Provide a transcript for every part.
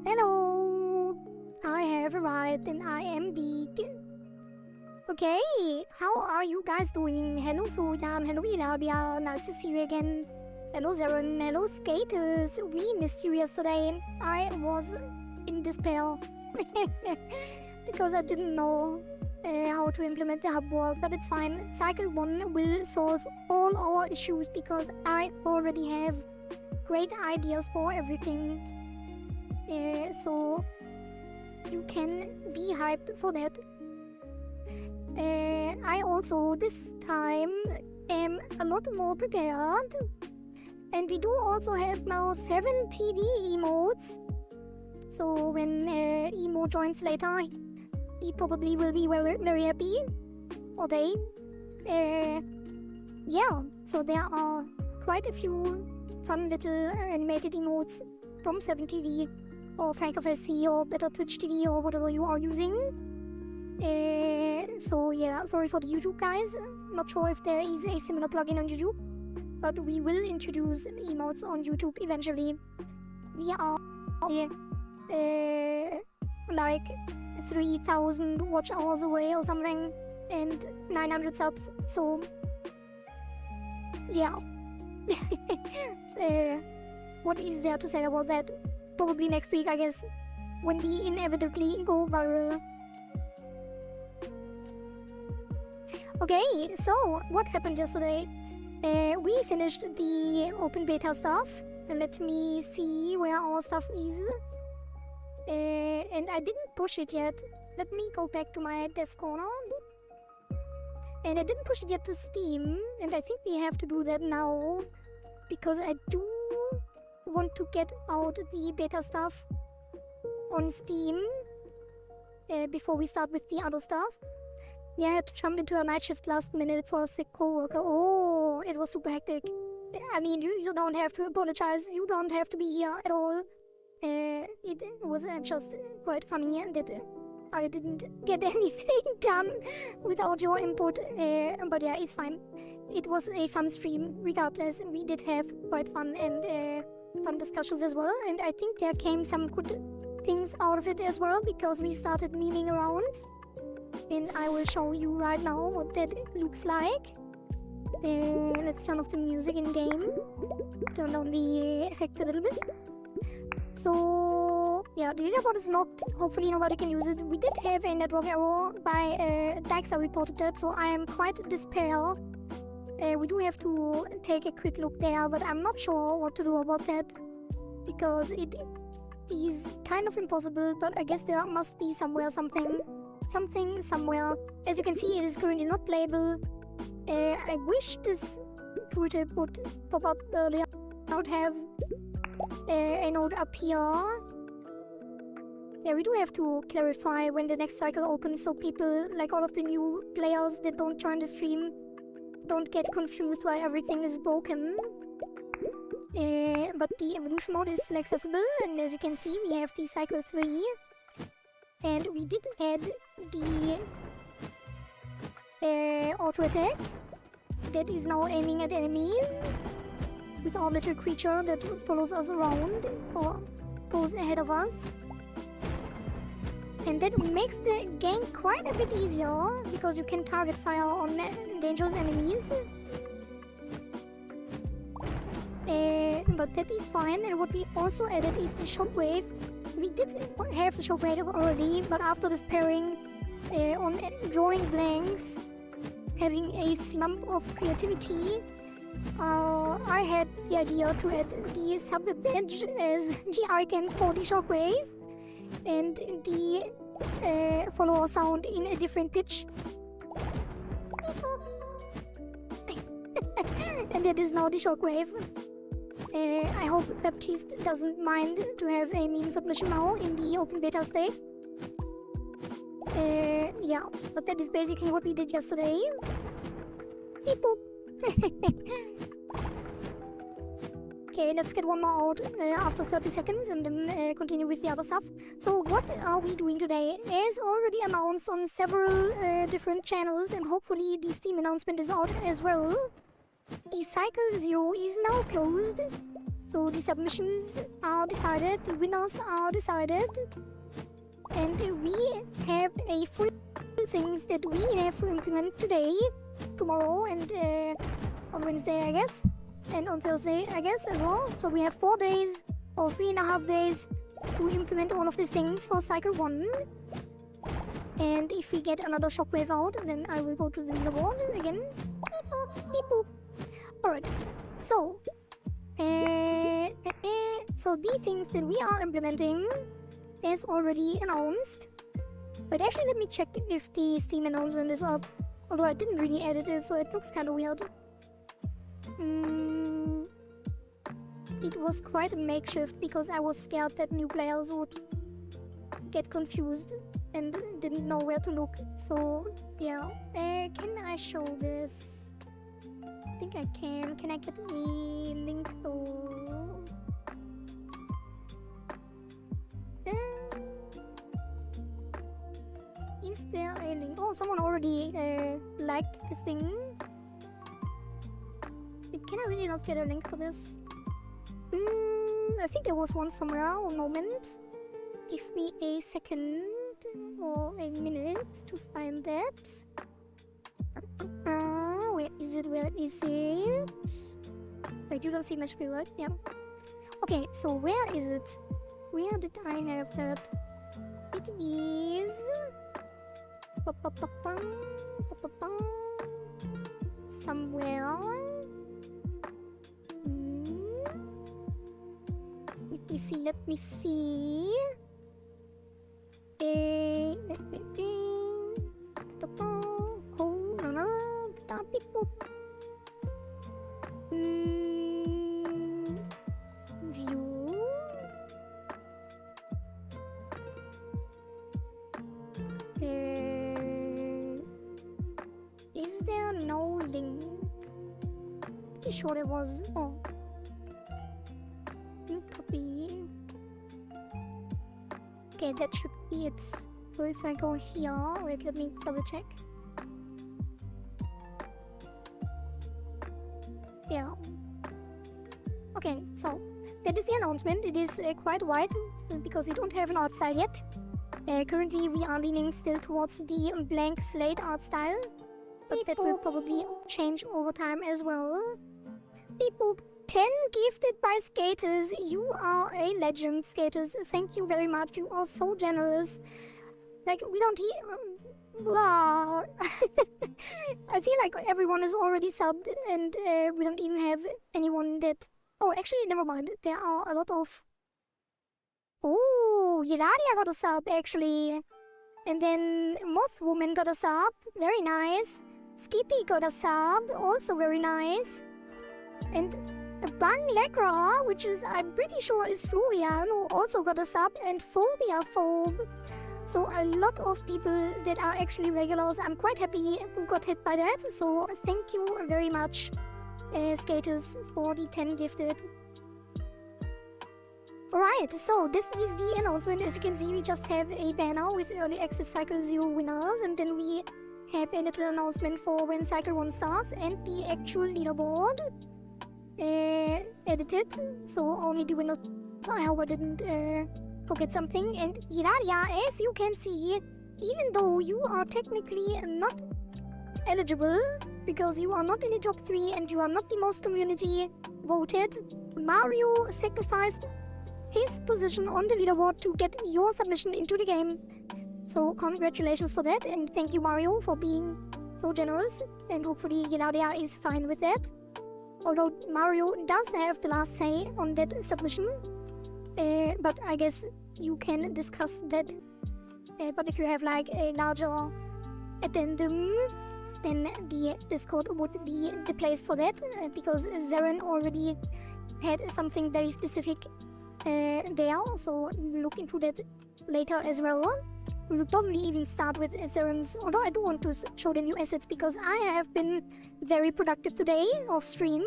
Hello! I have arrived and I am big. Okay, how are you guys doing? Hello Frudan, hello Ilabia, nice to see you again. Hello Zeren, hello skaters. We missed you yesterday. I was in despair because I didn't know how to implement the hub work, but it's fine. Cycle 1 will solve all our issues because I already have great ideas for everything. So you can be hyped for that. I also this time am a lot more prepared, and we do also have now 7 TV emotes. So when Emo joins later, he probably will be very, very happy. Or they. Yeah, so there are quite a few fun little animated emotes from 7TV or FrankFSC or Better Twitch TV or whatever you are using. So yeah, sorry for the YouTube guys. Not sure if there is a similar plugin on YouTube, but we will introduce emotes on YouTube eventually. We are like 3,000 watch hours away or something, and 900 subs. So yeah. What is there to say about that? Probably next week, I guess, when we inevitably go viral. Okay, so what happened yesterday? We finished the open beta stuff. Let me see where our stuff is. And I didn't push it yet. Let me go back to my desk corner. And I didn't push it yet to Steam. And I think we have to do that now, because I do want to get out the beta stuff on Steam before we start with the other stuff. Yeah, I had to jump into a night shift last minute for a sick coworker. Oh, it was super hectic. I mean, you don't have to apologize. You don't have to be here at all. It was just quite funny that I didn't get anything done without your input. But yeah, it's fine. It was a fun stream regardless. We did have quite fun and fun discussions as well. And I think there came some good things out of it as well, because we started memeing around. And I will show you right now what that looks like. Let's turn off the music in game. Turn down the effect a little bit. So yeah, the leaderboard is locked. Hopefully nobody can use it. We did have a network error by Daxa reported that, so I am quite despair. We do have to take a quick look there, but I'm not sure what to do about that, because it is kind of impossible. But I guess there must be somewhere something somewhere. As you can see, it is currently not playable. I wish this tooltip would pop up earlier. I would have a note up here. Yeah, we do have to clarify when the next cycle opens, so people, like all of the new players that don't join the stream, don't get confused why everything is broken. But the evolution mode is still accessible, and as you can see, we have the cycle 3. And we did add the auto attack that is now aiming at enemies with our little creature that follows us around or goes ahead of us. And that makes the game quite a bit easier, because you can target fire on dangerous enemies. But that is fine. And what we also added is the shockwave. We did have the shockwave already, but after this pairing on drawing blanks, having a slump of creativity, I had the idea to add the sub badge as the icon for the shockwave and the follower sound in a different pitch. And that is now the shockwave. I hope Baptiste doesn't mind to have a meme submission now in the open beta state. Yeah, but that is basically what we did yesterday. Beep boop. Okay, let's get one more out after 30 seconds and then continue with the other stuff. So what are we doing today? As already announced on several different channels, and hopefully the Steam announcement is out as well, the Cycle 0 is now closed. So the submissions are decided, the winners are decided, and we have a full things that we have to implement today, tomorrow, and on Wednesday, I guess, and on Thursday, I guess, as well. So we have 4 days or 3.5 days to implement all of these things for cycle 1. And if we get another shockwave out, then I will go to the leaderboard again. Beep boop, beep boop. Alright, so so the things that we are implementing is already announced. But actually, let me check if the Steam announcement is up. Although I didn't really edit it, so it looks kind of weird. It was quite a makeshift because I was scared that new players would get confused and didn't know where to look. So yeah, can I show this? I think I can. Can I get the link though? Is there a link? Oh, someone already liked the thing. Can I really not get a link for this? I think there was one somewhere. One moment. Give me a second or a minute to find that. Where is it? Where is it? Wait, you don't see much view, right? Yeah. Okay, so where is it? Where did I have that? It is somewhere. Let me see. Hold on. View. Is there no link? Pretty sure there was. Oh. New copy. Okay, that should be it. So if I go here, wait, let me double check. Yeah. Okay, so that is the announcement. It is quite wide because we don't have an art style yet. Currently, we are leaning still towards the blank slate art style, but that will probably change over time as well. Beep boop. 10 gifted by Skaters. You are a legend, Skaters. Thank you very much. You are so generous. Like, we don't blah. I feel like everyone is already subbed and we don't even have anyone that... Oh, actually, never mind. There are a lot of... Oh, Yeladia got a sub, actually. And then Moth Woman got a sub. Very nice. Skippy got a sub. Also very nice. And... Bang Legra, which is, I'm pretty sure is Florian, who also got a sub, and Phobia Phobe. So a lot of people that are actually regulars. I'm quite happy who got hit by that. So thank you very much, Skaters, for the 10 gifted. Alright, so this is the announcement. As you can see, we just have a banner with Early Access Cycle 0 winners, and then we have a little announcement for when Cycle 1 starts, and the actual leaderboard. Edited, so only the winners. I hope I didn't forget something. And Iraria, as you can see, even though you are technically not eligible because you are not in the top 3 and you are not the most community voted, Mario sacrificed his position on the leaderboard to get your submission into the game. So congratulations for that, and thank you, Mario, for being so generous, and hopefully Iraria is fine with that. Although Mario does have the last say on that submission, but I guess you can discuss that. But if you have like a larger addendum, then the Discord would be the place for that, because Zeren already had something very specific there, so look into that later as well. We will probably even start with Zeren's, although I do want to show the new assets because I have been very productive today off stream.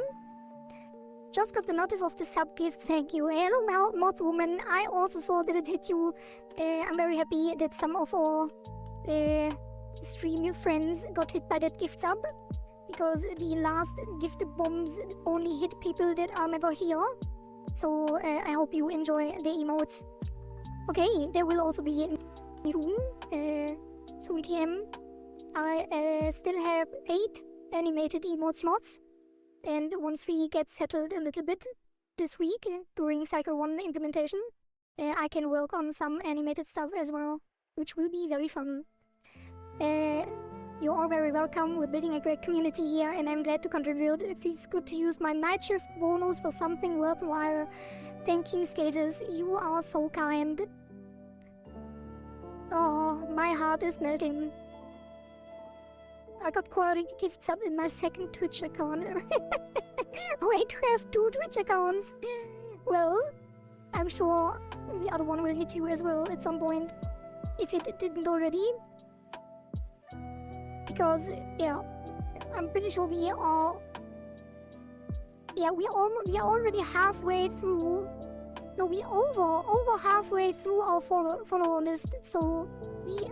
Just got the notif of the sub gift, thank you. Hello, Moth Woman, I also saw that it hit you. I'm very happy that some of our stream friends got hit by that gift sub, because the last gift bombs only hit people that are never here. So I hope you enjoy the emotes. Okay, there will also be in room. So VTM, I still have 8 animated emote slots, and once we get settled a little bit this week during Cycle 1 implementation, I can work on some animated stuff as well, which will be very fun. You're all very welcome. We're building a great community here, and I'm glad to contribute. It feels good to use my night shift bonus for something worthwhile. Thank you, skaters. You are so kind. Oh, my heart is melting. I got quality gifts up in my second Twitch account. Wait, to have 2 Twitch accounts. Well, I'm sure the other one will hit you as well at some point, if it didn't already. Because, yeah, I'm pretty sure we are... Yeah, we are already halfway through... No, we over halfway through our follower list, so we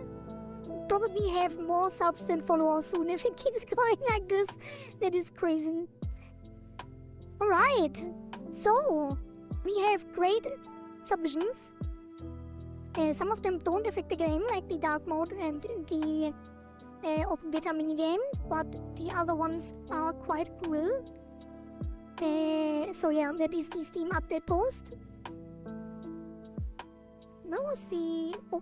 probably have more subs than followers soon if it keeps going like this. That is crazy. Alright, so we have great submissions. Some of them don't affect the game, like the dark mode and the open beta minigame, but the other ones are quite cool. So yeah, that is the Steam update post. Where was the... Oh,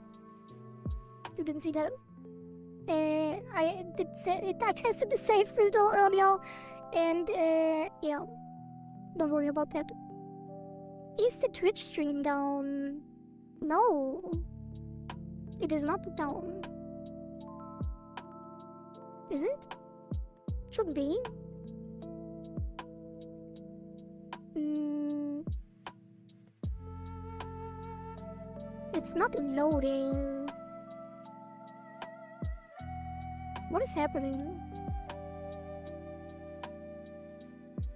you didn't see that. I tested the save filter earlier, and yeah, don't worry about that. Is the Twitch stream down? No, it is not down. Is it? Should be. It's not loading. What is happening?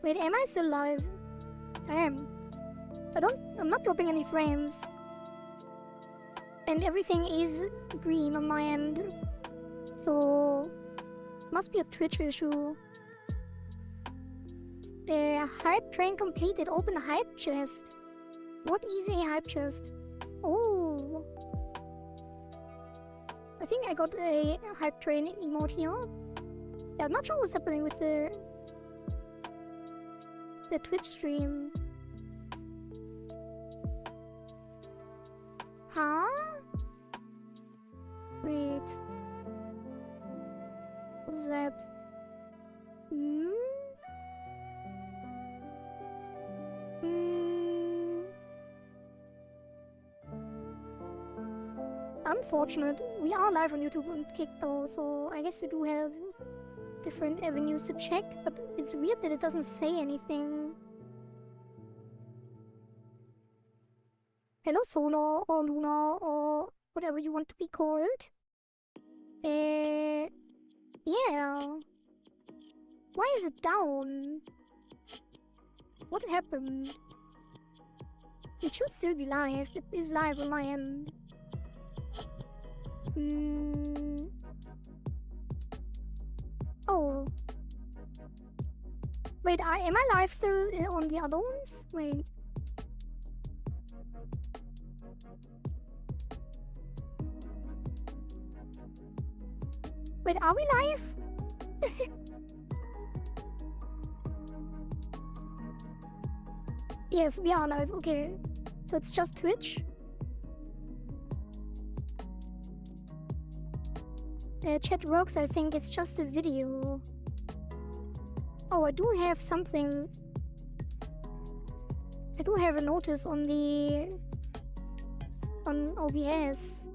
Wait, am I still live? I am. I'm not dropping any frames. And everything is green on my end. So, must be a Twitch issue. The hype train completed. Open hype chest. What is a hype chest? Oh. I think I got a hype train emote here. Yeah, I'm not sure what's happening with the Twitch stream. Huh? Wait. What's that? Unfortunate. We are live on YouTube and Kick though, so I guess we do have different avenues to check, but it's weird that it doesn't say anything. Hello Solar or Luna or whatever you want to be called. Yeah. Why is it down? What happened? It should still be live. It is live on my end. Oh. Wait, am I live still on the other ones? Wait. Wait, are we live? Yes, we are live. Okay. So it's just Twitch. Chat works, I think it's just a video. Oh, I do have something. I do have a notice on OBS.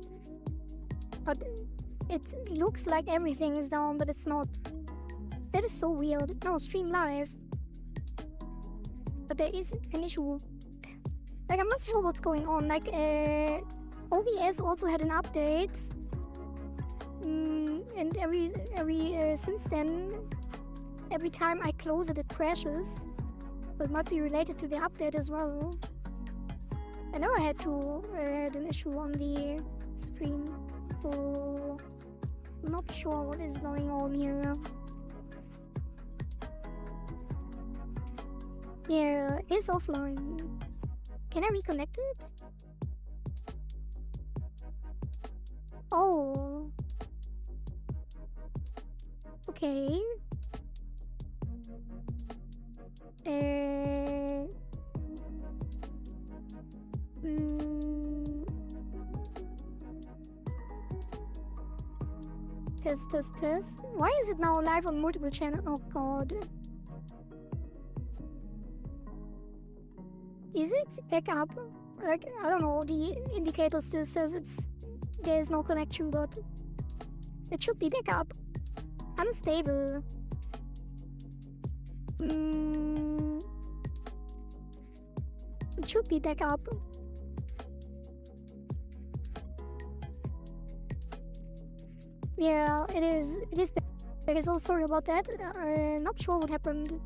But it looks like everything is down, but it's not. That is so weird. No, stream live. But there is an issue. Like, I'm not sure what's going on. Like, OBS also had an update. And since then, every time I close it, it crashes. But it might be related to the update as well. I know I had an issue on the screen, so I'm not sure what is going on here. Yeah, it's offline. Can I reconnect it? Oh. Okay. Mm, test. Why is it now live on multiple channels? Oh god. Is it back up? Like, I don't know, the indicator still says there's no connection, but it should be back up. Unstable. It should be back up. Yeah, it is. It is back. So sorry about that. Not sure what happened.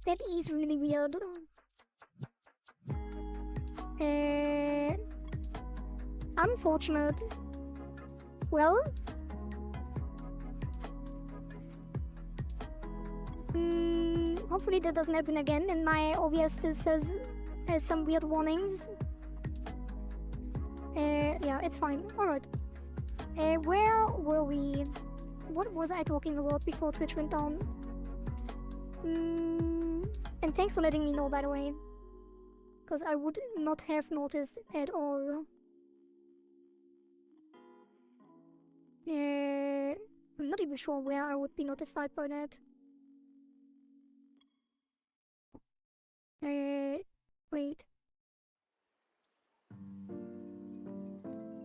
That is really weird. Unfortunate. Well, hopefully that doesn't happen again, and my OBS still has some weird warnings. Yeah, it's fine. Alright. Where were we? What was I talking about before Twitch went down? And thanks for letting me know, by the way. Because I would not have noticed at all. I'm not even sure where I would be notified by that. Wait.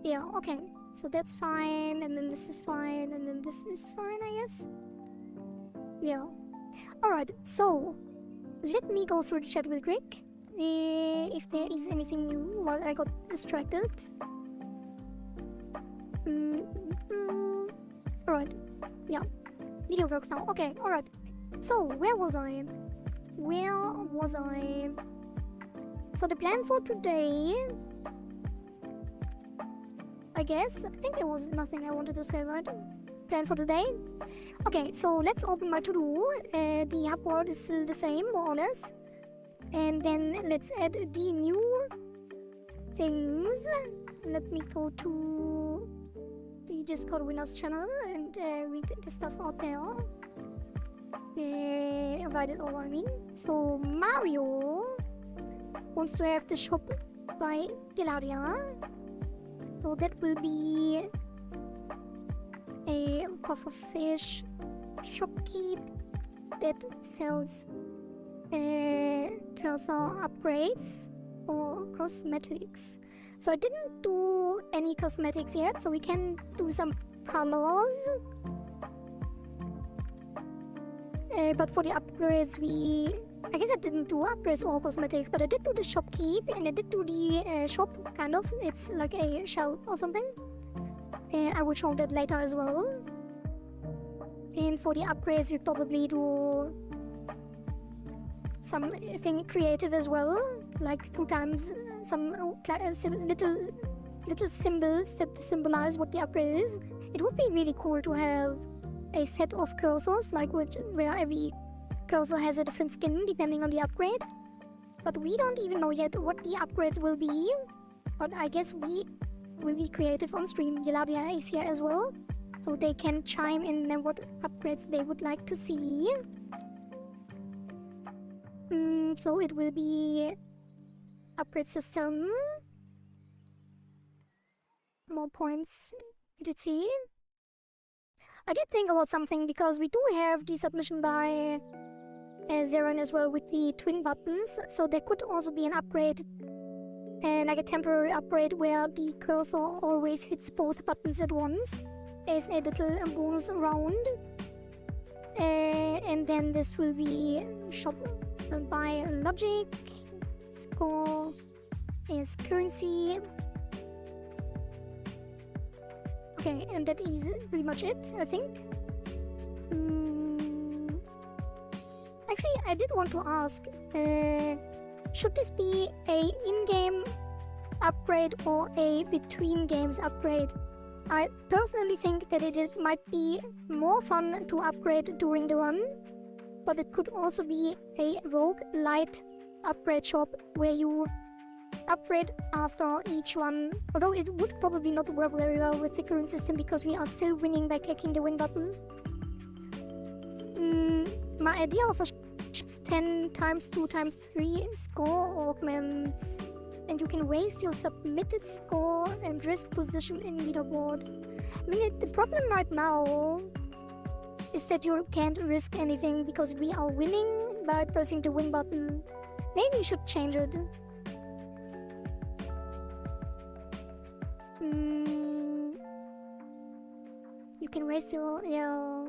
Yeah, okay. So that's fine, and then this is fine, and then this is fine, I guess? Yeah. Alright, so let me go through the chat real quick. If there is anything new while I got distracted. Alright. Yeah. Video works now. Okay, alright. So, where was I? So the plan for today, I think there was nothing I wanted to say, right? Plan for today? Okay, so let's open my to-do. The upward is still the same, more or less. And then let's add the new things. Let me go to the Discord winners channel and read the stuff out there. Invite it all, I mean. So Mario wants to have the shop by Gelaria. So that will be a pufferfish shopkeep that sells cursor upgrades or cosmetics. So I didn't do any cosmetics yet, so we can do some promos. But for the upgrades, I guess I didn't do upgrades or cosmetics, but I did do the shopkeep and I did do the shop, kind of. It's like a shelf or something. I will show that later as well. And for the upgrades, we probably do something creative as well, like 2 times some little symbols that symbolize what the upgrade is. It would be really cool to have a set of cursors, like where every cursor has a different skin depending on the upgrade. But we don't even know yet what the upgrades will be. But I guess we will be creative on stream. Geladia is here as well, so they can chime in what upgrades they would like to see. So it will be upgrade system. More points, EDT. I did think about something because we do have the submission by Zeron as well with the twin buttons, so there could also be an upgrade, like a temporary upgrade where the cursor always hits both buttons at once as a little bonus round. And then this will be shop by logic, score is currency. Okay, and that is pretty much it, I think. Actually, I did want to ask, should this be a in-game upgrade or a between games upgrade? I personally think that it might be more fun to upgrade during the run, but it could also be a rogue light upgrade shop where you upgrade after each one. Although it would probably not work very well with the current system because we are still winning by clicking the win button. My idea of a 10 times 2 times 3 score augments, and you can waste your submitted score and risk position in leaderboard. I mean, the problem right now is that you can't risk anything because we are winning by pressing the win button. Maybe you should change it. You can waste your... yeah.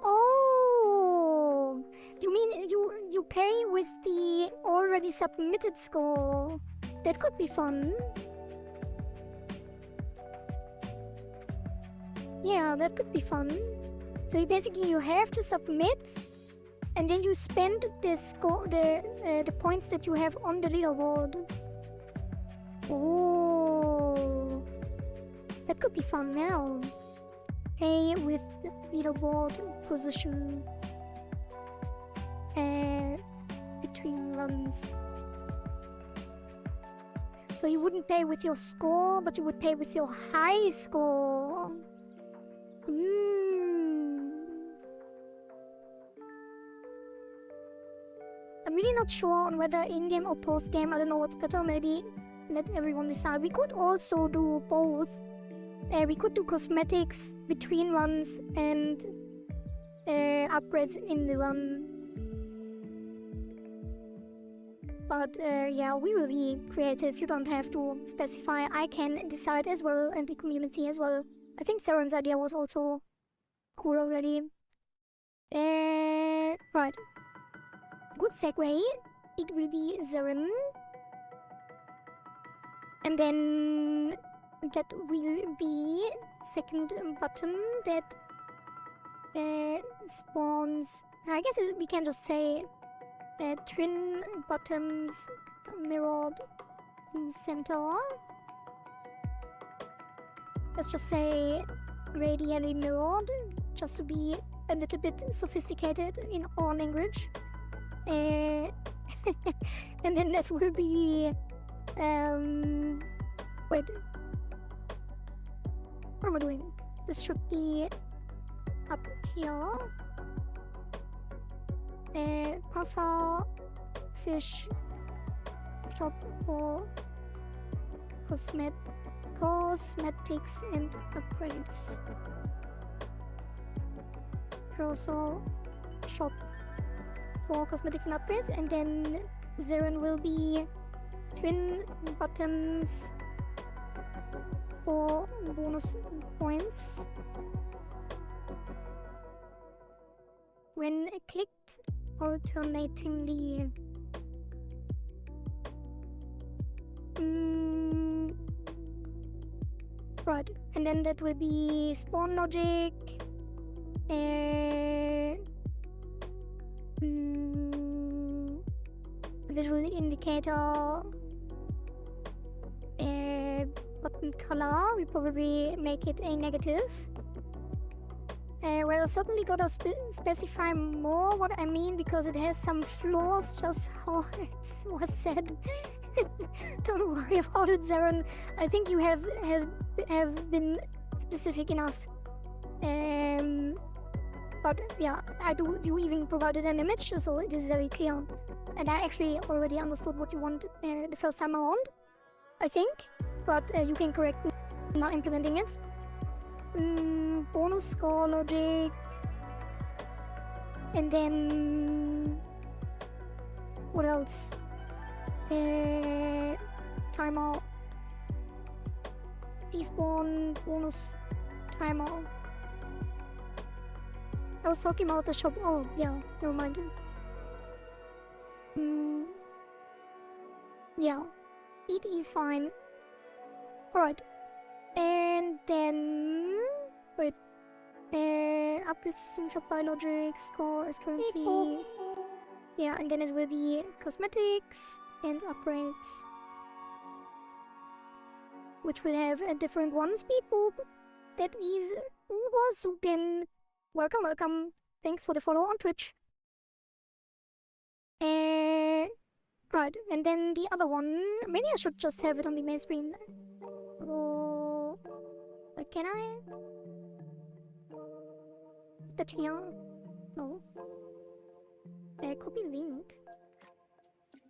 Oh! You mean you pay with the already submitted score? That could be fun. Yeah, that could be fun. So you have to submit, and then you spend the score, the points that you have on the leaderboard. Oh, that could be fun now. Pay with leaderboard position between runs. So you wouldn't pay with your score, but you would pay with your high score. I'm really not sure on whether in-game or post-game. I don't know what's better. Maybe let everyone decide. We could also do both. We could do cosmetics between runs and upgrades in the run. But yeah, we will be creative. You don't have to specify. I can decide as well, and the community as well. I think Theron's idea was also cool already. Right. Good segue. It will be Theron. And then that will be second button that spawns. I guess we can just say twin buttons mirrored in center. Let's just say radially mirrored, just to be a little bit sophisticated in our language. And then that will be wait, what am I doing? This should be up here. Puffer, fish, shop for cosmetics and upgrades. Also shop for cosmetics and upgrades, and then Theron will be twin buttons for bonus points when clicked alternatingly. Right, and then that will be spawn logic, visual indicator, button color. We probably make it a negative. Well, certainly gotta specify more what I mean, because it has some flaws, just how it was said. Don't worry about it, Theron. I think you have been specific enough. But yeah, you even provided an image, so it is very clear. And I actually already understood what you want the first time around, I think. But you can correct me now implementing it. Bonus score logic. And then what else? Timer. Despawn bonus timer. I was talking about the shop. Oh, yeah, never mind. Yeah, it is fine. Alright. And then... wait. Upgrade system shop by logic, score as currency. Yeah, and then it will be cosmetics and upgrades, which will have different ones. People, that is Wazubin. Welcome, welcome. Thanks for the follow on Twitch. Right. Right, and then the other one, maybe I should just have it on the main screen. Oh, can I? That here? No. Copy link.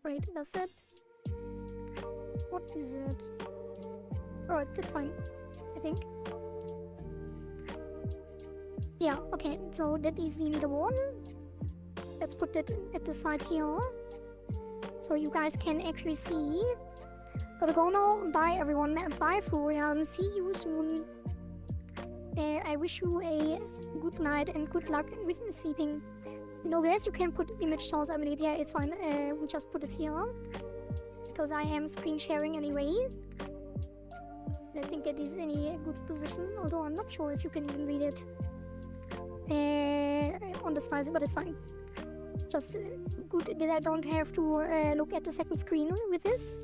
Right, that's it. What is it? Alright, that's fine, I think. Yeah, okay, so that is the leaderboard. Let's put that at the side here, so you guys can actually see. But go now, bye everyone, bye Florian, see you soon. I wish you a good night and good luck with sleeping. You know, yes, you can put image source, I believe, yeah, it's fine, we just put it here. Because I am screen sharing anyway. I think it is in a good position, although I'm not sure if you can even read it on the slides, but it's fine. Just good that I don't have to look at the second screen with this.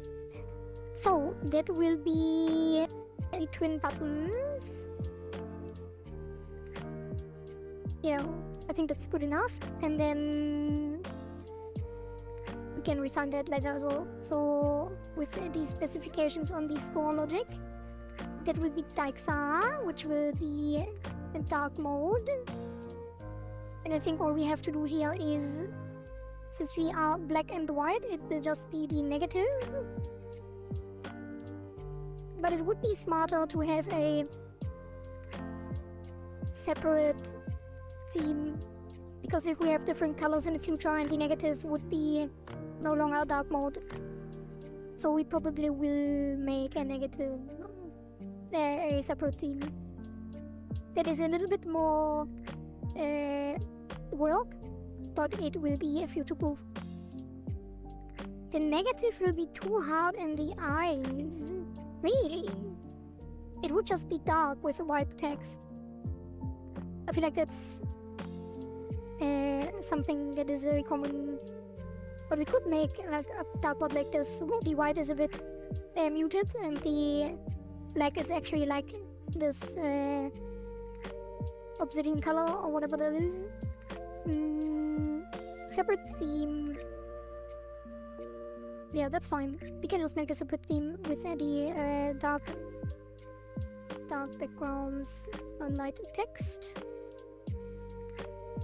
So that will be the twin buttons. Yeah, I think that's good enough. And then we can refine that later as well. So with the specifications on the score logic, that will be Daixa, which will be a dark mode. And I think all we have to do here is, since we are black and white, it will just be the negative. But it would be smarter to have a separate theme, because if we have different colors in the future and the negative would be no longer a dark mode. So we probably will make a negative, a separate theme. That is a little bit more work, but it will be a future proof. The negative will be too hard in the eyes. Really? It would just be dark with white text. I feel like that's something that is very common. But we could make like a dartboard like this. The white is a bit muted, and the black is actually like this obsidian color or whatever that is. Separate theme. Yeah, that's fine. We can just make a separate theme with the dark backgrounds and light text.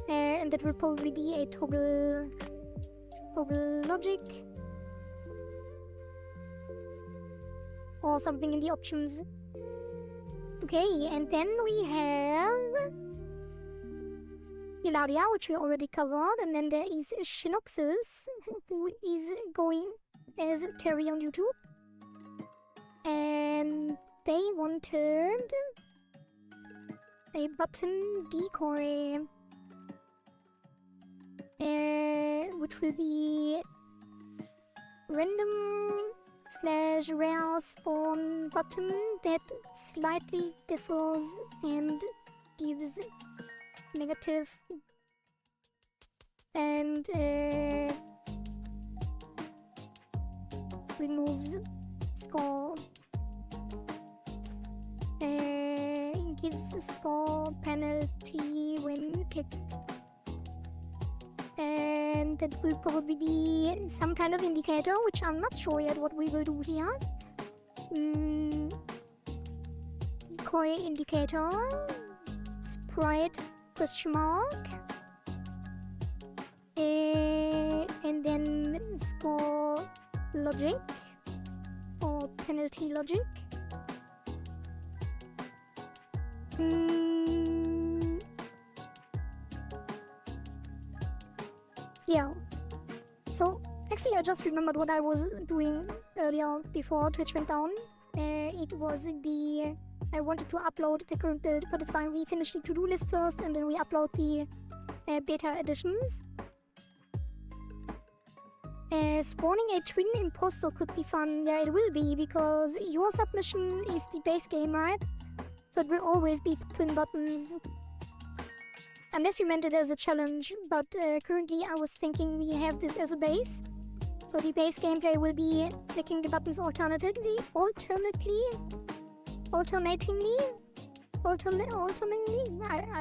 And that will probably be a toggle logic or something in the options. Okay, and then we have Ilaria, which we already covered, and then there is Shinopsis, who is going as Terry on YouTube, and they wanted a button decoy, which will be random/rare spawn button that slightly differs and gives negative and removes score, gives a score penalty when kicked, and that will probably be some kind of indicator, which I'm not sure yet what we will do here. Decoy indicator, sprite question mark, and then score logic or penalty logic. Yeah, so actually I just remembered what I was doing earlier before Twitch went down. It was I wanted to upload the current build, but it's fine. We finished the to-do list first, and then we upload the beta editions. Spawning a twin imposter could be fun. Yeah, it will be, because your submission is the base game, right? So it will always be twin buttons. Unless you meant it as a challenge, but currently I was thinking we have this as a base. So the base gameplay will be clicking the buttons alternatingly. I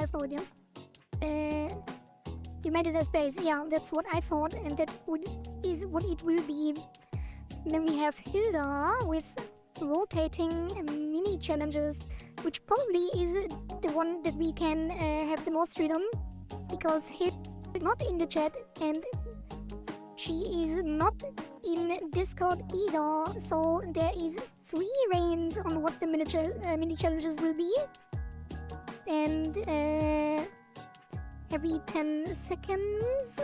have no idea. divided as base. Yeah, that's what I thought, and that is what it will be. Then we have Hilda with rotating mini challenges, which probably is the one that we can have the most freedom, because Hilda is not in the chat and she is not in Discord either, so there is free reigns on what the mini challenges will be. And every 10 seconds,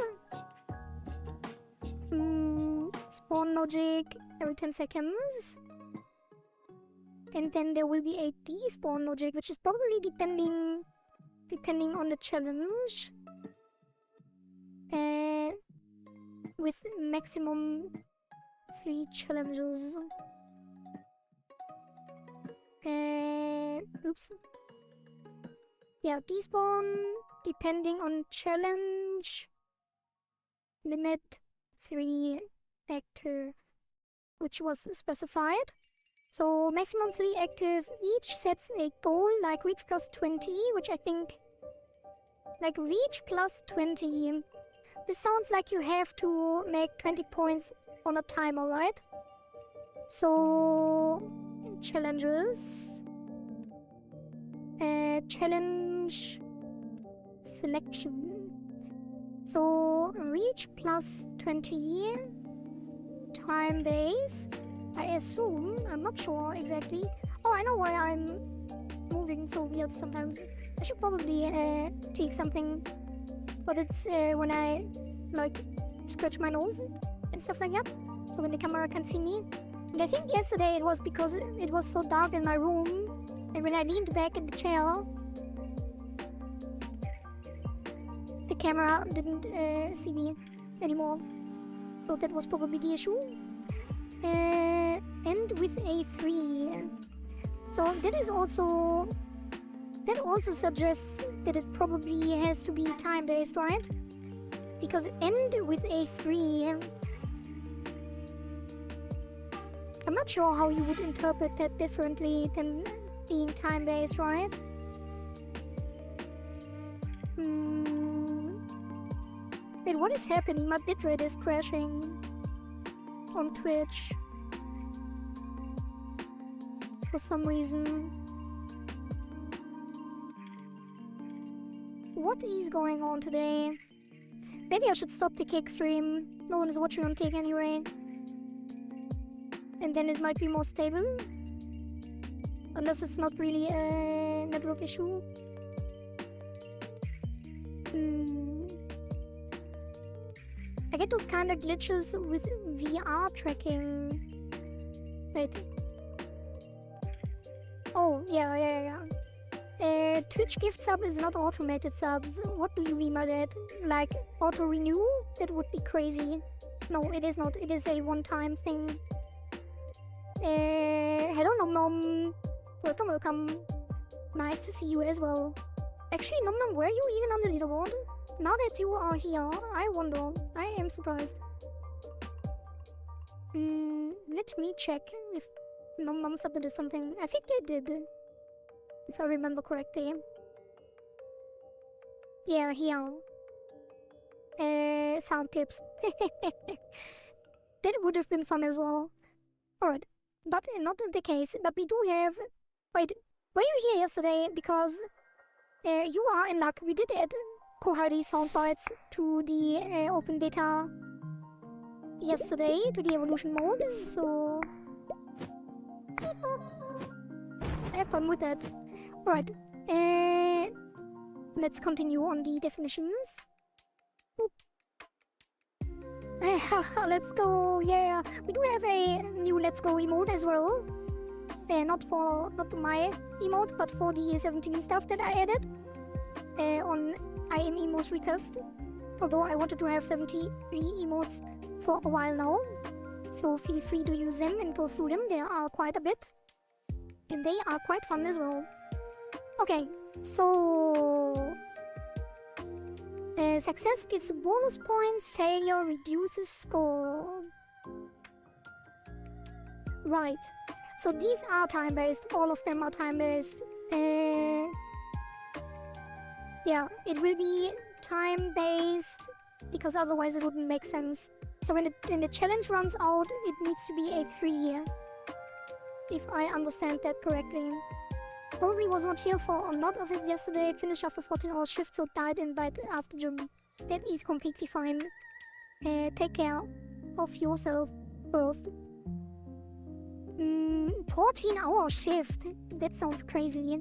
spawn logic every 10 seconds, and then there will be a despawn logic, which is probably depending on the challenge, with maximum 3 challenges. Oops. Yeah, despawn depending on challenge, limit 3 active, which was specified. So maximum 3 active, each sets a goal like reach plus 20, which I think, like reach plus 20. This sounds like you have to make 20 points on a timer, right? So challenges, challenge selection. So reach plus 20, time base, I assume. I'm not sure exactly. Oh, I know why I'm moving so weird sometimes. I should probably tweak something, but it's when I like scratch my nose and stuff like that, so when the camera can see me. And I think yesterday it was because it was so dark in my room, and when I leaned back in the chair, the camera didn't see me anymore. So that was probably the issue. And with a 3. So that also suggests that it probably has to be time-based, right? Because end with a 3. I'm not sure how you would interpret that differently than being time-based, right? Wait, what is happening? My bitrate is crashing on Twitch for some reason. What is going on today? Maybe I should stop the cake stream. No one is watching on cake anyway. And then it might be more stable. Unless it's not really a network issue. I get those kind of glitches with VR tracking. Wait. Oh, yeah. Twitch gift sub is not automated subs. What do you mean by that? Like auto renew? That would be crazy. No, it is not. It is a one-time thing. Hello Nom Nom. Welcome. Nice to see you as well. Actually, Nom Nom, were you even on the leaderboard? Now that you are here, I wonder. I am surprised. Let me check if Nom Nom submitted something. I think they did, if I remember correctly. Yeah, here. Sound tips. That would have been fun as well. Alright, but not the case. But we do have... Wait, were you here yesterday? Because you are in luck. We did add Kohari soundbites to the open data yesterday, to the evolution mode, so... have fun with that. Alright, let's continue on the definitions. Let's go, yeah. We do have a new Let's Go emote as well. Not my emote, but for the 17 stuff that I added on I Am Emo's request. Although I wanted to have 73 emotes for a while now. So feel free to use them and go through them. There are quite a bit. And they are quite fun as well. Okay, so... success gets bonus points, failure reduces score. Right. So these are time-based, all of them are time-based. Yeah, it will be time-based, because otherwise it wouldn't make sense. So when the challenge runs out, it needs to be a 3, if I understand that correctly. Probably was not here for a lot of it yesterday, finished after 14-hour shift, so died in bed after gym. That is completely fine. Take care of yourself first. 14-hour shift? That sounds crazy.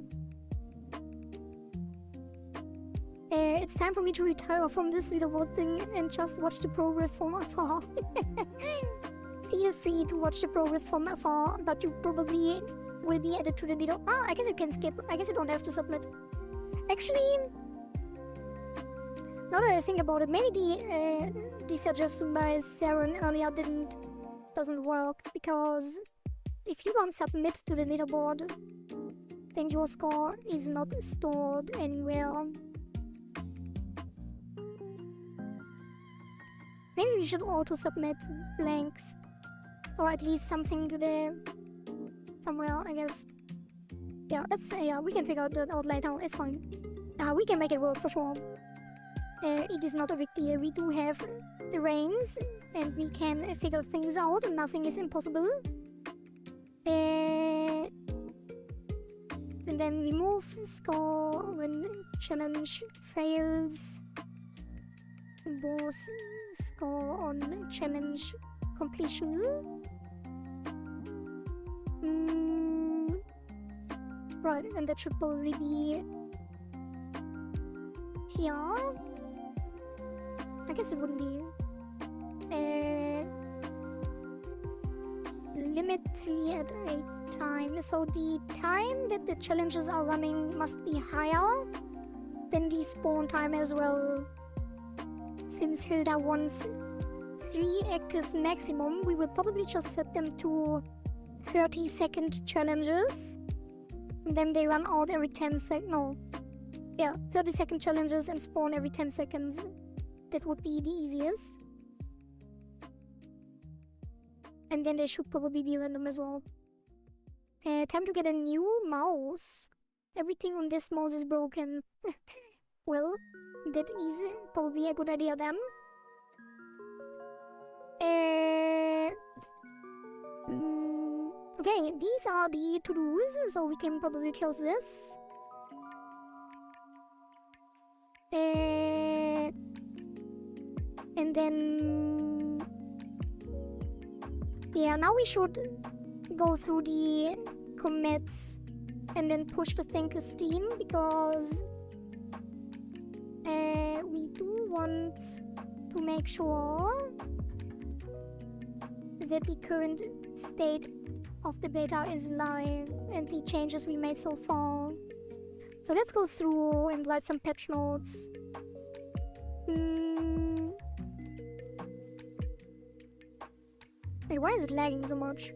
It's time for me to retire from this leaderboard thing and just watch the progress from afar. Feel free to watch the progress from afar, but you probably will be added to the leader. Ah, I guess you can skip. I guess you don't have to submit. Actually, now that I think about it, maybe the suggestion by Saren earlier doesn't work, because if you don't submit to the leaderboard, then your score is not stored anywhere. Maybe we should auto-submit blanks, or at least something to the somewhere, I guess. Yeah, we can figure that out later. It's fine. We can make it work for sure. It is not a big deal. We do have the reins, and we can figure things out. Nothing is impossible. And then remove score when challenge fails. Both score on challenge completion. Right, and that should probably be here. I guess it wouldn't be. Limit 3 at a time. So the time that the challenges are running must be higher than the spawn time as well. Since Hilda wants 3 active maximum, we will probably just set them to 30-second challenges. And then they run out every 10 seconds. No. Yeah, 30-second challenges and spawn every 10 seconds. That would be the easiest. And then they should probably be random as well. Time to get a new mouse. Everything on this mouse is broken. Well, that is probably a good idea then. Okay, these are the to-dos, so we can probably close this. And then... yeah, now we should go through the commits and then push the thing to Steam, because we do want to make sure that the current state of the beta is live and the changes we made so far. So let's go through and write some patch notes. Wait, why is it lagging so much?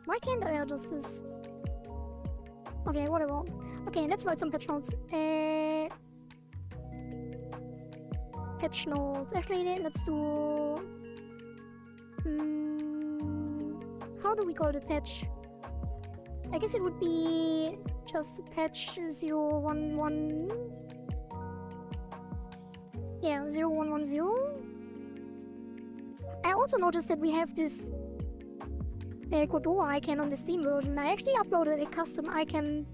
Why can't I adjust this? Okay, whatever. Okay, let's write some patch notes. Patch notes. Actually, let's do... how do we call the patch? I guess it would be just patch 011. Yeah, 0110. I also noticed that we have this Godot icon on the Steam version. I actually uploaded a custom icon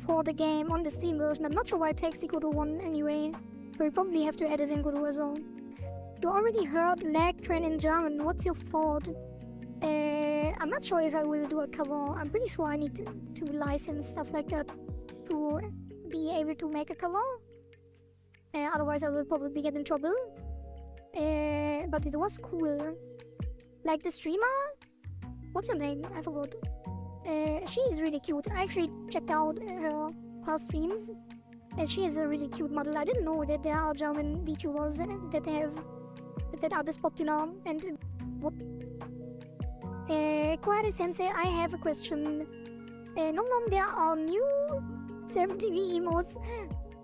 for the game on the Steam version. I'm not sure why it takes the Godot one anyway. But we probably have to edit in Godot as well. You already heard lag train in German. What's your fault? I'm not sure if I will do a cover. I'm pretty sure I need to license stuff like that to be able to make a cover. Otherwise I will probably get in trouble. But it was cool. Like the streamer? What's her name? I forgot. She is really cute. I actually checked out her past streams. And she is a really cute model. I didn't know that there are German VTubers that are this popular. And what? Koare Sensei, I have a question. Nom Nom, there are new 7TV emotes.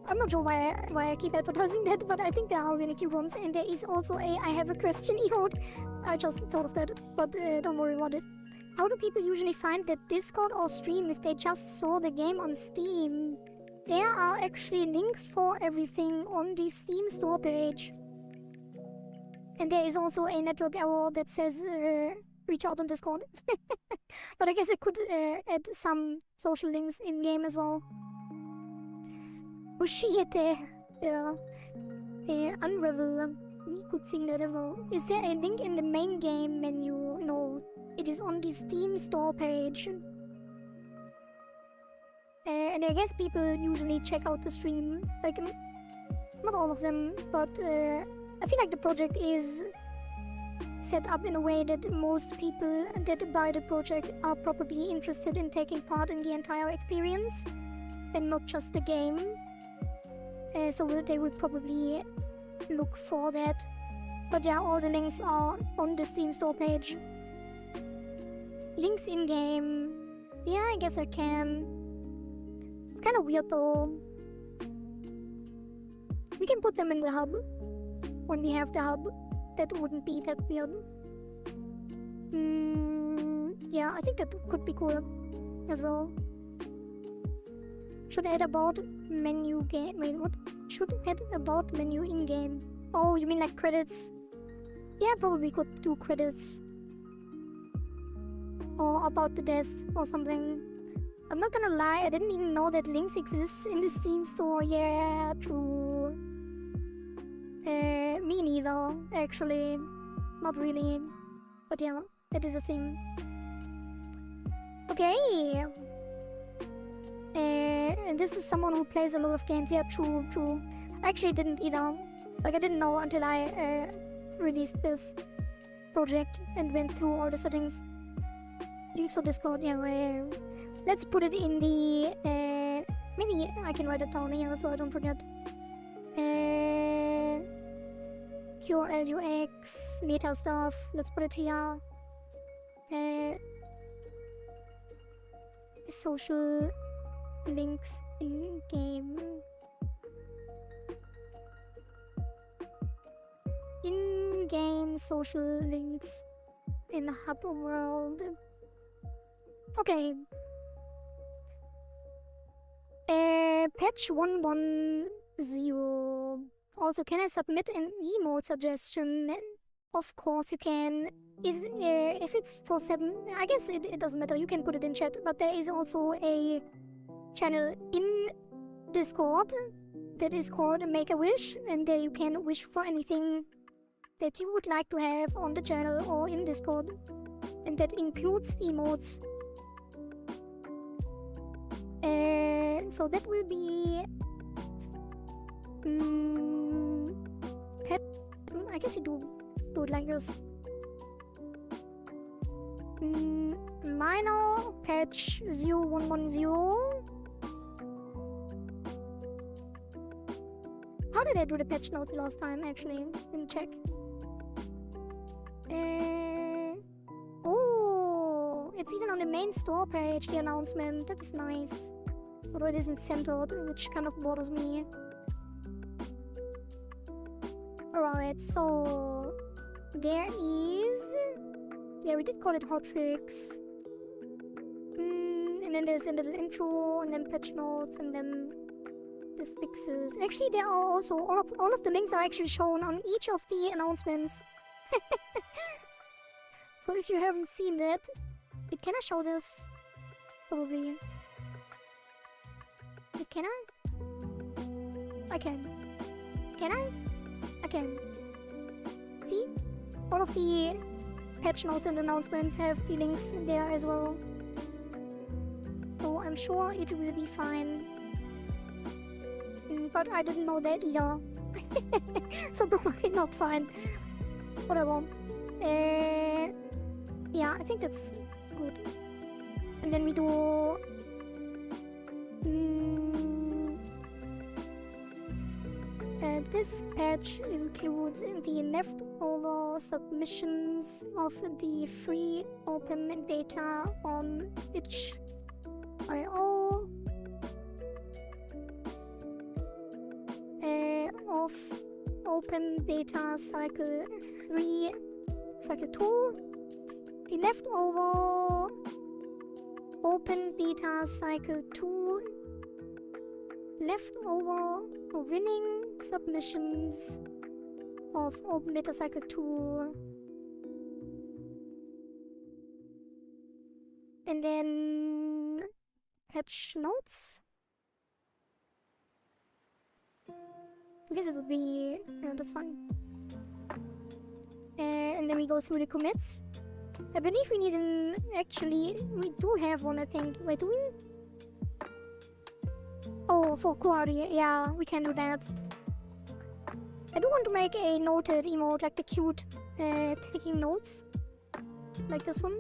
I'm not sure why I keep advertising that, but I think there are really cute ones. And there is also a I have a question emote. I just thought of that, but don't worry about it. How do people usually find the Discord or stream if they just saw the game on Steam? There are actually links for everything on the Steam store page. And there is also a network error that says reach out on Discord. But I guess I could add some social links in-game as well. Ushiete. Yeah. Unravel. We could sing that as well. Is there a link in the main game menu? No. It is on the Steam store page. And I guess people usually check out the stream. Like, not all of them, but I feel like the project is set up in a way that most people that buy the project are probably interested in taking part in the entire experience and not just the game. So they would probably look for that. But yeah, all the links are on the Steam store page. Links in-game. Yeah, I guess I can. It's kind of weird though. We can put them in the hub. When we have the hub, that wouldn't be that weird. Yeah, I think that could be cool as well. Should add about menu game. Wait, what? Should add about menu in-game. Oh, you mean like credits? Yeah, probably could do credits. Or about the death or something. I'm not gonna lie, I didn't even know that links exist in the Steam store. Yeah, true. Me neither, actually. Not really. But yeah, that is a thing. Okay. And this is someone who plays a lot of games. Yeah, true, true. I actually didn't either. Like, I didn't know until I released this project and went through all the settings. Links for Discord, yeah. Let's put it in the... maybe I can write it down here so I don't forget. QRL UX, meta stuff. Let's put it here. Social links in game. In-game social links in the hub world. Okay. Patch 110. Also, can I submit an emote suggestion? Of course you can. If it's for 7, I guess it doesn't matter. You can put it in chat. But there is also a channel in Discord that is called Make a Wish, and there you can wish for anything that you would like to have on the channel or in Discord, and that includes emotes. So that will be I guess you do it like this. Minor patch 0110. How did I do the patch notes last time, actually? Let me check. Oh, it's even on the main store page, the announcement. That's nice. Although it isn't centered, which kind of bothers me. Alright, so there is... Yeah, we did call it hotfix. And then there's a little intro, and then patch notes, and then the fixes. Actually, there are also all of the links are actually shown on each of the announcements. So if you haven't seen that, can I show this? Probably. Can I? I can. Can I? I can. See? All of the patch notes and announcements have the links in there as well. So I'm sure it will be fine. But I didn't know that either. So probably not fine. Whatever. Yeah, I think that's good. And then we do... this patch includes the leftover submissions of the free open data on itch.io of open data cycle 3, cycle 2, the leftover Open beta cycle 2. Leftover or winning submissions of open beta cycle 2. And then patch notes. I guess it would be, that's fine. And then we go through the commits. I believe we need an, actually, we do have one I think. Wait, do we? Oh, for Quarry, yeah, we can do that. I do want to make a noted emote, like the cute taking notes. Like this one.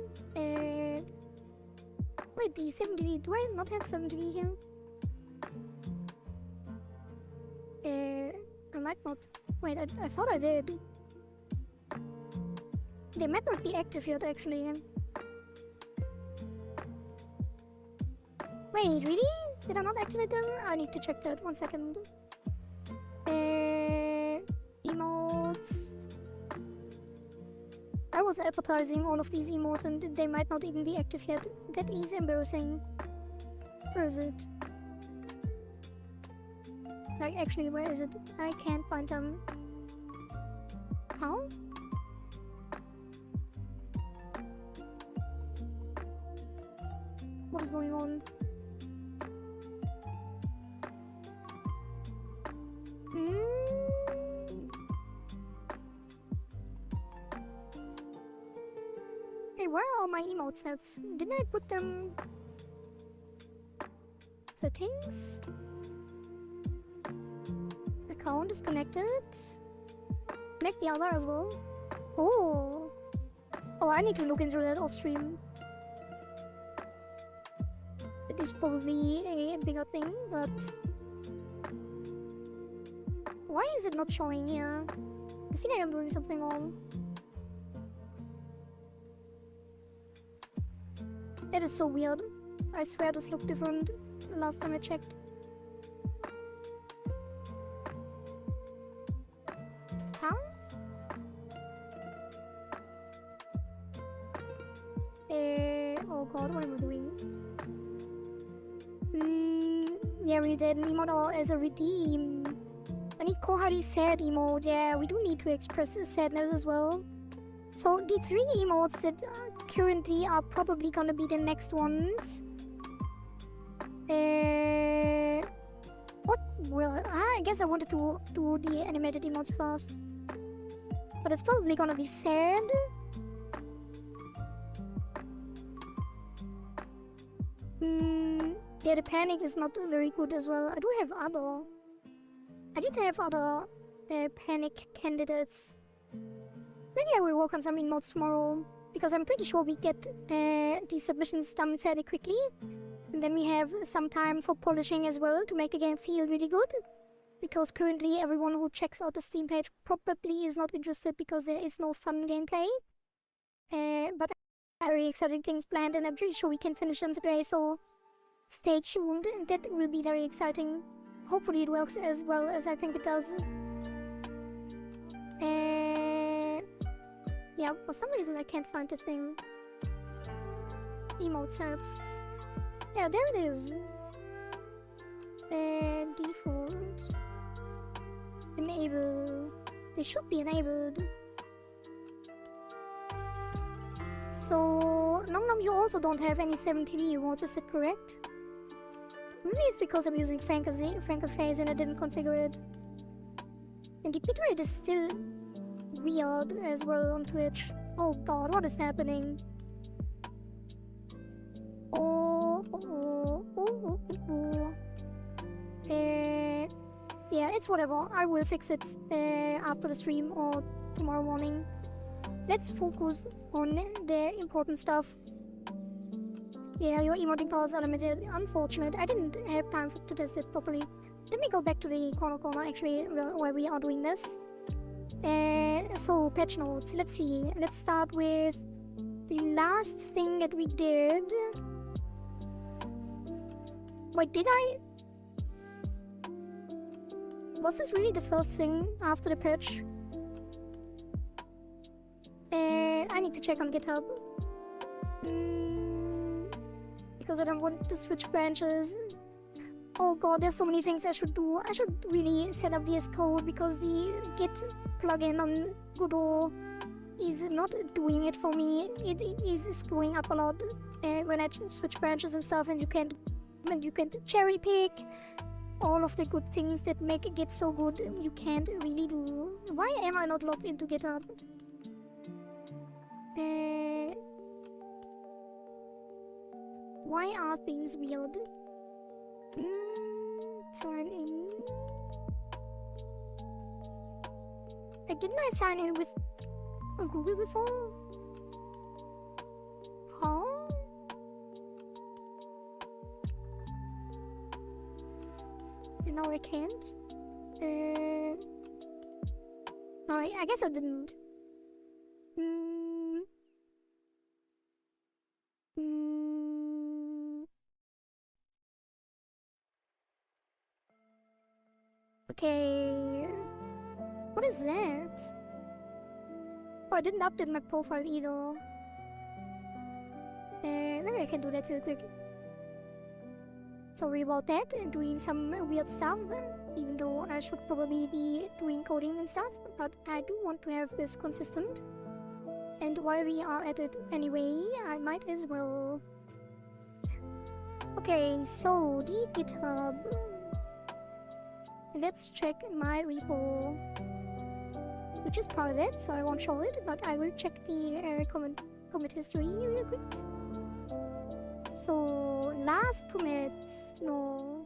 Wait, the 70, do I not have 70 here? I might not. Wait, I thought I did. They might not be active yet, actually. Wait, really? Did I not activate them? I need to check that. 1 second. Emotes. I was advertising all of these emotes and they might not even be active yet. That is embarrassing. Where is it? Like, actually, where is it? I can't find them. How? What is going on? Hey, where are my emote sets? Didn't I put them... Settings? Account is connected. Connect the other as well. Oh. Oh, I need to look into that off stream. It is probably a bigger thing, but... Why is it not showing here? I think I am doing something wrong. That is so weird. I swear this looked different the last time I checked. Huh? Oh god, what am I doing? Yeah, we did an emote as a redeem. I need Kohari sad emote. Yeah, we do need to express sadness as well. So the 3 emotes that currently are probably gonna be the next ones. What will... I guess I wanted to do the animated emotes first. But it's probably gonna be sad. Yeah, the panic is not very good as well. I do have other... I did have other panic candidates. Maybe I will work on some emotes tomorrow, because I'm pretty sure we get these submissions done fairly quickly. And then we have some time for polishing as well to make the game feel really good. Because currently everyone who checks out the Steam page probably is not interested because there is no fun gameplay. But I have very exciting things planned and I'm pretty sure we can finish them today, so stay tuned. That will be very exciting. Hopefully it works as well as I think it does. Yeah, for some reason I can't find the thing. Emote sets. Yeah, there it is. Default. Enable. They should be enabled. So, Nom Nom, you also don't have any 7TV emotes, is that correct? Maybe it's because I'm using Francophase and I didn't configure it. And the bitrate is still weird as well on Twitch. Oh god, what is happening? Yeah, it's whatever. I will fix it after the stream or tomorrow morning. Let's focus on the important stuff. Yeah, your emoting powers are limited. Unfortunate. I didn't have time to test it properly. Let me go back to the corner actually where we are doing this. So patch notes. Let's see. Let's start with the last thing that we did. Wait, did I? Was this really the first thing after the patch? I need to check on GitHub. because I don't want to switch branches. Oh god, there's so many things I should do. I should really set up VS Code because the Git plugin on Godot is not doing it for me. It is screwing up a lot when I switch branches and stuff, and you can cherry pick all of the good things that make Git so good. You can't really do. Why am I not logged into GitHub? Why are things weird? Sign in. Didn't I sign in with Google before? Huh? No, I can't. No, I guess I didn't. Okay. What is that? Oh, I didn't update my profile either. Maybe I can do that real quick. Sorry about that, and doing some weird stuff, even though I should probably be doing coding and stuff, but I do want to have this consistent. And while we are at it anyway, I might as well. Okay, so the GitHub. Let's check my repo, which is private, so I won't show it, but I will check the commit history real quick. So, last commit, no.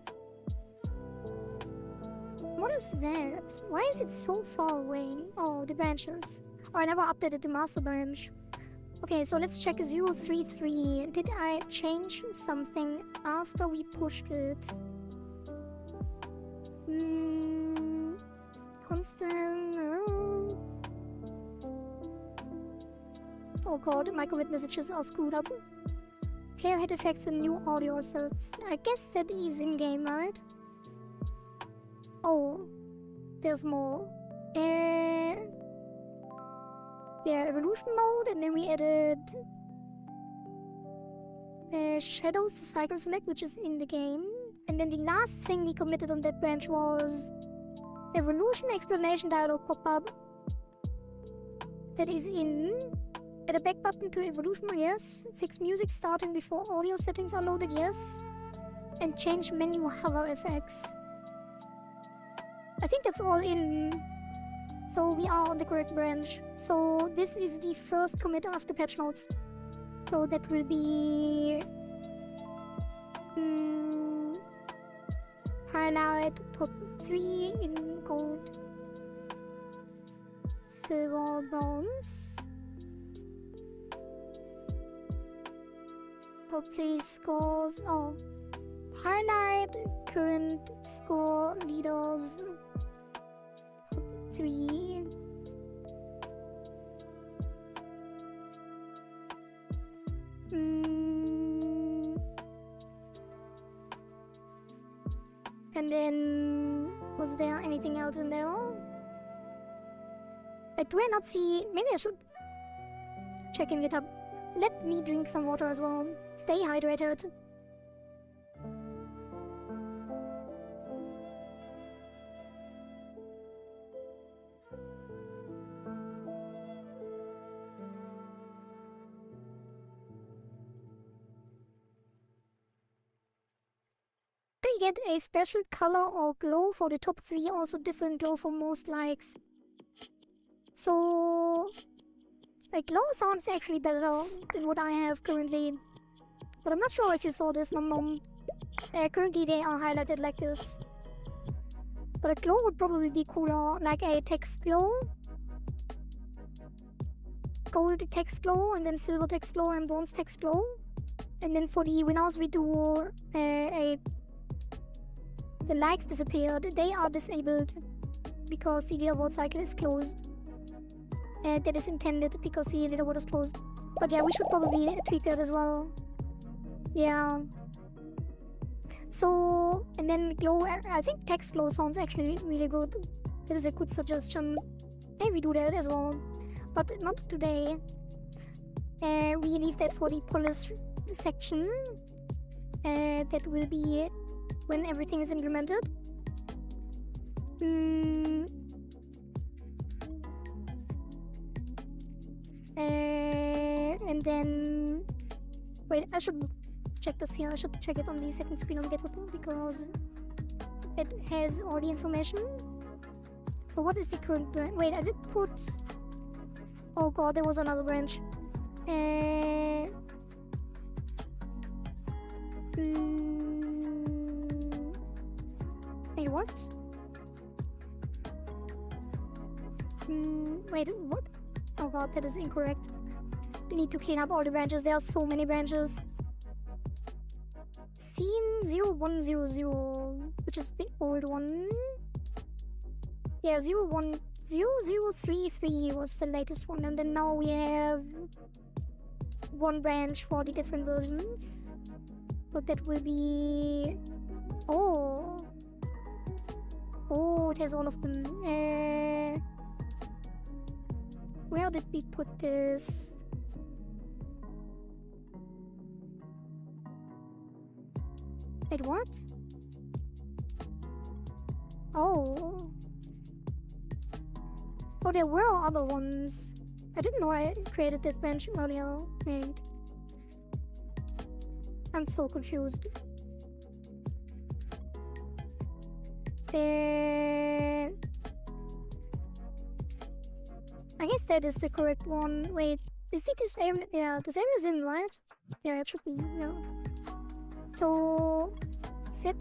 What is that? Why is it so far away? Oh, the branches. Oh, I never updated the master branch. Okay, so let's check 033. Did I change something after we pushed it? Constant. Oh god, my commit messages are screwed up. Player head effects and new audio assets. I guess that is in game, right? Oh, there's more. Yeah, evolution mode, and then we added shadows to cycle select, which is in the game. And then the last thing we committed on that branch was evolution explanation dialog pop-up. That is in. Add a back button to evolution, yes. Fix music starting before audio settings are loaded, yes. And change menu hover effects. I think that's all in. So we are on the correct branch. So this is the first commit after patch notes. So that will be highlight top 3 in gold, silver, bronze. Please scores. Oh, highlight current score leaders 3. And then was there anything else in there? Do I not see? Maybe I should check in GitHub. Let me drink some water as well. Stay hydrated. You get a special color or glow for the top 3, also different glow for most likes. So, a glow sounds actually better than what I have currently. But I'm not sure if you saw this nom. Currently they are highlighted like this. But a glow would probably be cooler, like a text glow. Gold text glow, and then silver text glow, and bronze text glow. And then for the winners we do the likes disappeared. They are disabled because the leaderboard cycle is closed. That is intended because the leaderboard is closed. But yeah, we should probably tweak that as well. Yeah. So, and then glow, I think text glow sounds actually really good. That is a good suggestion. Maybe we do that as well. But not today. We leave that for the polish section. That will be when everything is implemented. And then wait, I should check this here. I should check it on the second screen on GitHub because it has all the information. So what is the current branch? Wait, I did put... Oh god, there was another branch. Wait, what? Wait, what? Oh god, that is incorrect. We need to clean up all the branches. There are so many branches. Scene 0100, which is the old one. Yeah, 010033 was the latest one, and then now we have one branch for the different versions. But that will be... Oh, it has all of them. Where did we put this? Wait, what? Oh, there were other ones. I didn't know I created that branch earlier. Wait. I'm so confused. I guess that is the correct one. Wait, is it this area? Yeah, this area is in, right? Yeah, it should be, yeah. So, set,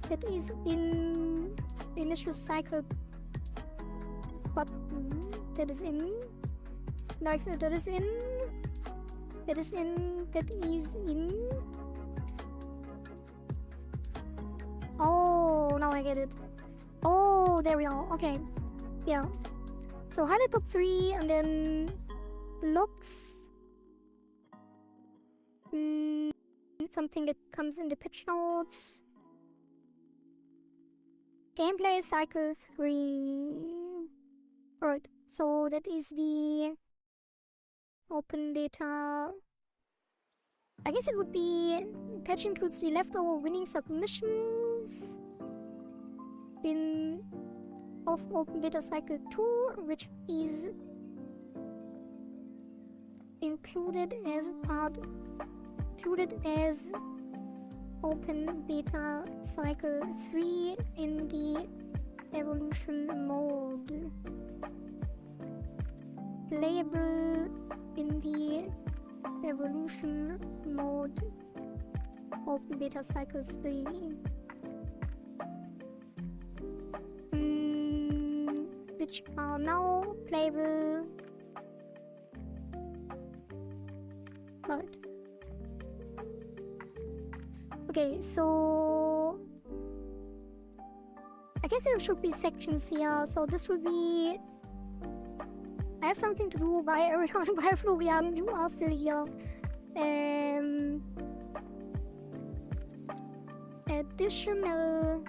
that is in initial cycle button. That is in, like, that is in, that is in, that is in. Oh, now I get it. Oh, there we are. Okay. Yeah. So highlight top 3 and then looks. Something that comes in the pitch notes. Gameplay cycle 3. Alright. So that is the open data. I guess it would be patch includes the leftover winning submissions of open beta cycle 2, which is included as open beta cycle 3 in the evolution mode. Playable in the evolution mode open beta cycle 3. Which are now playable. Right. Okay, so I guess there should be sections here. So this will be. I have something to do by everyone. By Florian, you are still here. Additional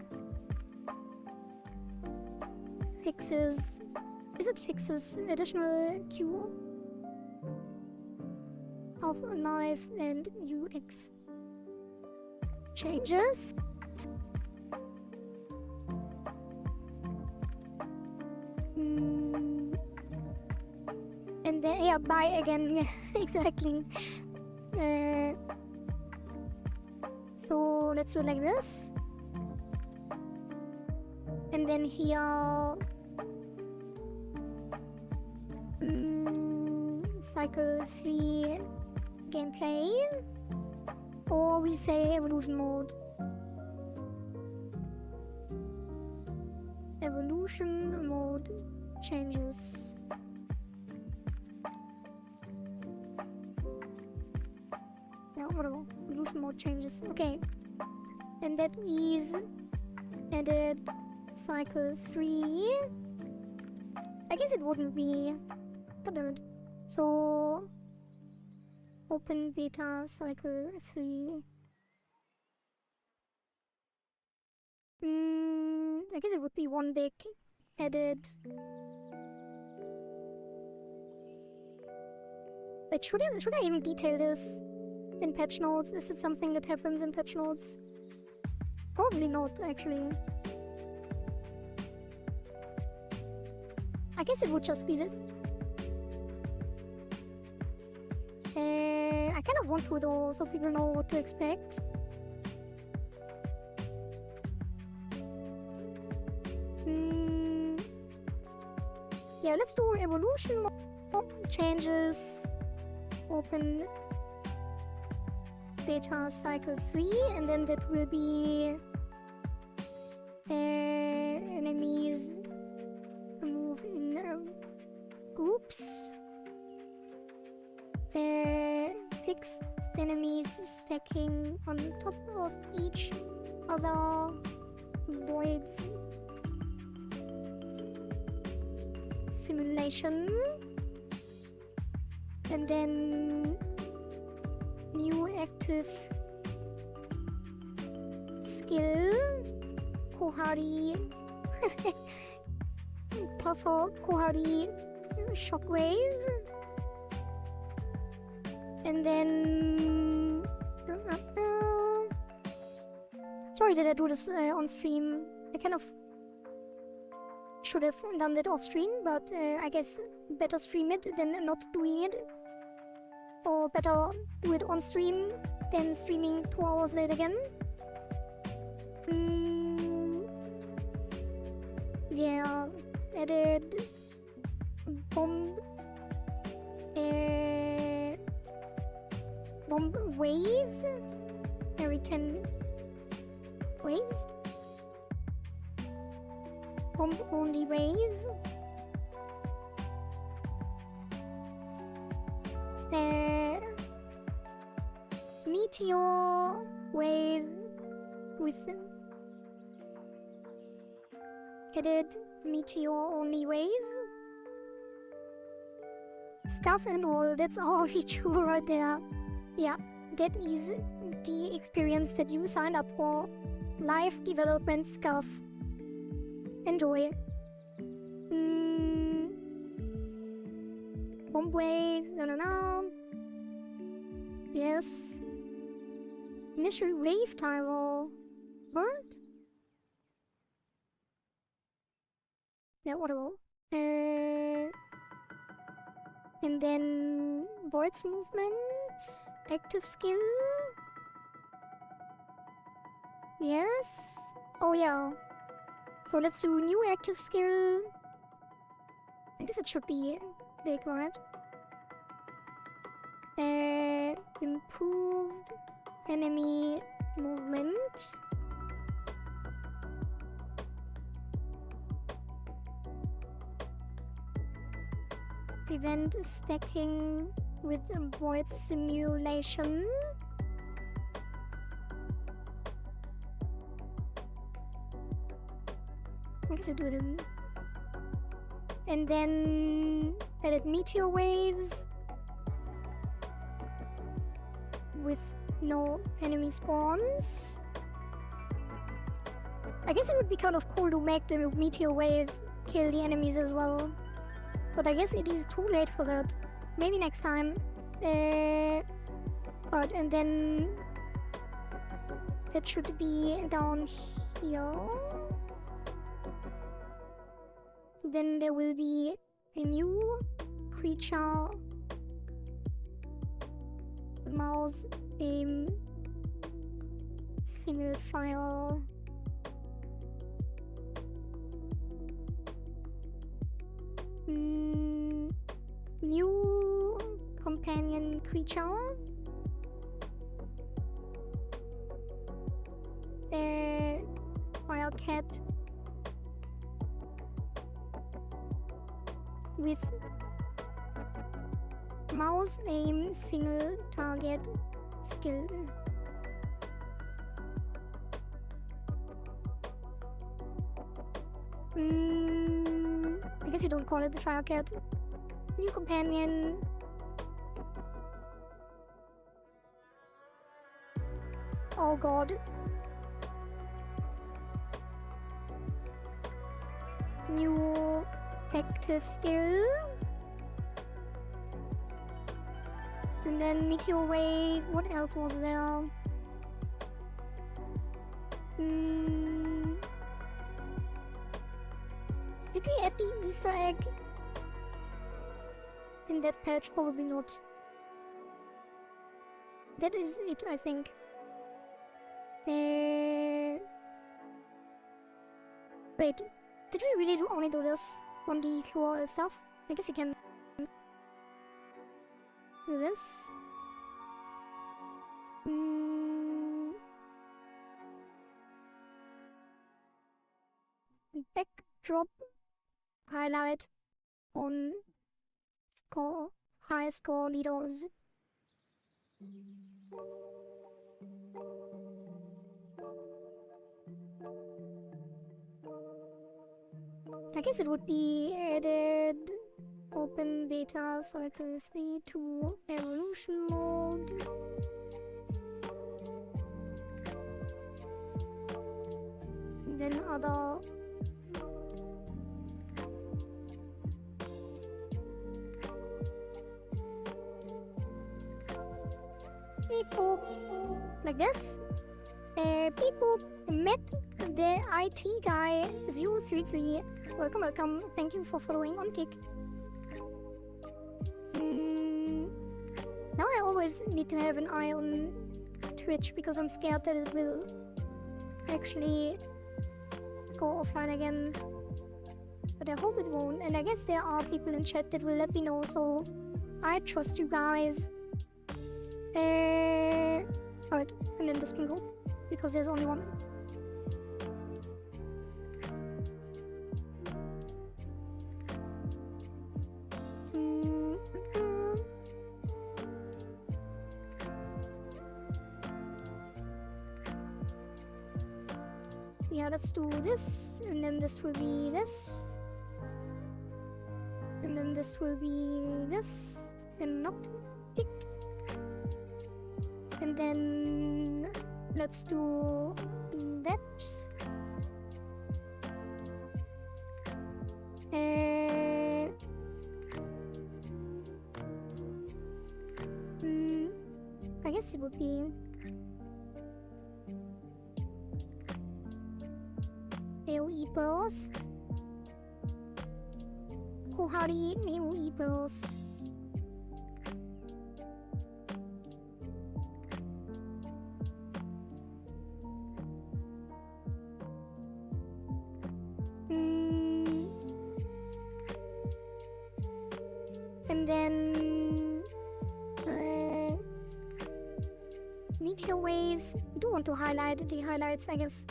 fixes. Is it fixes? Additional Q of a knife and UX changes. And then, yeah, buy again. Exactly. So let's do it like this. And then here, cycle 3 gameplay, or we say evolution mode. Evolution mode changes. Yeah, whatever. Evolution mode changes. Okay. And that is added cycle 3. I guess it wouldn't be covered. So open beta cycle 3. I guess it would be one big added. Wait, should I even detail this? in patch notes? Is it something that happens in patch notes? Probably not, actually. I guess it would just be that. I kind of want to though, so people know what to expect. Yeah, let's do evolution changes. Open beta cycle 3, and then that will be enemies move in groups. Fixed enemies stacking on top of each other voids. Simulation. And then new active skill. Kohari Puffer Kohari Shockwave. And then sorry that I do this on stream. I kind of should have done that off stream, but I guess better stream it than not doing it. Or better do it on stream than streaming 2 hours late again. Yeah, added bomb waves every 10 waves. Bomb only wave. Meteor wave with added meteor only wave. Stuff and all, that's our VTuber right there. Yeah, that is the experience that you signed up for. Live development stuff. Enjoy. Bomb wave, no. Yes. Initial wave timer. What? Yeah, whatever. And then voids movement. Active skill. Yes. Oh yeah. So let's do new active skill. I guess it should be big, right? Improved enemy movement. Prevent stacking with void simulation. I guess I do it in. And then added meteor waves with no enemy spawns. I guess it would be kind of cool to make the meteor wave kill the enemies as well. But I guess it is too late for that. Maybe next time. But and then that should be down here. Then there will be a new creature. Mouse aim single file. New companion creature. Wildcat with mouse aim single target skill. I guess you don't call it the Wildcat. New companion. Oh god. New active skill. And then Meteor Wave, what else was there? Did we add the Easter egg in that patch? Probably not. That is it, I think. Wait, did we really only do this on the QRL stuff? I guess you can do this. Backdrop highlight on score, high score leaders. I guess it would be added open beta cycle 3 to evolution mode. And then other people like this. People met the ItaGy 033. Welcome, welcome. Thank you for following on Kick. Now I always need to have an eye on Twitch because I'm scared that it will actually go offline again. But I hope it won't. And I guess there are people in chat that will let me know, so I trust you guys. Alright, and then this can go because there's only one. Yeah, let's do this, and then this will be this, and then this will be this, and not pick. And then let's do that. I guess it would be AoE burst. Kohari AoE burst. And then Meteor Waves. I do want to highlight the highlights, I guess.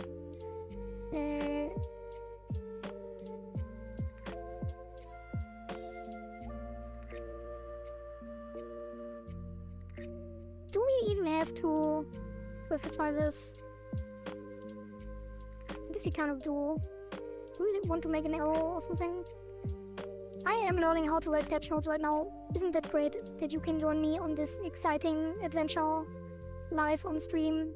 Do we even have to specify this? I guess we kind of do. Do we want to make an arrow or something? I am learning how to write patch notes right now. Isn't that great that you can join me on this exciting adventure live on stream?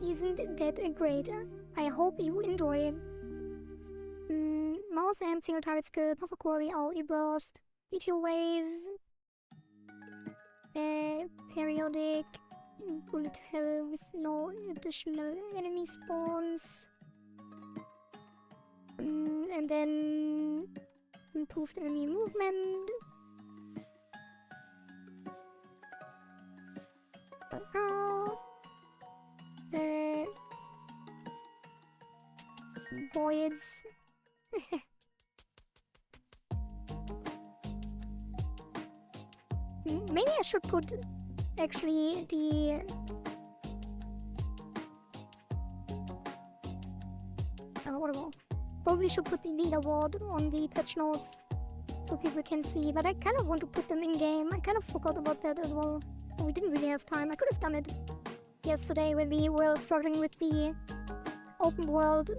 Isn't that great? I hope you enjoy it. Mouse and single target skill, Puffer Quarry, AoE burst, Meteor Waves, periodic, bullet hell with no additional enemy spawns. And then improved enemy movement. Voids. Maybe I should put actually the whatever. Probably should put the leaderboard on the patch notes so people can see, but I kind of want to put them in game. I kind of forgot about that as well. We didn't really have time. I could have done it yesterday when we were struggling with the open world,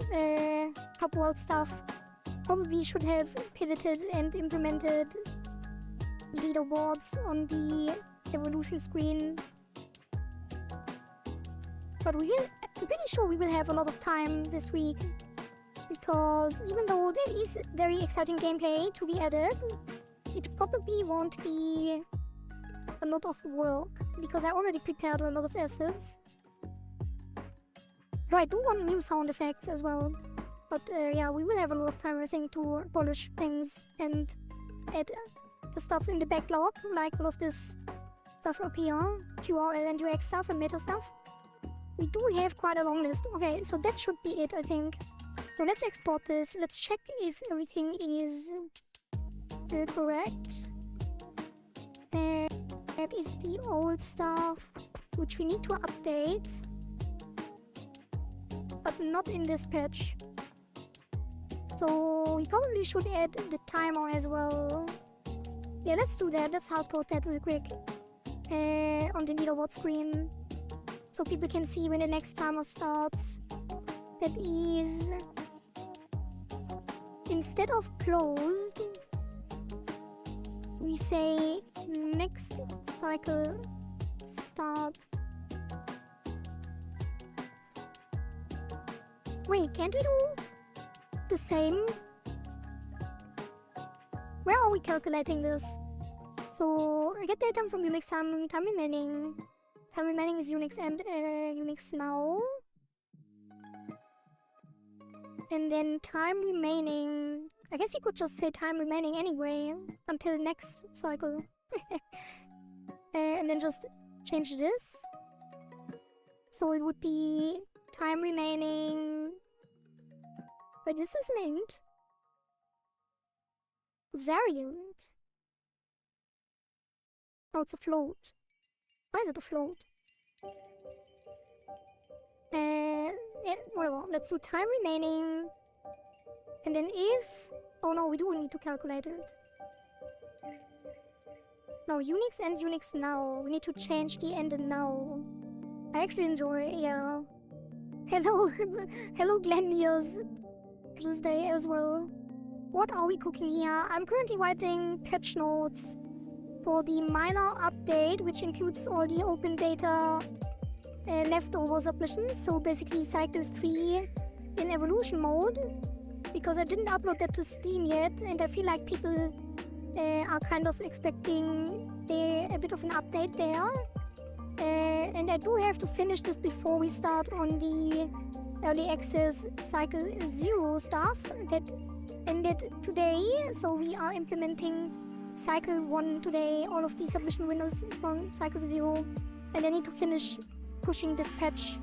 hub world stuff. Probably should have pivoted and implemented leaderboards on the evolution screen. But I'm pretty sure we will have a lot of time this week. Because even though there is very exciting gameplay to be added, it probably won't be a lot of work because I already prepared a lot of assets. Though I do want new sound effects as well. But yeah, we will have a lot of time, I think, to polish things and add the stuff in the backlog, like all of this stuff up here, QRL and UX stuff and meta stuff. We do have quite a long list. Okay, so that should be it, I think. So let's export this. Let's check if everything is correct. That is the old stuff, which we need to update. But not in this patch. So we probably should add the timer as well. Yeah, let's do that. Let's hardcode that real quick on the leaderboard screen, so people can see when the next timer starts. That is, instead of closed, we say next cycle start. Wait, can't we do the same? Where are we calculating this? So I get data from Unix time remaining. Time remaining is Unix and Unix now. And then time remaining, I guess you could just say time remaining anyway until next cycle. And then just change this. So it would be time remaining. But this is an int. Variant. Oh, it's a float. Why is it a float? Yeah, whatever. Let's do time remaining. And then if... Oh no, we do need to calculate it. No, Unix and Unix now. We need to change the end and now. I actually enjoy, yeah. Hello, hello Glendiers. Tuesday as well. What are we cooking here? I'm currently writing patch notes for the minor update, which includes all the open data leftover submissions. So basically cycle 3 in evolution mode, because I didn't upload that to Steam yet, and I feel like people are kind of expecting a bit of an update there. And I do have to finish this before we start on the early access cycle 0 stuff that ended today. So we are implementing cycle 1 today, all of the submission windows from cycle 0, and I need to finish pushing this patch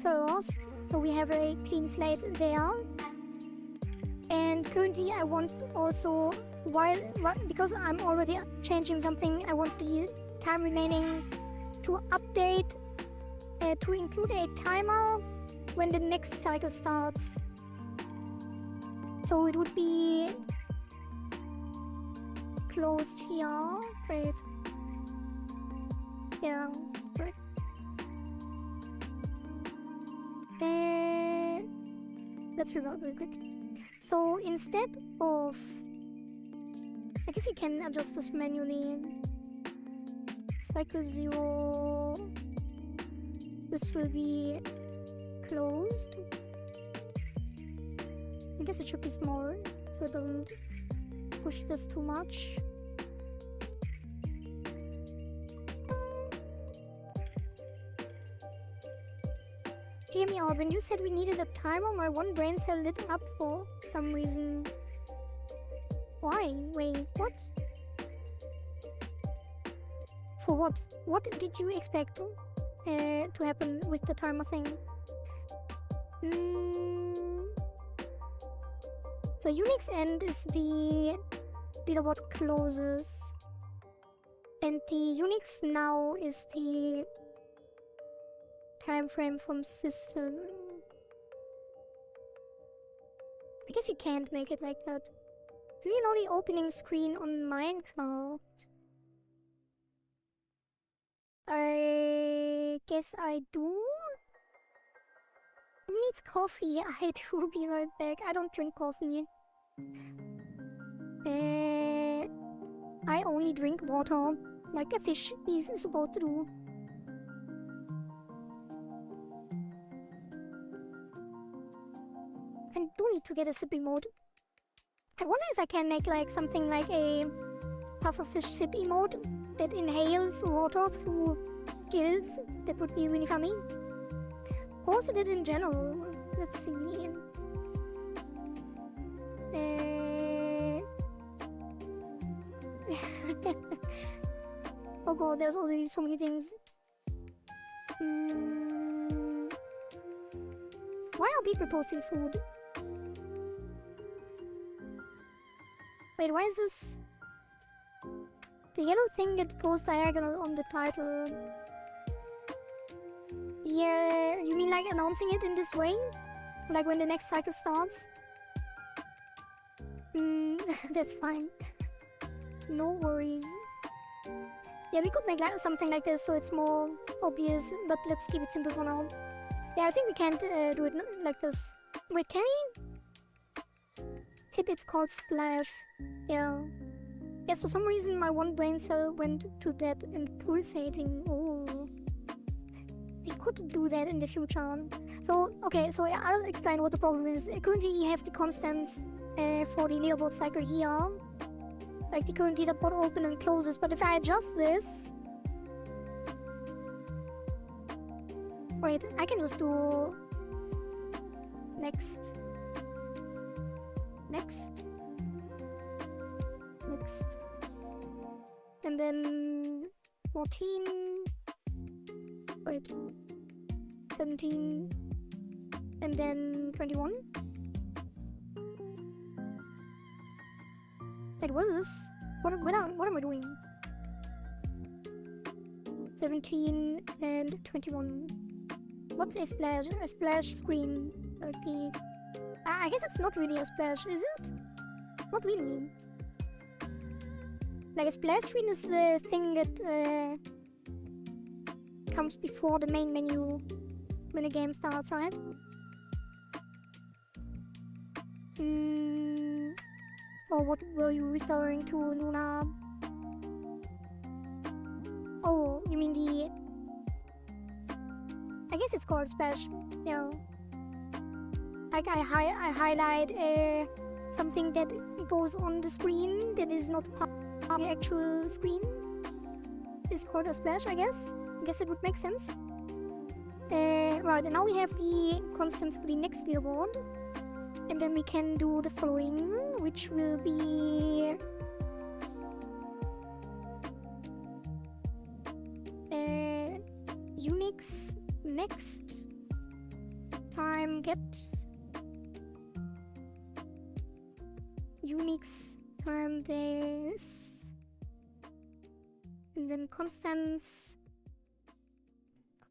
first, so we have a clean slate there. And currently I want also, because I'm already changing something, I want the time remaining to update to include a timer when the next cycle starts. So it would be closed here. Wait. Yeah, right. Let's revert real quick. So instead of... I guess you can adjust this manually. Cycle 0... This will be closed. I guess it should be small, so it doesn't push this too much. Hear me out, when you said we needed a timer, my one brain cell lit up for some reason. Why? Wait, what? For what? What did you expect to happen with the timer thing? So Unix end is the leaderboard closes, and the Unix now is the time frame from system. I guess you can't make it like that. Do you know the opening screen on Minecraft? I guess I do. Who needs coffee? I do be right back. I don't drink coffee. I only drink water, like a fish is supposed to do. I do need to get a sippy mode. I wonder if I can make like something like a pufferfish sip emote that inhales water through gills. That would be really funny. Also that in general. Let's see. Oh god, there's already so many things. Why are people posting food? Wait, why is this? The yellow thing that goes diagonal on the title. Yeah, you mean like announcing it in this way? Like when the next cycle starts? That's fine. No worries. Yeah, we could make like something like this so it's more obvious, but let's keep it simple for now. Yeah, I think we can't do it like this. Wait, can we? Tip, it's called splash. Yeah. Yes, for some reason my one brain cell went to that and pulsating. Oh. We could do that in the future. So, okay, so I'll explain what the problem is. Currently we have the constants for the leaderboard cycle here. Like the current leaderboard open and closes, but if I adjust this... Wait, I can just do... Next. And then... 14... Wait... 17... And then 21? Wait, what is this? What am I doing? 17 and 21. What's a splash? A splash screen. Okay. I guess it's not really a splash, is it? Not really. Like a splash screen is the thing that comes before the main menu when the game starts, right? Or what were you referring to, Luna? Oh, you mean the... I guess it's called splash, yeah. Like I highlight something that goes on the screen that is not part of the actual screen. It's called a splash, I guess. I guess it would make sense. Right, and now we have the constants for the next leaderboard. And then we can do the following, which will be... Unix next time get Unix time this, and then constants.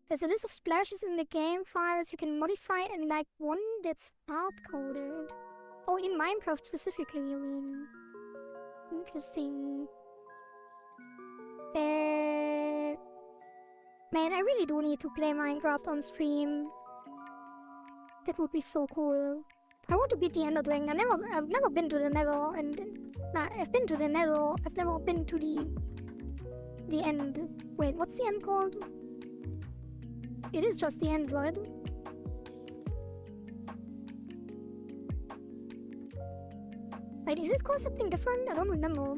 There's a list of splashes in the game files you can modify, and like one that's hard-coded. Oh, in Minecraft specifically, you mean? Interesting. Man, I really do need to play Minecraft on stream. That would be so cool. I want to beat the Ender Dragon. I've never been to the Nether, and I've been to the Nether. I've never been to the end. Wait, what's the end called? It is just the end, right? Wait, is it called something different? I don't remember.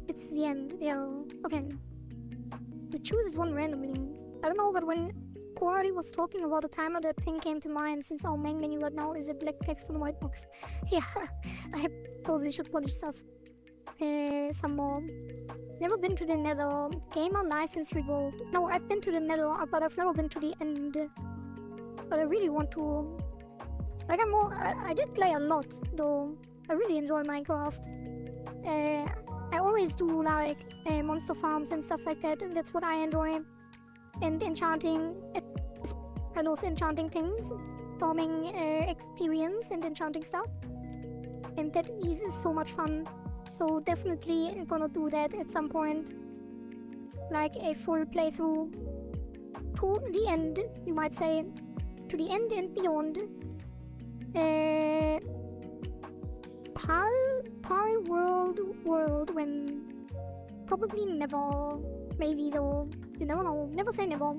It's the end, yeah. Okay. It chooses one randomly. I don't know, but when Quarry was talking about the timer, that thing came to mind since our main menu right now is a black text on a white box. Yeah, I probably should polish stuff some more. Never been to the Nether. Gamer license revoked. No, I've been to the Nether, but I've never been to the end. But I really want to. Like, I did play a lot, though. I really enjoy Minecraft. I always do like monster farms and stuff like that, and that's what I enjoy. And enchanting. I love enchanting things. Farming experience and enchanting stuff. And that is so much fun. So definitely gonna do that at some point. Like a full playthrough to the end, you might say. To the end and beyond. Pal world when probably never. Maybe though. You never know. Never say never.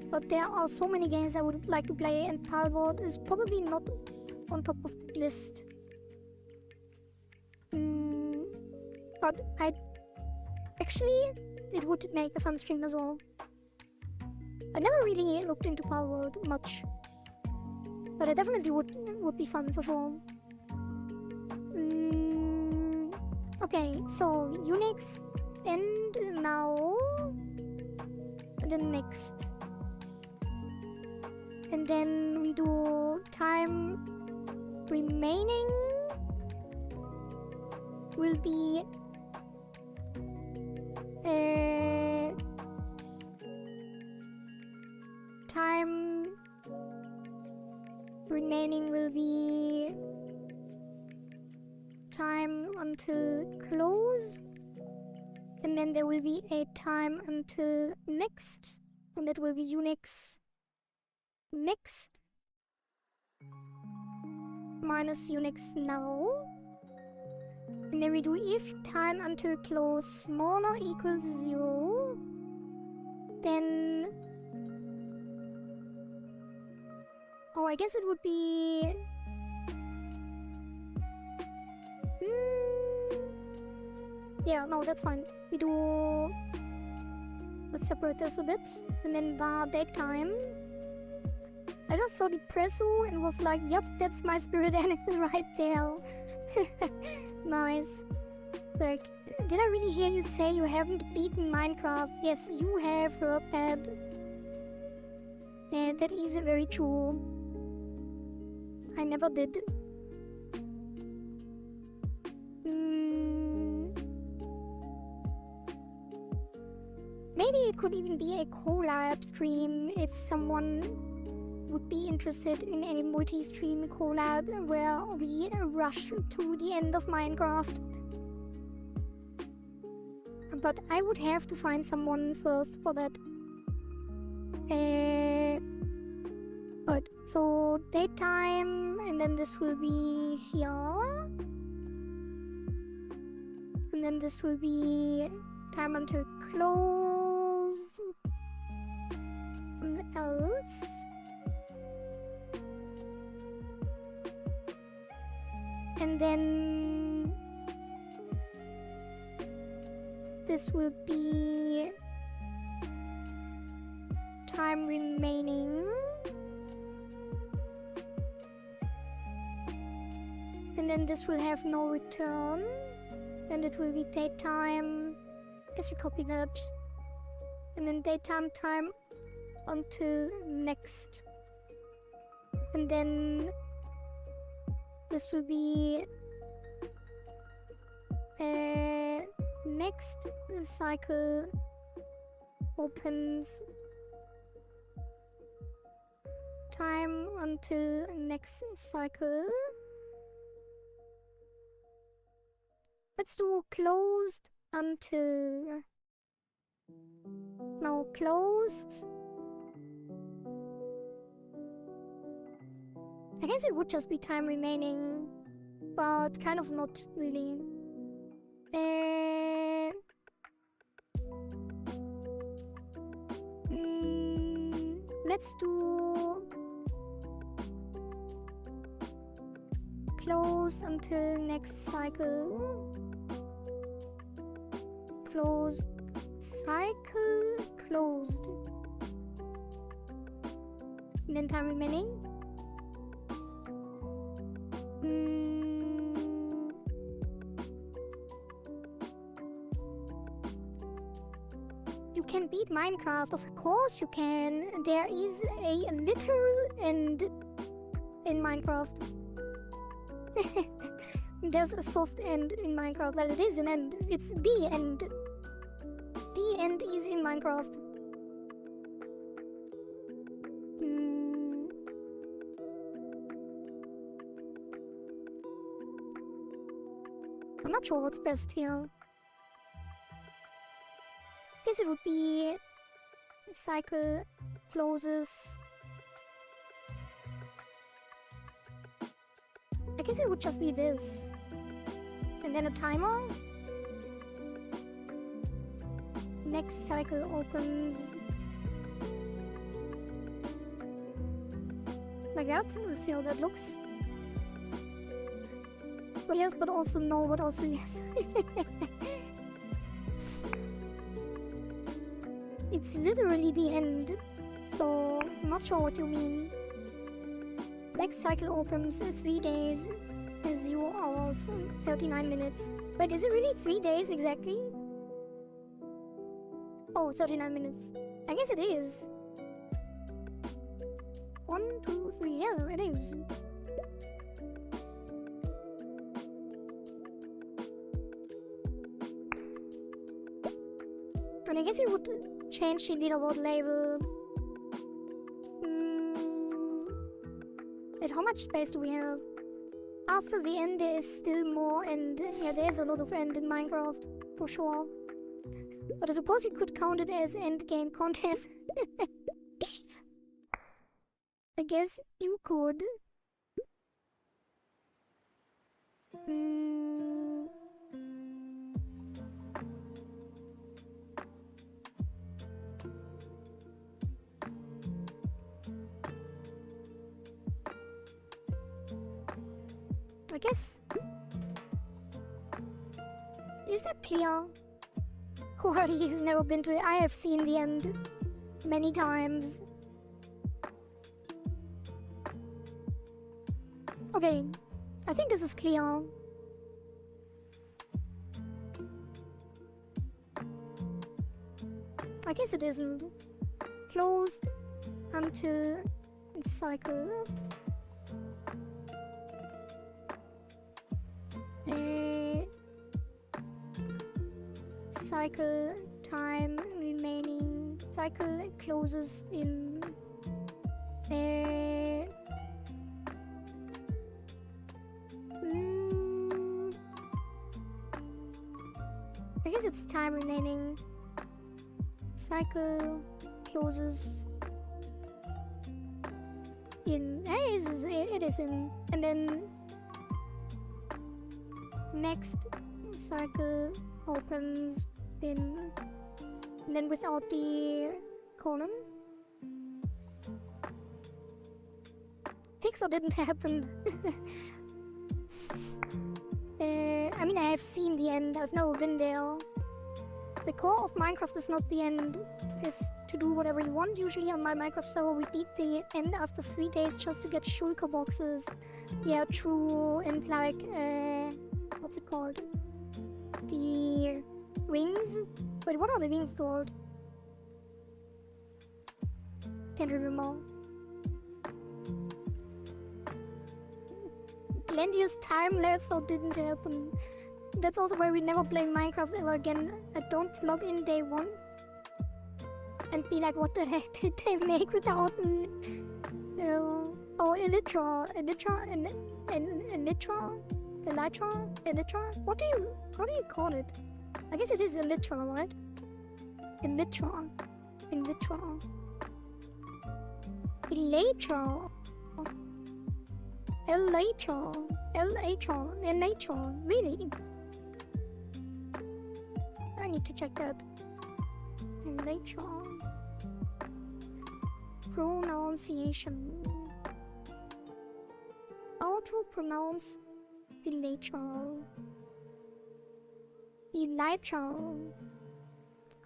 But there are so many games I would like to play, and Pal World is probably not on top of the list. But Actually, it would make a fun stream as well. I never really looked into Power World much, but it definitely would be fun for sure. Okay, so Unix and now the next, and then we do time remaining will be time remaining will be time until close, and then there will be a time until next, and that will be Unix next minus Unix now. And then we do if time until close smaller equals 0, then oh, I guess it would be yeah, no, that's fine. We do, let's separate this a bit, and then var datetime. I just saw the presso and was like, yep, that's my spirit animal right there. Nice. Like, did I really hear you say you haven't beaten Minecraft? Yes, you have, Herpad. And that is very true. I never did. Maybe it could even be a collab stream if someone would be interested in any multi-stream collab where we rush to the end of Minecraft. But I would have to find someone first for that. But so daytime, and then this will be here, and then this will be time until close, and else. And then this will be time remaining, and then this will have no return, and it will be daytime. I guess we copy that, and then daytime time until next, and then this will be next cycle opens time until next cycle. Let's do closed until now closed. I guess it would just be time remaining, but kind of not really. Let's do close until next cycle. Close cycle closed. And then time remaining. You can beat Minecraft, of course you can. There is a literal end in Minecraft. There's a soft end in Minecraft. Well, it is an end. It's the end. The end is in Minecraft. I'm not sure what's best here. Guess it would be cycle closes. I guess it would just be this. And then a timer. Next cycle opens. Like that. Let's see how that looks. But yes, but also no, but also yes. it's literally the end. So, I'm not sure what you mean. Next cycle opens 3 days, 0 hours, 39 minutes. Wait, is it really 3 days exactly? Oh, 39 minutes. I guess it is. 1, 2, 3, yeah, it is. And I guess it would change the leaderboard label. How much space do we have? After the end there is still more, and yeah, there's a lot of end in Minecraft, for sure. But I suppose you could count it as end game content. I guess you could. I guess. Is that clear? Who has never been to it? I have seen the end many times. Okay, I think this is clear. I guess it isn't. Closed until it's cycle. Cycle time remaining. Cycle closes in. I guess it's time remaining. Cycle closes in. It is in. And then next cycle opens in. And then without the colon. Fix or didn't happen. I mean, I have seen the end. I've never been there. The core of Minecraft is not the end. It's to do whatever you want. Usually on my Minecraft server, we beat the end after 3 days just to get shulker boxes. Yeah, true. And like, what's it called? The wings? Wait, what are the wings called? Can't remember. Plenteous time lapse or didn't happen. That's also why we never play Minecraft ever again. I don't log in day 1 and be like, what the heck did they make without me? Oh, Elytra. How do you call it? I guess it is Elytra, right? Elytra. Elytra. Really? I need to check that. Elytra. Pronunciation. How to pronounce Elytra?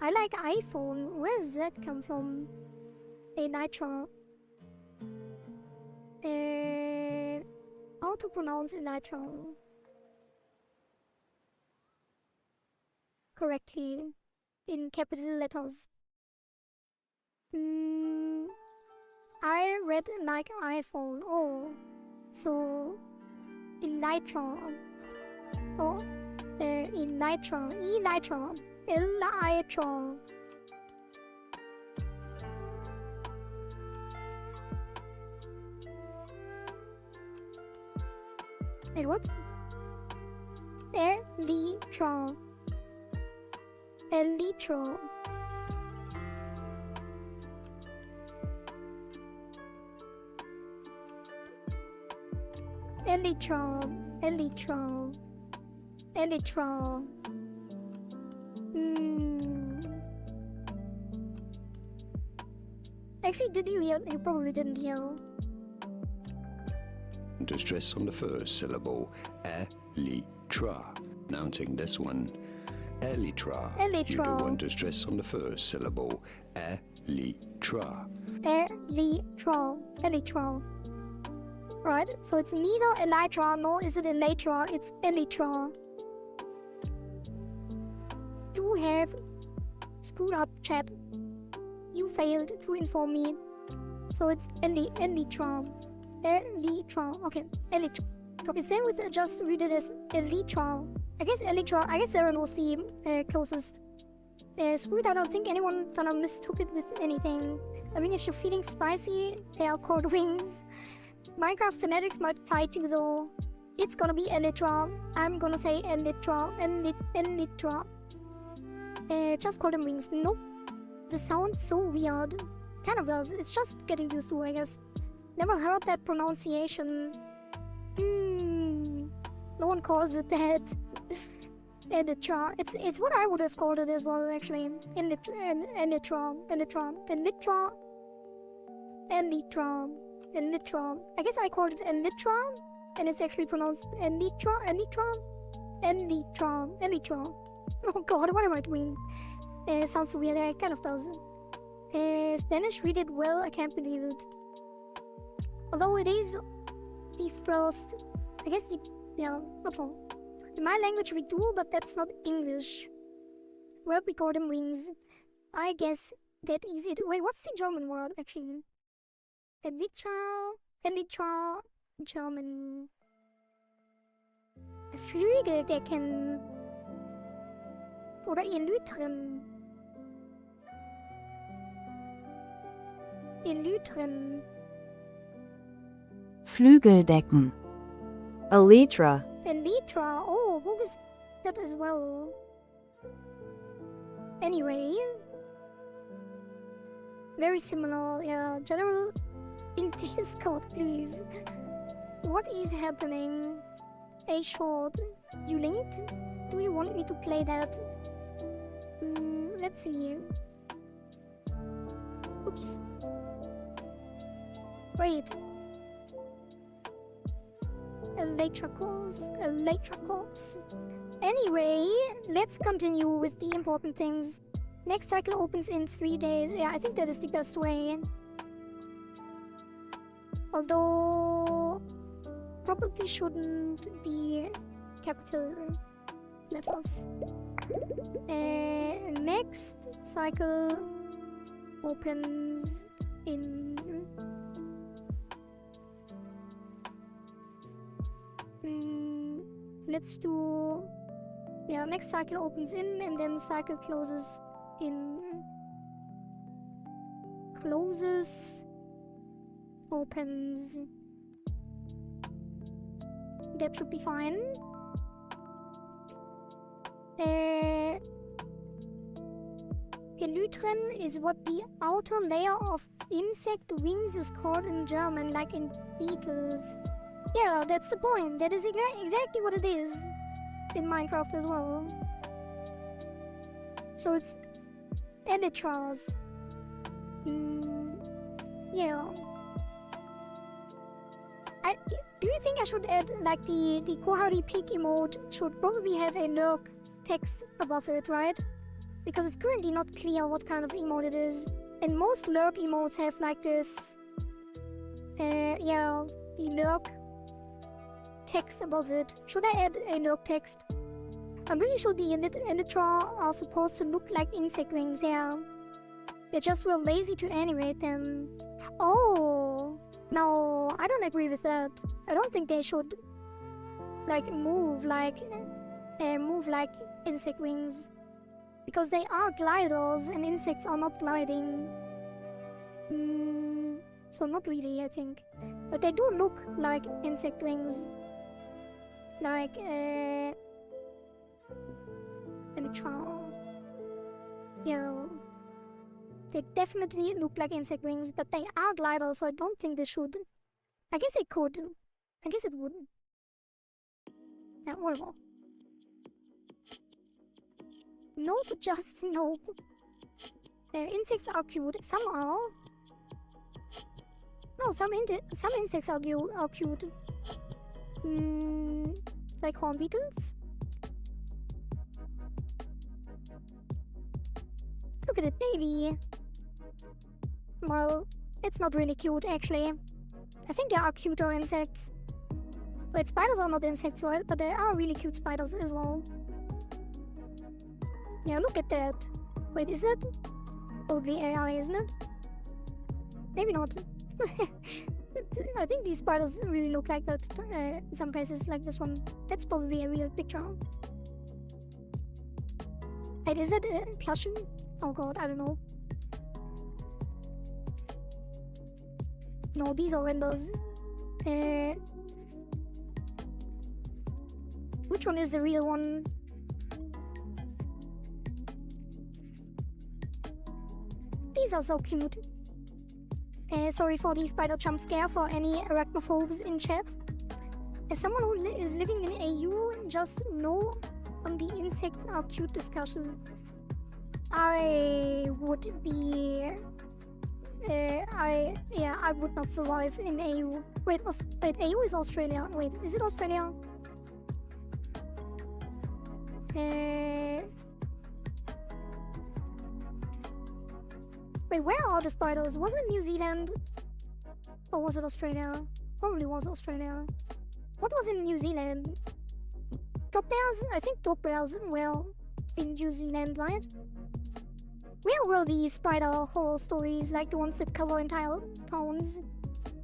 I like iPhone. Where does that come from? Elytra. How to pronounce Elytra correctly in capital letters? I read like iPhone. Oh, so Elytra. Oh, Elytra. Wait, what? Elytra. Actually, did you hear? You probably didn't hear. To stress on the first syllable, elytra. Pronouncing this one, elytra. You do want to stress on the first syllable. Elytra. Elytra. Right, so it's neither elytra nor is it elytra, it's elytra. You have screwed up, chat. You failed to inform me. So it's elytra. Elytra. Okay, elytra. It's then with just read it as elytra. I guess elytra. I guess there was the closest. Sweet, I don't think anyone kind of mistook it with anything. I mean, if you're feeling spicy, they are called wings. Minecraft phonetics might tie to though. It's gonna be elytra. I'm gonna say elytra. Elytra. Just call them wings. Nope. The sound's so weird. Kind of does. It's just getting used to, I guess. Never heard that pronunciation. No one calls it that. Elytra. It's what I would have called it as well, actually. Elytra. I guess I called it elytra, and it's actually pronounced elytra. Oh god, what am I doing? Sounds so weird. It kind of does. Spanish, read it well. I can't believe it. Although it is the first, I guess not wrong. In my language we do, but that's not English. Well, we call them wings. I guess that is it. Wait, what's the German word actually? Elytra, German. Flügeldecken. Oder Elytren. Flügeldecken. Elytra. Elytra. Oh, what is that as well? Anyway. Very similar, yeah. General in Discord, please. What is happening? A short. You linked? Do you want me to play that? Let's see. Oops. Wait. Elytra course. Anyway, let's continue with the important things. Next cycle opens in 3 days. Yeah, I think that is the best way. Although, probably shouldn't be capital letters. Next cycle opens in let's do, yeah, next cycle opens in and then cycle closes in, opens, that should be fine. Elytren is what the outer layer of insect wings is called in German, like in beetles. Yeah, that's the point. That is exactly what it is in Minecraft as well. So it's elytras. Yeah. Do you think I should add, like, the Kohari Peak emote should probably have a lurk text above it, right? Because it's currently not clear what kind of emote it is. And most lurk emotes have like this, yeah, the lurk text above it. Should I add a lurk text? I'm pretty sure the elytra are supposed to look like insect wings, yeah. They just were lazy to animate them. Oh, no, I don't agree with that. I don't think they should, like, move like insect wings. Because they are gliders and insects are not gliding. So not really, I think. But they do look like insect wings. Like, elytra. Yeah. They definitely look like insect wings, but they are gliders, so I don't think they should. I guess they could. I guess it would. Yeah, whatever. Nope, just nope. Insects are cute. Some are. No, some insects are cute. Like horn beetles. Look at it, baby. Well, it's not really cute, actually. I think there are cuter insects. Wait, spiders are not insects, right? But there are really cute spiders as well. Yeah, look at that. Wait, is it? Probably AI, isn't it? Maybe not. I think these spiders really look like that in some places, like this one. That's probably a real picture. Wait, is it a plushie? Oh god, I don't know. No, these are renders. Which one is the real one? These are so cute. Sorry for the spider jump scare for any arachnophobes in chat. As someone who is living in AU, just know on the insects are cute discussion. I would be... I would not survive in AU. Wait, AU is Australia. Wait, is it Australia? Wait, where are the spiders? Was it New Zealand? Or was it Australia? Probably was Australia. What was in New Zealand? Drop bears? I think drop bears were in New Zealand, right? Where were these spider horror stories, like the ones that cover entire towns?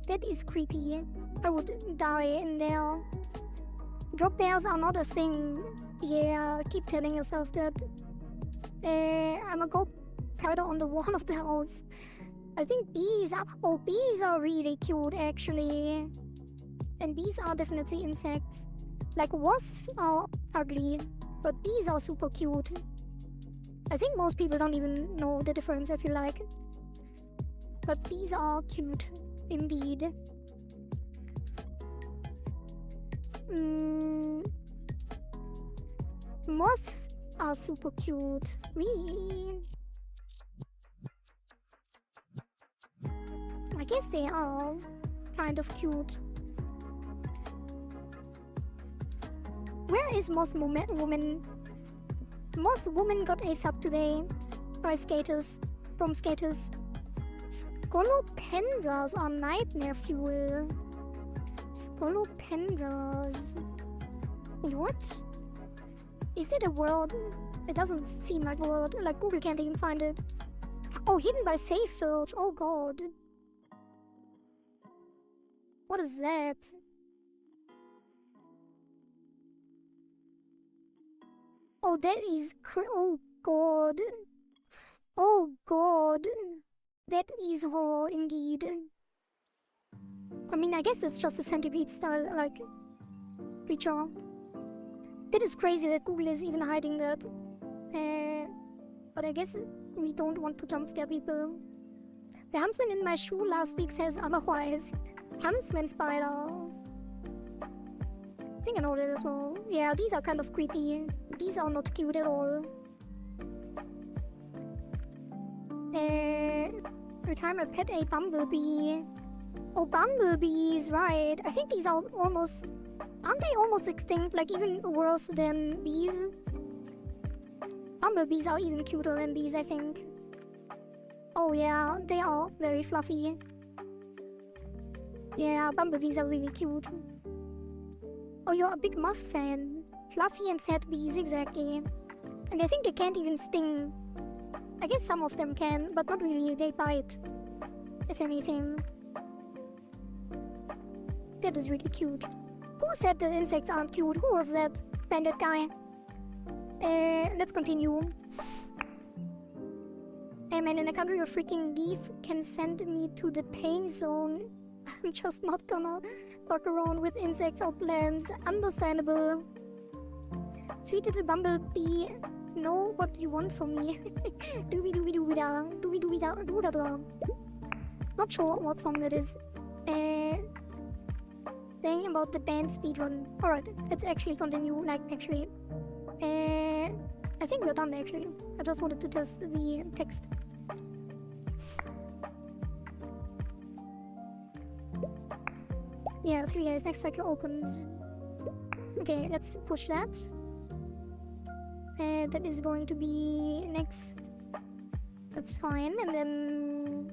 That is creepy. I would die in there. Drop bears are not a thing. Yeah, keep telling yourself that. I'm gonna go powder on the wall of the house. I think bees are... Oh, bees are really cute, actually. And bees are definitely insects. Like, wasps are ugly, but bees are super cute. I think most people don't even know the difference, I feel like. But bees are cute, indeed. Moths are super cute. Really? I guess they are kind of cute. Where is Moth Woman? Moth Woman got a sub today by skaters, from skaters. Scolopendras are nightmare fuel. Scolopendras. Wait, what? Is it a word? It doesn't seem like a word. Like Google can't even find it. Oh, hidden by safe search. Oh god. What is that? Oh, that is oh god. Oh god. That is horror indeed. I mean, I guess it's just a centipede style, like, creature. That is crazy that Google is even hiding that. But I guess we don't want to jump scare people. The huntsman in my shoe last week says otherwise. Huntsman spider. I think I know that as well. Yeah, these are kind of creepy. These are not cute at all. Every time I pet a bumblebee. Oh, bumblebees, right. I think these are almost... Aren't they almost extinct? Like, even worse than bees? Bumblebees are even cuter than bees, I think. Oh yeah, they are very fluffy. Yeah, bumblebees are really cute. Oh, you're a big moth fan. Fluffy and fat bees, exactly. And I think they can't even sting. I guess some of them can, but not really. They bite, if anything. That is really cute. Who said the insects aren't cute? Who was that? Bandit guy. Let's continue. Hey man, in a country where freaking leaf can send me to the pain zone, I'm just not gonna fuck around with insects or plants. Understandable. Sweet little bumblebee, know what you want from me. Doobie doobie doobie da. Doobie doobie da. Doo da da. Not sure what song that is. Thing about the band speedrun. Alright, let's actually continue. Like, actually. I think we're done actually. I just wanted to test the text. Yeah, 3 guys, next cycle opens. Okay, let's push that. That is going to be next That's fine. And then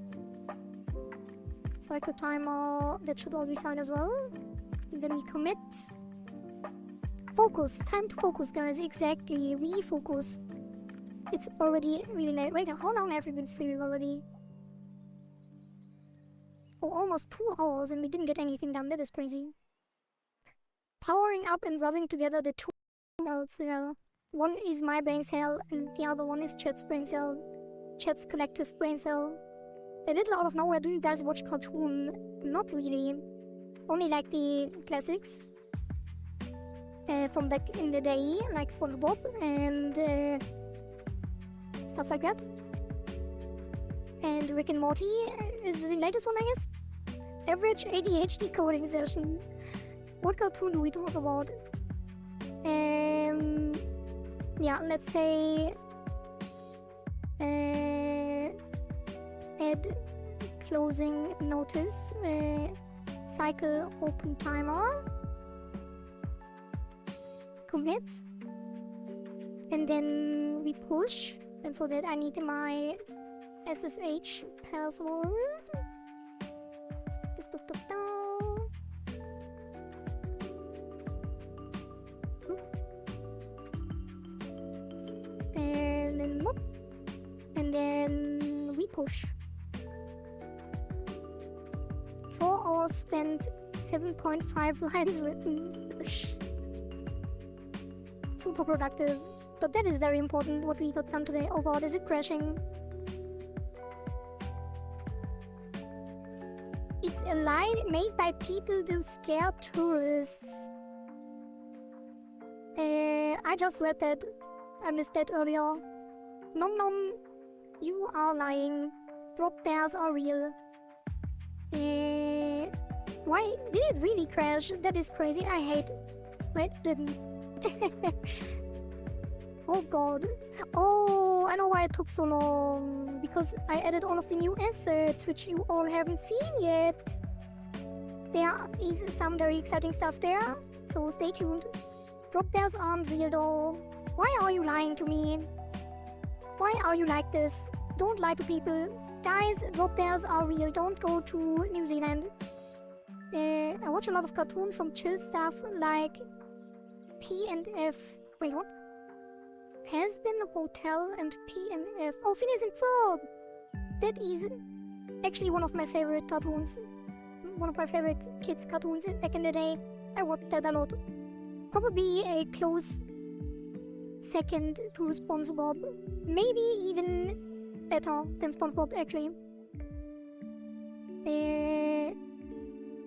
cycle timer, that should all be fine as well. And then we commit. Focus. Time to focus, guys. Exactly. We focus. It's already really late. Wait, how long have we been streaming already? Oh, almost 2 hours and we didn't get anything done. That is crazy. Powering up and rubbing together the two notes there. One is my brain cell and the other one is Chet's brain cell. Chet's collective brain cell. A little out of nowhere, do you guys watch cartoon? Not really. Only like the classics. From back in the day, like SpongeBob and stuff like that. And Rick and Morty is the latest one, I guess. Average ADHD coding session. What cartoon do we talk about? Yeah, let's say add closing notice, cycle open timer, commit, and then we push. And for that I need my SSH password. And then whoop. And then we push. 4 hours spent, 7.5 lines written. Super productive. But that is very important what we got done today. Oh god, is it crashing? It's a lie made by people to scare tourists. I just read that. I missed that earlier. Nom nom. You are lying. Drop bears are real. Why did it really crash? That is crazy. I hate. Wait, didn't. Oh god. Oh, I know why it took so long. Because I added all of the new assets, which you all haven't seen yet. There is some very exciting stuff there, so stay tuned. Drop bears aren't real though. Why are you lying to me? Why are you like this? Don't lie to people. Guys, drop bears are real. Don't go to New Zealand. I watch a lot of cartoons from chill stuff like P and F. Wait, what? Has been a hotel and P and F. Oh, Phineas and Ferb! That is actually one of my favorite cartoons. One of my favorite kids' cartoons back in the day. I watched that a lot. Probably a close second to SpongeBob. Maybe even better than SpongeBob, actually.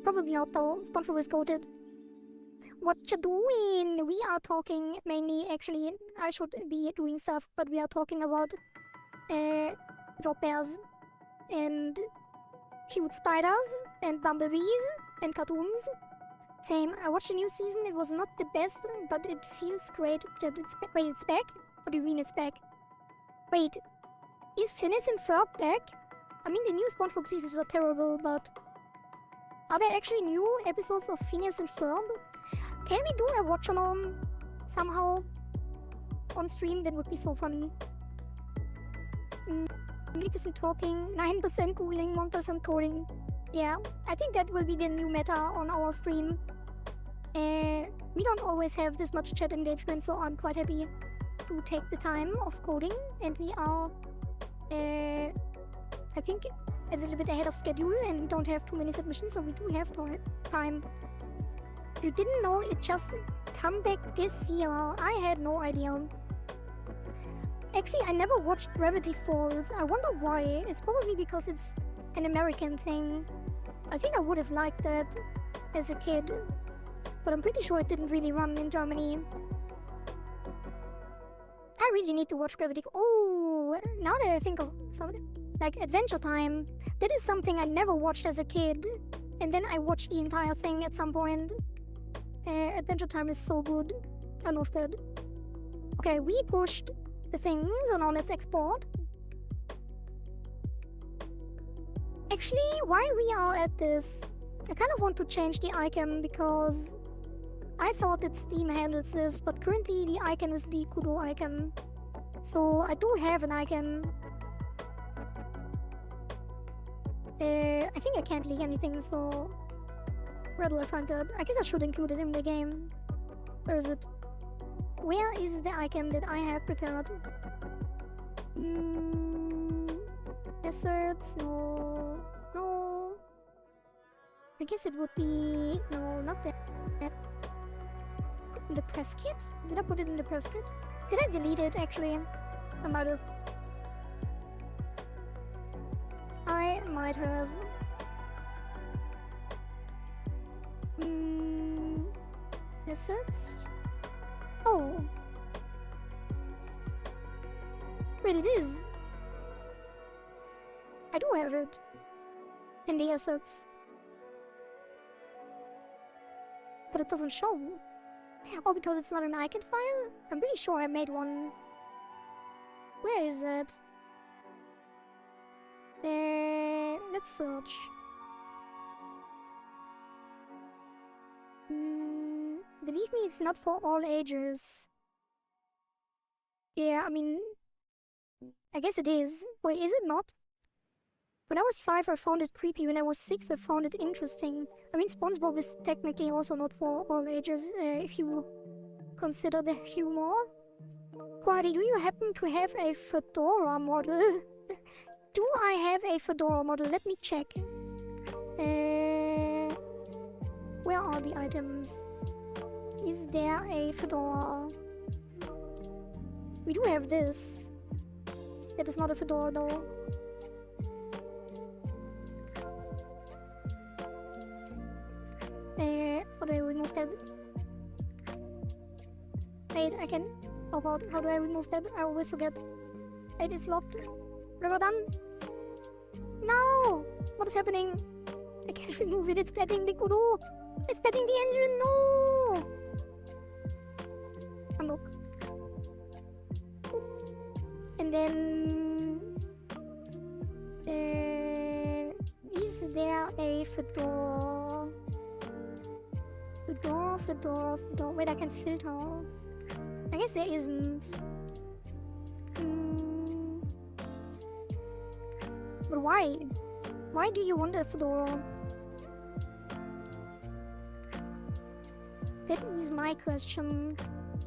Probably not though. SpongeBob is goated. What you doing? We are talking mainly, actually, I should be doing stuff, but we are talking about drop bears and cute spiders and bumblebees and cartoons. Same, I watched the new season. It was not the best, but it feels great that it's back. Wait, it's back? What do you mean it's back? Wait, is Phineas and Ferb back? I mean, the new SpongeBob seasons were terrible, but are there actually new episodes of Phineas and Ferb? Can we do a watch-along somehow on stream? That would be so funny. 20% talking, 9% cooling, 1% coding. Yeah, I think that will be the new meta on our stream. We don't always have this much chat engagement, so I'm quite happy to take the time of coding. And we are, I think, a little bit ahead of schedule, and we don't have too many submissions, so we do have time. You didn't know it just come back this year? I had no idea. Actually, I never watched Gravity Falls. I wonder why. It's probably because it's an American thing. I think I would have liked that as a kid, but I'm pretty sure it didn't really run in Germany. I really need to watch Gravity. Oh, now that I think of something like Adventure Time, that is something I never watched as a kid, and then I watched the entire thing at some point. Adventure Time is so good. I love that. Okay, we pushed the things, so now let's export. Actually, while we are at this, I kind of want to change the icon because I thought that Steam handles this, but currently the icon is the Kudo icon. So I do have an icon. I think I can't leak anything, so where do I find that? I guess I should include it in the game. Where is it? Where is the icon that I have prepared? Assets? No. No. I guess it would be... No, not that. Put in the press kit? Did I put it in the press kit? Did I delete it actually? I might have. I might have. Assets? Oh. Wait, it is. I do have it. In the assets. But it doesn't show. Oh, because it's not an icon file? I'm pretty sure I made one. Where is it? Let's search. Believe me, it's not for all ages. Yeah, I mean... I guess it is. Wait, is it not? When I was 5, I found it creepy. When I was 6, I found it interesting. I mean, SpongeBob is technically also not for all ages, if you consider the humor. Quadi, do you happen to have a fedora model? Do I have a fedora model? Let me check. Where are the items? Is there a fedora? We do have this. That is not a fedora though. How do I remove that? Wait, I can... Oh god, how do I remove that? I always forget. It is locked. River done? No! What is happening? I can't remove it. It's petting the kudu. It's petting the engine. No! Unlock. And then... is there a fedora? Fedora. Wait, I can filter. I guess there isn't. But why? Why do you want a fedora? That is my question.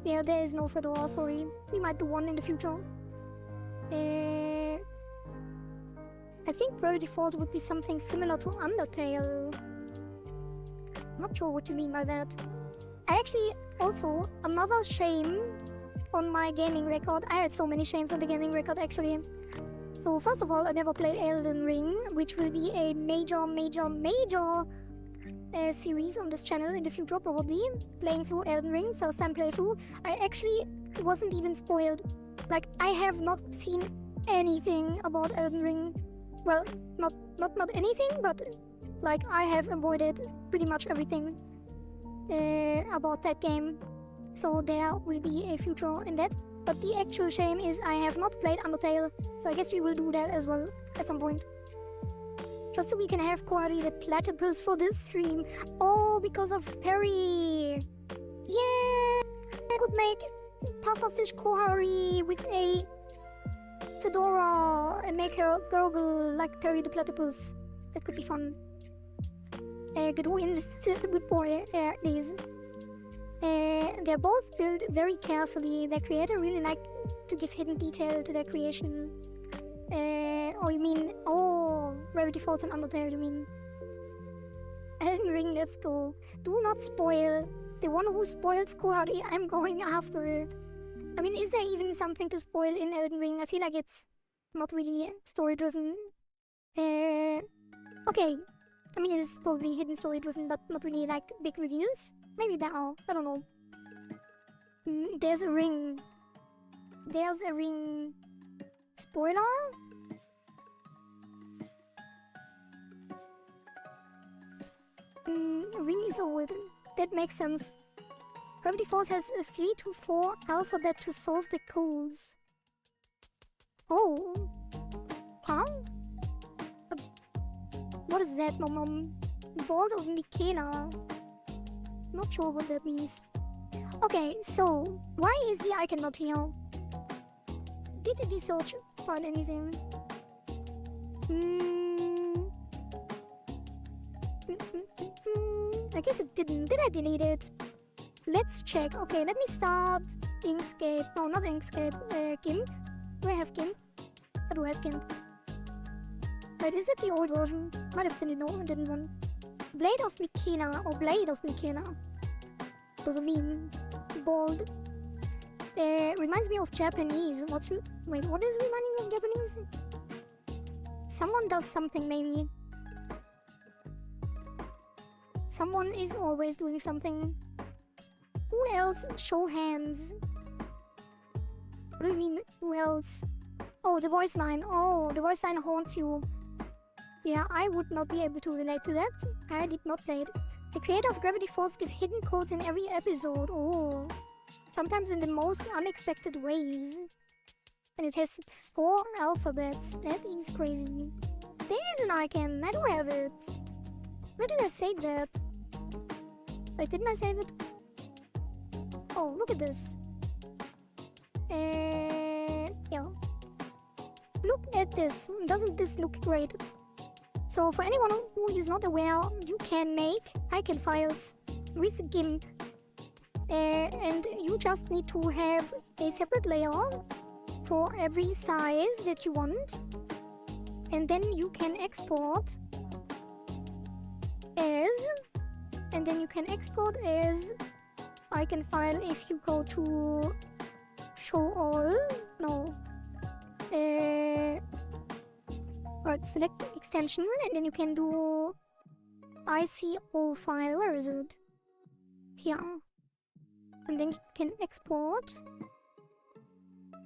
Yeah, there is no fedora, sorry. We might do one in the future. I think per default would be something similar to Undertale. Not sure what you mean by that. I actually also, another shame on my gaming record. I had so many shames on the gaming record actually. So first of all, I never played Elden Ring, which will be a major series on this channel in the future probably. Playing through Elden Ring, first time playthrough. I actually wasn't even spoiled. Like, I have not seen anything about Elden Ring. Well, not anything, but like I have avoided pretty much everything about that game. So there will be a future in that. But the actual shame is I have not played Undertale, so I guess we will do that as well at some point. Just so we can have Quarry the platypus for this stream. Oh, because of Perry! Yeah! I could make Pufferfish Quarry with a fedora and make her gurgle like Perry the platypus. That could be fun. Good boy, these. They're both built very carefully. Their creator really liked to give hidden detail to their creation. Oh, you mean... Oh, Rarity Falls and Undertale, you mean... Elden Ring, let's go. Do not spoil. The one who spoils Kohari, I'm going after it. I mean, is there even something to spoil in Elden Ring? I feel like it's not really story-driven. Okay. I mean, it's probably hidden story-driven, but not really, like, big reveals. Maybe there are. I don't know. There's a ring. There's a ring. Spoiler? Ring is old. That makes sense. Gravity Force has a 3 to 4 alphabet to solve the codes. Oh. Huh? What is that, Mom? Board of Michaela. Not sure what that means. Okay, so why is the icon not here? Did the search find anything? I guess it didn't. Did I delete it? Let's check. Okay, let me start Inkscape. No, not Inkscape. GIMP. Do I have GIMP? I do have GIMP. Wait, is it the old version? Might have been the no, didn't one. Blade of Mikina, or Blade of Mikina. Doesn't mean bold. Reminds me of Japanese. Wait, what is reminding me of Japanese? Someone does something, maybe. Someone is always doing something. Who else? Show hands. What do you mean, who else? Oh, the voice line. Oh, the voice line haunts you. Yeah, I would not be able to relate to that. I did not play it. The creator of Gravity Falls gives hidden codes in every episode. Oh. Sometimes in the most unexpected ways. And it has 4 alphabets. That is crazy. There is an icon. I do have it. Where did I save that? Wait, didn't I save it? Oh, look at this. Yeah. Look at this. Doesn't this look great? So for anyone who is not aware, you can make icon files with GIMP. And you just need to have a separate layer for every size that you want. And then you can export as... And then you can export as icon file if you go to show all. No. Right, select extension and then you can do ICO file. Where is it? Here. And then you can export.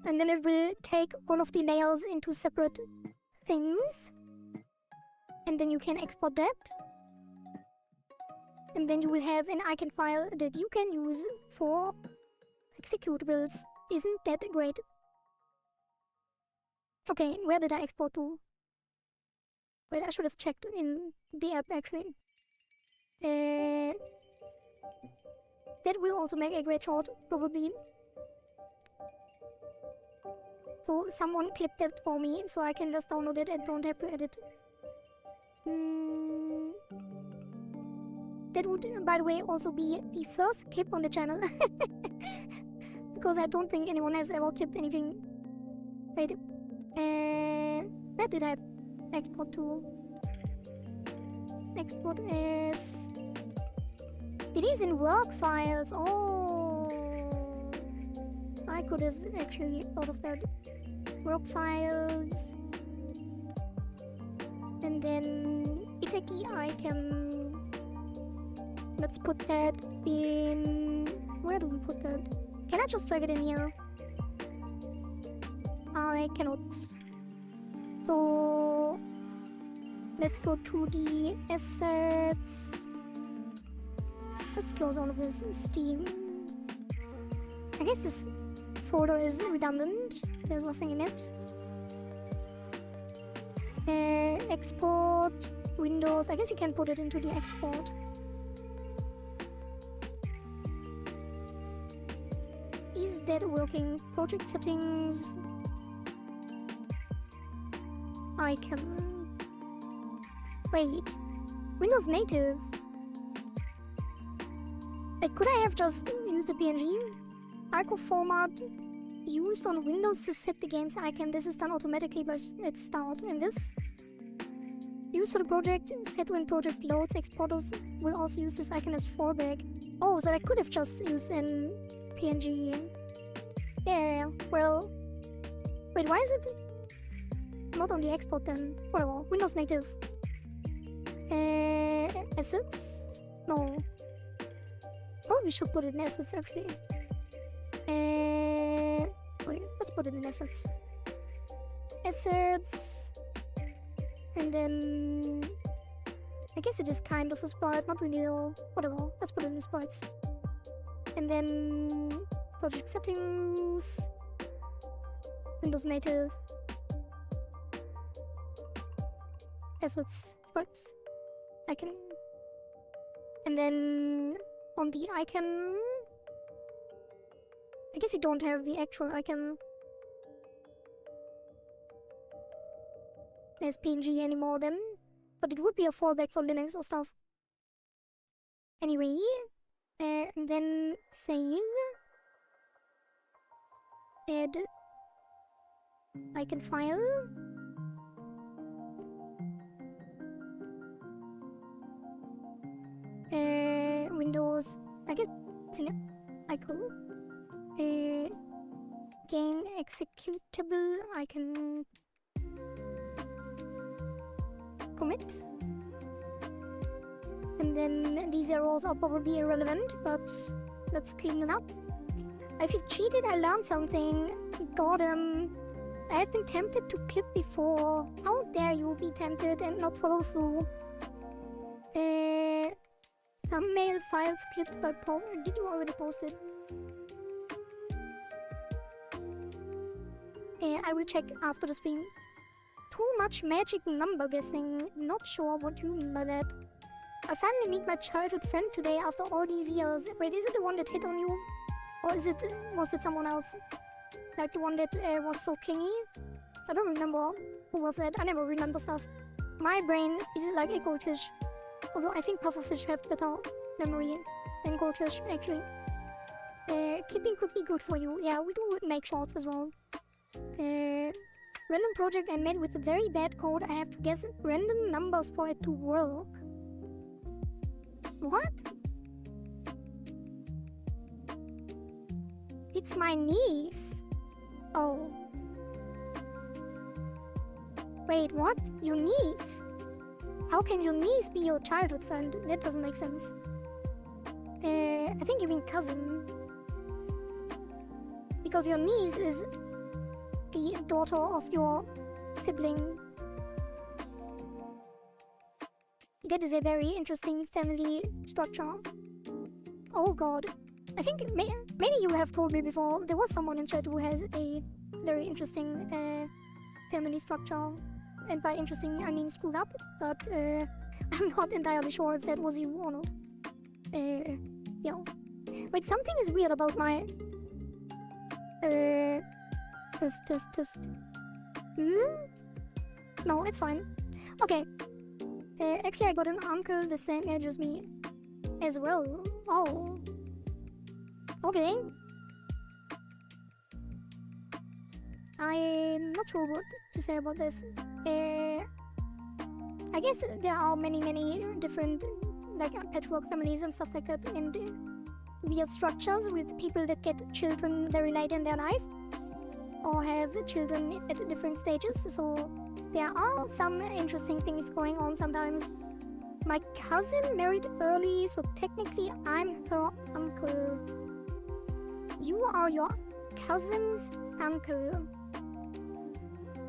And then it will take all of the layers into separate things. And then you can export that. And then you will have an icon file that you can use for executables. Isn't that great? Okay, where did I export to? Wait, I should have checked in the app actually. That will also make a great short, probably. So someone clipped it for me, so I can just download it and don't have to edit. That would, by the way, also be the first clip on the channel. Because I don't think anyone has ever clipped anything. Wait. Where did I export to? Export as... It is in work files. Oh, I could have actually thought of that. Work files. And then ItaGy icon. Let's put that in... Where do we put that? Can I just drag it in here? I cannot. So... Let's go to the assets. Let's close all of this Steam. I guess this folder is redundant. There's nothing in it. Export, Windows. I guess you can put it into the export. Is that working? Project settings. Icon. Wait. Windows native. Like, could I have just used the PNG? Icon format used on Windows to set the game's icon. This is done automatically by its start. And this used for the project, set when project loads. Exporters will also use this icon as fallback. Oh, so I could have just used in PNG. Yeah, well... Wait, why is it not on the export then? Whatever, Windows native. Assets? No. Probably should put it in assets actually. Wait, let's put it in assets. Assets. And then... I guess it is kind of a sprite, not really though. Whatever, let's put it in sprites. And then... Project settings. Windows native. Assets. Sprites. Icon. And then... On the icon... I guess you don't have the actual icon as PNG anymore then. But it would be a fallback for Linux or stuff. Anyway, and then save. Add icon file. Windows, I guess in icon. Game executable, I can commit. And then these errors are probably irrelevant, but let's clean them up. I feel cheated, I learned something. God, I have been tempted to clip before. How dare you be tempted and not follow through? Thumbnail files clipped by Paul. Did you already post it? I will check after the stream. Too much magic number guessing. Not sure what you mean by that. I finally meet my childhood friend today after all these years. Wait, is it the one that hit on you? Or was it someone else? Like the one that was so clingy? I don't remember who was that. I never remember stuff. My brain is like a goldfish. Although I think pufferfish have better memory than goldfish, actually. Clipping could be good for you. Yeah, we do make shorts as well. Random project I made with a very bad code. I have to guess random numbers for it to work. What? It's my niece. Oh. Wait, what? Your niece? How can your niece be your childhood friend? That doesn't make sense. I think you mean cousin. Because your niece is the daughter of your sibling. That is a very interesting family structure. Oh god. I think maybe you have told me before, there was someone in chat who has a very interesting family structure. And by interesting, I mean screwed up. But I'm not entirely sure if that was you or not. Yeah. Wait, something is weird about my... Test. No, it's fine. Okay. Actually, I got an uncle the same age as me as well. Oh. Okay. I'm not sure what to say about this. I guess there are many different like patchwork families and stuff like that, and weird structures with people that get children very late in their life or have children at different stages. So there are some interesting things going on sometimes. My cousin married early, so technically I'm her uncle. You are your cousin's uncle.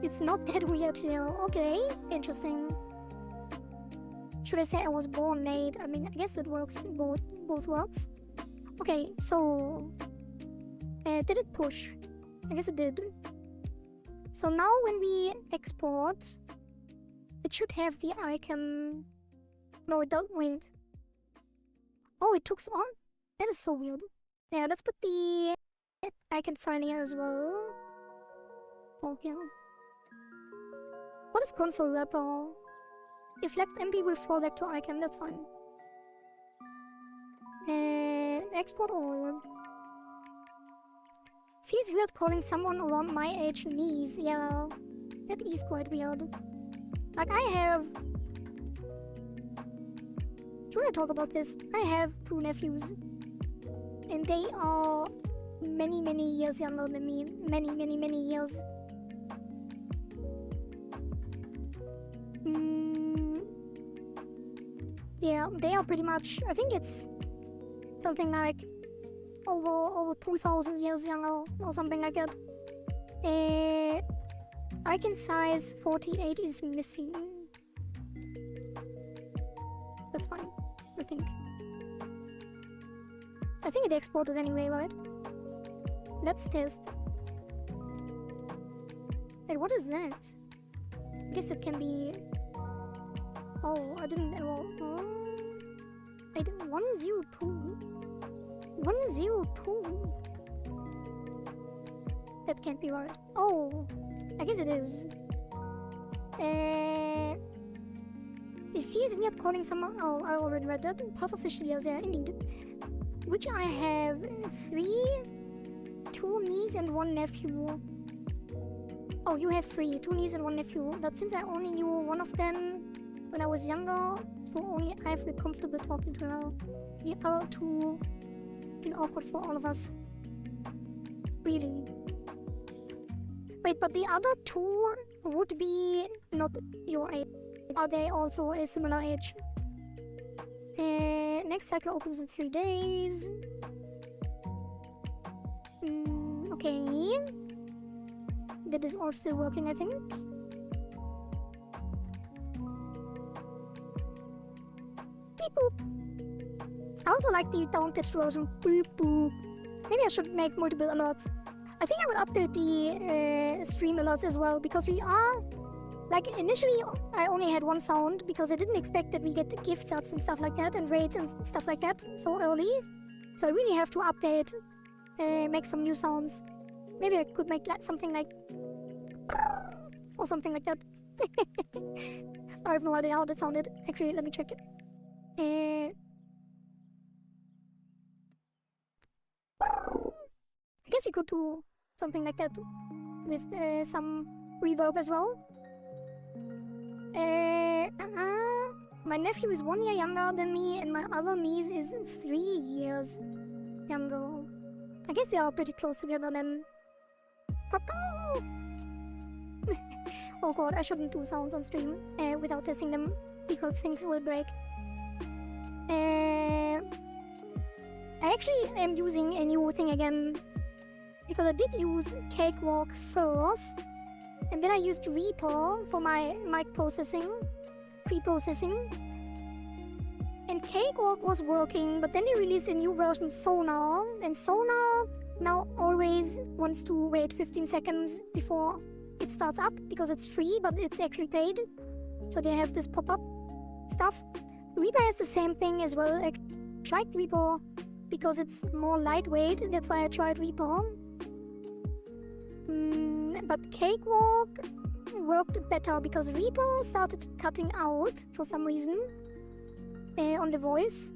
It's not that weird here. Okay, interesting. Should I say I was born late? I mean, I guess it works. Both works. Okay, so did it push? I guess it did. So now when we export, it should have the icon. No, it doesn't. Wait. Oh, it took so long. That is so weird. Yeah, let's put the icon file here as well. Okay. What is console wrapper? If left empty will fall back to icon, that's fine. Export all. Feels weird calling someone around my age niece. Yeah, that is quite weird. Like I have... Should I talk about this? I have 2 nephews. And they are many years younger than me. Many years. Yeah, they are pretty much, I think it's something like over 2,000 years younger or something like that. Icon size 48 is missing. That's fine, I think. I think it exported anyway, right? Let's test. Wait, what is that? I guess it can be... Oh, I didn't enroll. Oh. I didn't... 102. 102. That can't be right. Oh, I guess it is. It feels weird calling someone. Oh, I already read that. Half officially, yes, yeah, indeed. Which I have 2 nieces and 1 nephew. Oh, you have 3, 2 nieces and 1 nephew. That since I only knew one of them when I was younger, so only I feel comfortable talking to her. The other 2 feel awkward for all of us. Really. Wait, but the other 2 would be not your age. Are they also a similar age? Next cycle opens in 3 days. Okay. That is all still working, I think. Beep boop. I also like the down-pitched version. Boop boop. Maybe I should make multiple alerts. I think I will update the stream alerts as well, because we are... Like, initially, I only had 1 sound, because I didn't expect that we get gift subs and stuff like that, and raids and stuff like that, so early. So I really have to update, make some new sounds. Maybe I could make something like... or something like that. I have no idea how that sounded. Actually, let me check it. I guess you could do something like that with some reverb as well. My nephew is 1 year younger than me, and my other niece is 3 years younger. I guess they are pretty close together then. Oh god, I shouldn't do sounds on stream without testing them, because things will break. I actually am using a new thing again, because I did use Cakewalk first, and then I used Reaper for my mic processing, pre-processing. And Cakewalk was working, but then they released a new version, Sonar, and Sonar now always wants to wait 15 seconds before it starts up, because it's free, but it's actually paid. So they have this pop-up stuff. Reaper has the same thing as well. I tried Reaper because it's more lightweight, that's why I tried Reaper. But Cakewalk worked better because Reaper started cutting out for some reason on the voice.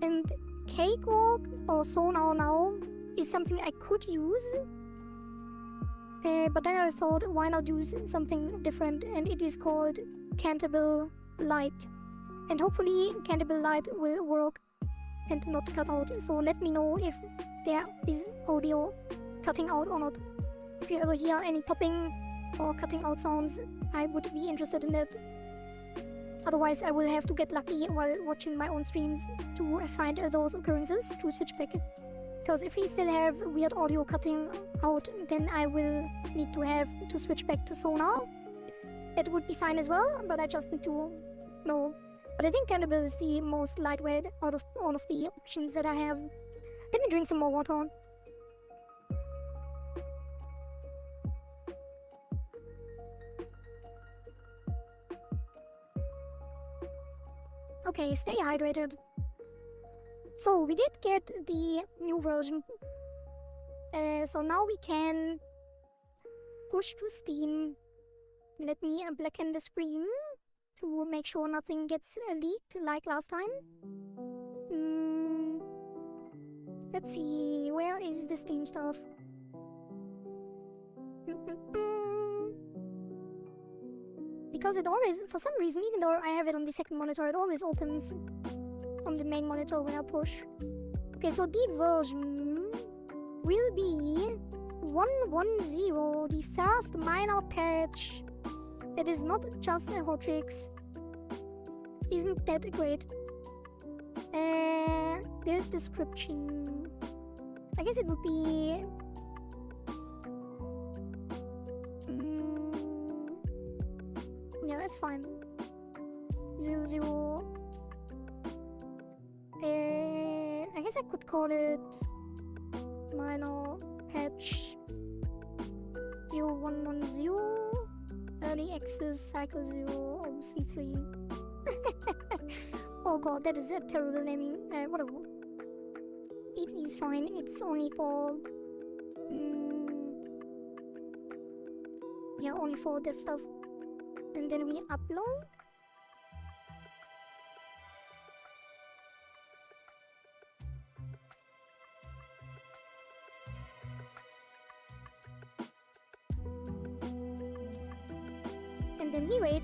And Cakewalk or Sonar now is something I could use. But then I thought, why not use something different? And it is called Canterbury Light. And hopefully Canterbury Light will work and not cut out. So let me know if there is audio cutting out or not. If you ever hear any popping or cutting out sounds, I would be interested in that. Otherwise, I will have to get lucky while watching my own streams to find those occurrences to switch back. Because if we still have weird audio cutting out, then I will need to switch back to Sonar. It would be fine as well, but I just need to know. But I think Canterbury is the most lightweight out of all of the options that I have. Let me drink some more water. Okay, stay hydrated. So we did get the new version. So now we can push to Steam. Let me blacken the screen to make sure nothing gets leaked like last time. Let's see, where is the Steam stuff? Because it always, for some reason, even though I have it on the second monitor, it always opens on the main monitor when I push. Okay, so the version will be 110, the first minor patch that is not just a hotfix. Isn't that great? Build description. I guess it would be... yeah, that's fine. 00. I guess I could call it minor patch 0110 early access cycle 003. Oh god, that is a terrible naming. Whatever. It is fine. It's only for yeah, only for dev stuff. And then we upload. then we wait.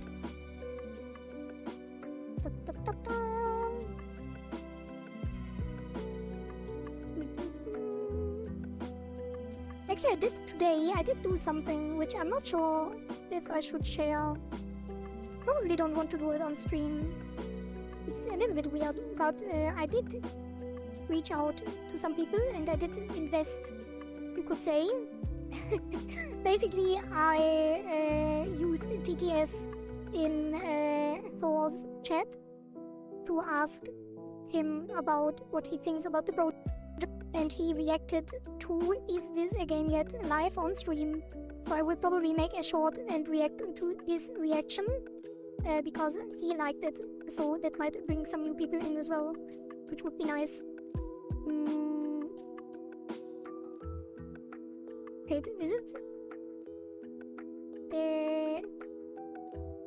Actually, I did do something which I'm not sure if I should share. Probably don't want to do it on stream. It's a little bit weird, but I did reach out to some people and I did invest, you could say. Basically, I used TTS in Thor's chat to ask him about what he thinks about the project, and he reacted to "Is this a game yet?" live on stream. So I will probably make a short and react to his reaction because he liked it. So that might bring some new people in as well, which would be nice. Paid visit.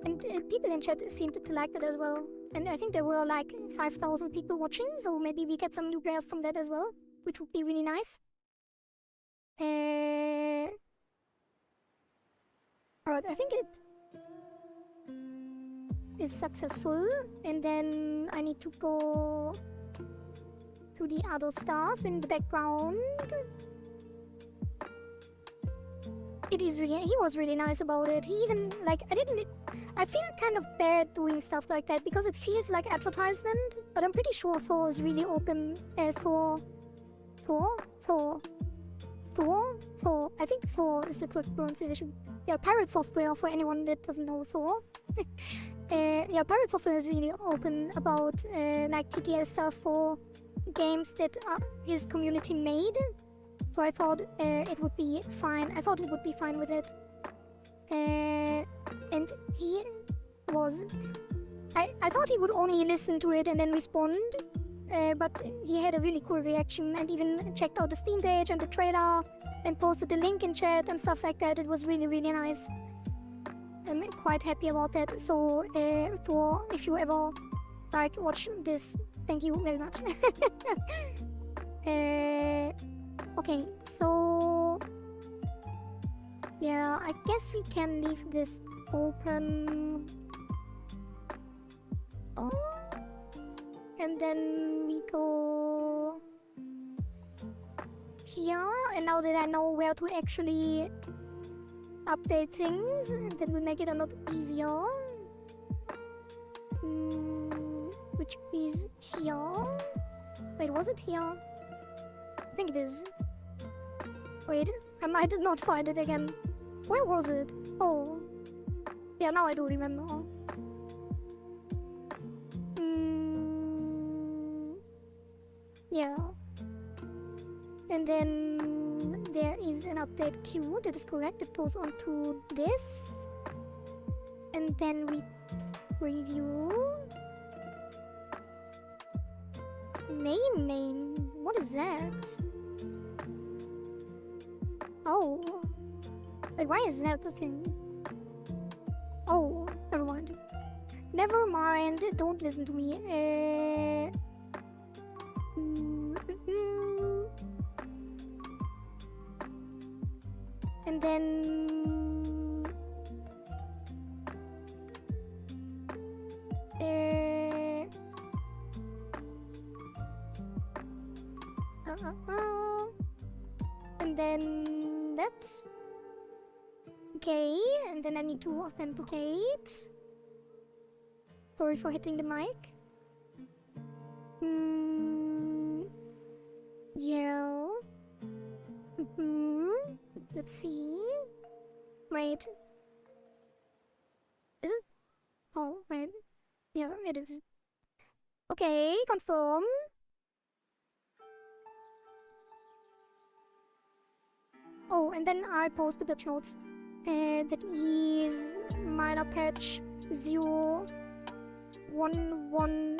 And people in chat seemed to like that as well. And I think there were like 5,000 people watching, so maybe we get some new players from that as well, which would be really nice. Alright, I think it is successful, and then I need to go to the other stuff in the background. He was really nice about it. He even, like, I feel kind of bad doing stuff like that because it feels like advertisement, but I'm pretty sure Thor is really open. Thor. I think Thor is the correct pronunciation. Yeah, Pirate Software, for anyone that doesn't know Thor. Yeah, Pirate Software is really open about like TTS stuff for games that his community made. So I thought it would be fine. I thought it would be fine with it. And he was... I thought he would only listen to it and then respond. But he had a really cool reaction and even checked out the Steam page and the trailer and posted the link in chat and stuff like that. It was really, really nice. I'm quite happy about that. So, Thor, if you ever like watch this, thank you very much. Okay, so yeah, I guess we can leave this open. Oh, and then we go here, and now that I know where to actually update things, that will make it a lot easier. Which is here. Wait, was it here? I think it is. Wait, I might not find it again. Where was it? Oh. Yeah, now I do remember. Yeah. And then there is an update queue that is correct. It goes on to this. And then we review. Name. What is that? Oh. Wait, why is that the thing? Oh, never mind. Never mind, don't listen to me. And then... and then that. Okay, and then I need to authenticate. Sorry for hitting the mic. Yeah. Let's see. Wait. Is it? Oh, wait. Yeah, it is. Okay, confirm. Oh, and then I post the patch notes. That is minor patch 0110,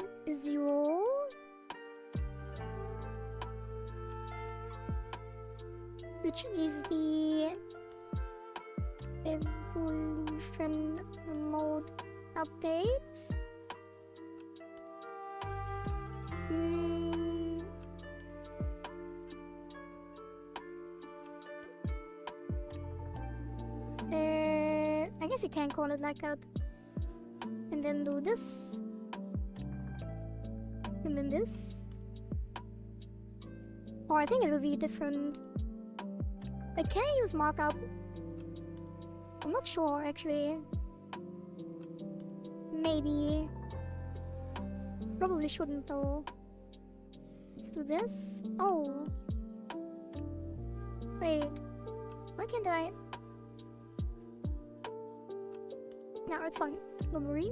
which is the evolution mode update. I guess you can call it like that. And then do this. And then this. Or I think it will be different. I can use markup. I'm not sure actually. Maybe. Probably shouldn't though. Let's do this. Oh. Wait. Why can't I? No, it's fine. Don't worry.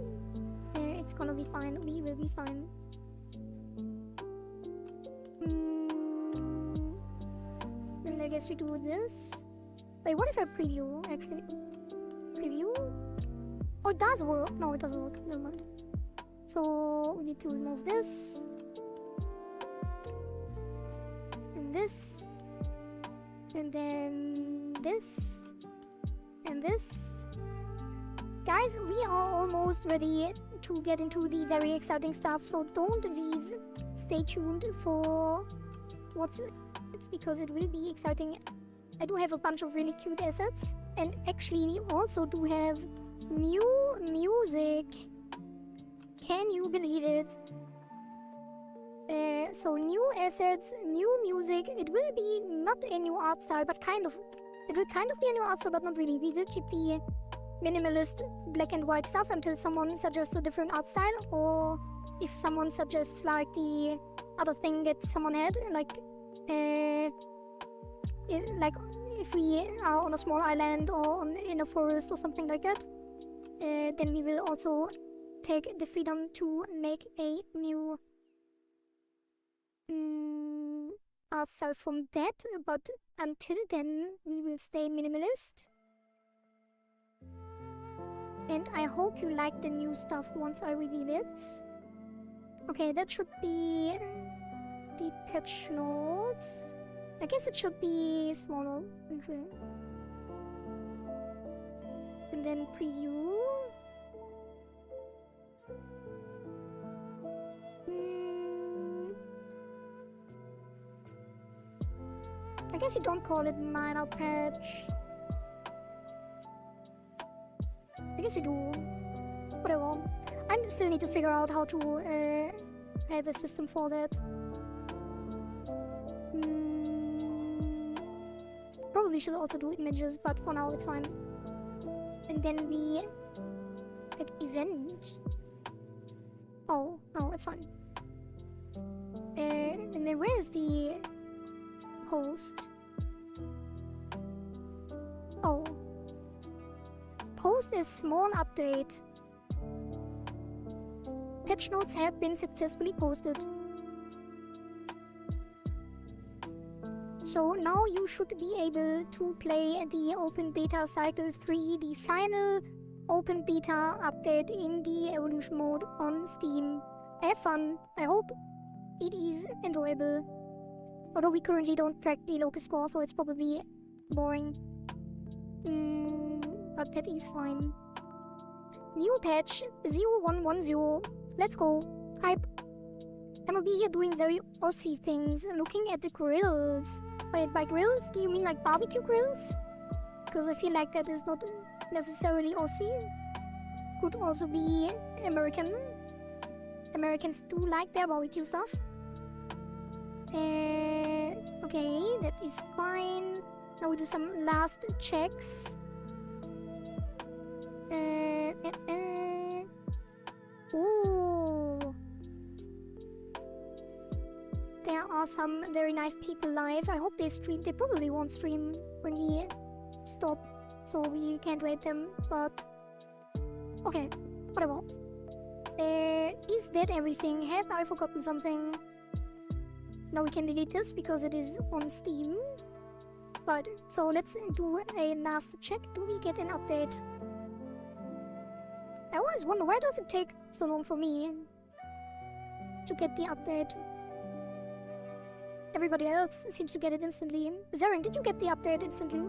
It's gonna be fine. We will be fine. And I guess we do this. Wait, what if I preview actually? Preview? Oh, it does work. No, it doesn't work. Never mind. So we need to remove this. And this. And then this. And this. Guys, we are almost ready to get into the very exciting stuff, so don't leave. Stay tuned for what's it, because it will be exciting. I do have a bunch of really cute assets, and actually we also do have new music. Can you believe it? So new assets, new music. It will be not a new art style, but kind of. It will kind of be a new art style, but not really. We will keep the minimalist black and white stuff until someone suggests a different art style, or if someone suggests like the other thing that someone had, like if we are on a small island or in a forest or something like that, then we will also take the freedom to make a new art style from that, but until then we will stay minimalist. And I hope you like the new stuff once I reveal it. Okay, that should be the patch notes. I guess it should be smaller. And then preview. I guess you don't call it minor patch. I guess you do. Whatever. I still need to figure out how to have a system for that. Probably should also do images, but for now it's fine. And then we hit event. Oh, no, it's fine. And then where is the post? Oh. Post a small update. Patch notes have been successfully posted. So now you should be able to play the Open Beta Cycle 3, the final Open Beta update in the evolution mode on Steam. Have fun. I hope it is enjoyable. Although we currently don't track the locus score, so it's probably boring. But that is fine. New patch 0110. Let's go. Hype. I'm gonna be here doing very Aussie things, looking at the grills. Wait, by grills, do you mean like barbecue grills? Because I feel like that is not necessarily Aussie. Could also be American. Americans do like their barbecue stuff. Okay, that is fine. Now we do some last checks. Ooh. There are some very nice people live. I hope they stream. They probably won't stream when we stop, so we can't rate them, but okay, whatever. Is that everything? Have I forgotten something? Now we can delete this because it is on Steam. But so let's do a last check. Do we get an update? I always wonder, why does it take so long for me to get the update? Everybody else seems to get it instantly. Zarin, did you get the update instantly?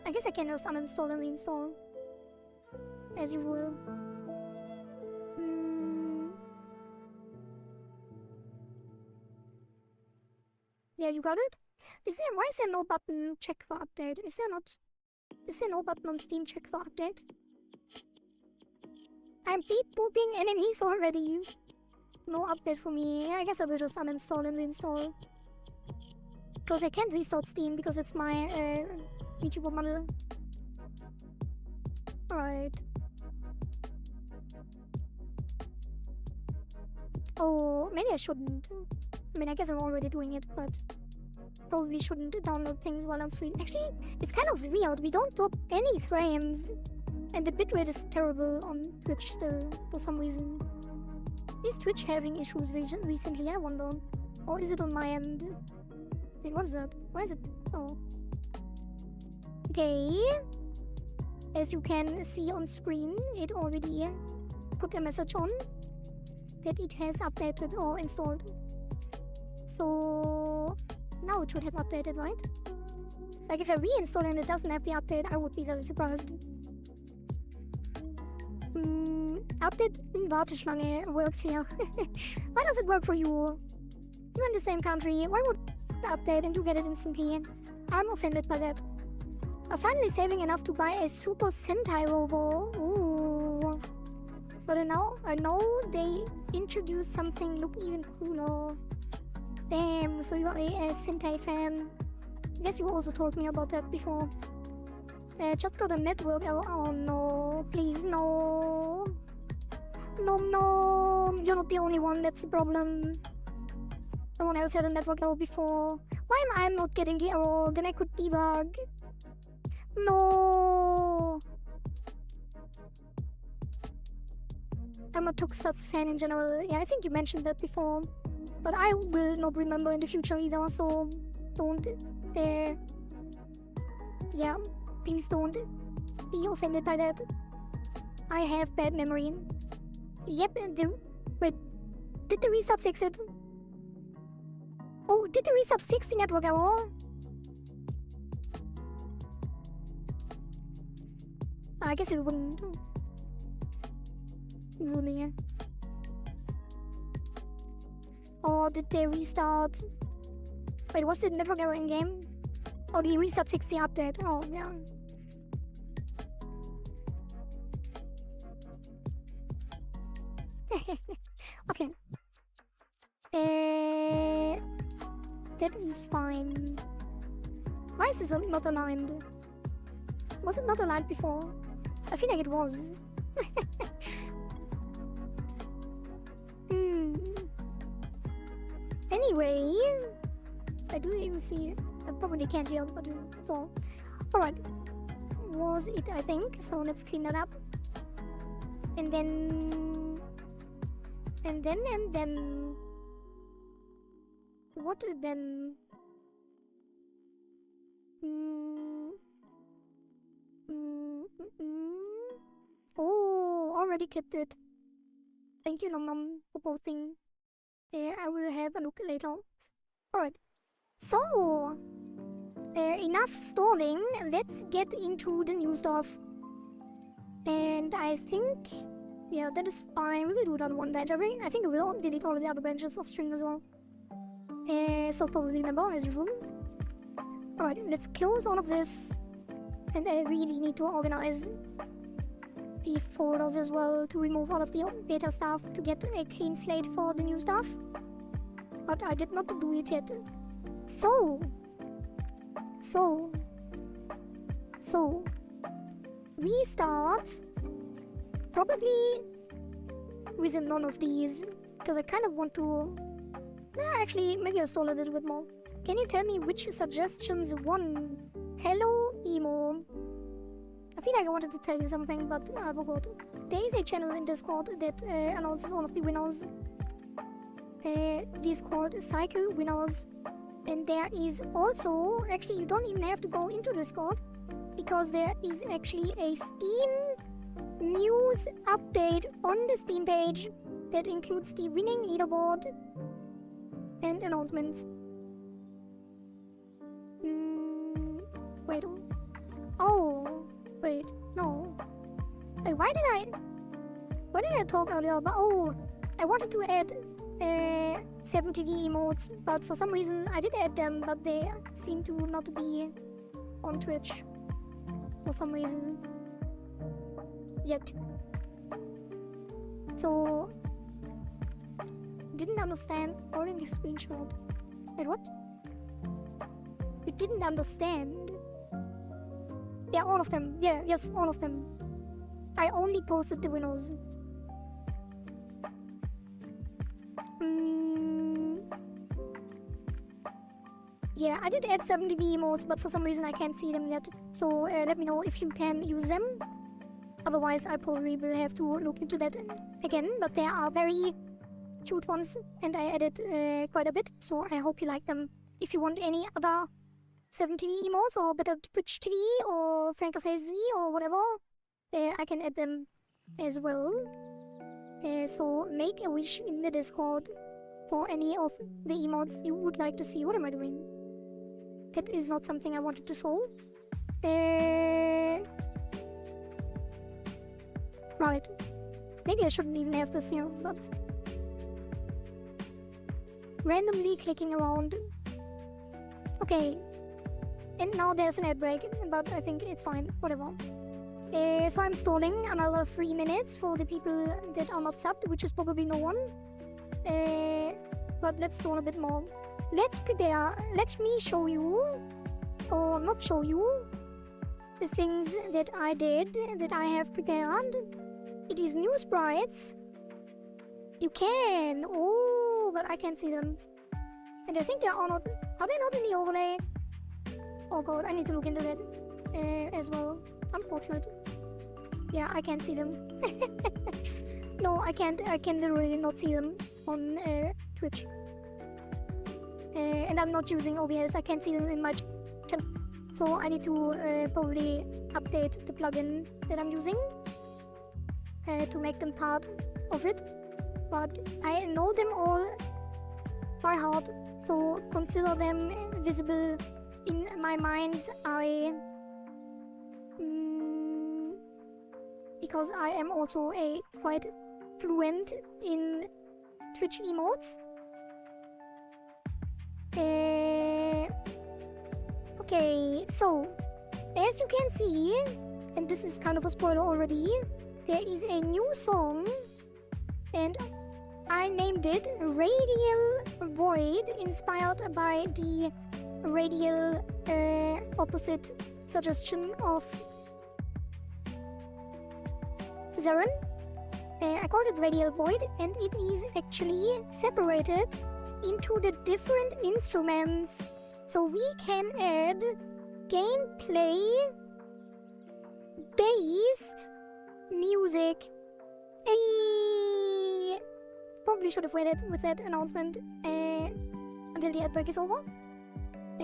I guess I can just uninstall and reinstall. As you will. Yeah, you got it? Why is there no button check for update? Is there not? Is there no button on Steam check for update? I'm beep booping enemies already. No update for me. I guess I will just uninstall and reinstall. Because I can't restart Steam because it's my VTuber model. Alright. Oh, maybe I shouldn't. I mean, I guess I'm already doing it, but probably shouldn't download things while I'm streaming. Actually, it's kind of weird. We don't drop any frames. And the bitrate is terrible on Twitch still, for some reason. Is Twitch having issues recently, I wonder? Or is it on my end? Wait, what is that? Why is it? Oh. Okay. As you can see on screen, it already put a message on that it has updated or installed. So now it should have updated, right? Like if I reinstall and it doesn't have the update, I would be very surprised. Update in Warteschlange works here. Why does it work for you? You're in the same country. Why would it update and you get it instantly? I'm offended by that. I'm finally saving enough to buy a Super Sentai Robo. Ooh. But I know they introduced something look even cooler. Damn, so you are a Sentai fan. I guess you also told me about that before. Just got a network error. Oh no, please no. No, you're not the only one, that's the problem. Someone else had a network error before. Why am I not getting the error? Then I could debug. No. I'm a Tokusatsu fan in general. Yeah, I think you mentioned that before. But I will not remember in the future either, so don't. Yeah, please don't be offended by that. I have bad memory. Yep, wait, did the restart fix it? Oh, did the restart fix the network error? I guess it wouldn't. Really. Or did they restart? Wait, was the network error in game? Or did the restart fix the update? Oh, yeah. Okay. That is fine. Why is this not aligned? Was it not aligned before? I feel like it was. Anyway, I do even see. I probably can't hear, but so. Alright. Was it, I think. So let's clean that up. And then. What then? Oh, already kept it. Thank you, Nom for posting. Yeah, I will have a look later. Alright. So, enough stalling. Let's get into the new stuff. And I think, yeah, that is fine. We will do that one batch. I think we will delete all of the other branches of string as well. So probably number as usual. Alright, let's close all of this. And I really need to organize the folders as well to remove all of the beta stuff to get a clean slate for the new stuff. But I did not do it yet. So we start probably with none of these because I kind of want to. Actually, maybe I'll stall a little bit more. Can you tell me which suggestions won? Hello, Emo. I feel like I wanted to tell you something, but I forgot. There is a channel in Discord that announces all of the winners. Discord Cycle winners. And there is also, actually you don't even have to go into Discord, because there is actually a Steam news update on the Steam page that includes the winning leaderboard and announcements. Wait. Oh, wait, no. Wait, what did I talk earlier about? Oh, I wanted to add 7TV emotes, but for some reason I did add them, but they seem to not be on Twitch. for some reason. Yet. So, didn't understand or in the screenshot. Wait, what? You didn't understand? Yeah, all of them. Yeah, yes, all of them. I only posted the winners. Yeah, I did add 70 emotes, but for some reason I can't see them yet. So let me know if you can use them. Otherwise, I probably will have to look into that again. But there are very cute ones, and I added quite a bit. So I hope you like them. If you want any other 70 emotes or better Twitch TV or FrankerFaceZ or whatever, I can add them as well. So make a wish in the Discord for any of the emotes you would like to see. What am I doing? That is not something I wanted to solve. Right. Maybe I shouldn't even have this here, but... randomly clicking around. Okay. And now there's an ad break, but I think it's fine. Whatever. So I'm stalling another 3 minutes for the people that are not subbed, which is probably no one. But let's stall a bit more. Let's prepare. Let me show you, or not show you, the things that I did, that I have prepared. It is new sprites. You can. Oh, but I can't see them. And I think they are not. Are they not in the overlay? Oh god, I need to look into that as well. Unfortunate. Yeah, I can't see them. No, I can't. I can literally not see them on Twitch. And I'm not using OBS. I can't see them in my chat. So I need to probably update the plugin that I'm using to make them part of it. But I know them all by heart, so consider them visible in my mind's eye. Because I am also quite fluent in Twitch emotes. Okay, so as you can see, and this is kind of a spoiler already, there is a new song, and I named it Radial Void, inspired by the radial opposite suggestion of Zaren. I called it Radial Void, and it is actually separated into the different instruments. So we can add gameplay based music. Probably should have waited with that announcement until the ad break is over.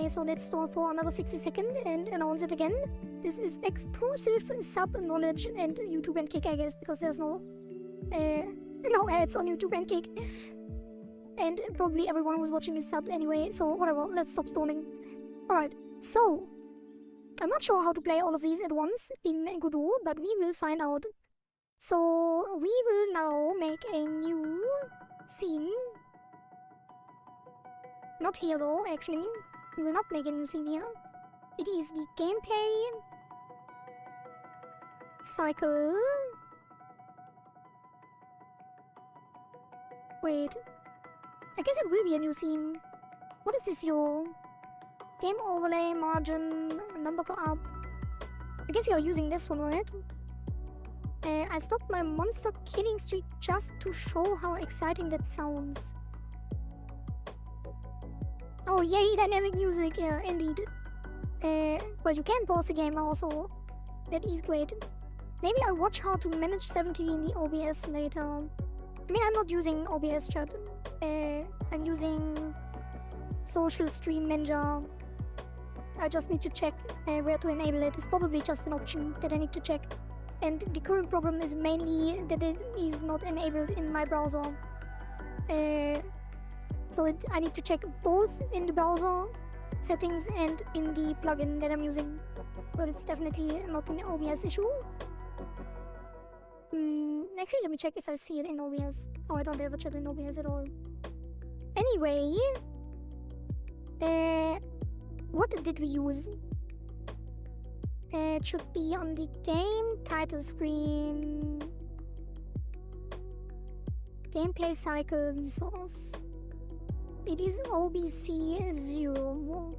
So let's stall for another 60 seconds and announce it again. This is exclusive sub knowledge and YouTube and Kick, I guess, because there's no ads on YouTube and Kick. And probably everyone who's watching is subbed anyway, so whatever, let's stop stalling. Alright, so I'm not sure how to play all of these at once in Godot, but we will find out. So we will now make a new scene. Not here though, actually. We will not make a new scene here. It is the gameplay cycle. Wait. I guess it will be a new scene. What is this, yo? Game overlay, margin, number per up. I guess we are using this one, right? I stopped my monster killing streak just to show how exciting that sounds. Oh yay, dynamic music, yeah, indeed. Well, you can pause the game also. That is great. Maybe I'll watch how to manage 70 in the OBS later. I mean, I'm not using OBS chat. I'm using Social Stream Ninja. I just need to check where to enable it. It's probably just an option that I need to check. And the current problem is mainly that it is not enabled in my browser. So I need to check both in the browser settings and in the plugin that I'm using. But it's definitely not an OBS issue. Actually, let me check if I see it in OBS. Oh, I don't have a chat in OBS at all. Anyway, what did we use? It should be on the game title screen. Gameplay cycle resource. It is OBC0.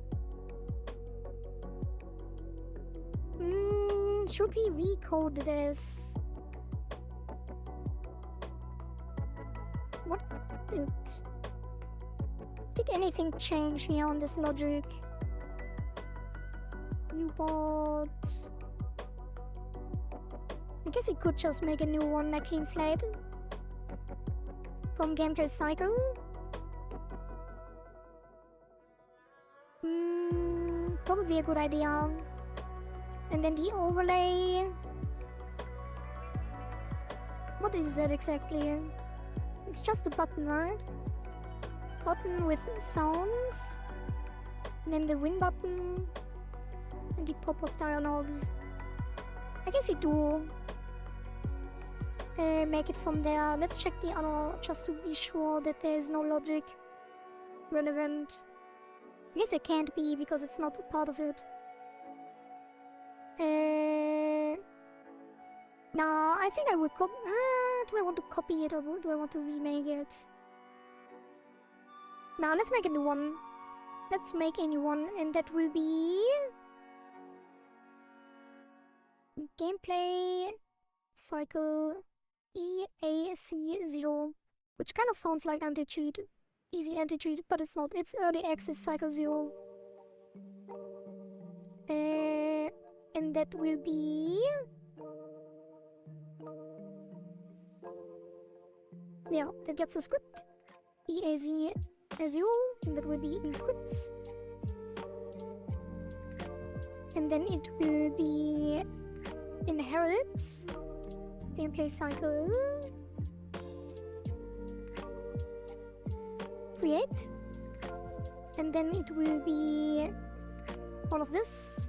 Should we recode this? What did anything change here on this logic? New bot. I guess it could just make a new one, like clean slate. From gameplay cycle. Probably a good idea. And then the overlay. What is that exactly? It's just a button, right? Button with sounds. And then the win button. And the pop-up dialogues. I guess you do make it from there. Let's check the other just to be sure that there is no logic relevant. I guess it can't be because it's not part of it. Nah, I think I would copy. Do I want to copy it or do I want to remake it? Nah, let's make a new one. Let's make a new one, and that will be gameplay cycle EAC0, which kind of sounds like anti-cheat, easy anti-cheat, but it's not. It's early access cycle 0. And that will be, yeah, that gets a script EAZ as 0, and that will be in scripts. And then it will be inherit gameplay cycle create, and then it will be all of this.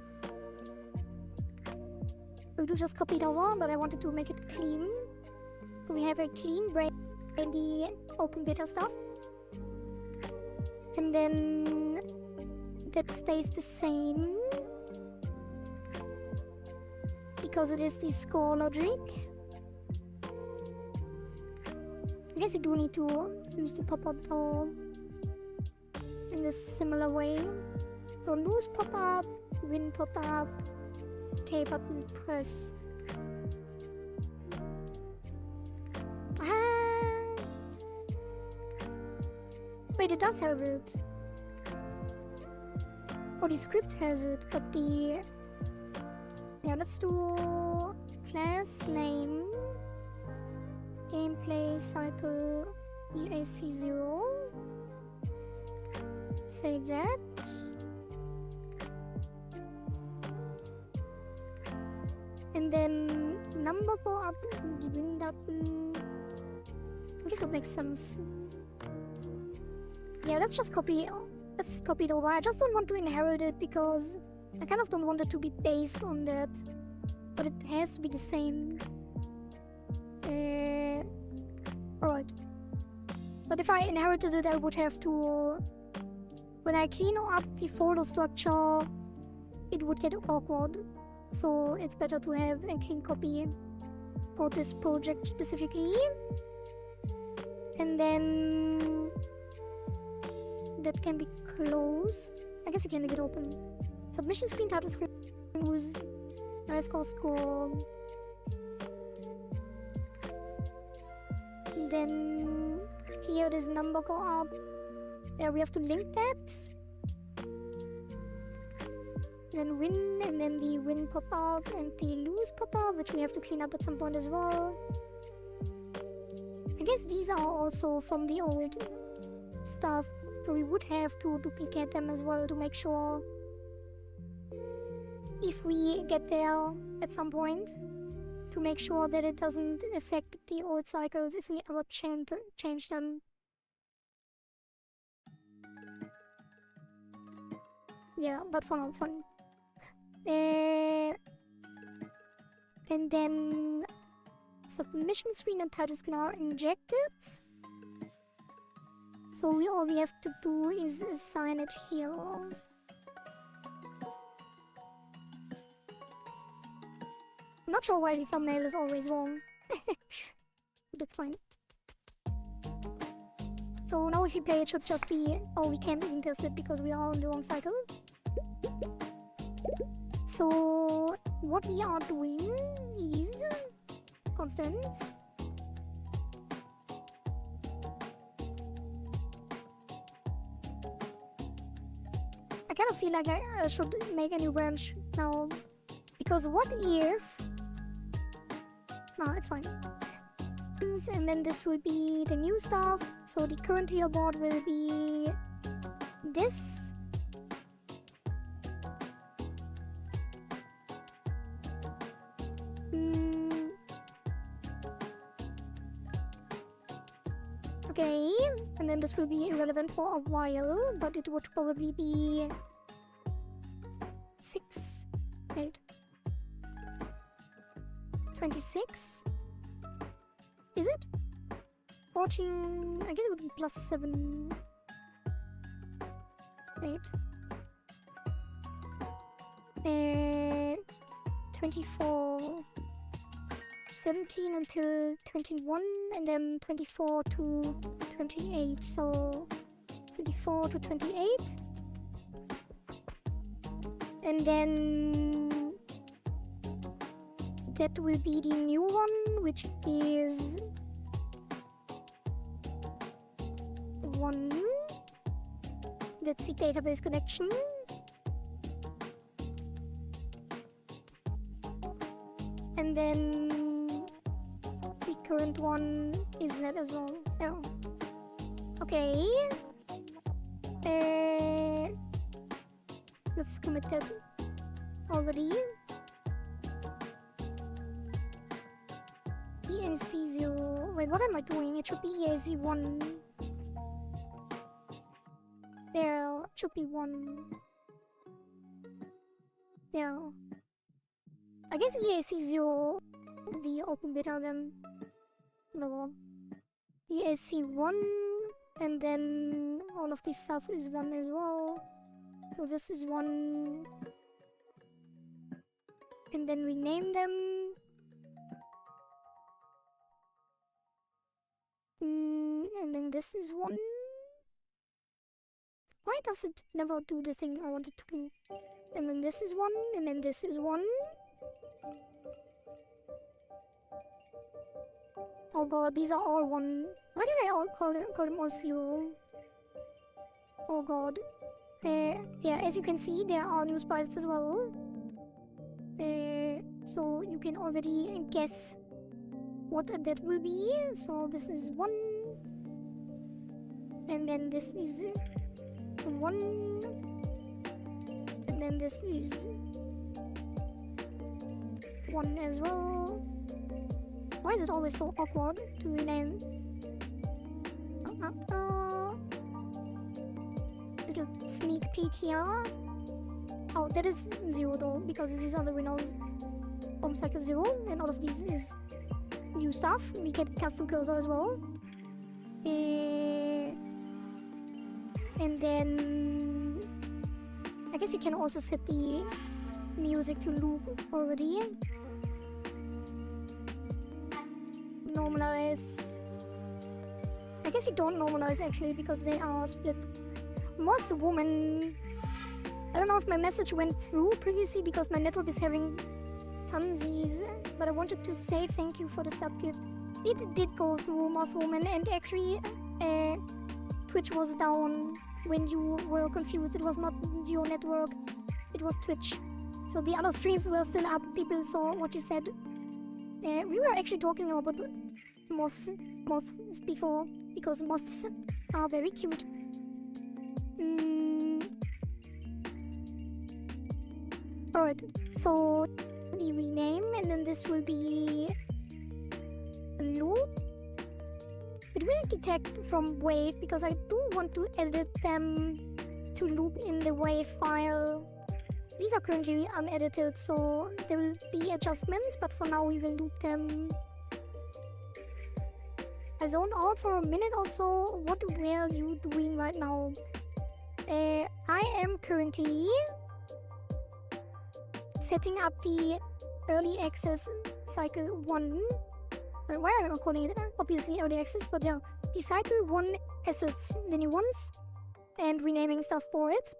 We do just copy it over, but I wanted to make it clean. So we have a clean break in the open beta stuff. And then that stays the same because it is the score logic. I guess you do need to use the pop-up though in this similar way. So lose pop-up, win pop-up, K button press. Wait, it does have it. Oh, the script has it, but the... Yeah, let's do class name gameplay cycle EAC0. Save that. And then number go up, the win button. I guess that makes sense. Yeah, let's just copy it over. I just don't want to inherit it because I kind of don't want it to be based on that. But it has to be the same. Alright. But if I inherited it, I would have to... When I clean up the folder structure, it would get awkward. So it's better to have a clean copy for this project specifically. And then... that can be closed. I guess you can leave it open. Submission screen, title screen, who's nice score. Then here it is number go up. There we have to link that. Then win, and then the win pop up and the lose pop up, which we have to clean up at some point as well. I guess these are also from the old stuff. So we would have to duplicate them as well to make sure if we get there at some point, to make sure that it doesn't affect the old cycles if we ever change them. Yeah, but for now it's fine. And then submission screen and title screen are injected. So all we have to do is assign it here. Not sure why the thumbnail is always wrong. That's fine. So now if you play, it should just be... Oh, we can't even test it because we are on the wrong cycle. So what we are doing is constants. I kind of feel like I should make a new branch now, because what if... No, it's fine. And then this will be the new stuff. So the current leaderboard will be this. Okay, and then this will be irrelevant for a while, but it would probably be 6, 8, 26. Is it? 14, I guess it would be plus 7, 8, 24, 17 until 21, and then 24 to 28, so 24 to 28, and then that will be the new one, which is 1. That's the database connection. And then the current one is that as well. Oh. Okay. Let's commit that already. EAC0. Wait, what am I doing? It should be EAC1. There should be 1. Yeah. I guess EAC0, the open beta, then no. EAC1, and then all of this stuff is 1 as well. So this is 1. And then rename them. And then this is 1. Why does it never do the thing I wanted to do? And then this is 1, and then this is 1. Oh god, these are all 1. Why did I all call them all 0? Oh god. Yeah, as you can see, there are new sprites as well. So you can already guess what that will be. So this is 1. And then this is 1. And then this is 1 as well. Why is it always so awkward to rename? Little sneak peek here. Oh, that is 0 though, because these are the Windows Home Cycle 0, and all of these is new stuff. We get custom cursor as well. And then I guess you can also set the music to loop already. Normalize. I guess you don't normalize actually because they are split. Moth woman. I don't know if my message went through previously because my network is having tonsies, but I wanted to say thank you for the sub gift. It did go through, Moth woman, and actually Twitch was down when you were confused. It was not your network, it was Twitch. So the other streams were still up, people saw what you said. We were actually talking about moths before, because moths are very cute. Alright, so the rename, and then this will be a loop. It will detect from wave because I do want to edit them to loop in the wave file. These are currently unedited, so there will be adjustments, but for now we will loop them. I zoned out for a minute or so. What were you doing right now? I am currently setting up the early access cycle 1. Why am I not calling it obviously early access, but yeah, the cycle 1 assets, the new ones, and renaming stuff for it.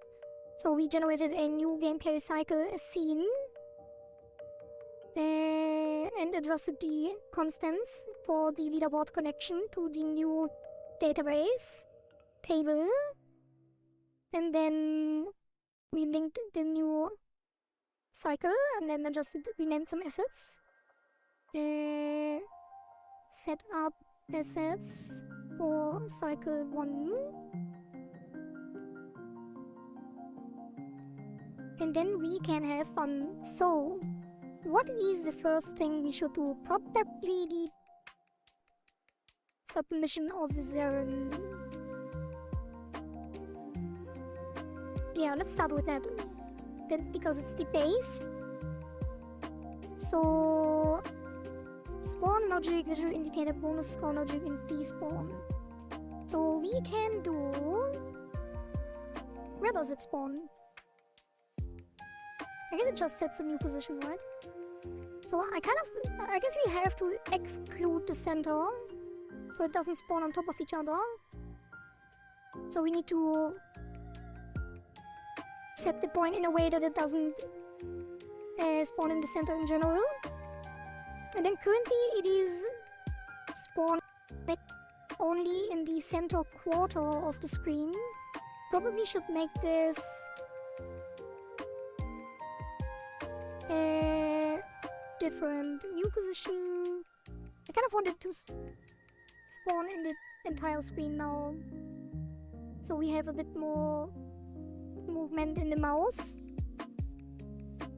So we generated a new gameplay cycle scene and adjusted the constants for the leaderboard connection to the new database table, and then we linked the new cycle and then adjusted, renamed some assets. Set up assets for cycle 1. And then we can have fun. So, what is the first thing we should do? Probably the submission of Zeren. Yeah, let's start with that. Then, because it's the base. So, spawn logic, visual indicator, bonus score logic, and despawn. So we can do. Where does it spawn? I guess it just sets a new position, right? So I guess we have to exclude the center so it doesn't spawn on top of each other. So we need to set the point in a way that it doesn't spawn in the center in general. And then currently it is spawned only in the center quarter of the screen. Probably should make this different. New position. I kind of wanted to spawn in the entire screen now, so we have a bit more movement in the mouse.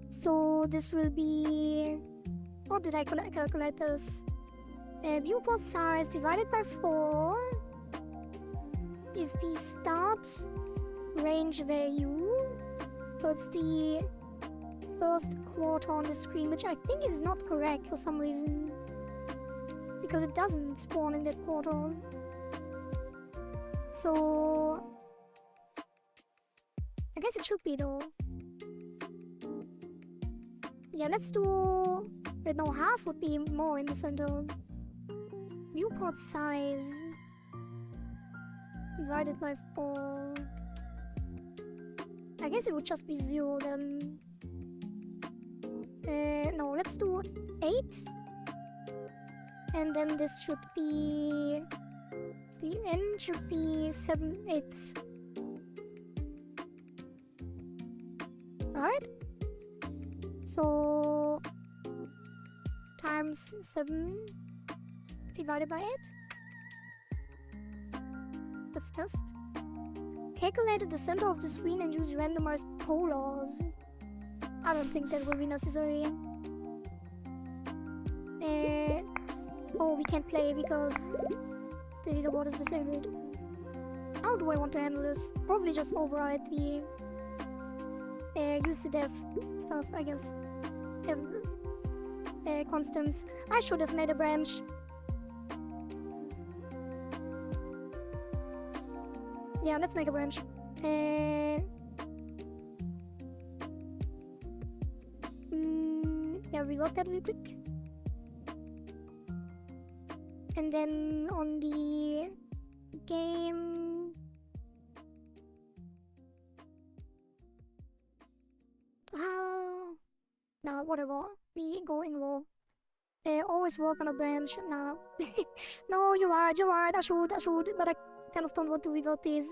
So this will be, how did I calculate this? Viewport size divided by 4 is the start range value. So it's the first quarter on the screen, which I think is not correct for some reason, because it doesn't spawn in that quarter. So I guess it should be though. Yeah, let's do... Wait, no, half would be more in the center. Viewport size divided by 4. I guess it would just be 0 then. No, let's do 8. And then this should be... The end should be 7/8. Alright? So... times 7 divided by 8. Let's test. Calculated the center of the screen and use randomized polars. I don't think that will be necessary. Oh, we can't play because the leaderboard is disabled. How do I want to handle this? Probably just override the... use the dev stuff, I guess. Constants. I should have made a branch. Yeah, let's make a branch. Yeah, reload that real quick. And then on the game... Nah, whatever. We going low. Always work on a branch. Nah. No, you're right. I should. But I kind of don't want to revert these.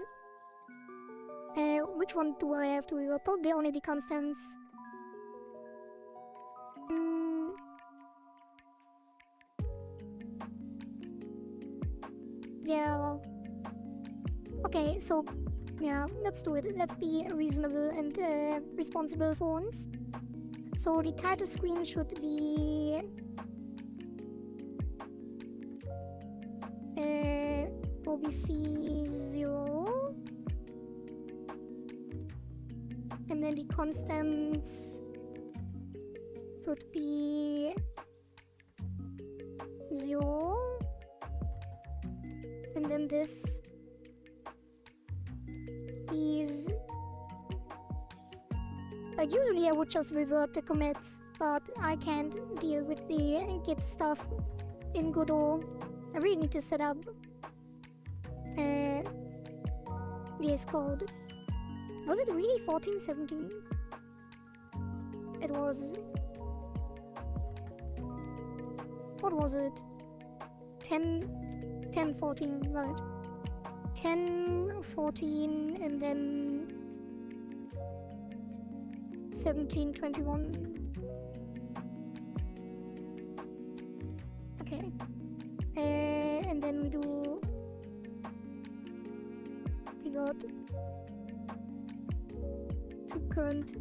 Which one do I have to revert? Probably only the constants. Yeah. Okay, so... yeah, let's do it. Let's be reasonable and responsible for once. So the title screen should be... OBC 0. And then the constants should be 0. And then this is... like usually I would just revert the commit but I can't deal with the Git stuff in Godot. I really need to set up VS Code. Was it really 1417? It was... What was it? 10, 14, right. 10, 14, and then 17, 21. Okay. And then we got two current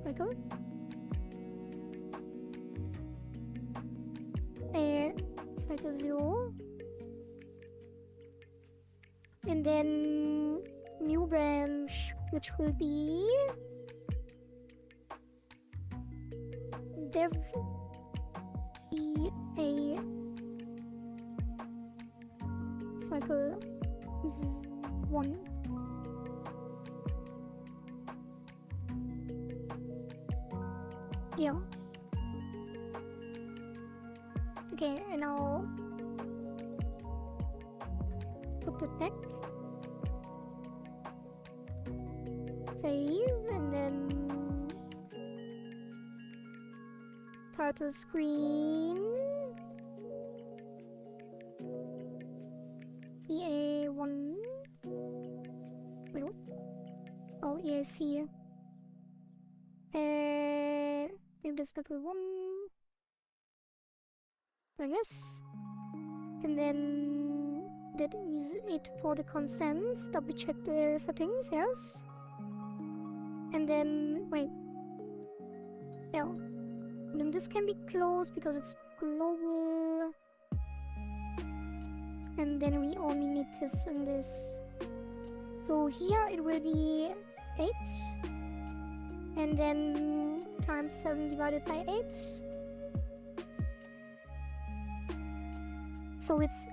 record. Cycle 0. And then new branch, which will be dev a cycle 1. Yeah. Okay, and now put the back. Save, and then title screen. EA1. Wait, what? Oh, EA's here. Maybe this level 1. I guess. And then that is it for the constants. Double check the settings, yes. And then, wait. Yeah. And then this can be closed because it's global. And then we only need this and this. So here it will be 8. And then times 7 divided by 8. So it's,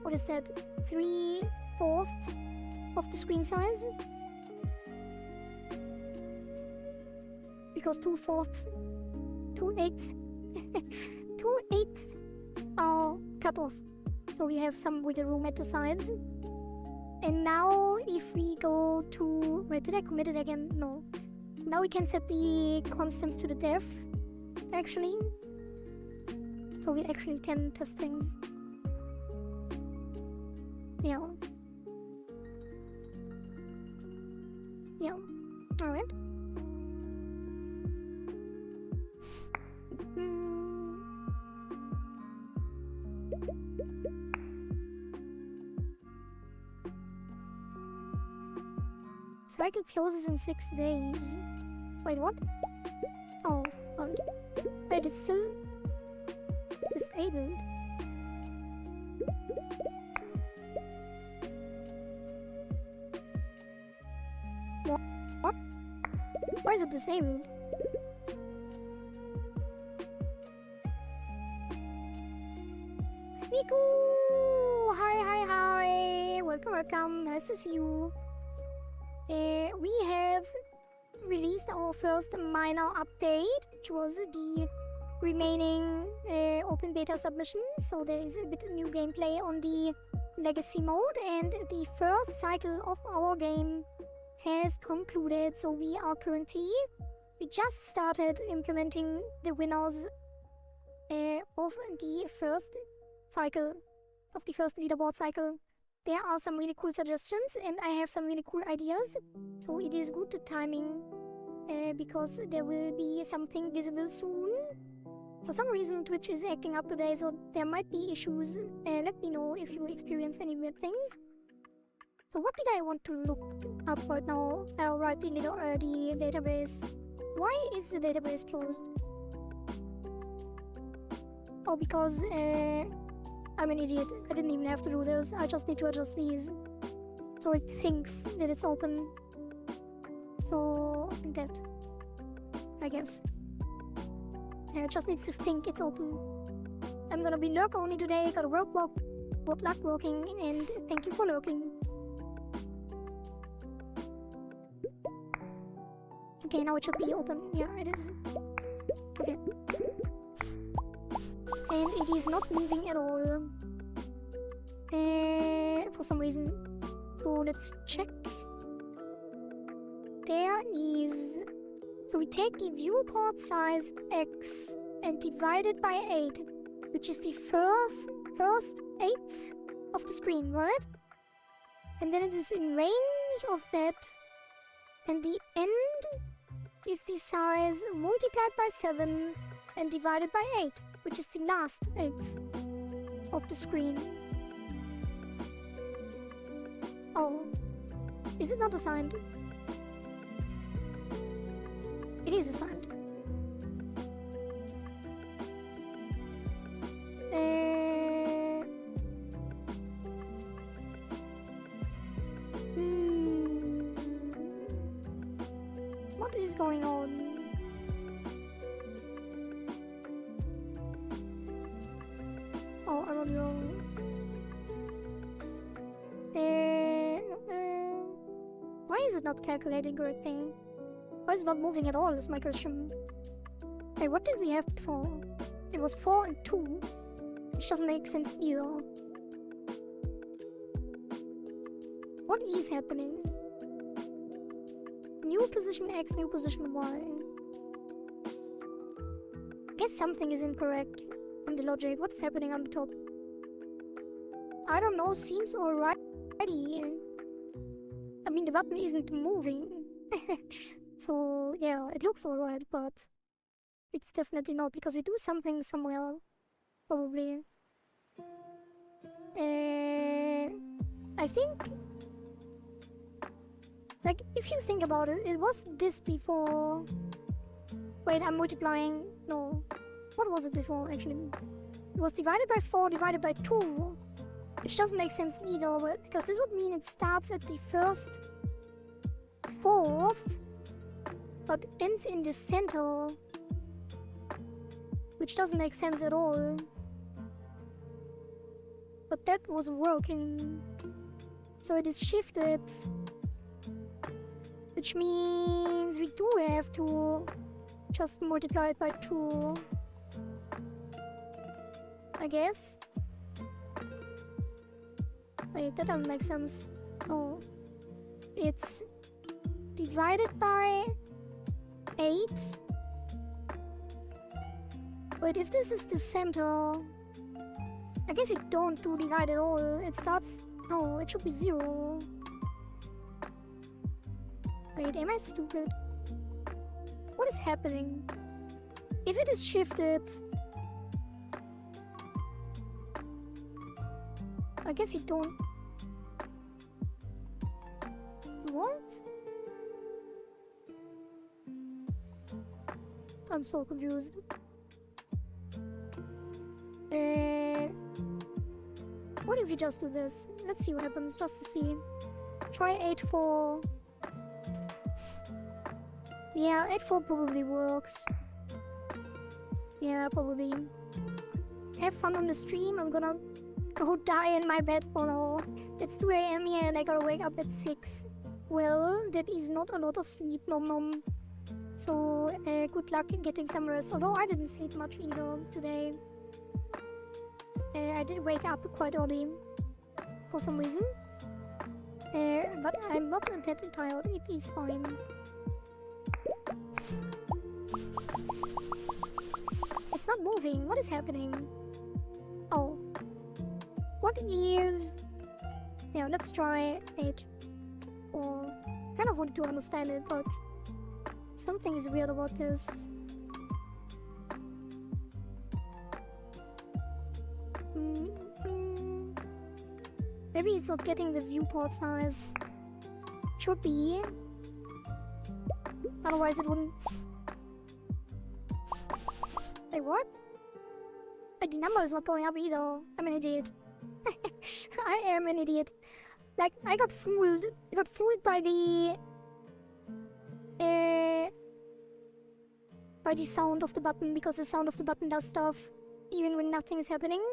what is that? 3/4 of the screen size? Because 2/4, 2/8, 2/8 are cut off. So we have some wiggle room at the sides. And now if we go to, wait, did I commit it again? No. Now we can set the constants to the def, actually. So we actually can test things. Yeah. Yeah. Alright. Cycle closes in 6 days. Wait, what? Oh, wait, it's still disabled. What? Why is it disabled? Niku! Hi! Welcome. Nice to see you. We have released our first minor update, which was the remaining open beta submission. So there is a bit of new gameplay on the legacy mode, and the first cycle of our game has concluded. So we just started implementing the winners of the first cycle, of the first leaderboard cycle. There are some really cool suggestions, and I have some really cool ideas. So it is good timing, because there will be something visible soon. For some reason Twitch is acting up today, so there might be issues. Let me know if you experience any weird things. So what did I want to look up right now? I'll write the database. Why is the database closed? Oh, because I'm an idiot. I didn't even have to do this. I just need to adjust these. So it thinks that it's open. So, that. I guess. It just needs to think it's open. I'm gonna be lurk only today. Gotta work, good luck working, and thank you for lurking. Okay, now it should be open. Yeah, it is. Okay. And it is not moving at all. For some reason. So let's check. There is... So we take the viewport size x and divide it by 8, which is the first eighth of the screen, right? And then it is in range of that. And the end is the size multiplied by 7 and divided by 8, which is the last eighth of the screen. Oh, is it not assigned? It is assigned. What is going on? Oh, I'm on wrong. Why is it not calculating correctly? Why is it not moving at all is my question. Hey, what did we have before? It was 4 and 2, which doesn't make sense either. What is happening? New position X, new position Y. I guess something is incorrect on the logic. What's happening on the top? I don't know, seems alrighty. I mean, the button isn't moving. So, yeah, it looks alright, but it's definitely not, because we do something somewhere, probably. I think, like, if you think about it, it was this before. Wait, I'm multiplying. No. What was it before, actually? It was divided by 4, divided by 2, which doesn't make sense either, because this would mean it starts at the first fourth, but ends in the center, which doesn't make sense at all. But that was working, so it is shifted, which means we do have to just multiply it by 2, I guess. Wait, that doesn't make sense. Oh, it's divided by 8. Wait, if this is the center, I guess it don't do divide at all. It starts... No, it should be 0. Wait, am I stupid? What is happening? If it is shifted... I guess you don't... What? I'm so confused. What if you just do this? Let's see what happens, just to see. Try 8-4. Yeah, 8-4 probably works. Yeah, probably. Have fun on the stream. I'm gonna go die in my bed for now. It's 2 AM here and I gotta wake up at 6. Well, that is not a lot of sleep, nom. So, good luck in getting some rest. Although I didn't sleep much either today. I did wake up quite early for some reason. But I'm not that tired. It is fine. It's not moving. What is happening? Oh. What if... Yeah, let's try it. Or... kind of wanted to understand it, but... something is weird about this. Maybe it's not getting the viewport size. Should be. Otherwise it wouldn't... Wait, what? Wait, the number is not going up either. I'm an idiot. I am an idiot. Like, I got fooled. I got fooled by the... by the sound of the button, because the sound of the button does stuff even when nothing is happening.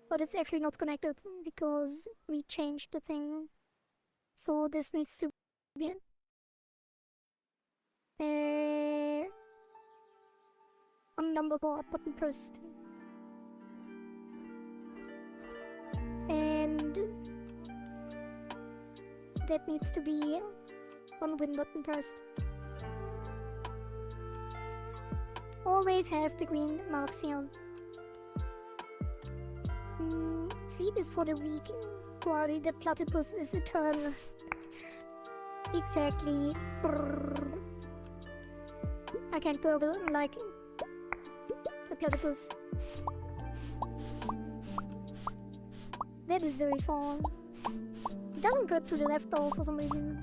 But it's actually not connected because we changed the thing. So this needs to be... wrong number button pressed. And that needs to be one win button pressed. Always have the green marks here. Sleep is for the weak. Worry, the platypus is eternal. Exactly. Brrr. I can't burgle like the platypus. That is very far. It doesn't go to the left though for some reason.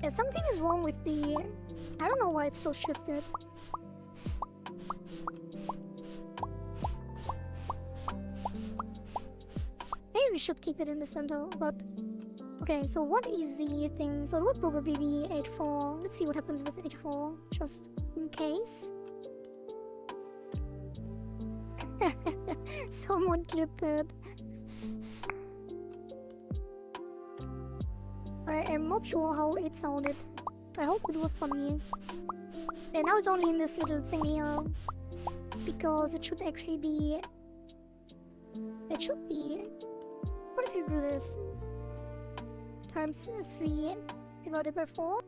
Yeah, something is wrong with the... I don't know why it's so shifted. Maybe we should keep it in the center, but... Okay, so what is the thing? So it would probably be 8-4. Let's see what happens with 8-4, just in case. Someone clipped it. I am not sure how it sounded. I hope it was funny. And now it's only in this little thing here. Because it should actually be... It should be... What if you do this? Times 3 divided by 4?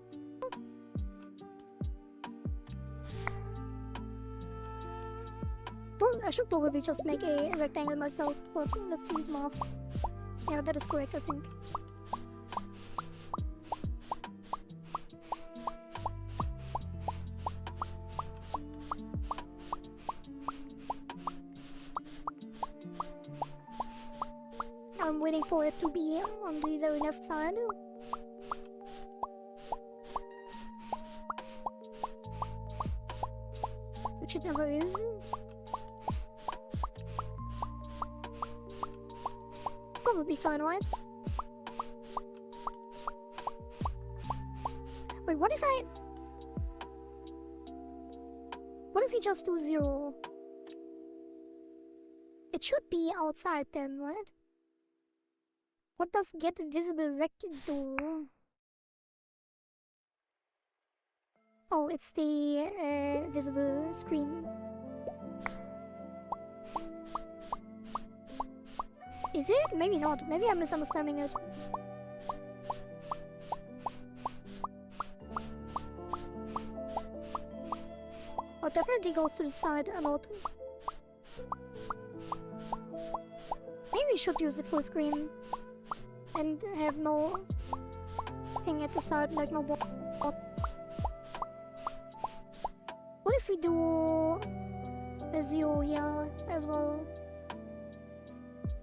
I should probably just make a rectangle myself, but let's use math. Yeah, that is correct, I think. I'm waiting for it to be on the very left side. Which it never is. Probably fine, right? Wait, what if we just do 0? It should be outside then, right? What does get visible rect do? Oh, it's the visible screen. Is it? Maybe not. Maybe I'm misunderstanding it. Oh, it definitely goes to the side a lot. Maybe we should use the full screen and have no thing at the side, like no bot. What if we do a 0 here as well?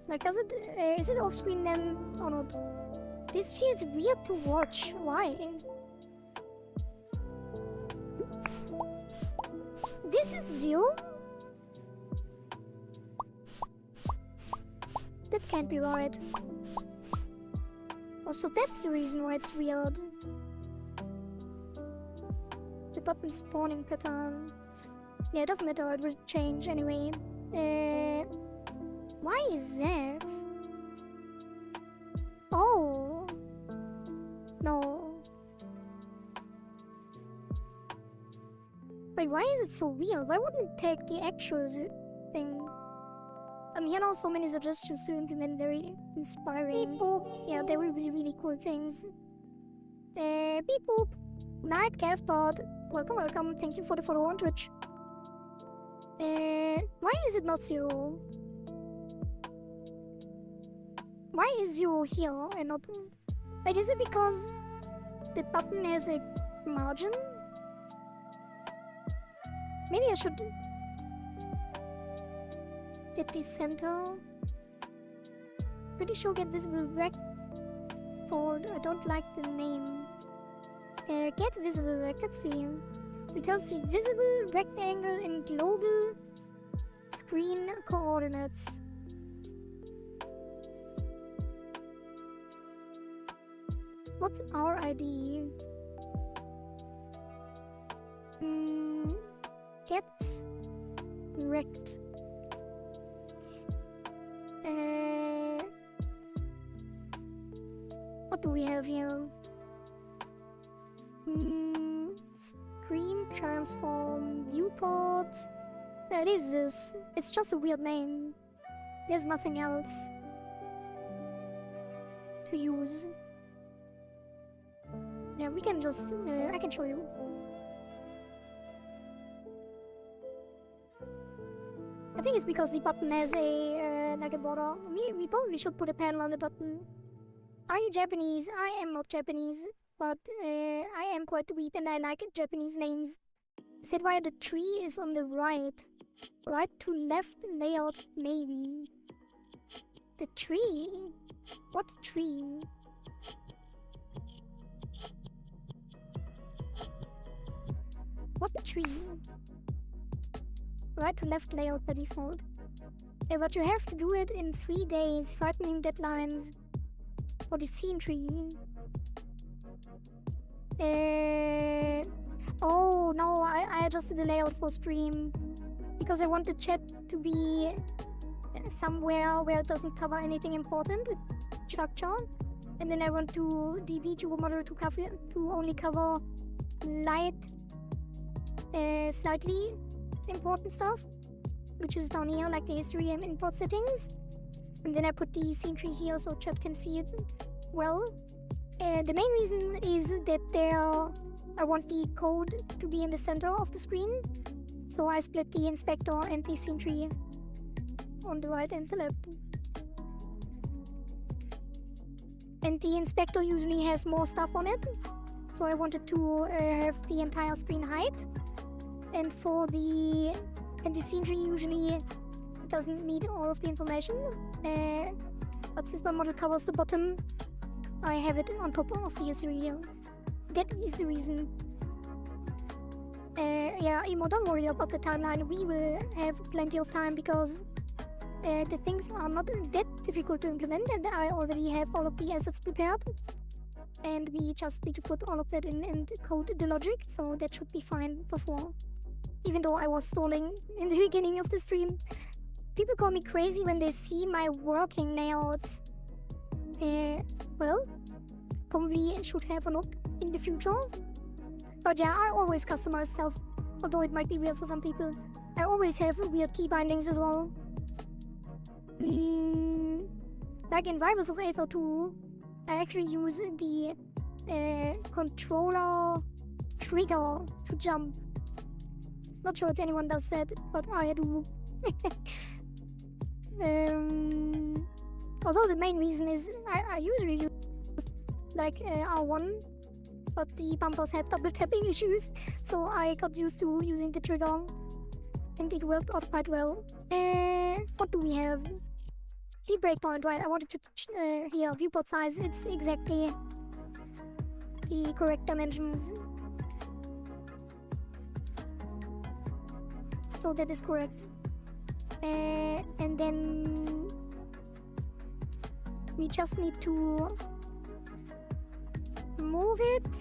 Like, does it, is it off screen then or not? This feels weird to watch. Why? This is 0? That can't be right. Oh, so that's the reason why it's weird. The button spawning pattern. Yeah, it doesn't matter, it will change anyway. Why is that? Oh. No. Wait, why is it so weird? Why wouldn't it take the actual thing? Here are so many suggestions to implement very inspiring. Beep boop. Yeah, they will be really cool things. Beep boop. Night Gaspard. Welcome, welcome. Thank you for the follow on Twitch. Why is it not 0? Why is 0 here and not... Wait, is it because the button has a margin? Maybe I should... get the center. Pretty sure get visible rect for... I don't like the name. Get visible rect, let's see. It tells the visible rectangle in global screen coordinates. What's our ID? Get rect. What do we have here? Screen transform viewport. It is this. It's just a weird name. There's nothing else to use. Yeah, we can just. I can show you. I think it's because the button has a like a border. We probably should put a panel on the button. Are you Japanese? I am not Japanese, but I am quite weak and I like Japanese names. Said why the tree is on the right. Right to left layout, maybe. The tree? What tree? What tree? Right to left layout by default. But you have to do it in 3 days, frightening deadlines. For the scene tree. Oh no, I adjusted the layout for stream. Because I want the chat to be somewhere where it doesn't cover anything important with structure. And then I want the VTuber model to only cover light, slightly important stuff, which is down here, like the history and import settings. And then I put the scene tree here so chat can see it well. The main reason is that I want the code to be in the center of the screen. So I split the inspector and the scene tree on the right and the left. And the inspector usually has more stuff on it. So I wanted to have the entire screen height. And the scene tree usually doesn't need all of the information. But since my model covers the bottom, I have it on top of the history here. That is the reason. Yeah, Emo, don't worry about the timeline. We will have plenty of time because the things are not that difficult to implement and I already have all of the assets prepared. And we just need to put all of that in and code the logic, so that should be fine before. Even though I was stalling in the beginning of the stream. People call me crazy when they see my working layouts. Well, probably should have a look in the future. But yeah, I always customize stuff, although it might be weird for some people. I always have weird key bindings as well. Like in Rivals of Aether 2, I actually use the controller trigger to jump. Not sure if anyone does that, but I do. Although the main reason is I usually use like R1, but the bumpers had double tapping issues, so I got used to using the trigger and it worked out quite well. What do we have? The breakpoint, right? I wanted to here, viewport size, it's exactly the correct dimensions. So that is correct. And then we just need to move it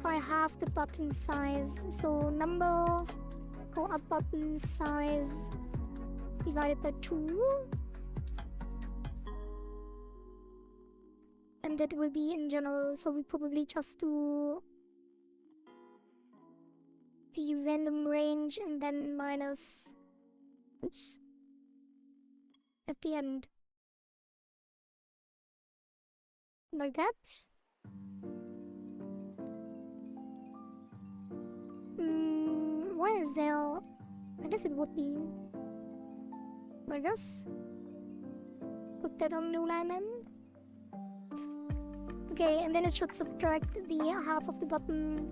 by half the button size. So number go up button size divided by 2. And that will be in general, so we probably just do the random range and then minus oops at the end. Like that. Why is there? I guess it would be. I guess. Put that on new alignment. Okay, and then it should subtract the half of the button.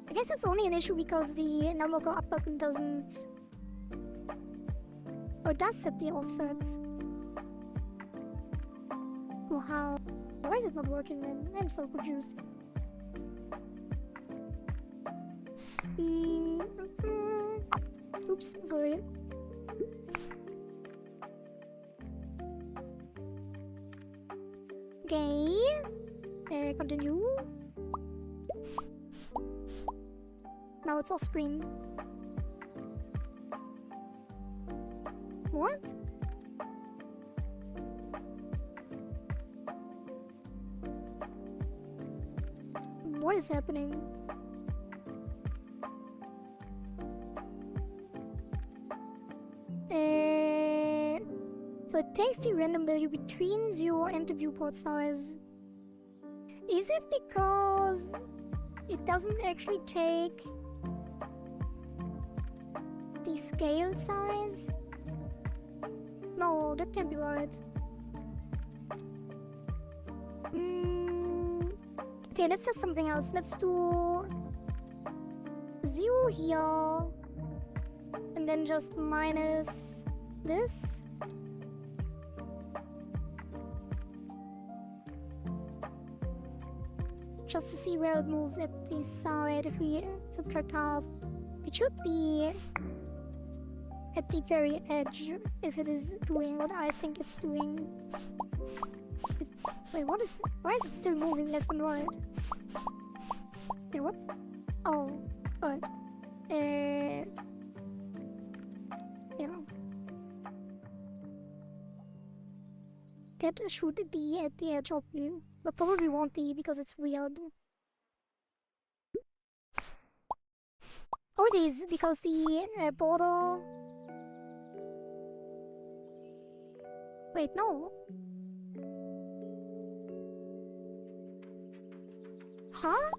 I guess it's only an issue because the number go up button doesn't. Or does set the offset. Wow. Why is it not working then? I'm so confused. Oops, sorry. Okay. Continue. Now it's off screen. What? What is happening? So it takes the random value between 0 and the viewport size. Is it because it doesn't actually take the scale size? No, that can't be right. Okay, let's do something else. Let's do 0 here, and then just minus this. Just to see where it moves at the side. If we subtract half, it should be at the very edge if it is doing what I think it's doing. Wait, what is... Why is it still moving left and right? Wait, what? Oh, right. Yeah. That should be at the edge of you, but probably won't be because it's weird. Or it is because the border... Wait, no. Huh?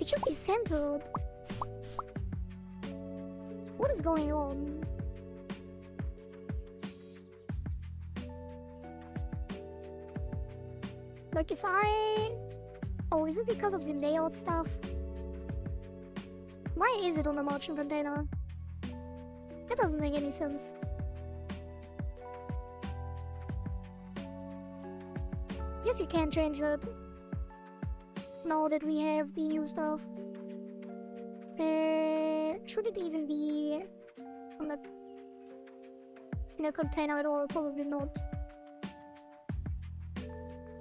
It should be centered. What is going on? Like if I... Oh, is it because of the layout stuff? Why is it on the margin container? That doesn't make any sense. Yes, you can change that. Now that we have the new stuff. Should it even be on the... in a container at all? Probably not.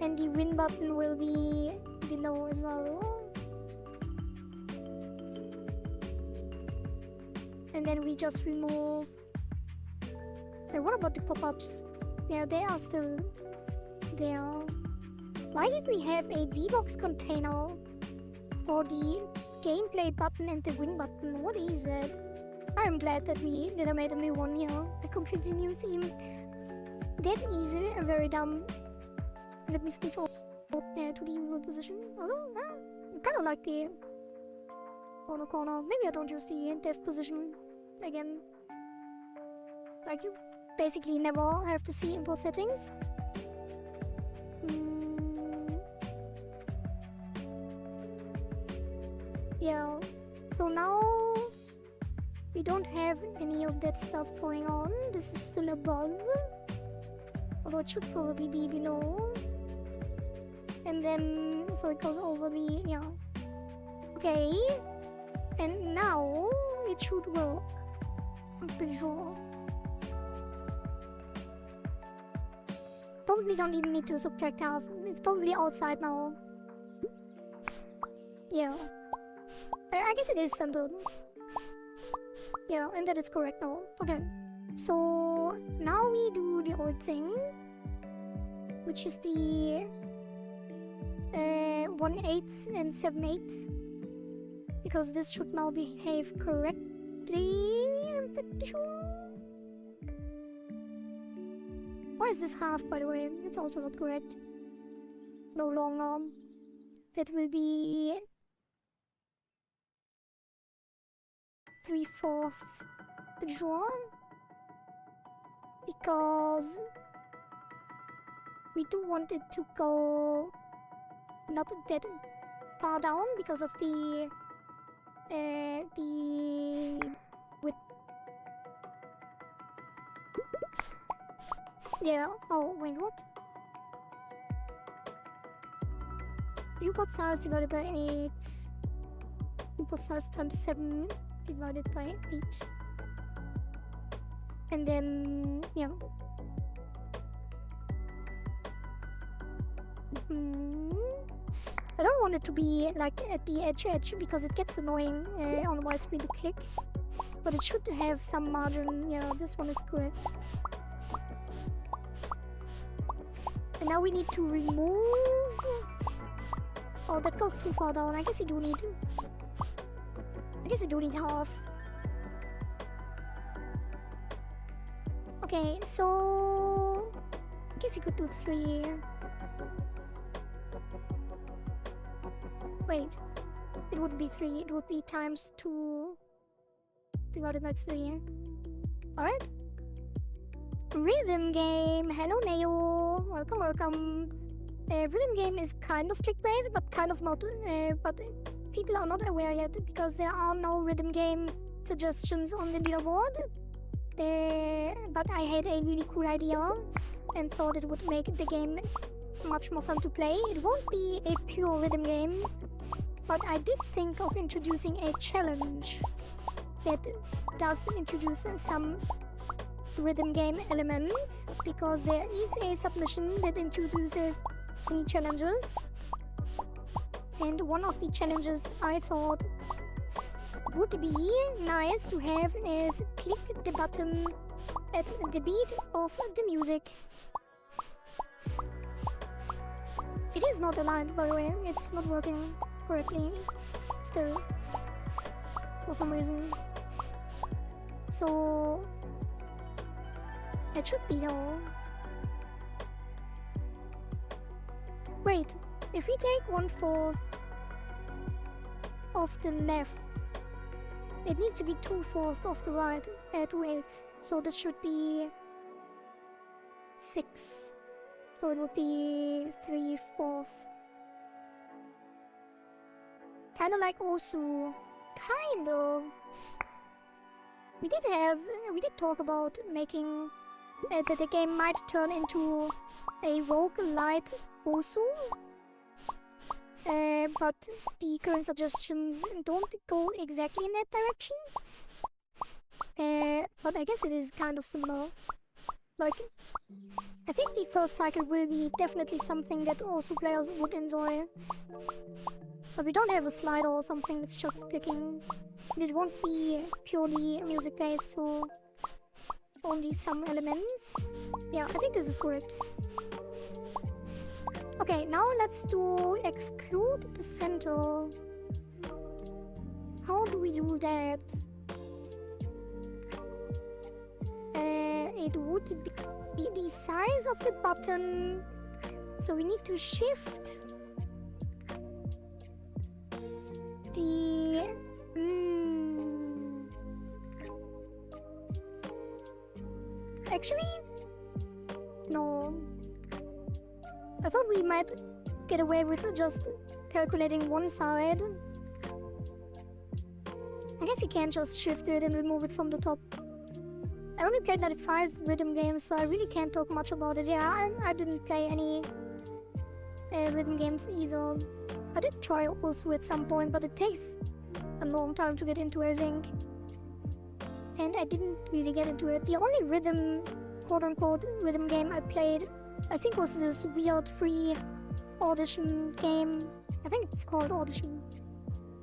And the win button will be below as well. And then we just remove... Wait, what about the pop-ups? Yeah, they are still there. Why did we have a VBox container for the gameplay button and the win button? What is that? I'm glad that I made a new one here. A completely new theme. That is a very dumb... Let me switch over to the usual position. Although, I kind of like the corner. Maybe I don't use the desk position again. Like, you basically never have to see import settings. Yeah, so now we don't have any of that stuff going on. This is still above, although it should probably be below. And then, so it goes over the, yeah. Okay, and now it should work, I'm pretty sure. Probably don't even need to subtract half, it's probably outside now. Yeah. I guess it is centered. Yeah, and that is correct now. Okay. So now we do the old thing, which is the 1/8 and 7/8, because this should now behave correctly, I'm pretty sure. Why is this half, by the way? It's also not correct. No longer. That will be 3/4, pretty sure, because we do want it to go not that far down because of the width. Yeah. Oh wait, what? Viewport size divided by 8. Viewport size times 7 divided by 8. And then, yeah. I don't want it to be like at the edge because it gets annoying on widescreen to click. But it should have some margin. Yeah, this one is correct. And now we need to remove... Oh, that goes too far down. I guess you do need... I guess you do need half. Okay, so... I guess you could do 3. Wait. It wouldn't be 3. It would be times 2. Divided by 3. Alright. Rhythm game. Hello, Neo. Welcome, welcome. Rhythm game is kind of clickbait, but kind of not. But people are not aware yet because there are no rhythm game suggestions on the leaderboard. But I had a really cool idea and thought it would make the game much more fun to play. It won't be a pure rhythm game, but I did think of introducing a challenge that does introduce some rhythm game elements, because there is a submission that introduces some challenges, and one of the challenges I thought would be nice to have is click the button at the beat of the music. It is not aligned, by the way. It's not working correctly still for some reason. So it should be though. Wait, if we take 1/4 of the left, it needs to be 2/4 of the right, 2/8. So this should be 6. So it would be 3/4. Kinda like Osu. Kind of. We did talk about making that the game might turn into a roguelite Osu. But the current suggestions don't go exactly in that direction. But I guess it is kind of similar. Like, I think the first cycle will be definitely something that also players would enjoy. But we don't have a slider or something that's just clicking. It won't be purely music-based, so only some elements. Yeah, I think this is correct. Okay, now let's do exclude the center. How do we do that? It would be the size of the button. So we need to shift the... Actually, no. I thought we might get away with just calculating one side. I guess you can't just shift it and remove it from the top. I only played like 5 rhythm games, so I really can't talk much about it. Yeah, I didn't play any rhythm games either. I did try Osu at some point, but it takes a long time to get into, I think. And I didn't really get into it. The only rhythm, quote-unquote, rhythm game I played, I think, was this weird free audition game. I think it's called Audition.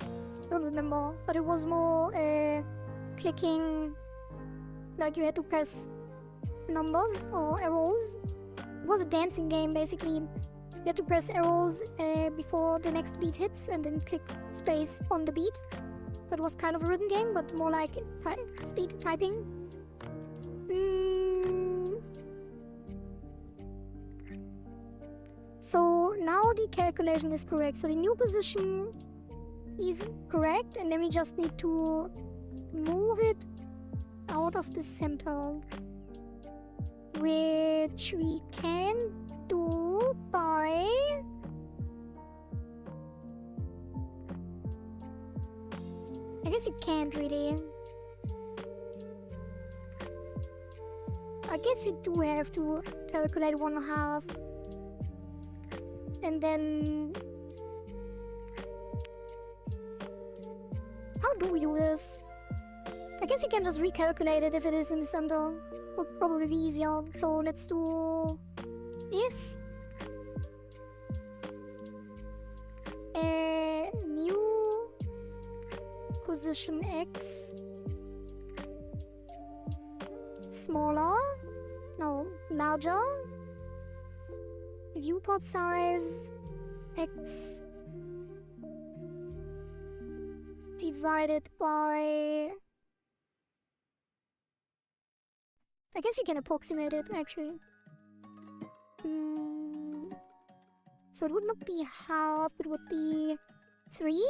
I don't remember, but it was more clicking, like you had to press numbers or arrows. It was a dancing game, basically. You had to press arrows before the next beat hits and then click space on the beat. That was kind of a rhythm game, but more like speed typing. So now the calculation is correct. So the new position is correct, and then we just need to move it out of the center, which we can do by I guess you can't really. I guess we do have to calculate 1/2. And then... How do we do this? I guess you can just recalculate it if it is in the center. Would probably be easier. So let's do... If... new... position X... smaller... no, larger... viewport size x divided by... I guess you can approximate it actually. So it would not be half, it would be 3.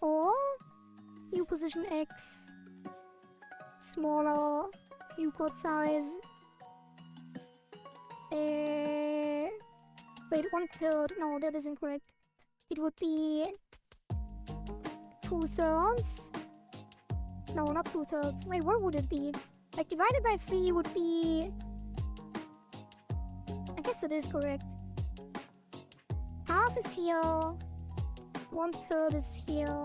Or view position x smaller viewport size. Wait, 1/3. No, that is incorrect. It would be 2/3. No, not 2/3. Wait, what would it be? Like divided by 3 would be... I guess that is correct. Half is here. 1/3 is here.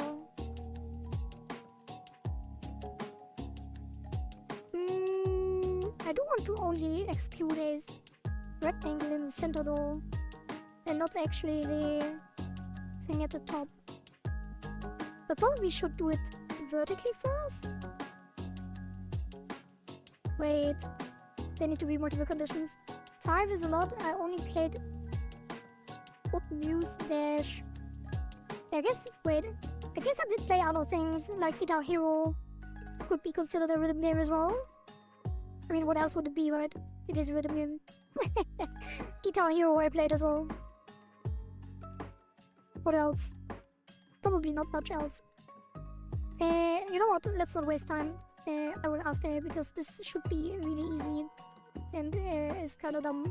I do want to only exclude a rectangle in the center though, and not actually the thing at the top. But probably we should do it vertically first. Wait, there need to be multiple conditions. 5 is a lot. I only played views dash. I guess, wait, I guess I did play other things like Guitar Hero. Could be considered a rhythm game as well. I mean, what else would it be, right? It is a rhythm game. Guitar Hero I played as well. What else? Probably not much else. You know what? Let's not waste time. I will ask because this should be really easy. And it's kind of dumb.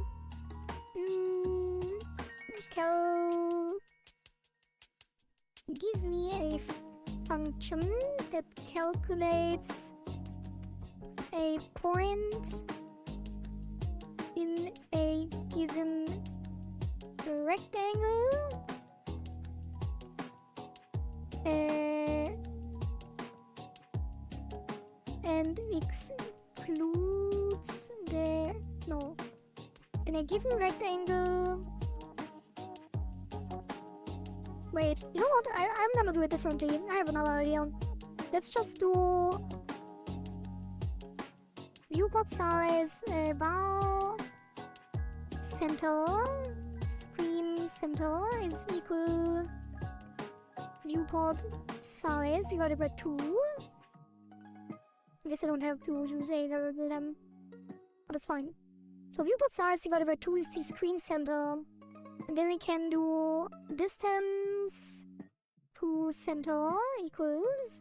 Gives me a function that calculates a point in a given rectangle and excludes the... no. In a given rectangle... Wait, you know what? I'm gonna do it differently. I have another idea. Let's just do... viewport size, bar center, screen center is equal viewport size divided by 2. I guess I don't have to use a variable then, but it's fine. So viewport size divided by 2 is the screen center. And then we can do distance to center equals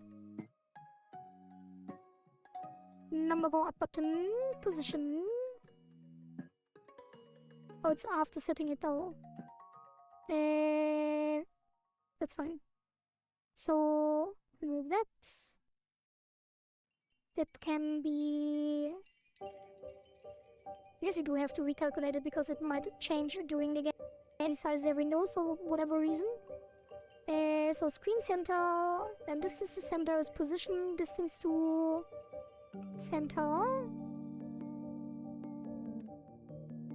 number bar button position. Oh, it's after setting it though. That's fine. So remove that. That can be... I guess you do have to recalculate it because it might change during the game. Size their windows for whatever reason. So screen center, and distance to center is position, distance to center.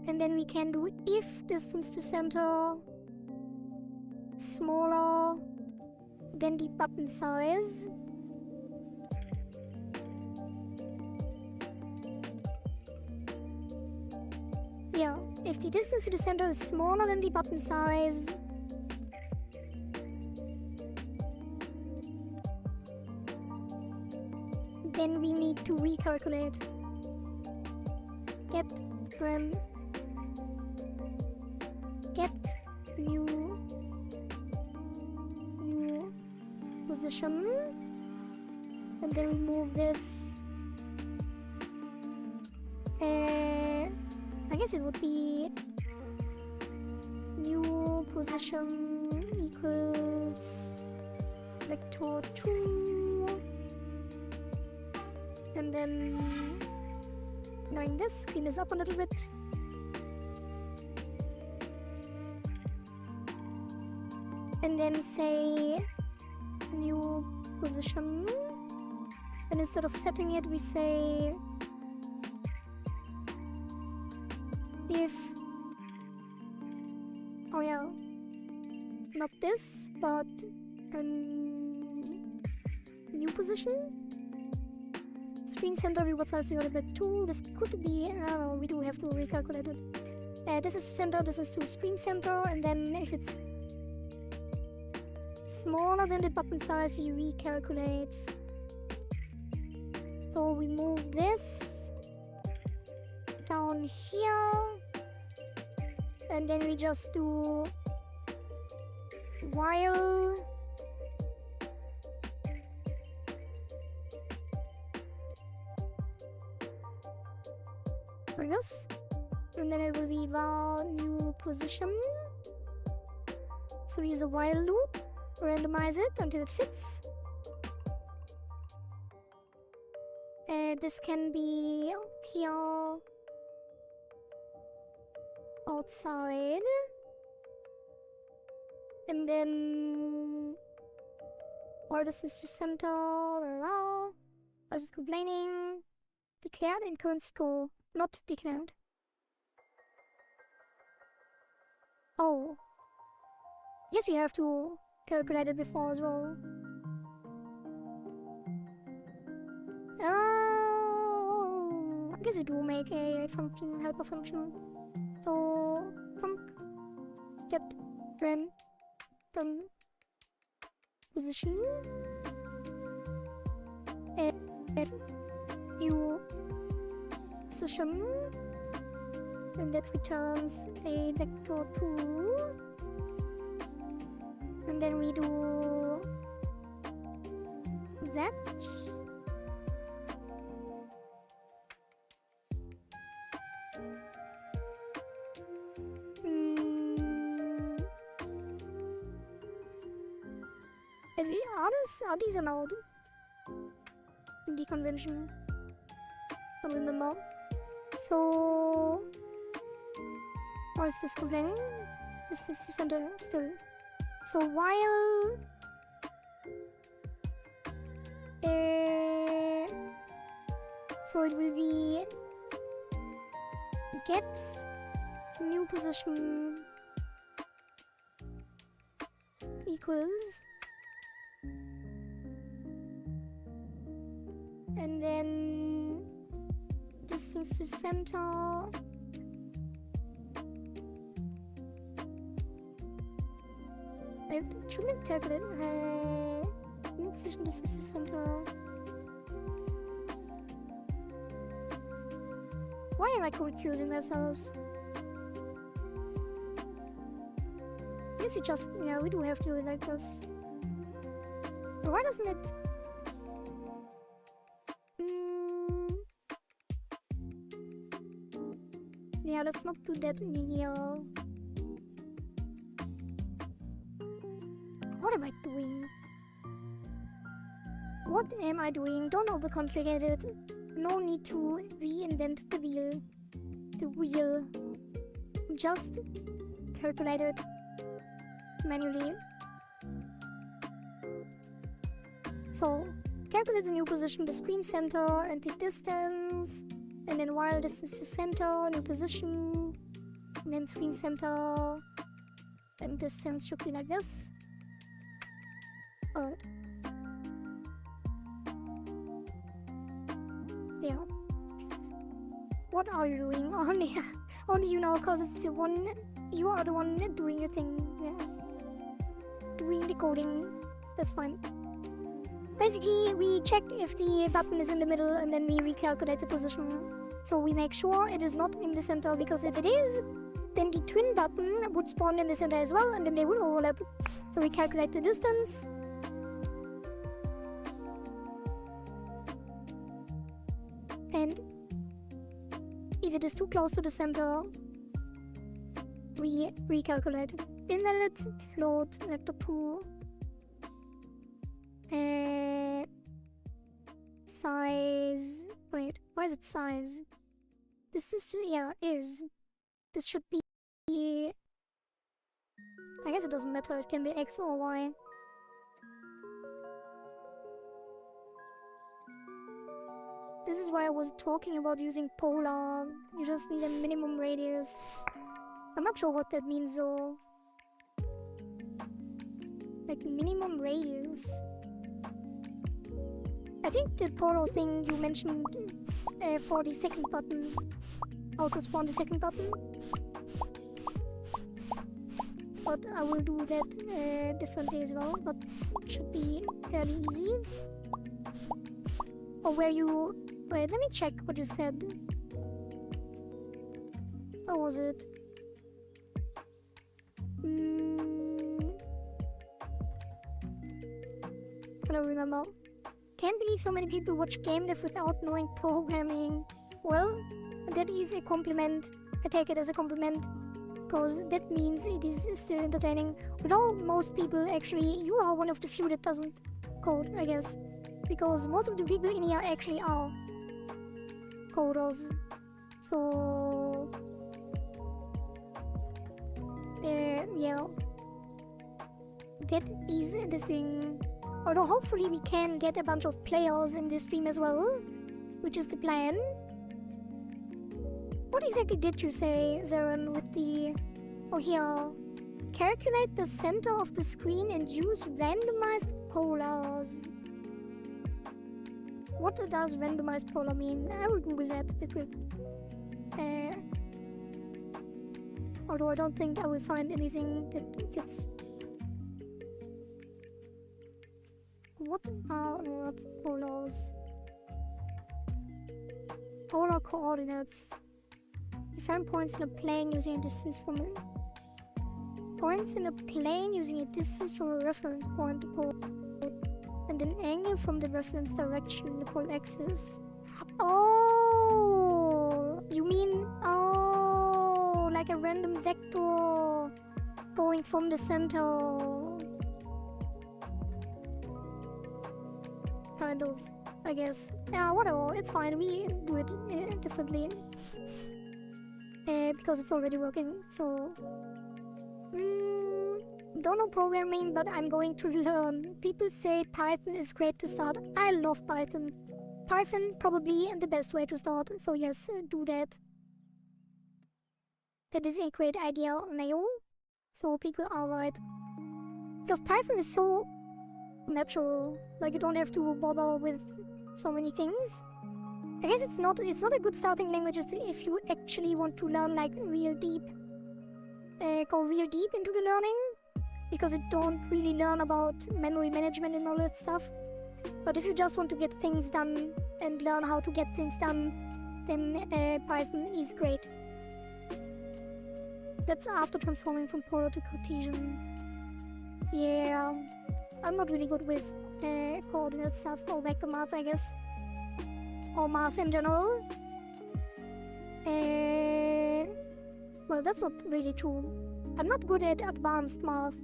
And then we can do if distance to center smaller than the button size. Yeah, if the distance to the center is smaller than the button size, then we need to recalculate. Get new position, and then we move this. I guess it would be new position equals vector 2, and then line this, clean this up a little bit. And then say new position, and instead of setting it we say if, oh yeah, not this, but new position. Let's screen center, reward size divided by 2. This could be, we do have to recalculate it. This is center, this is to screen center, and then if it's smaller than the button size, we recalculate. So we move this down here, and then we just do while like this, and then it will be var new position. So we use a while loop, randomize it until it fits. This can be here outside, and then or this is just center. I was complaining. Declared in current score, not declared. Oh, yes, we have to calculate it before as well. Oh, I guess it will make a function, helper function. So, func get random position and new position, and that returns a vector 2, and then we do that. Are these allowed in the convention? I don't remember. So, what is this complaining? This is the center still. So while so it will be get new position equals, and then distance to center I shouldn't calculate new position distance to center. Why am I confusing myself? Yes, it just, yeah, we do have to do it like this. But why doesn't it? Yeah, let's not do that in here. What am I doing? What am I doing? Don't overcomplicate it. No need to reinvent the wheel. Just calculate it manually. So, calculate the new position, the screen center, and the distance. And then while distance to center, new position. And then screen center. And distance should be like this. Alright. Yeah. What are you doing? Only you know, cause it's the one, you are the one doing your thing. Yeah. Doing the coding. That's fine. Basically, we check if the button is in the middle and then we recalculate the position. So we make sure it is not in the center, because if it is, then the twin button would spawn in the center as well, and then they would overlap. So we calculate the distance. And if it is too close to the center, we recalculate. Invalid float vector 2. Size. Wait, why is it size? This is, yeah, is. This should be. I guess it doesn't matter, it can be X or Y. This is why I was talking about using polar. You just need a minimum radius. I'm not sure what that means though. Like minimum radius. I think the portal thing you mentioned for the second button, how to spawn the second button. But I will do that differently as well, but it should be fairly easy. Or where you... Wait, let me check what you said. What was it? I don't remember. Can't believe so many people watch game dev without knowing programming. Well, that is a compliment. I take it as a compliment. Because that means it is still entertaining. Although most people actually, you are one of the few that doesn't code, I guess. Because most of the people in here actually are coders. So... yeah. That is the thing. Although hopefully we can get a bunch of players in this stream as well. Which is the plan. What exactly did you say, Zaran, with the... Oh, here. Calculate the center of the screen and use randomized polars. What does randomized polar mean? I will Google that real quick. Although I don't think I will find anything that fits. What are polars? Polar coordinates. Define points in a plane using a distance from a... Points in a plane using a distance from a reference point to pole. And an angle from the reference direction, the pole axis. Oh! You mean... Oh! Like a random vector going from the center. Kind of, I guess. Yeah, whatever, it's fine. We do it differently. Because it's already working, so... don't know programming, but I'm going to learn. People say Python is great to start. I love Python. Python probably the best way to start, so yes, do that. That is a great idea, Neo. So people are right. Because Python is so natural. Like, you don't have to bother with so many things. I guess it's not a good starting language if you actually want to learn like real deep. Go real deep into the learning. Because it don't really learn about memory management and all that stuff. But if you just want to get things done and learn how to get things done, then Python is great. That's after transforming from polar to Cartesian. Yeah, I'm not really good with coordinate stuff or vector math, I guess. Or math in general. Well, that's not really true. I'm not good at advanced math.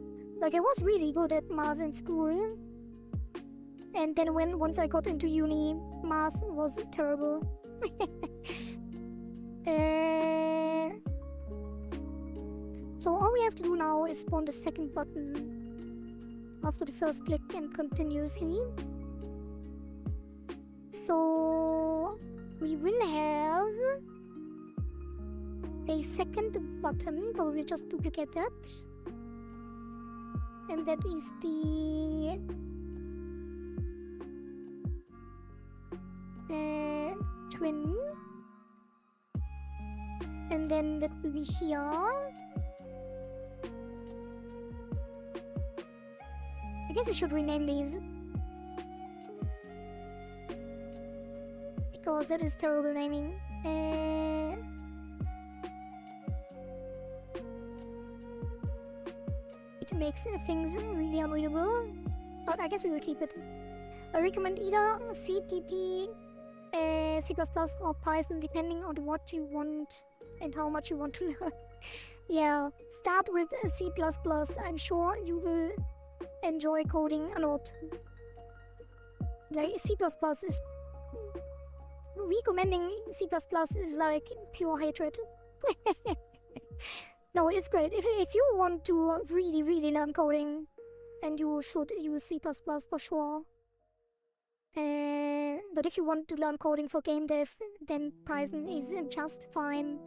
Like, I was really good at math in school. And then once I got into uni, math was terrible. So all we have to do now is spawn the second button after the first click and continuously. So we will have a second button, probably just duplicate that. And that is the twin. And then that will be here. I guess I should rename these. Because that is terrible naming. It makes things really unreadable. But I guess we will keep it. I recommend either CPP, C++ or Python depending on what you want and how much you want to learn. Yeah, start with C++. I'm sure you will enjoy coding a lot. Like, C++ is... recommending C++ is like pure hatred. No, it's great. If you want to really learn coding, then you should use C++ for sure. But if you want to learn coding for game dev, then Python is just fine.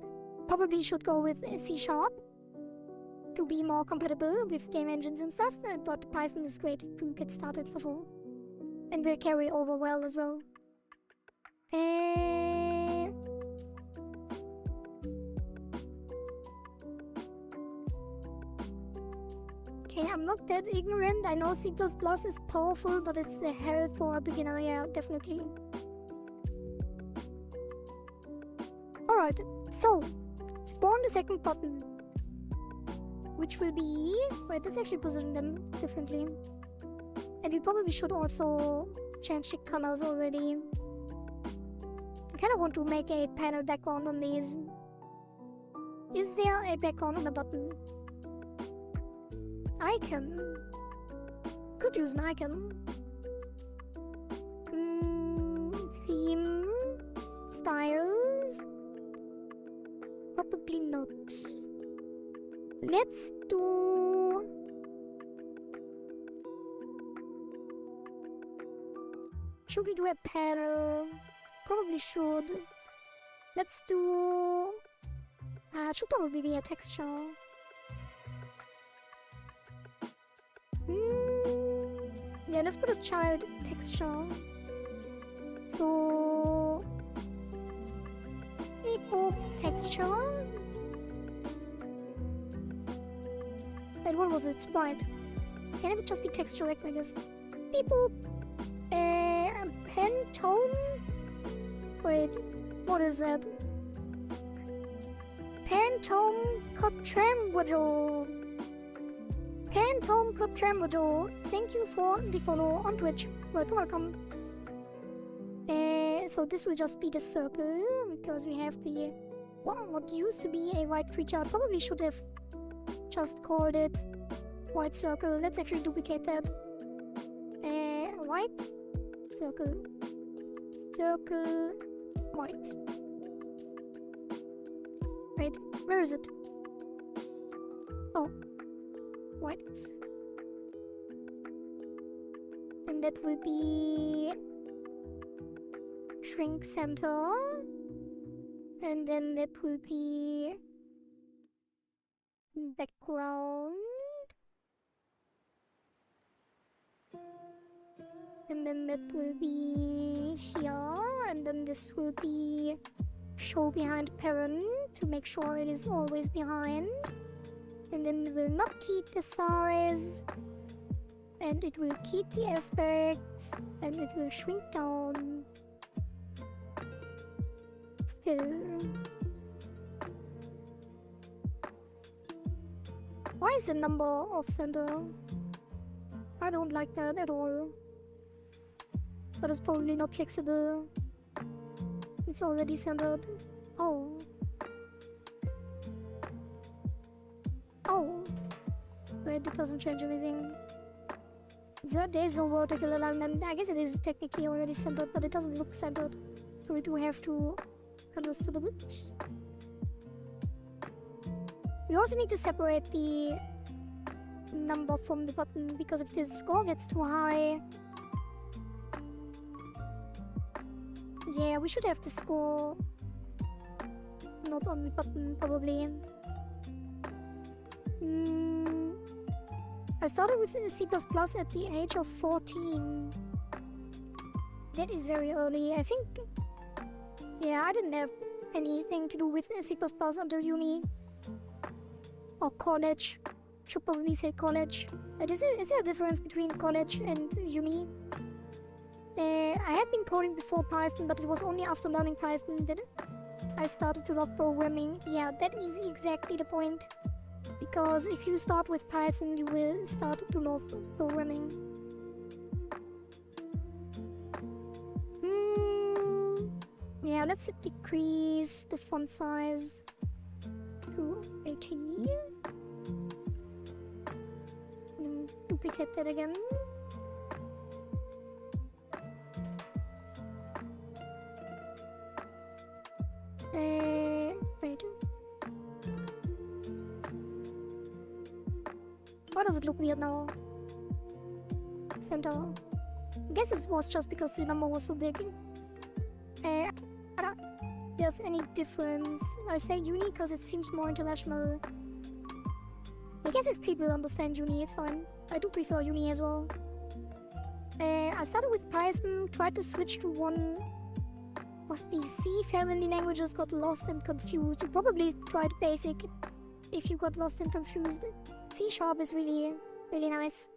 Probably should go with C# to be more compatible with game engines and stuff, but Python is great to get started for sure. And will carry over well as well. Okay, I'm not that ignorant. I know C++ is powerful, but it's the hell for a beginner, yeah, definitely. Alright, so, spawn the second button. Which will be... Wait, let's actually position them differently. And we probably should also change the colors already. I kind of want to make a panel background on these. Is there a background on the button? Icon. Could use an icon. Theme. Styles. Probably not. Let's do... Should we do a panel? Probably should. Let's do... it should probably be a texture. Yeah, let's put a child texture. So... equal texture. And what was it? Sprite. Can it just be texture like this? People... Pantone? Wait, what is that? Pantone Cotramwajo. Pantone Cotramwajo. Thank you for the follow on Twitch. Welcome. So this will just be the circle because we have the what used to be a white creature. I probably should have just called it white circle. Let's actually duplicate that. White circle, circle, white. Wait, where is it? Oh, white. And that will be shrink center. And then that will be background. And then that will be here, and then this will be show behind parent to make sure it is always behind. And then it will not keep the size, and it will keep the aspect, and it will shrink down. Fill. Why is the number off center? I don't like that at all. But it's probably not flexible. It's already centered. Oh. Oh. Wait, it doesn't change anything. There's no vertical alignment. I guess it is technically already centered, but it doesn't look centered. So we do have to adjust it a bit. We also need to separate the number from the button, because if the score gets too high... Yeah, we should have the score not on the button, probably. I started with C++ at the age of 14. That is very early. I think... Yeah, I didn't have anything to do with C++ until uni. Or college. Should probably say college. Is there a difference between college and uni? I had been coding before Python, but it was only after learning Python that I started to love programming. Yeah, that is exactly the point. Because if you start with Python, you will start to love programming. Yeah, let's decrease the font size to 18. And duplicate that again. Wait. Why does it look weird now? Center. I guess it was just because the number was so big. I don't think there's any difference. I say uni because it seems more international. I guess if people understand uni, it's fine. I do prefer uni as well. I started with Python, tried to switch to one of the C family languages, got lost and confused. You probably tried basic if you got lost and confused. C# is really, really nice.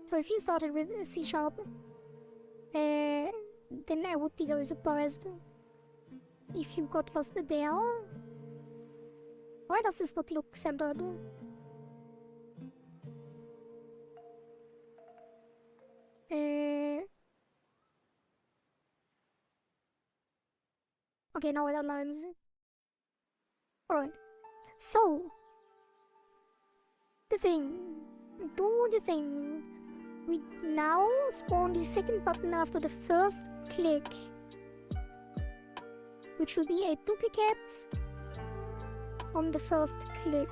So if you started with C#, then I would be very surprised if you got lost there. Why does this not look centered? Okay, now it aligns. Alright. So, do the thing. We now spawn the second button after the first click, which will be a duplicate on the first click.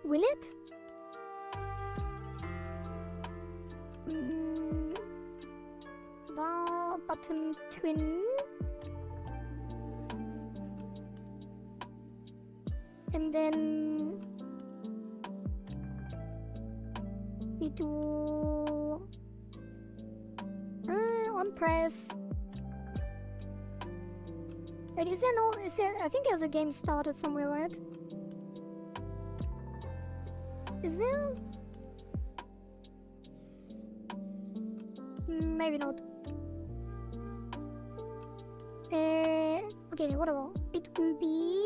Will it? Var button twin. And then we do on press. Wait, is there, I think there's a game started somewhere, right? Is there? Maybe not. Okay, whatever. It will be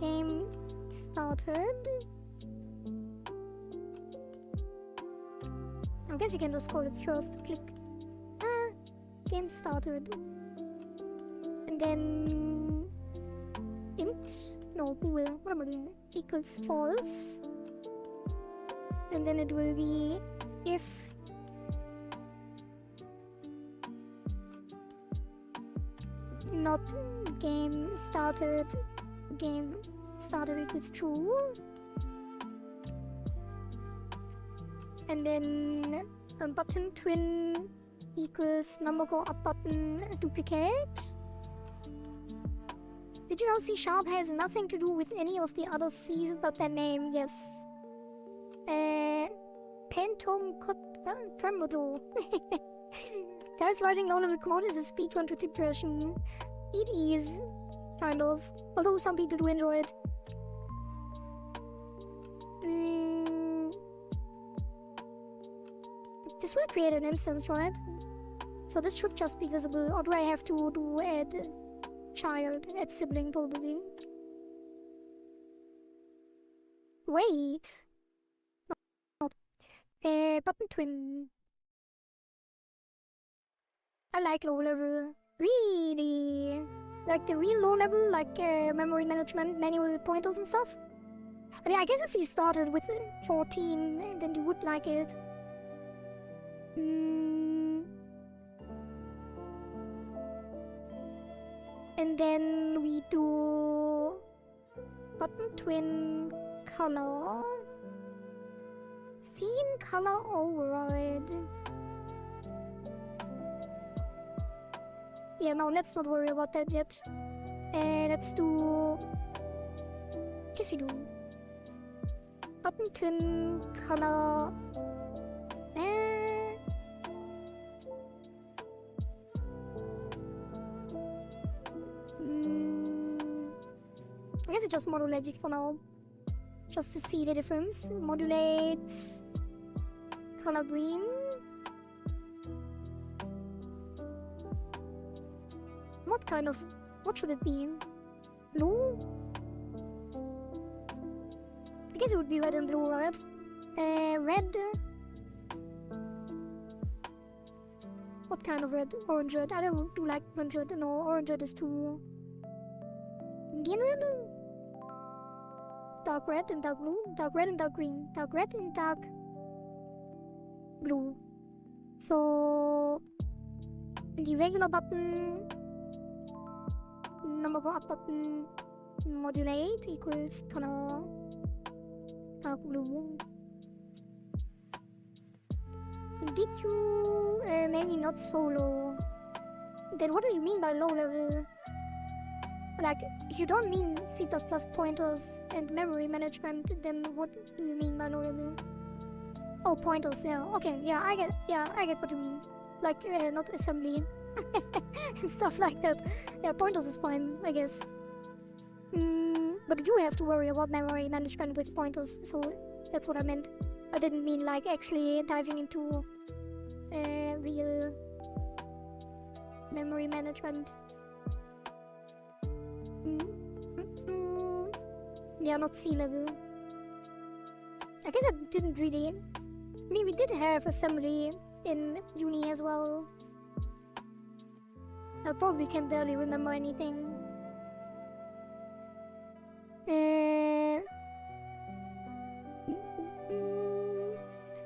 game started. I guess you can just call it first click. Game started. And then int, no, bool, what am I doing? Equals false. And then it will be if not game started equals true. And then button twin equals number go up button duplicate. Did you know C# has nothing to do with any of the other C's but their name? Yes. Pentom Premodo. Guys, writing low-level code is a speedrun to depression. It is, kind of. Although some people do enjoy it. This will create an instance, right? So this should just be visible. Or do I have to do add child, add sibling, probably? Wait. No. Button twin. I like low level. Really? Like the real low level, like memory management, manual pointers and stuff? I mean, I guess if you started with 14, then you would like it. And then we do button twin color. Scene color override. Yeah, no, let's not worry about that yet. Let's do... Guess we do. Button twin color... I guess it's just modulate it for now. Just to see the difference. Modulate... color green. What kind of... what should it be? Blue? I guess it would be red and blue, right? Red... What kind of red? Orange red. I don't do like orange red. No, orange red is too... Indian red? Dark red and dark blue. Dark red and dark green. Dark red and dark... blue. So... the regular button... number go up button... modulate equals color... dark blue. Did you... maybe not so low. Then what do you mean by low level? Like, if you don't mean C++ pointers and memory management, then what do you mean by low-level? Oh, pointers, yeah. Okay, yeah, I get what you mean. Like, not assembly and stuff like that. Yeah, pointers is fine, I guess. But you have to worry about memory management with pointers, so that's what I meant. I didn't mean like actually diving into real memory management. Yeah, not C-level. I guess I didn't really... I mean, we did have assembly in uni as well. I probably can barely remember anything. Am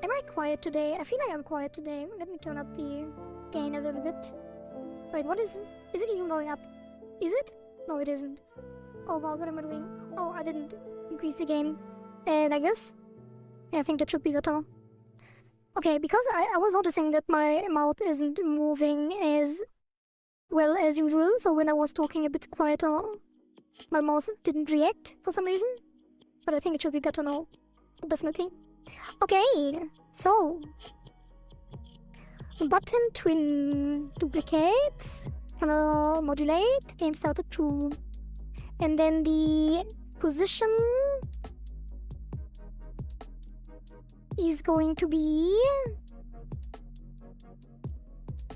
I quiet today? I feel like I'm quiet today. Let me turn up the gain a little bit. Wait, what is it? Is it even going up? Is it? No, it isn't. Oh wow, what am I doing? Oh, I didn't increase the gain. And I guess? Yeah, I think that should be better. Okay, because I was noticing that my mouth isn't moving as well as usual, so when I was talking a bit quieter, my mouth didn't react for some reason. But I think it should be better now. Definitely. Okay, so button twin duplicate, modulate, game started true. And then the position is going to be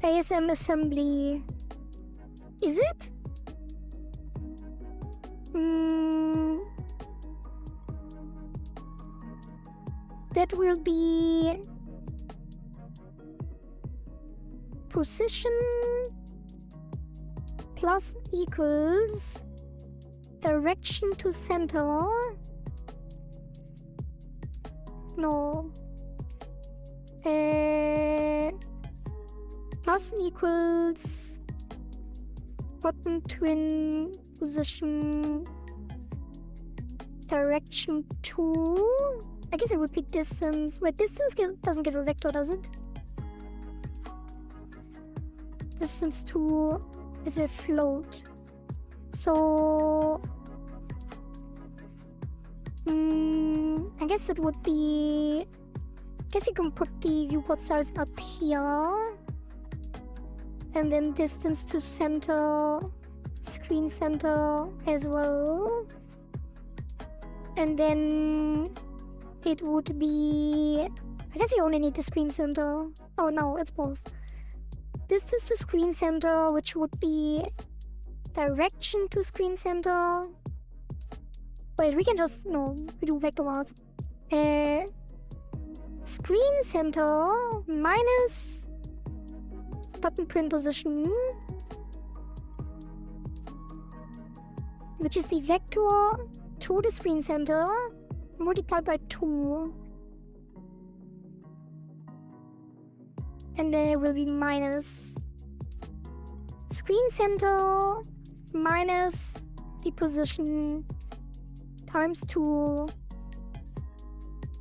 ASM assembly. Is it? That will be position plus equals direction to center. No. Plus equals button twin position direction to. I guess it would be distance. Wait, distance doesn't get a vector, does it? Distance to is a float. So I guess it would be. I guess you can put the viewport size up here, and then distance to center, screen center as well, and then it would be. I guess you only need the screen center. Oh no, it's both. Distance to screen center, which would be direction to screen center. Wait, we can just we do vector math. Screen center minus button print position, which is the vector to the screen center multiplied by 2. And then it will be minus screen center minus the position times 2.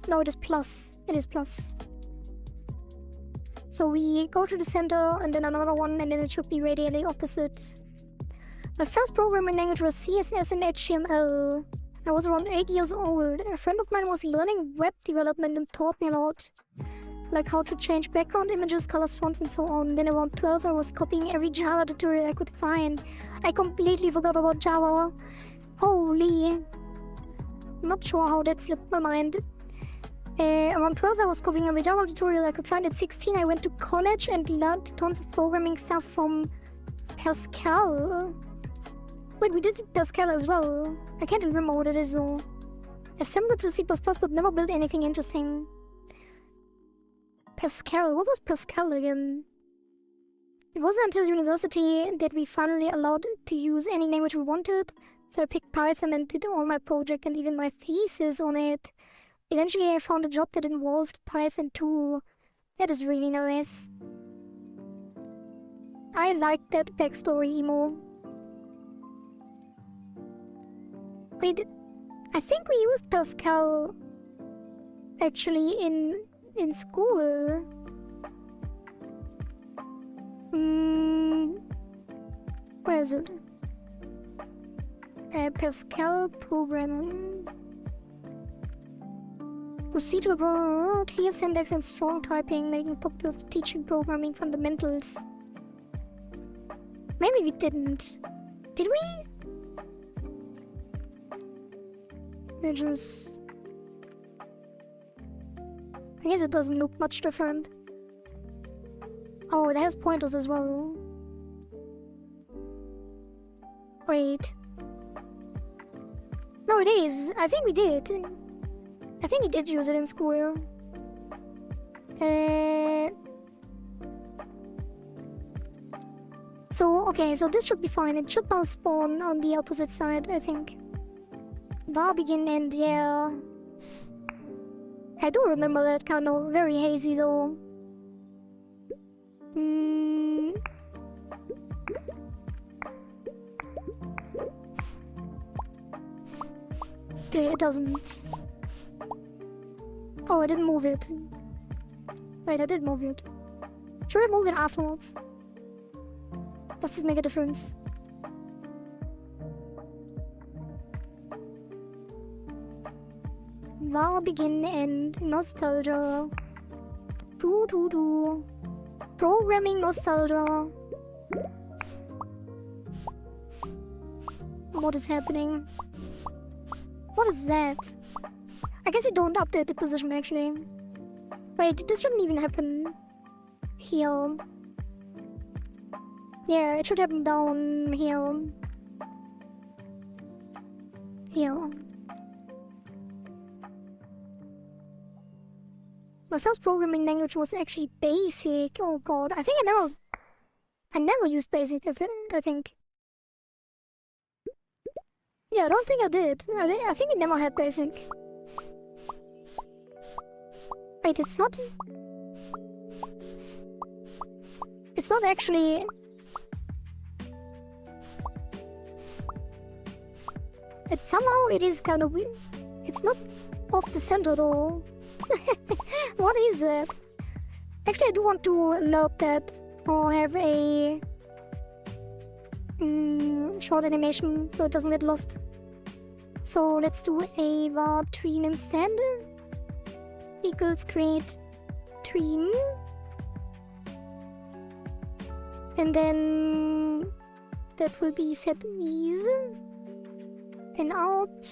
No, it is plus. It is plus. So we go to the center and then another one, and then it should be radially opposite. My first programming language was CSS and HTML. I was around 8 years old. A friend of mine was learning web development and taught me a lot. Like how to change background images, colors, fonts, and so on. Then around 12 I was copying every Java tutorial I could find. I completely forgot about Java. Holy. Not sure how that slipped my mind. Around 12 I was copying every Java tutorial I could find. At 16 I went to college and learned tons of programming stuff from Pascal. Wait, we did Pascal as well. I can't remember what it is though. Assembled to C++ but never built anything interesting. Pascal. What was Pascal again? It wasn't until university that we finally allowed to use any language we wanted, so I picked Python and did all my project and even my thesis on it. Eventually I found a job that involved Python too. That is really nice. I like that backstory, Emo. Wait, I think we used Pascal actually in school. Where is it? Pascal programming. Procedural, clear syntax and strong typing, making popular teaching programming fundamentals. Maybe we didn't. Did we? Just... I guess it doesn't look much different. Oh, it has pointers as well. Wait. No, it is. I think we did. I think we did use it in school. So, okay, so this should be fine. It should now spawn on the opposite side, I think. Bar begin end, yeah. I do remember that kind of very hazy though. Okay, it doesn't. Oh, I didn't move it. Wait, I did move it. Should I move it afterwards? Does this make a difference? Var begin end nostalgia. Programming nostalgia. What is happening? What is that? I guess you don't update the position actually. Wait, this shouldn't even happen here. Yeah, it should happen down here. Here. My first programming language was actually BASIC. Oh god, I think I never used BASIC, I think. Yeah, I don't think I did. I think I never had BASIC. Wait, it's not actually... Somehow it is kind of weird. It's not off the center though. What is that? Actually, I do want to load that or have a short animation so it doesn't get lost. So let's do a var tween instead. Equals create tween. And then that will be set is and out.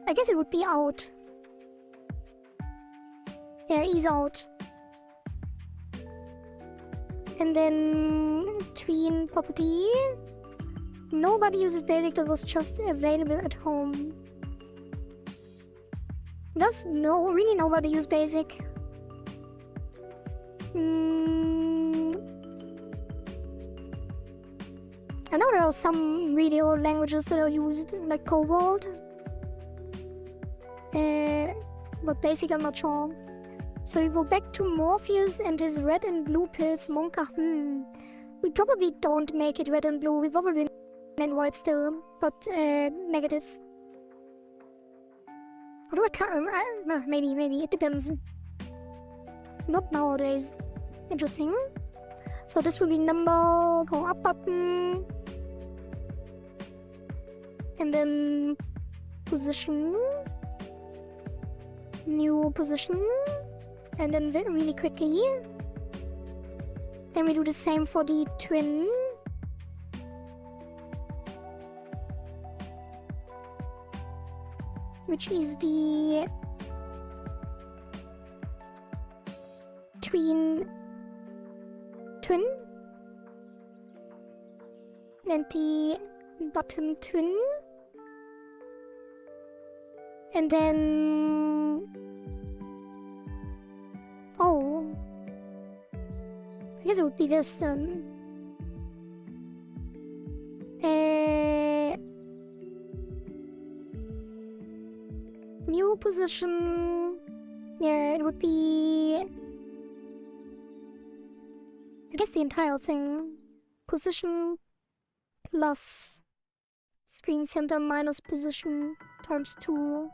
I guess it would be out. Yeah, is out. And then tween property. Nobody uses basic, that was just available at home. Does really nobody use basic? I know there are some really old languages that are used, like Cobalt. But basic I'm not sure. So we go back to Morpheus and his red and blue pills, Monka. We probably don't make it red and blue, we probably and white still, but negative. Although I can't remember, maybe, it depends. Not nowadays. Interesting. So this will be number, go up button. And then position. New position. And then really quickly. Then we do the same for the twin. Which is the tween twin. And the bottom twin. And then... oh. I guess it would be this then. New position. Yeah, it would be... I guess the entire thing. Position plus screen center minus position times 2.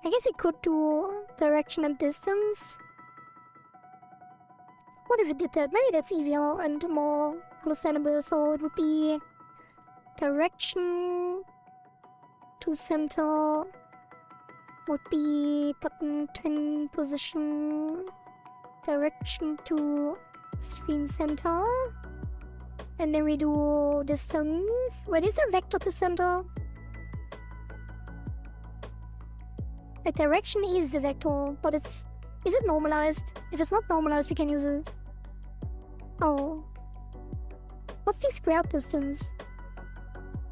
I guess it could do direction and distance. What if it did that? Maybe that's easier and more understandable. So it would be direction to center would be button twin position, direction to screen center, and then we do distance. Wait, is there vector to center? The direction is the vector, but is it normalized? If it's not normalized, we can use it. Oh. What's the square distance?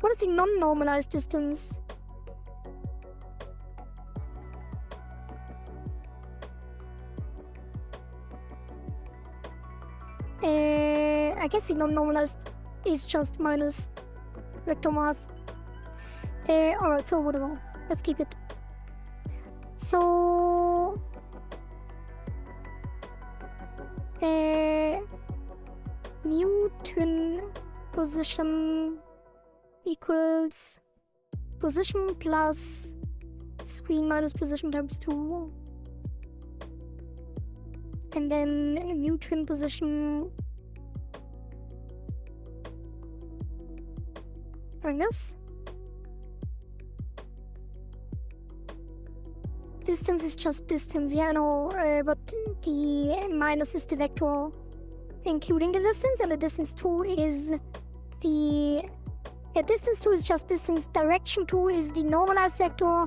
What is the non-normalized distance? I guess the non-normalized is just minus vector math. Alright, so whatever. Let's keep it. So... Newton position equals position plus screen minus position times 2. And then Newton position like this. Distance is just distance, yeah, I know, but the minus is the vector including the distance, and the distance 2 is the... distance 2 is just distance, direction 2 is the normalized vector,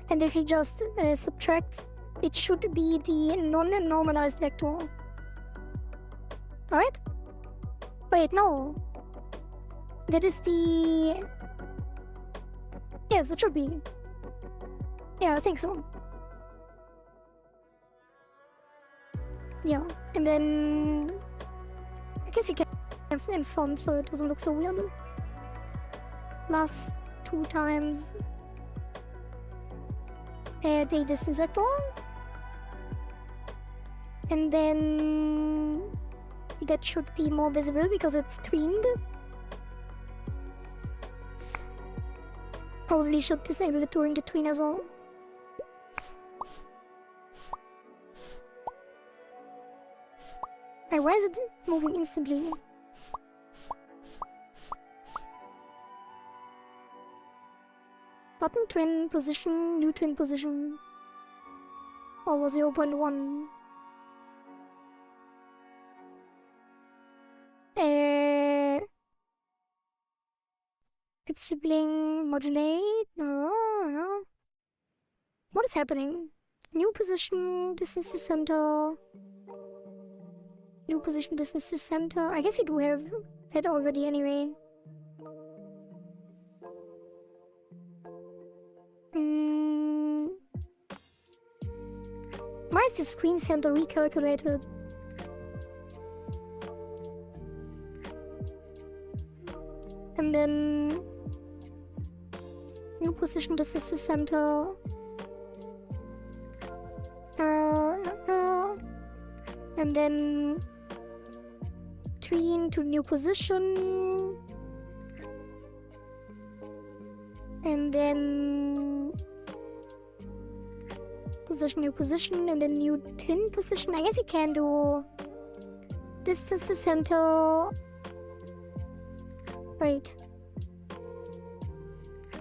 and if you just subtract, it should be the non-normalized vector. Alright? Wait, no. That is the... Yes, it should be. Yeah, I think so. Yeah, and then... I guess you can in font so it doesn't look so weird. Plus 2 times the distance vector. And then that should be more visible because it's twined. Probably should disable it during the tween as well. Wait, why is it moving instantly? Button twin position, new twin position. Or was 0.1? Its sibling modulate? No. What is happening? New position, distance to center. New position, distance to center. I guess you do have that already anyway. Why is the screen center recalculated? And then new position, distance to center. And then tween to new position. And then position, new position, and then new twin position. I guess you can do distance to center. Wait.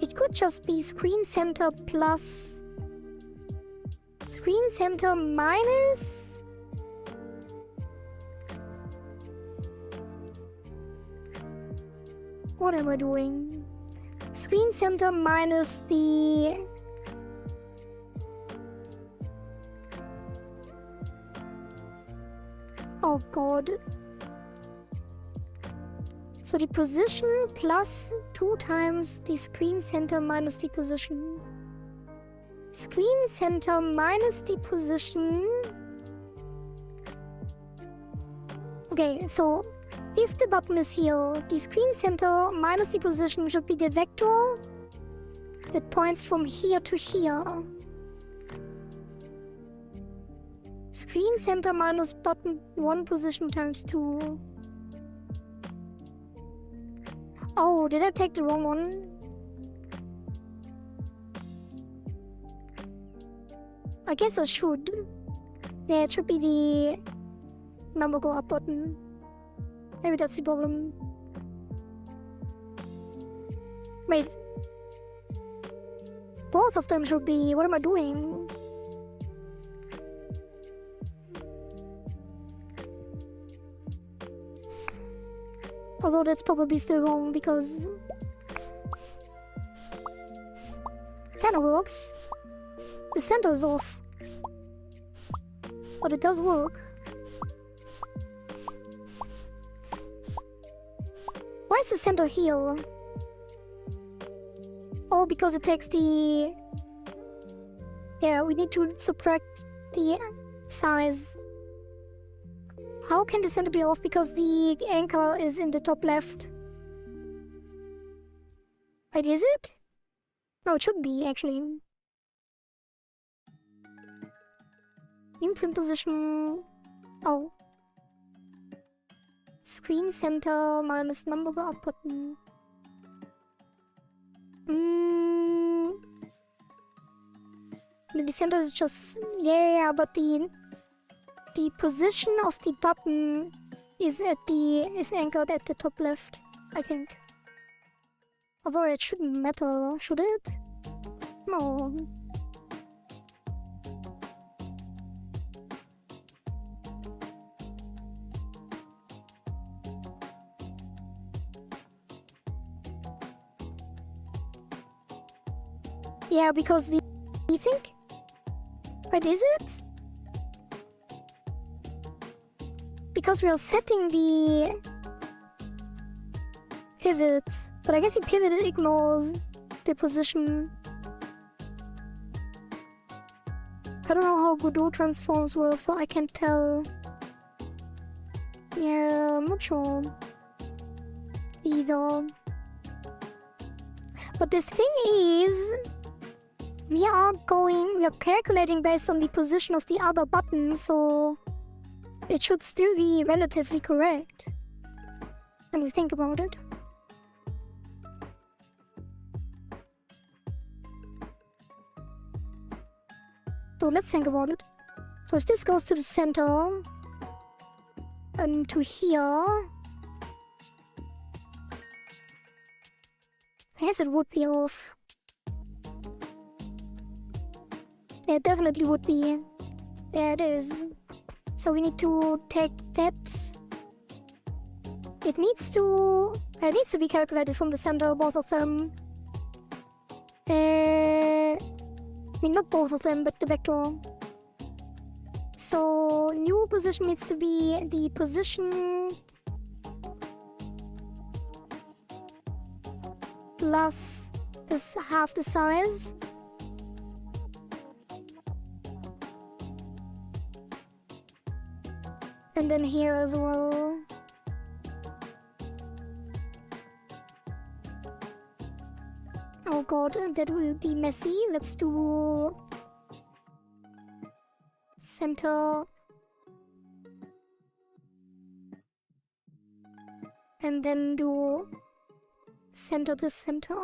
It could just be screen center plus screen center minus. What am I doing? Screen center minus the... Oh god. So the position plus 2 times the screen center minus the position. Screen center minus the position. Okay, so if the button is here, the screen center minus the position should be the vector that points from here to here. Screen center minus button 1 position times 2. Oh, did I take the wrong one? I guess I should. Yeah, it should be the number go up button. Maybe that's the problem. Wait. Both of them should be. What am I doing? Although that's probably still wrong because kinda works. The center is off. But it does work. Why is the center here? Oh, because it takes the... Yeah, we need to subtract the size. How can the center be off? Because the anchor is in the top left. Wait, is it? No, it should be, actually. Imprint position... Oh. Screen center minus number up button. The center is just... Yeah, but the position of the button is anchored at the top left, I think. Although it shouldn't matter, should it? No. Yeah, because the... You think? Wait, is it? Because we are setting the pivot, but I guess the pivot ignores the position. I don't know how Godot transforms work, so I can't tell. Yeah, I'm not sure either. But this thing is, we are calculating based on the position of the other button, so it should still be relatively correct when we think about it. So let's think about it. So if this goes to the center and to here, I guess it would be off. Yeah, it definitely would be. Yeah, it is. So we need to take that. It needs to be calculated from the center, both of them. I mean, not both of them, but the vector. So new position needs to be the position plus is half the size. And then here as well. Oh god, that will be messy. Let's do center. And then do center to center.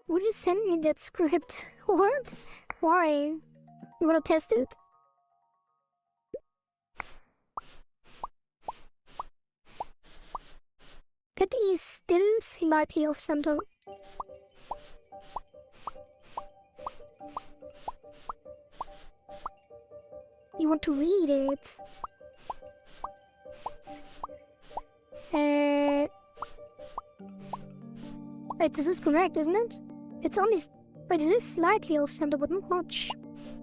Would you send me that script? What? Why? You wanna test it? That is still slightly off center. You want to read it? Wait, this is correct, isn't it? It's only... Wait, it is slightly off center, but not much.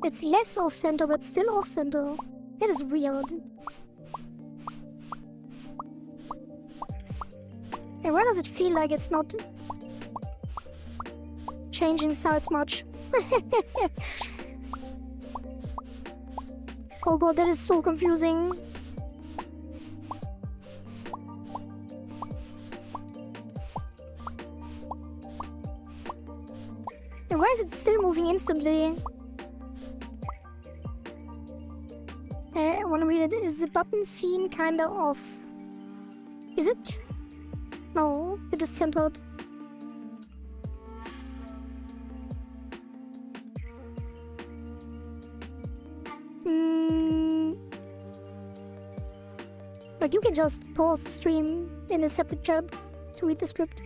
It's less off center, but still off center. That is weird. And why does it feel like it's not changing sides much? Oh god, that is so confusing. And why is it still moving instantly? I wanna read it. Is the button seen kinda off? Is it? No, it is centered. Like, you can just pause the stream in a separate tab to read the script.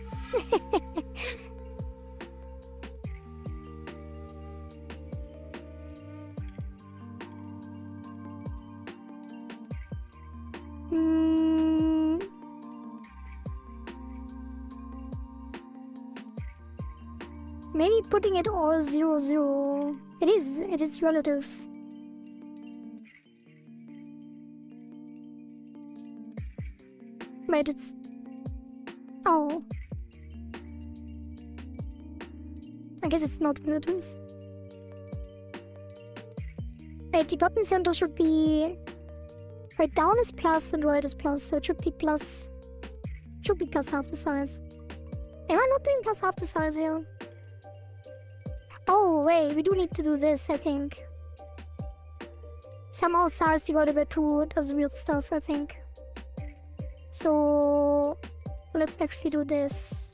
Maybe putting it all 0, 0. It is relative. Wait, it's... Oh. I guess it's not relative. Wait, the button center should be... Right, down is plus and right is plus, so it should be plus... Should be plus half the size. Am I not doing plus half the size here? Oh, wait, we do need to do this, I think. Somehow size divided by 2 does weird stuff, I think. So... Let's actually do this.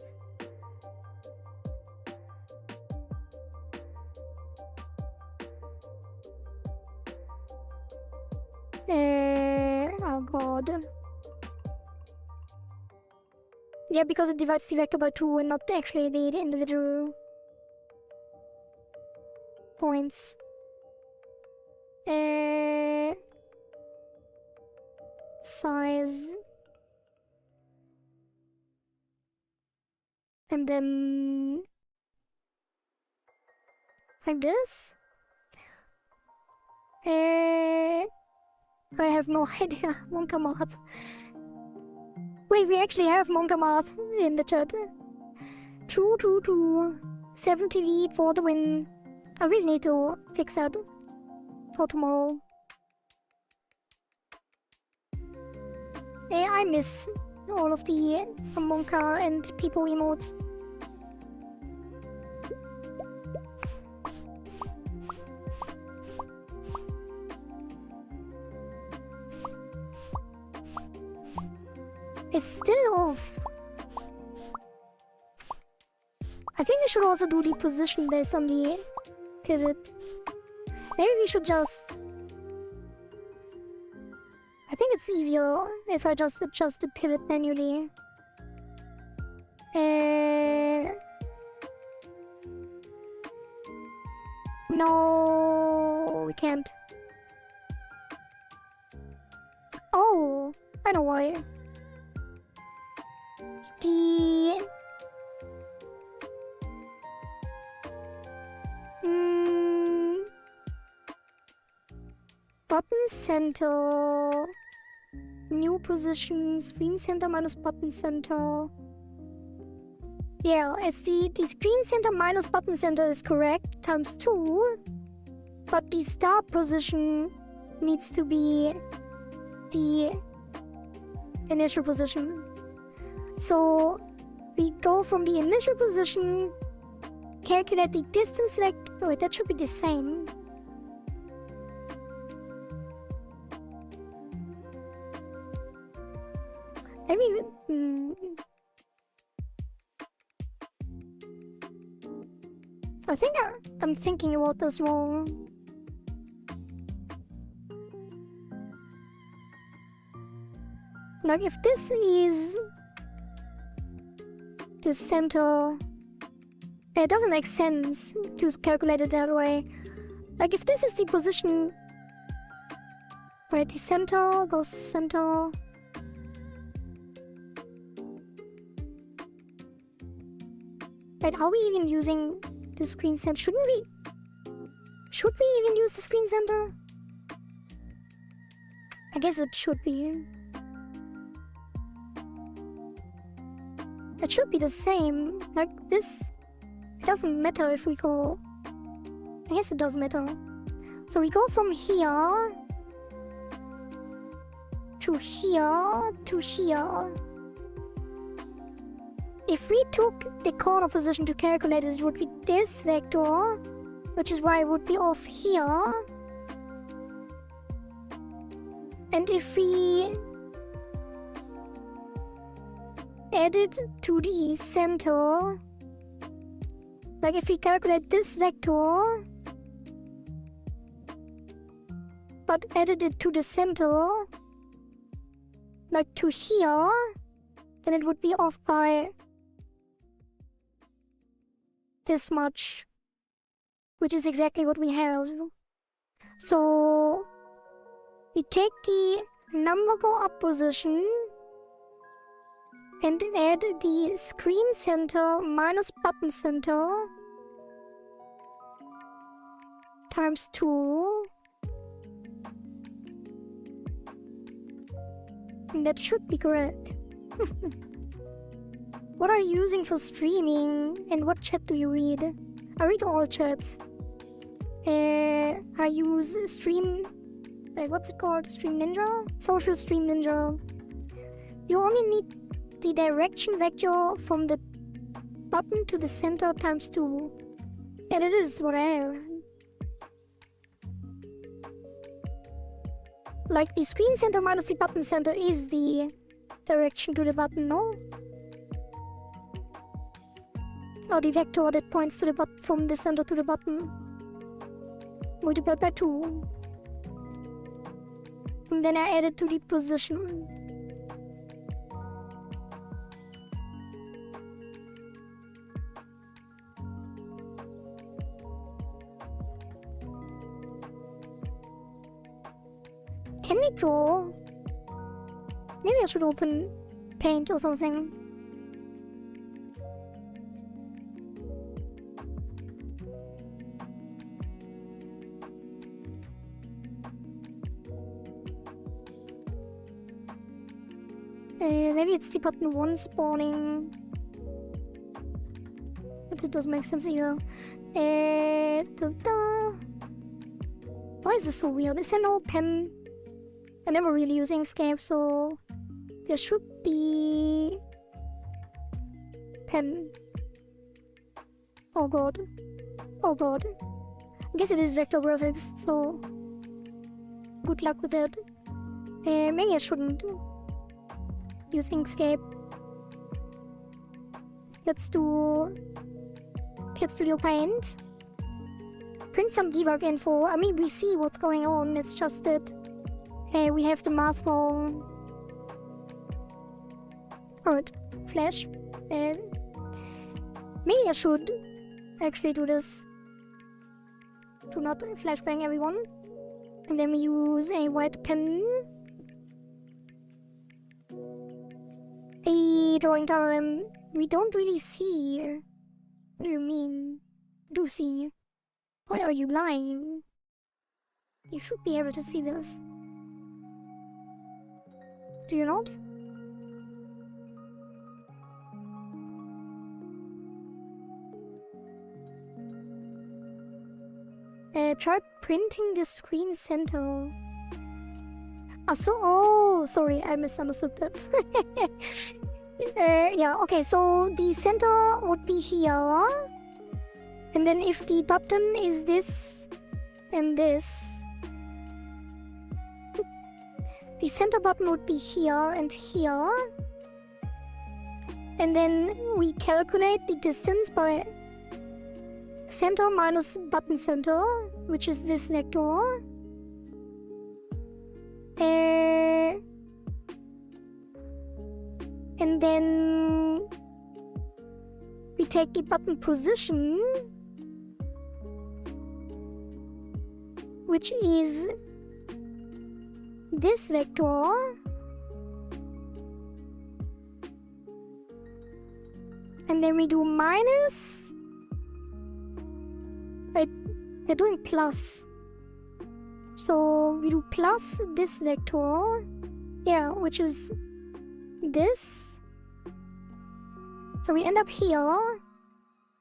Oh god. Yeah, because it divides the vector by 2 and not actually the individual points. Size. And then... like this? I have no idea. Monka math. Wait, we actually have Monka math in the chat. True. 70V for the win. I really need to fix that for tomorrow. I miss all of the Monka and people emotes. It's still off. I think we should also do the position based on the pivot. Maybe we should just... I think it's easier if I just adjust the pivot manually. No, we can't. Oh, I know why. The... Button center... New position, screen center minus button center... Yeah, it's the screen center minus button center is correct, times 2. But the start position needs to be the initial position. So we go from the initial position, calculate the distance select. Oh, that should be the same. Maybe. I think I'm thinking about this wrong. Like, if this is the center, it doesn't make sense to calculate it that way. Like, if this is the position, right, the center goes center. Right, are we even using the screen center? Shouldn't we? Should we even use the screen center? I guess it should be. It should be the same. Like this, it doesn't matter if we go... I guess it does matter. So we go from here to here to here. If we took the corner position to calculate it, it would be this vector, which is why it would be off here. And if we add it to the center, like if we calculate this vector, but added it to the center, like to here, then it would be off by this much, which is exactly what we have. So we take the number go up position and add the screen center minus button center times 2. And that should be correct. What are you using for streaming and what chat do you read? I read all chats. I use Stream... what's it called? Stream Ninja? Social Stream Ninja. You only need the direction vector from the button to the center times 2. And it is what I have. Like the screen center minus the button center is the direction to the button, no? Or the vector that points to the button from the center to the button. Multiplied by 2. And then I add it to the position. Can we draw? Maybe I should open Paint or something. Maybe it's the button 1 spawning. But it doesn't make sense either. Why is this so weird? Is there no pen? I never really use Inkscape, so there should be pen. Oh god. Oh god. I guess it is vector graphics, so good luck with that. Maybe I shouldn't use Inkscape. Let's do Kit Studio Paint. Print some debug info. I mean, we see what's going on, it's just that we have the math wrong. Alright, Flash. Maybe I should actually do this to not flashbang everyone. And then we use a white pen. A drawing time. We don't really see. What do you mean? Do see. Why are you lying? You should be able to see this. Do you not? Try printing the screen center. Oh, sorry, I misunderstood that. Yeah, okay, so the center would be here. And then if the button is this and this, the center button would be here and here. And then we calculate the distance by center minus button center, which is this vector. And then we take the button position, which is this vector, and then we do minus. We're doing plus, so we do plus this vector, yeah, which is this. So we end up here,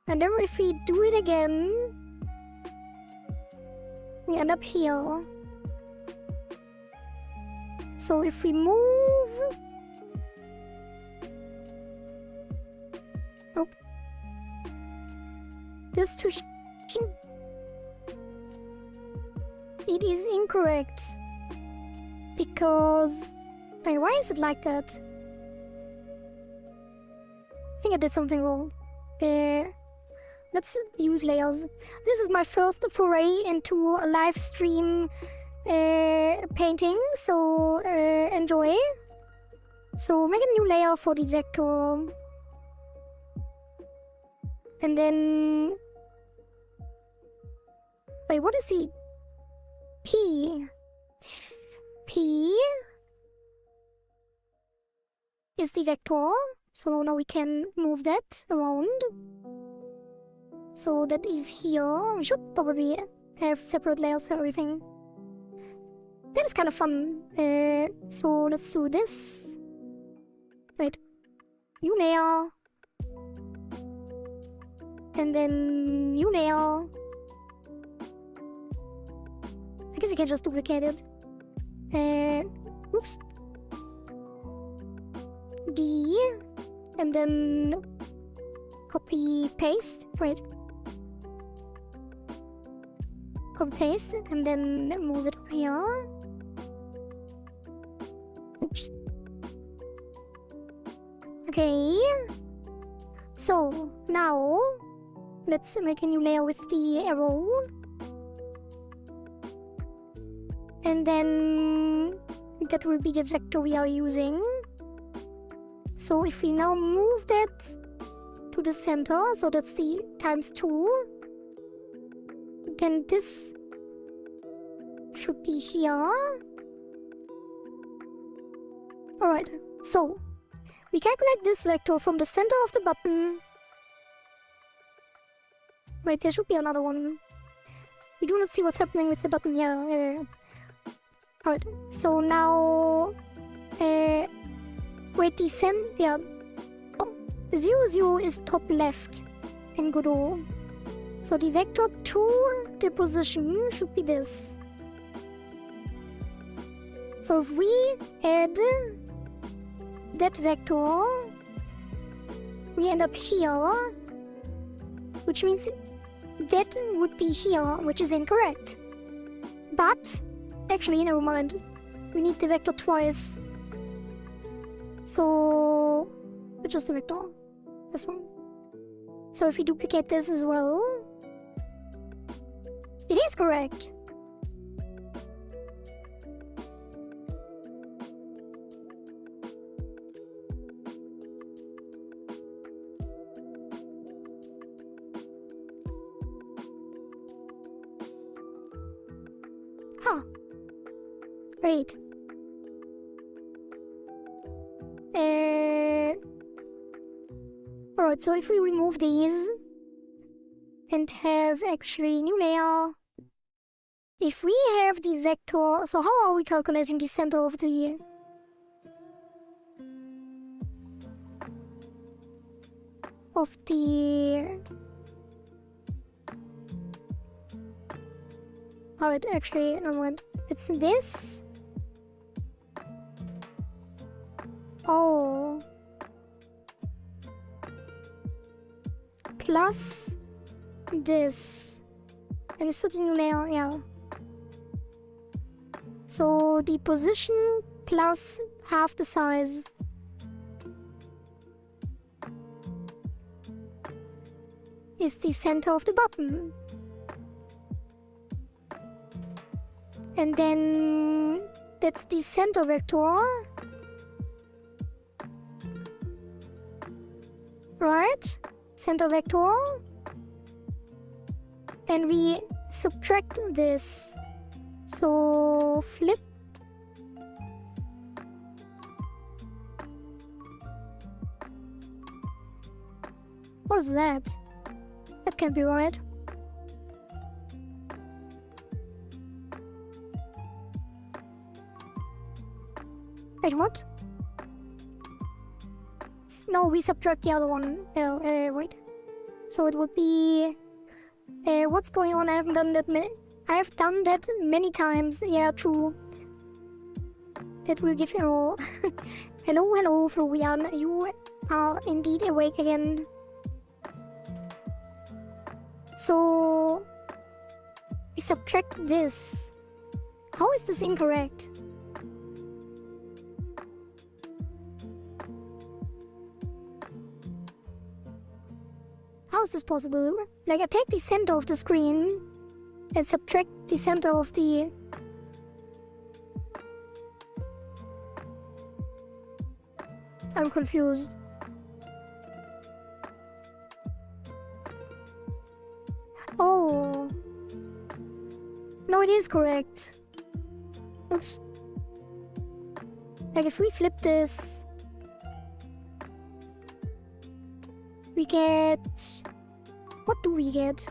and then if we do it again, we end up here. So if we move... Nope. This to... It is incorrect. Because... Wait, why is it like that? I think I did something wrong. Let's use layers. This is my first foray into a live stream painting, so enjoy. So make a new layer for the vector. And then... Wait, what is the... P? P is the vector. So now we can move that around. So that is here. We should probably have separate layers for everything. That is kind of fun. So let's do this. Wait. New layer. And then new layer. I guess you can just duplicate it. Oops. D. And then copy paste. Right. Copy paste. And then move it up here. Oops. Okay. So now let's make a new layer with the arrow. And then that will be the vector we are using. So if we now move that to the center, so that's the times 2, then this should be here. Alright, so we calculate this vector from the center of the button. Wait, there should be another one. We do not see what's happening with the button. Yeah. Alright, so now... wait, the yeah. Oh, 0, 0 is top left in Godot. So the vector to the position should be this. So if we add that vector, we end up here, which means that would be here, which is incorrect. But, actually, never mind. We need the vector twice. So, it's just the vector. This one. So if we duplicate this as well, it is correct. Huh. Great. Alright, so if we remove these and have actually new layer, if we have the vector, so how are we calculating the center of the Alright, actually, no mind. It's this. Oh. Plus this. And it's a new layer, yeah. So the position plus half the size. Is the center of the button. And then that's the center vector. Right? Center vector. And we subtract this. So flip. What is that? That can't be right. Wait, what? No, we subtract the other one. Wait. So it would be... what's going on? I haven't done that many... I have done that many times. Yeah, true. That will give you... hello, hello, Florian. You are indeed awake again. So... we subtract this. How is this incorrect? How is this possible? Like, I take the center of the screen and subtract the center of the... I'm confused. Oh. No, it is correct. Oops. Like if we flip this, we get... What do we get?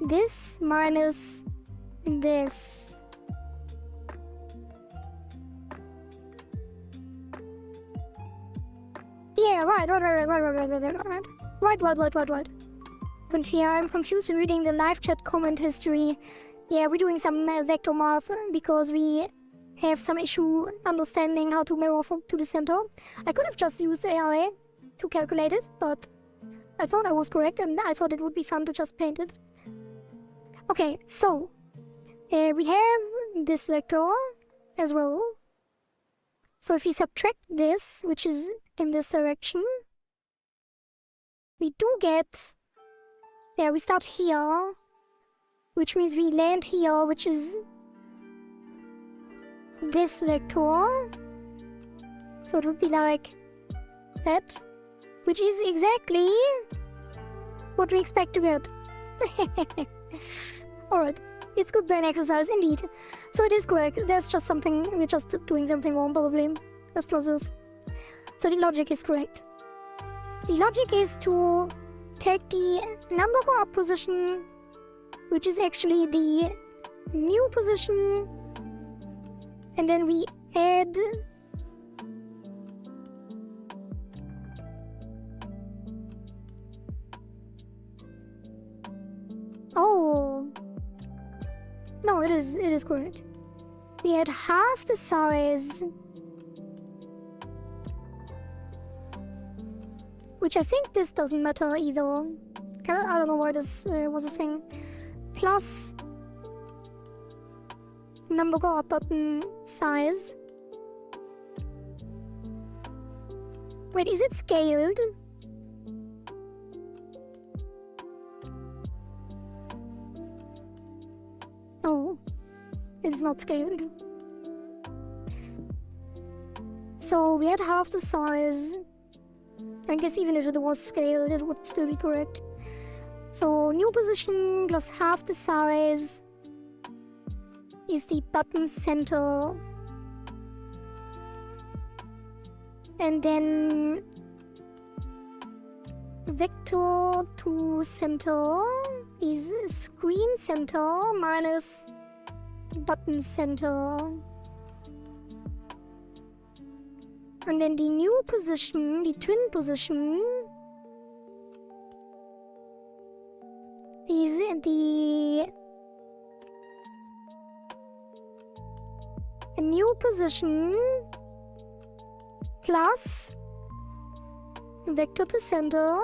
This minus this. Yeah, right. But here I'm confused when reading the live chat comment history. Yeah, we're doing some vector math because we have some issue understanding how to mirror to the center. I could have just used AI to calculate it, but I thought I was correct and I thought it would be fun to just paint it. Okay, so we have this vector as well. So if we subtract this, which is in this direction, we do get... Yeah, we start here, which means we land here, which is this vector. So it would be like that, which is exactly what we expect to get. Alright, it's good brain exercise indeed. So it is correct. There's just something, we're just doing something wrong probably. Let's process. So the logic is correct. The logic is to take the number coorg position, which is actually the new position, and then we add no, it is correct. We add half the size, which I think this doesn't matter either. I don't know why this was a thing. Plus number coorg button size. Wait, is it scaled? Oh, it's not scaled. So we had half the size. I guess even if it was scaled, it would still be correct. So new position plus half the size is the button center. And then vector to center is screen center minus button center. And then the new position, the twin position, is the new position plus vector to center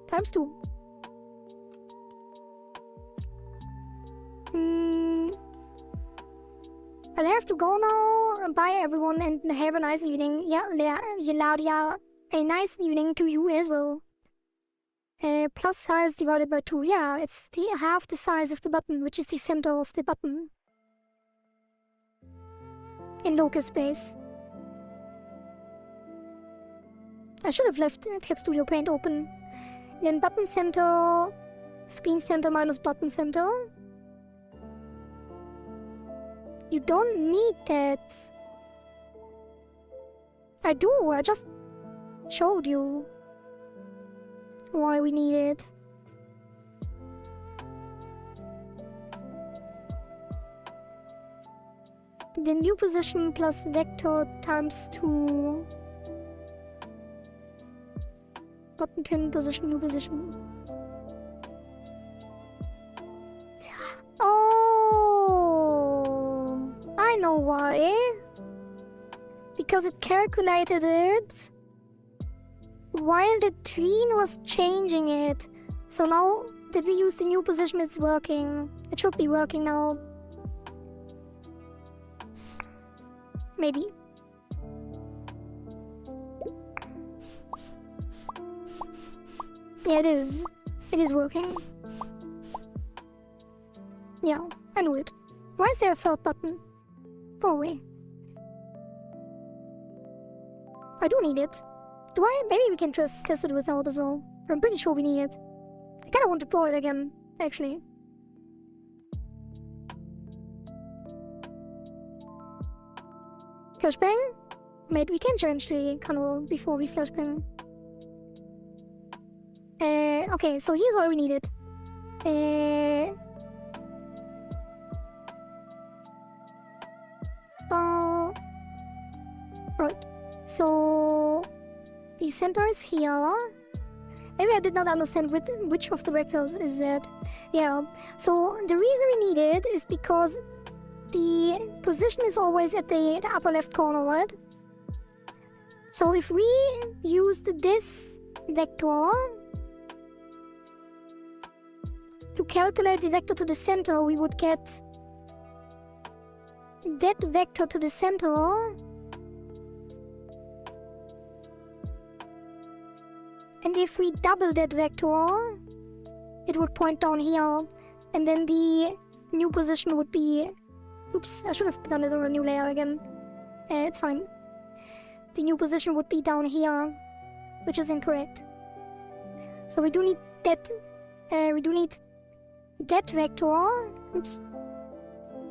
times 2. I'll have to go now. Bye everyone and have a nice evening. Yeah, Laudia, a nice evening to you as well. Plus size divided by 2. Yeah, it's half the size of the button, which is the center of the button. In local space. I should have left Clip Studio Paint open. Then button center, screen center minus button center. You don't need that. I do, I just showed you why we need it. The new position plus vector times 2. Button twin position, new position. Oh, I know why. Because it calculated it while the tween was changing it. So now that we use the new position, it's working. It should be working now. Maybe. Yeah, it is. It is working. Yeah, I knew it. Why is there a third button? Go away. I do need it. Do I? Maybe we can just test it without as well. I'm pretty sure we need it. I kinda want to draw it again, actually. Flashbang? Maybe we can change the color before we flashbang. Okay, so here's all we needed. Right. So the center is here. Maybe I did not understand which of the vectors is that. Yeah. So the reason we need it is because the position is always at the upper left corner, right? So if we used this vector to calculate the vector to the center, we would get that vector to the center. And if we double that vector, it would point down here. And then the new position would be... Oops, I should have done it on a new layer again. It's fine. The new position would be down here, which is incorrect. So we do need that... we do need that vector. Oops.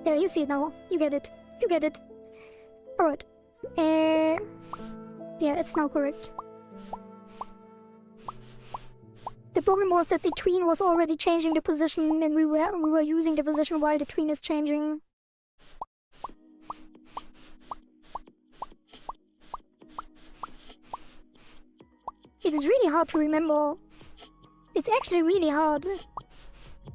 There, you see it now. You get it. You get it. Alright. Yeah, it's now correct. The problem was that the tween was already changing the position, and we were using the position while the tween is changing. It is really hard to remember. It's actually really hard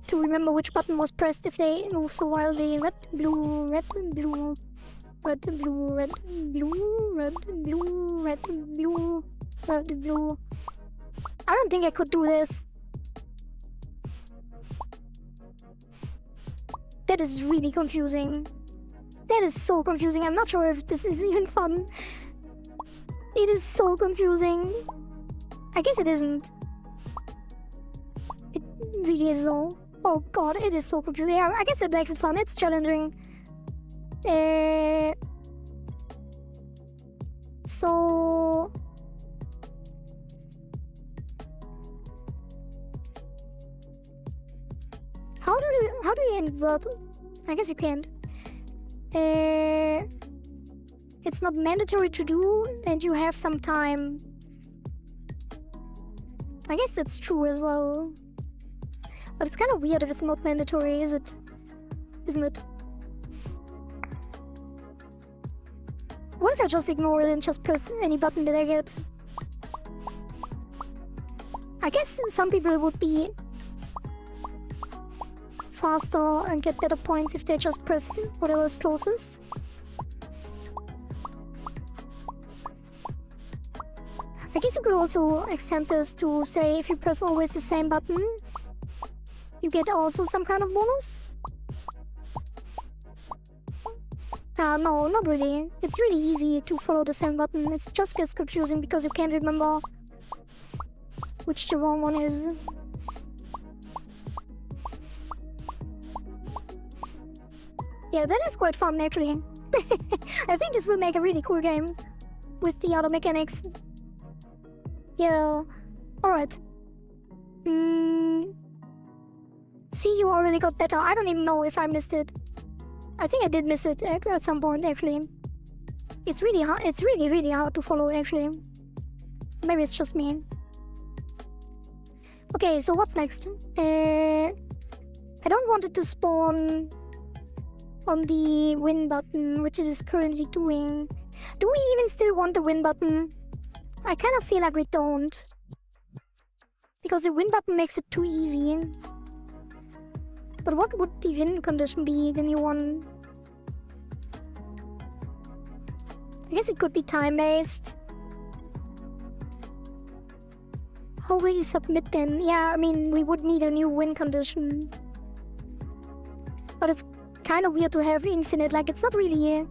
to remember which button was pressed if they move. So while the red, blue, red, blue, red, blue, red, blue, red, blue, red, blue, red, blue. I don't think I could do this. That is really confusing. That is so confusing. I'm not sure if this is even fun. It is so confusing. I guess it isn't. It really is though. Oh god, it is so confusing. Yeah, I guess it makes it fun. It's challenging. So... How do you invert? I guess you can't. It's not mandatory to do, and you have some time. I guess that's true as well. But it's kind of weird if it's not mandatory, is it? Isn't it? What if I just ignore it and just press any button that I get? I guess some people would be faster and get better points if they just press whatever is closest. I guess you could also extend this to say if you press always the same button, you get also some kind of bonus. No, not really. It's really easy to follow the same button. It just gets confusing because you can't remember which the wrong one is. Yeah, that is quite fun actually. I think this will make a really cool game with the other mechanics. Yeah, alright. See, you already got better. I don't even know if I missed it. I think I did miss it at some point actually. It's really hard. It's really, really hard to follow actually. Maybe it's just me. Okay, so what's next? I don't want it to spawn on the win button, which it is currently doing. Do we even still want the win button? I kind of feel like we don't. Because the win button makes it too easy. But what would the win condition be, the new one? I guess it could be time-based. How will you submit then? Yeah, I mean, we would need a new win condition. But it's kind of weird to have infinite, like it's not really...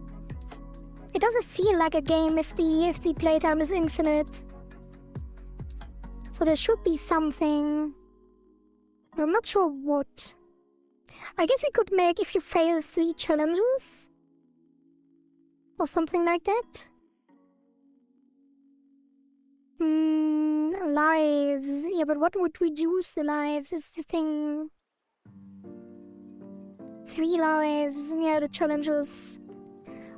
It doesn't feel like a game if the playtime is infinite. So there should be something. I'm not sure what. I guess we could make if you fail 3 challenges. Or something like that. Lives. Yeah, but what would reduce the lives is the thing. 3 lives. Yeah, the challenges.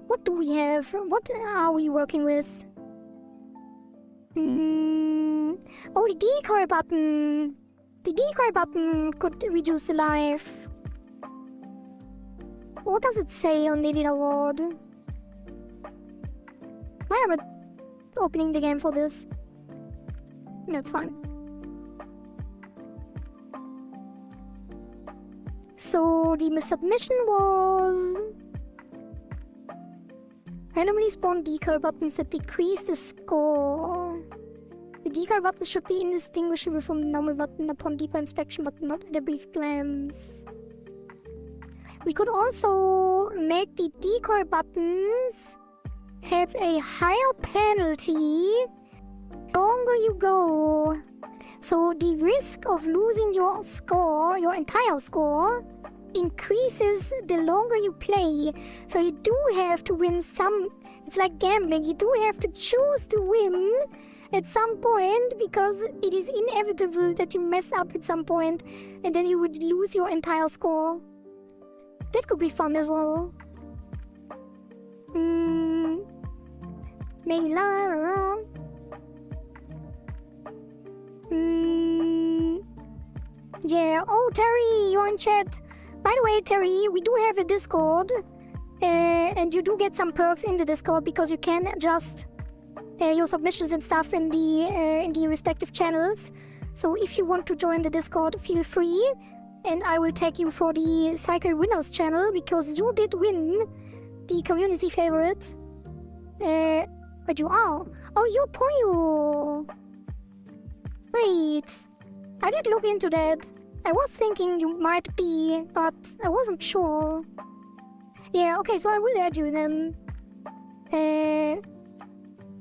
What do we have? What are we working with? Oh, the decoy button. The decoy button could reduce the life. What does it say on the leaderboard? Why am I opening the game for this? That's fine. So the submission was randomly spawn decoy buttons that decrease the score. The decoy buttons should be indistinguishable from the normal button upon deeper inspection, but not at a brief glance. We could also make the decoy buttons have a higher penalty the longer you go. So the risk of losing your score, your entire score, increases the longer you play. So you do have to win some. It's like gambling. You do have to choose to win at some point, because it is inevitable that you mess up at some point and then you would lose your entire score. That could be fun as well. Maybe la. Yeah. Oh, Terry, you're in chat. By the way, Terry, we do have a Discord, and you do get some perks in the Discord because you can adjust your submissions and stuff in the respective channels. So if you want to join the Discord, feel free, and I will tag you for the Cycle Winners channel because you did win the community favorite. But you are. Oh, you're Poyo. Wait, I did look into that. I was thinking you might be, but I wasn't sure. Yeah, okay, so I will add you then.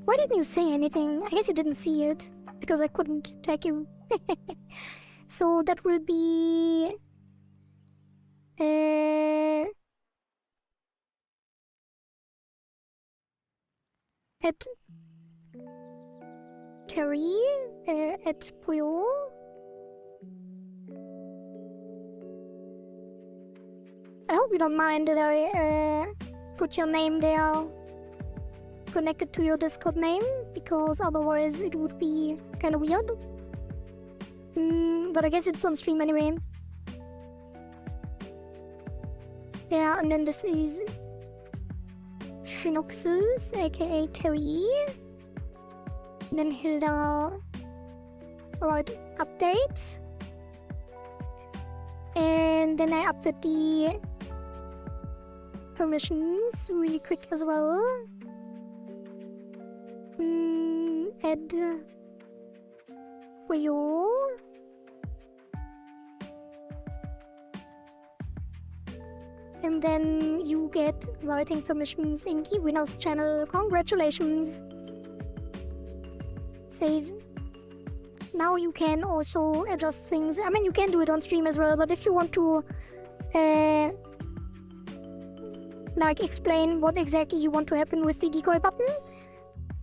Why didn't you say anything? I guess you didn't see it, because I couldn't tag you. So that will be... at Terry, at Puyo. I hope you don't mind that I put your name there connected to your Discord name, because otherwise it would be kind of weird. But I guess it's on stream anyway. Yeah, and then this is Shinoxus, aka Terry. And then Hilda. Alright, update. And then I update the permissions really quick as well. Add Wayo. And then you get writing permissions in the Winners channel. Congratulations! Save. Now you can also adjust things. I mean, you can do it on stream as well, but if you want to like explain what exactly you want to happen with the decoy button,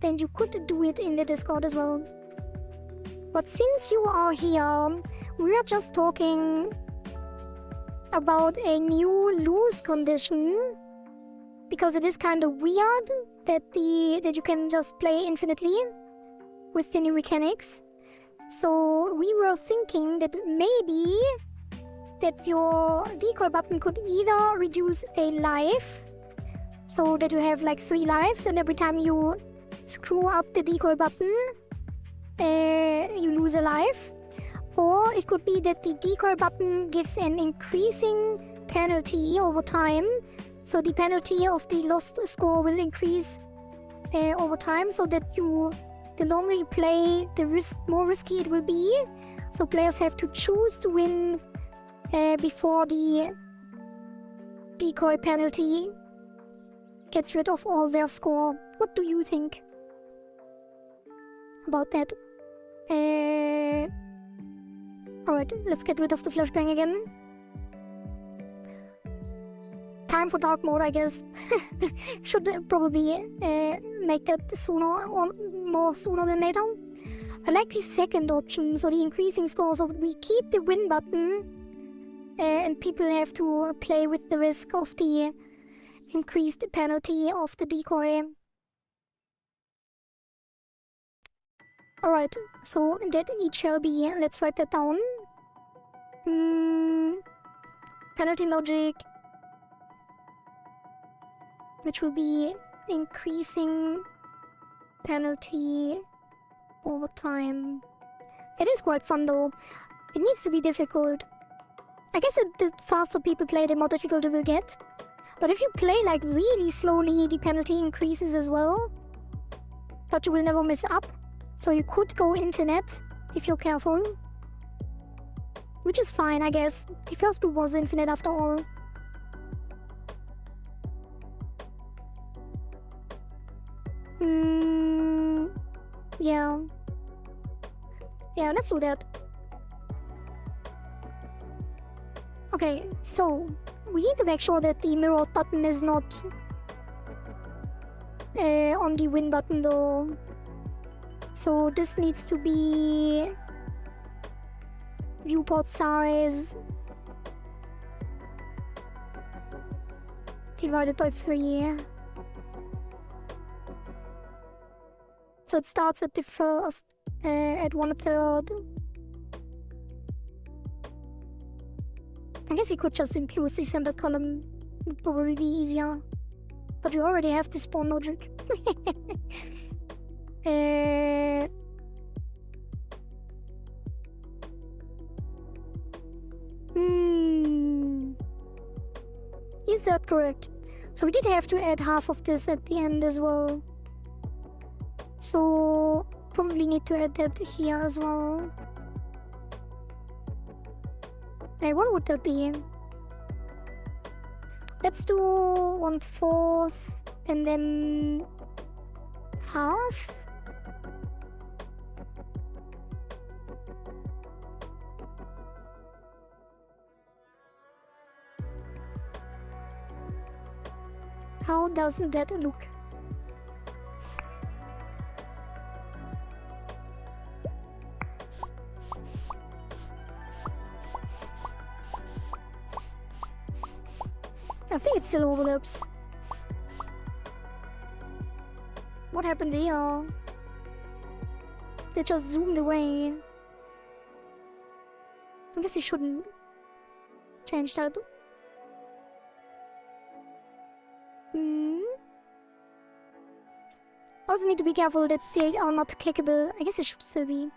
then you could do it in the Discord as well. But since you are here, we are just talking about a new lose condition, because it is kind of weird that you can just play infinitely with the new mechanics. So we were thinking that maybe that your decoy button could either reduce a life, so that you have like 3 lives, and every time you screw up the decoy button, you lose a life. Or it could be that the decoy button gives an increasing penalty over time. So the penalty of the lost score will increase over time, so that the longer you play, the more risky it will be. So players have to choose to win before the decoy penalty gets rid of all their score. What do you think about that? Alright, let's get rid of the flashbang again. Time for dark mode, I guess. Should probably make that sooner or more sooner than later. I like the second option, so the increasing score. So we keep the win button, and people have to play with the risk of the increased penalty of the decoy. Alright, so that it shall be. Let's write that down. Penalty logic, which will be increasing penalty over time. It is quite fun though. It needs to be difficult. I guess the faster people play, the more difficult it will get. But if you play like really slowly, the penalty increases as well. But you will never mess up. So you could go infinite if you're careful. Which is fine, I guess. The first loop was infinite after all. Yeah. Yeah, let's do that. Okay, so we need to make sure that the mirror button is not on the win button though. So this needs to be viewport size divided by 3. So it starts at the first, at 1/3. I guess you could just impose the center column. Would probably be easier. But we already have the spawn logic. Is that correct? So we did have to add half of this at the end as well. So probably need to add that here as well. Hey, what would that be? Let's do 1/4 and then half. How does that look? I think it still overlaps. What happened here? They just zoomed away. I guess you shouldn't change that. Also need to be careful that they are not clickable. I guess it should still be.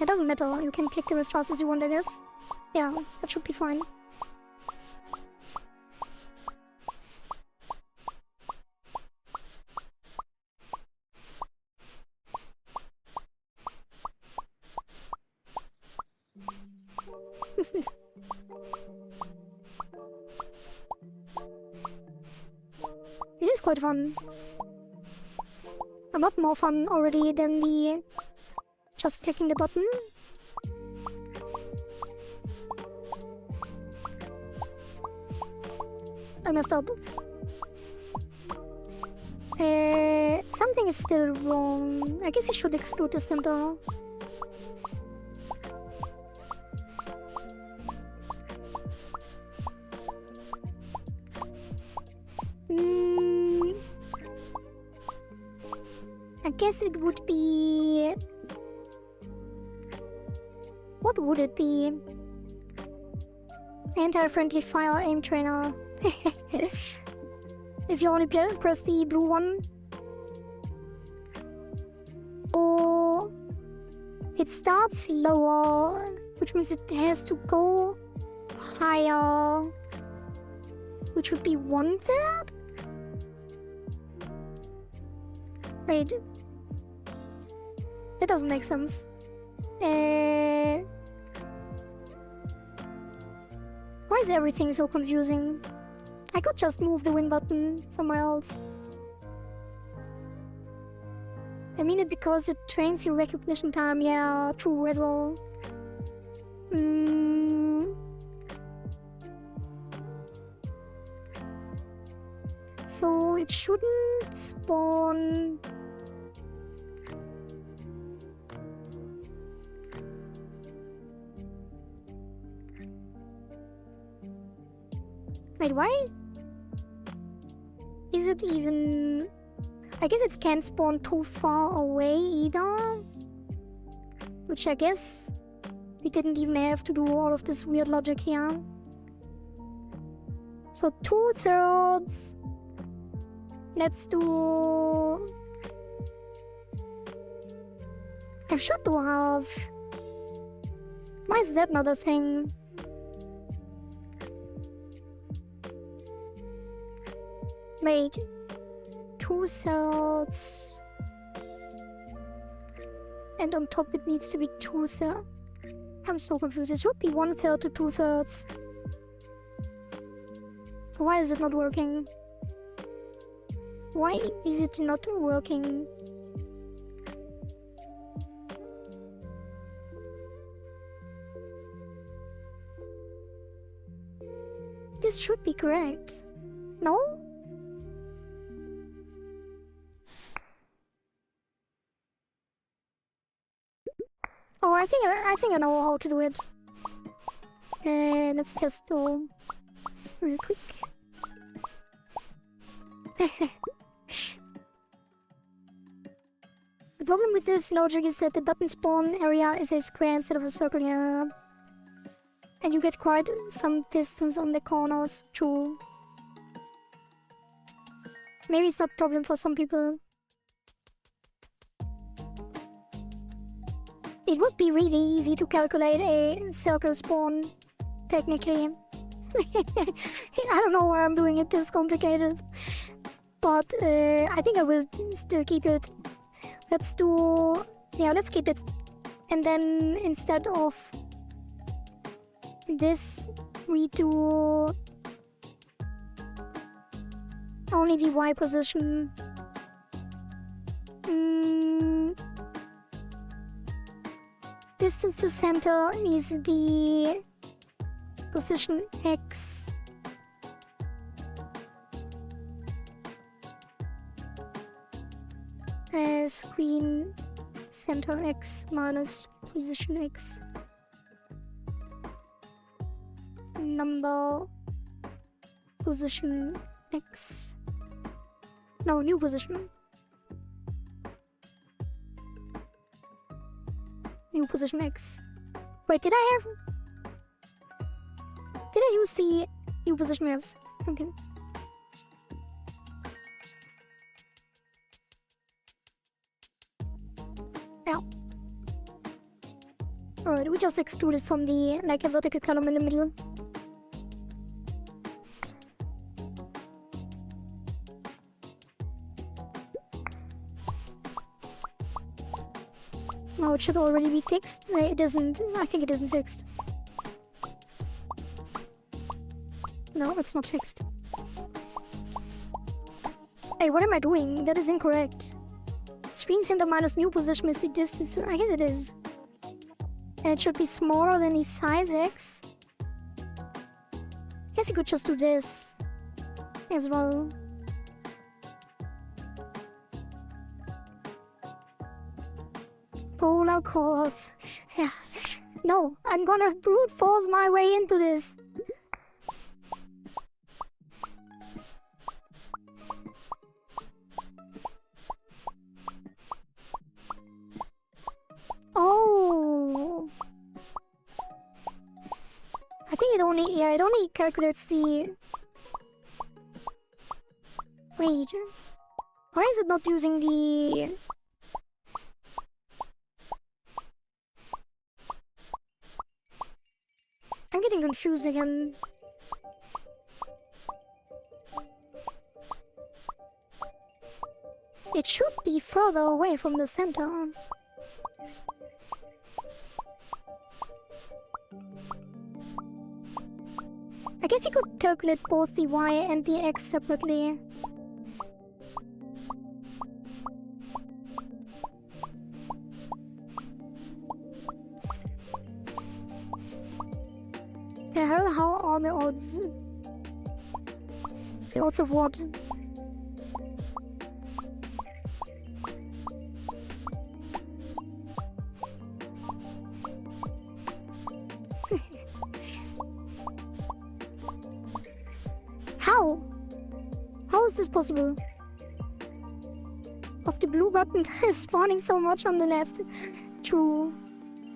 It doesn't matter. You can click them as fast as you want, I guess. Yeah, that should be fine. It is quite fun. A lot more fun already than the just clicking the button. I messed up. Something is still wrong. I guess I should explode the center. I guess it would be... What would it be? Anti-friendly fire aim trainer. If you only press the blue one. Or... It starts lower, which means it has to go higher. Which would be 1/3? Wait. That doesn't make sense. Why is everything so confusing? I could just move the win button somewhere else. I mean it because it trains your recognition time. Yeah, true as well. So it shouldn't spawn... Wait, why? Is it even... I guess it can't spawn too far away either. Which I guess we didn't even have to do all of this weird logic here. So 2/3. Let's do... I should do half. Why is that not a thing? Wait. 2/3. And on top it needs to be 2/3. I'm so confused. It should be 1/3 to 2/3. So why is it not working? Why is it not working? This should be correct. No? Oh, I think I know how to do it. Let's test all real quick. The problem with this logic is that the button spawn area is a square instead of a circle here. And you get quite some distance on the corners too. Maybe it's not a problem for some people. It would be really easy to calculate a circle spawn, technically. I don't know why I'm doing it this complicated. But I think I will still keep it. Let's do... Yeah, let's keep it. And then instead of this, we do only the Y position. Distance to center is the position X. Screen center X minus position X. Number position X. No, new position. New position X. Wait, did I use the new position X? Okay. Yeah. Alright, we just excluded from the, like, a vertical column in the middle. Now it should already be fixed. It isn't. I think it isn't fixed. No, it's not fixed. Hey, what am I doing? That is incorrect. Screen center minus new position is the distance. I guess it is. And it should be smaller than the size X. Guess you could just do this as well. Polar course. Yeah. No, I'm gonna brute force my way into this. Oh. I think it only calculates the... Wait. Why is it not using the... I'm getting confused again. It should be further away from the center. I guess you could calculate both the Y and the X separately. The hell, how are the odds? The odds of what? possible? Of the blue button spawning so much on the left. True.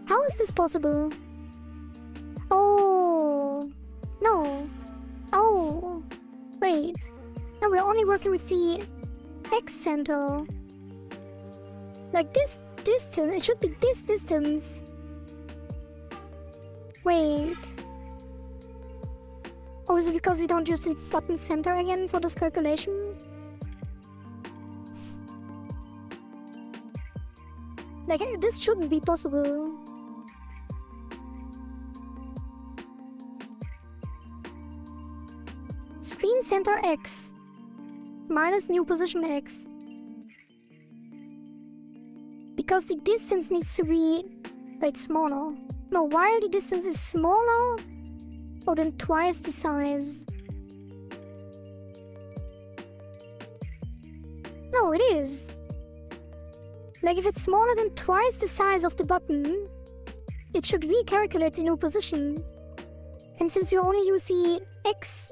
How is this possible? Oh. No. Oh. Wait. No, we're only working with the X center. Like this distance. It should be this distance. Wait. Oh, is it because we don't use the button center again for this calculation? Like, this shouldn't be possible. Screen center X minus new position X. Because the distance needs to be, wait, smaller. No, while the distance is smaller, or then twice the size. No, it is. Like, if it's smaller than twice the size of the button, it should recalculate the new position. And since you only use the X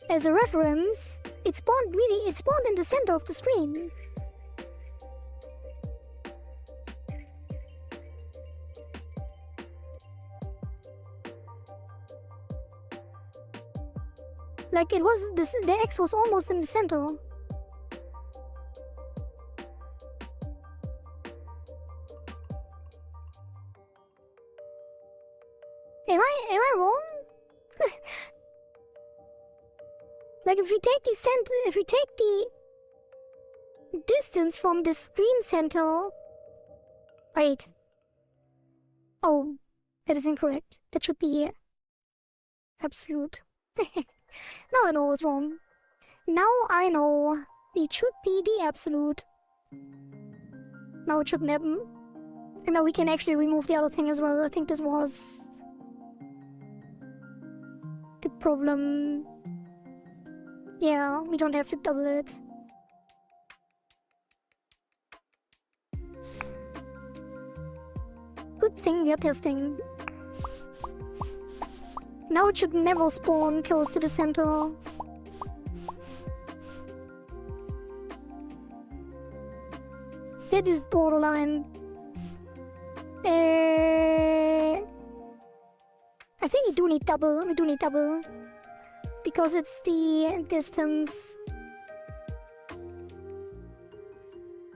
as a reference, it's spawned in the center of the screen. Like, the X was almost in the center. Am I wrong? Like, if we take the distance from the screen center. Wait. Oh, that is incorrect. That should be absolute. Now I know I was wrong. Now I know it should be the absolute. Now it shouldn't happen. And now we can actually remove the other thing as well. I think this was the problem. Yeah, we don't have to double it. Good thing we are testing. Now it should never spawn close to the center. That is borderline. I think we do need double. Because it's the distance.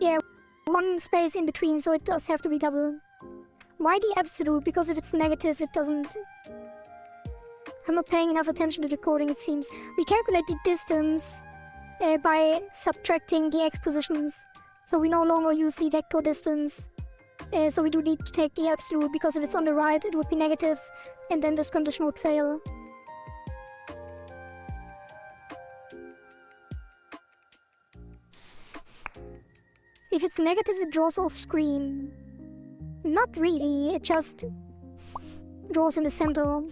Yeah, one space in between, so it does have to be double. Why the absolute? Because if it's negative, it doesn't. I'm not paying enough attention to the coding, it seems. We calculate the distance by subtracting the X positions. So we no longer use the vector distance. So we do need to take the absolute, because if it's on the right, it would be negative, and then this condition would fail. If it's negative, it draws off screen. Not really, it just draws in the center.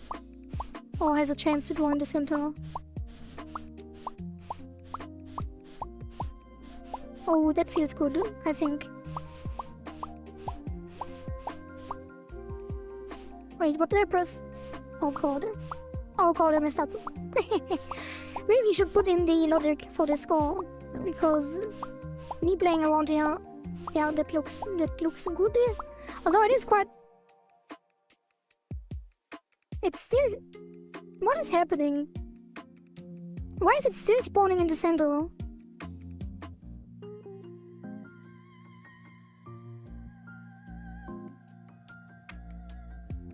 Or has a chance to draw in the center. Oh, that feels good, I think. Wait, what did I press? Oh god. Oh god, I messed up. Maybe we should put in the logic for the score. Because me playing around here, yeah, that looks good. Although it is quite... It's still... What is happening? Why is it still spawning in the center?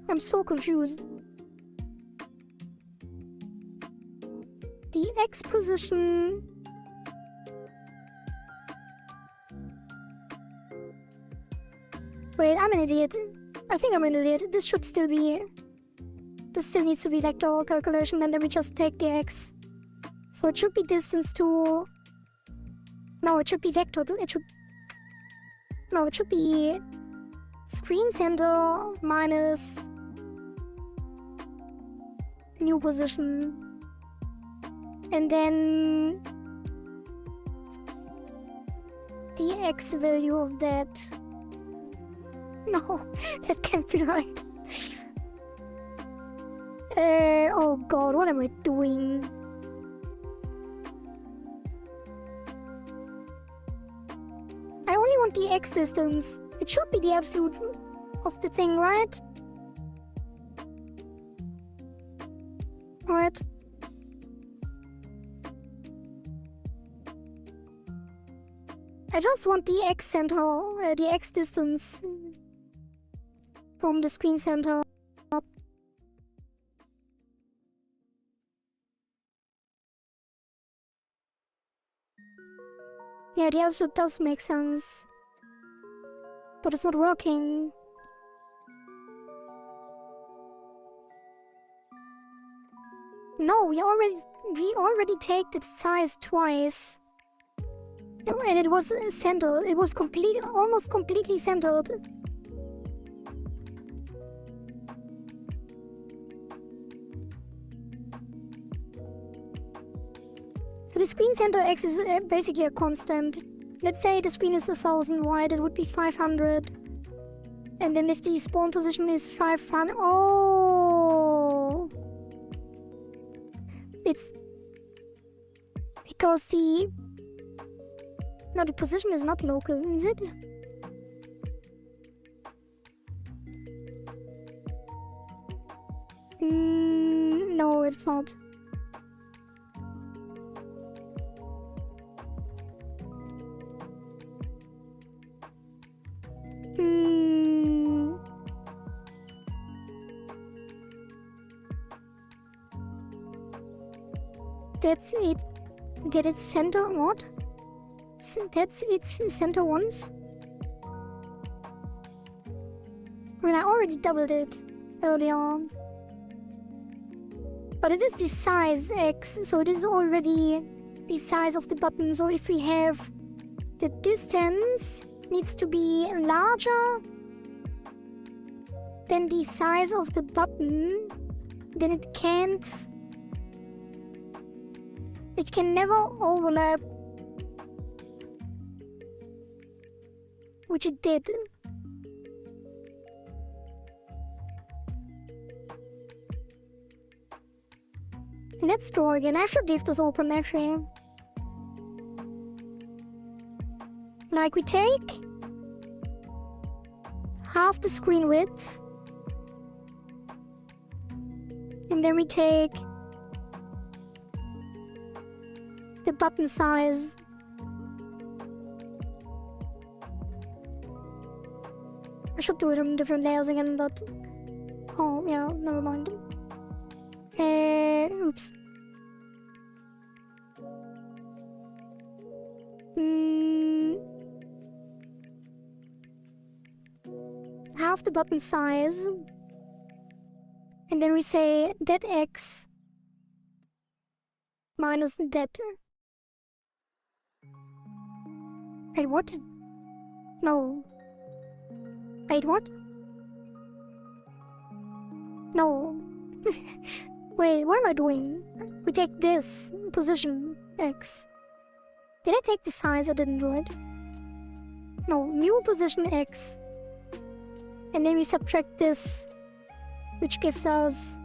I'm so confused. The X position... Wait, I'm an idiot. I think I'm an idiot. This should still be... This still needs to be vector calculation, and then we just take the X. So it should be distance to... No, it should be vector. It should be... Screen center minus... New position. And then... The X value of that. No, that can't be right. Oh god, what am I doing? I only want the X distance. It should be the absolute of the thing, right? Right. I just want the X center, the X distance from the screen center. Yeah, the absolute does make sense. But it's not working. No, we already take the size twice. And it was centered. It was almost completely centered. So the screen center X is basically a constant. Let's say the screen is 1000 wide, it would be 500. And then if the spawn position is 500... Oh! It's... Because the... No, the position is not local, is it? No, it's not. That's it. Get its center, what? That's its center once? I mean, I already doubled it earlier on. But it is the size X, so it is already the size of the button. So if we have the distance needs to be larger than the size of the button, then it can never overlap, which it did. Let's draw again. I should leave this open actually. Like we take half the screen width, and then we take the button size. I should do it on different layers again, but oh yeah, never mind. Oops. Half the button size, and then we say that X minus that. Wait, what? No. Wait, what? No. Wait, what am I doing? We take this position X. Did I take the size? I didn't do it. No, new position X. And then we subtract this, which gives us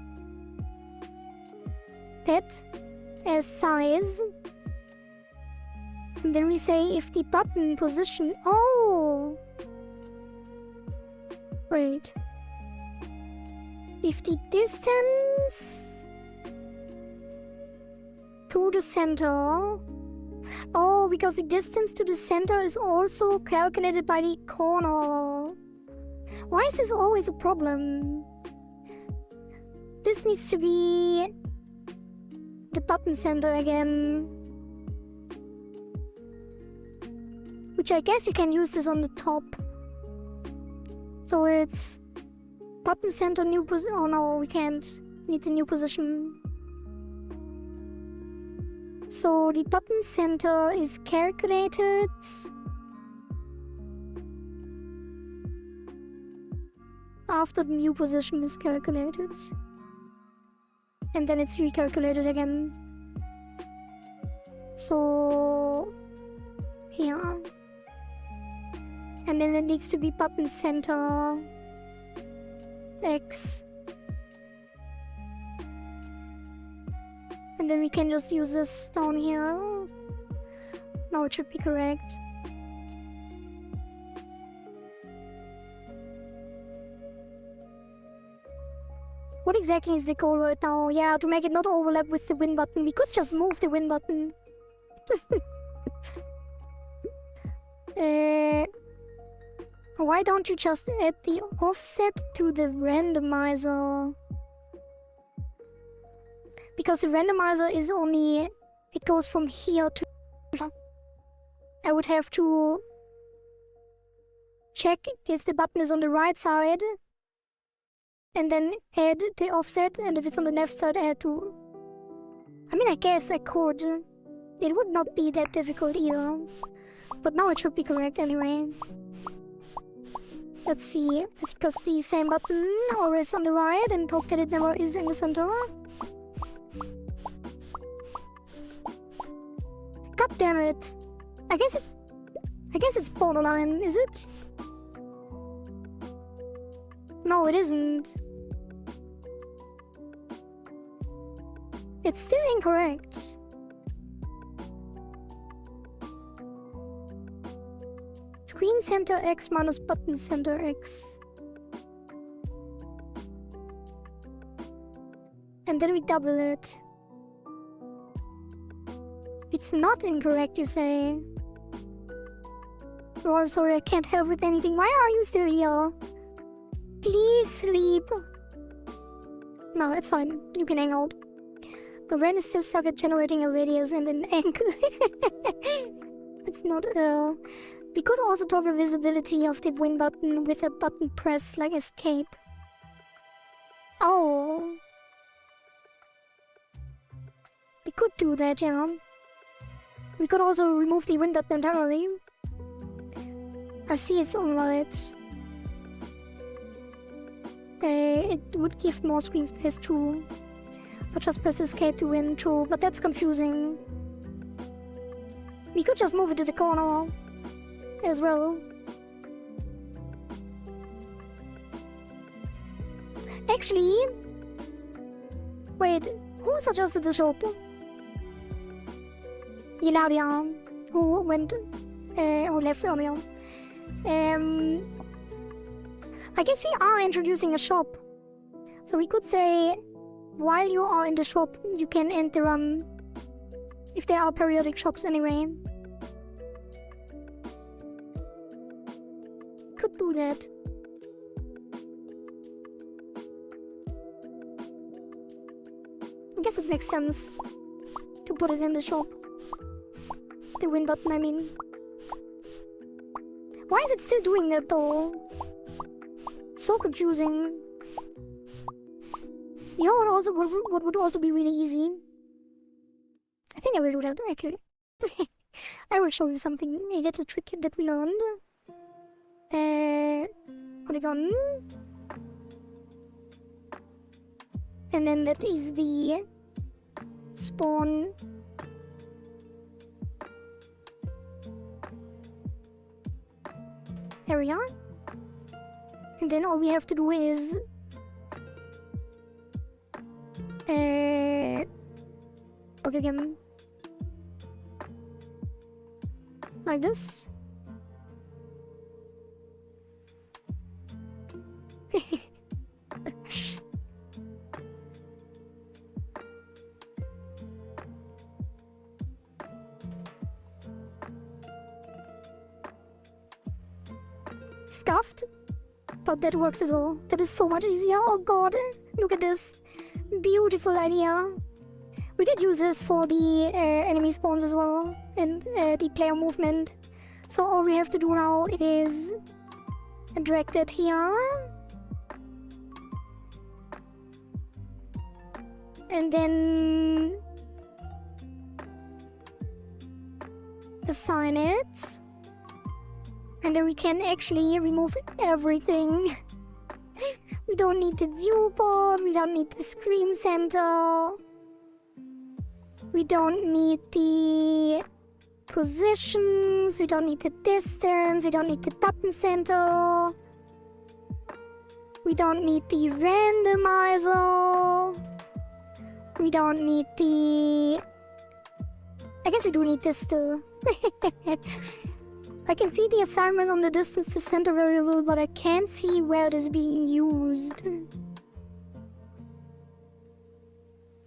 that as size. And then we say if the button position... Oh! Wait. If the distance to the center... Oh, because the distance to the center is also calculated by the corner. Why is this always a problem? This needs to be the button center again. Which I guess we can use this on the top. So it's button center, new position. Oh no, we can't. We need the new position. So the button center is calculated after the new position is calculated. And then it's recalculated again. So here. And then it needs to be button center X. And then we can just use this down here. Now it should be correct. What exactly is the goal right now? Yeah, to make it not overlap with the win button. We could just move the win button. Why don't you just add the offset to the randomizer? Because the randomizer is only... It goes from here to... I would have to check if the button is on the right side and then add the offset, and if it's on the left side, add to... I mean, I guess I could. It would not be that difficult either. But now it should be correct anyway. Let's see. Let's press the same button, always on the right, and hope that it never is in the center. God damn it! I guess it's borderline, is it? No, it isn't. It's still incorrect. Screen center X minus button center X. And then we double it. It's not incorrect, you say. Oh, I'm sorry, I can't help with anything. Why are you still here? Please sleep. No, it's fine. You can hang out. The Ren is still stuck at generating a radius and an angle. It's not We could also toggle visibility of the win button with a button press like escape. Oh. We could do that, yeah. We could also remove the win button entirely. I see it's alright. It would give more screen space too. Or just press escape to win too, but that's confusing. We could just move it to the corner as well. Actually, wait, who suggested the shop? Ilaria, who went, who left earlier. I guess we are introducing a shop. So we could say, while you are in the shop, you can end the run. If there are periodic shops anyway. Could do that. I guess it makes sense to put it in the shop. The win button, I mean. Why is it still doing that though? So confusing. You know what would also be really easy? I think I will do that actually. I will show you something, a little trick that we learned. Polygon. And then that is the spawn. There we are. And then all we have to do is okay, again. Like this. Scuffed, but that works as well. That is so much easier. Oh god, look at this. Beautiful idea. We did use this for the enemy spawns as well, and the player movement. So all we have to do now is drag that here. And then assign it. And then we can actually remove everything. We don't need the viewport, we don't need the screen center. We don't need the positions, we don't need the distance, we don't need the button center. We don't need the randomizer. We don't need the... I guess we do need this still. I can see the assignment on the distance to center variable, but I can't see where it is being used.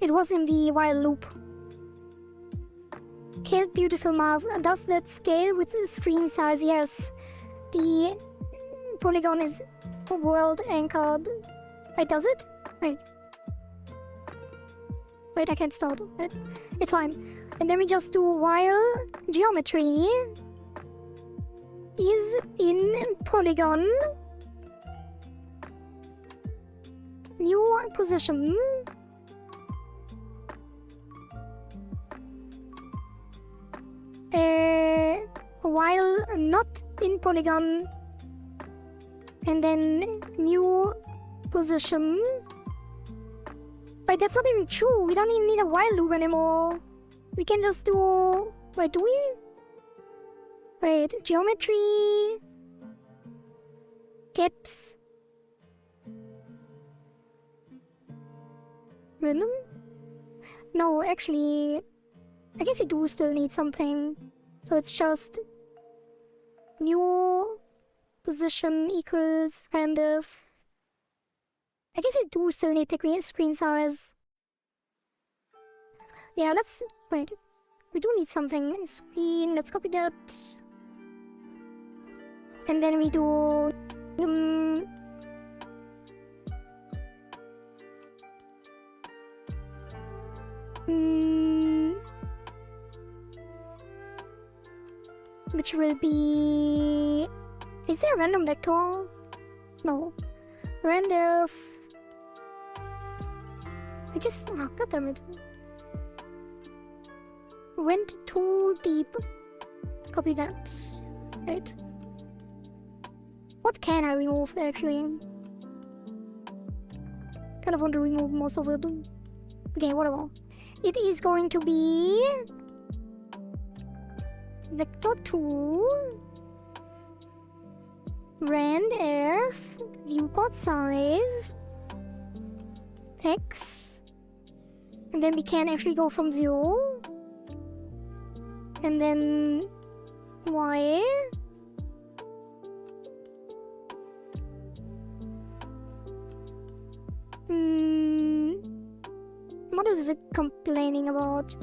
It was in the while loop. Scale beautiful map. Does that scale with the screen size? Yes. The polygon is world anchored. Wait, does it? Wait. Wait, I can't start. It's fine. And then we just do while geometry is in polygon. New position. While not in polygon. And then new position. Wait, that's not even true. We don't even need a while loop anymore. We can just do... Wait, do we? Wait, geometry... Get... Random? No, actually... I guess you do still need something. So it's just... New... Position equals random. I guess I do still need the screen size. Yeah, let's... Wait. We do need something. Screen, let's copy that. And then we do... which will be... Is there a random vector? No. Random... I guess... Oh, goddammit. Went too deep. Copy that. Right. What can I remove, actually? Kind of want to remove most of it. Okay, whatever. It is going to be... Vector 2... randf viewport size x, and then we can actually go from 0 and then y, what is it complaining about?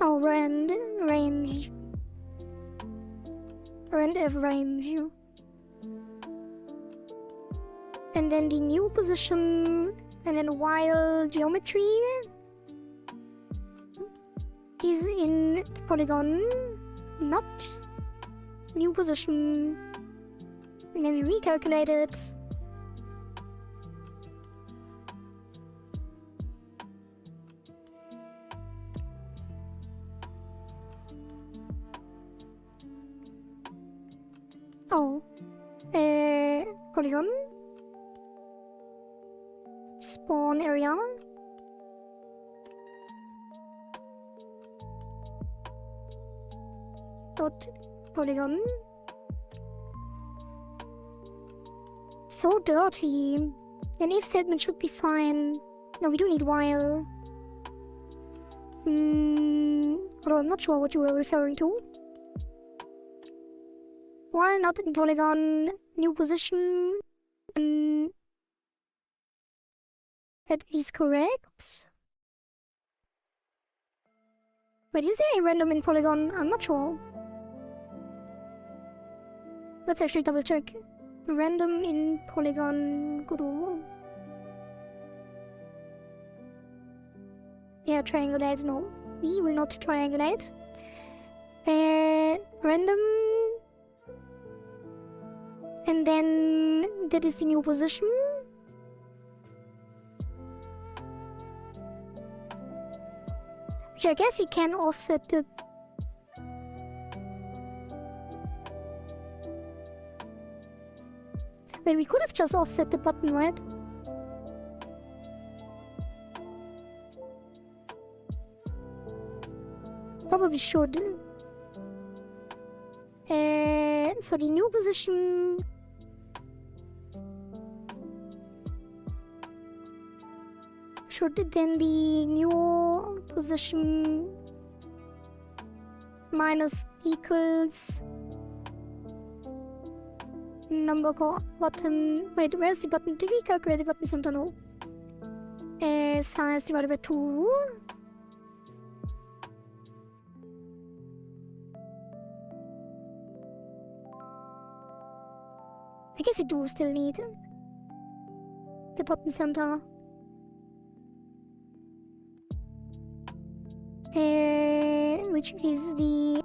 Oh, range. Randf range. And then the new position, and then while geometry is in polygon, not new position. And then we recalculate it. Oh, polygon, spawn area, dot polygon. So dirty. An if statement should be fine. No, we do need while. Although I'm not sure what you were referring to. While not in polygon, new position. That is correct. Wait, is there a random in polygon? I'm not sure. Let's actually double check. Random in polygon. Good. Yeah, triangulate. No, we will not triangulate. Random. And then that is the new position. Which I guess we can offset the... But we could have just offset the button, right? Probably should. So the new position... should then be new position minus equals number button. Wait, where's the button? Did we calculate the button center? No. Size divided by 2. I guess I do still need the button center. Which is the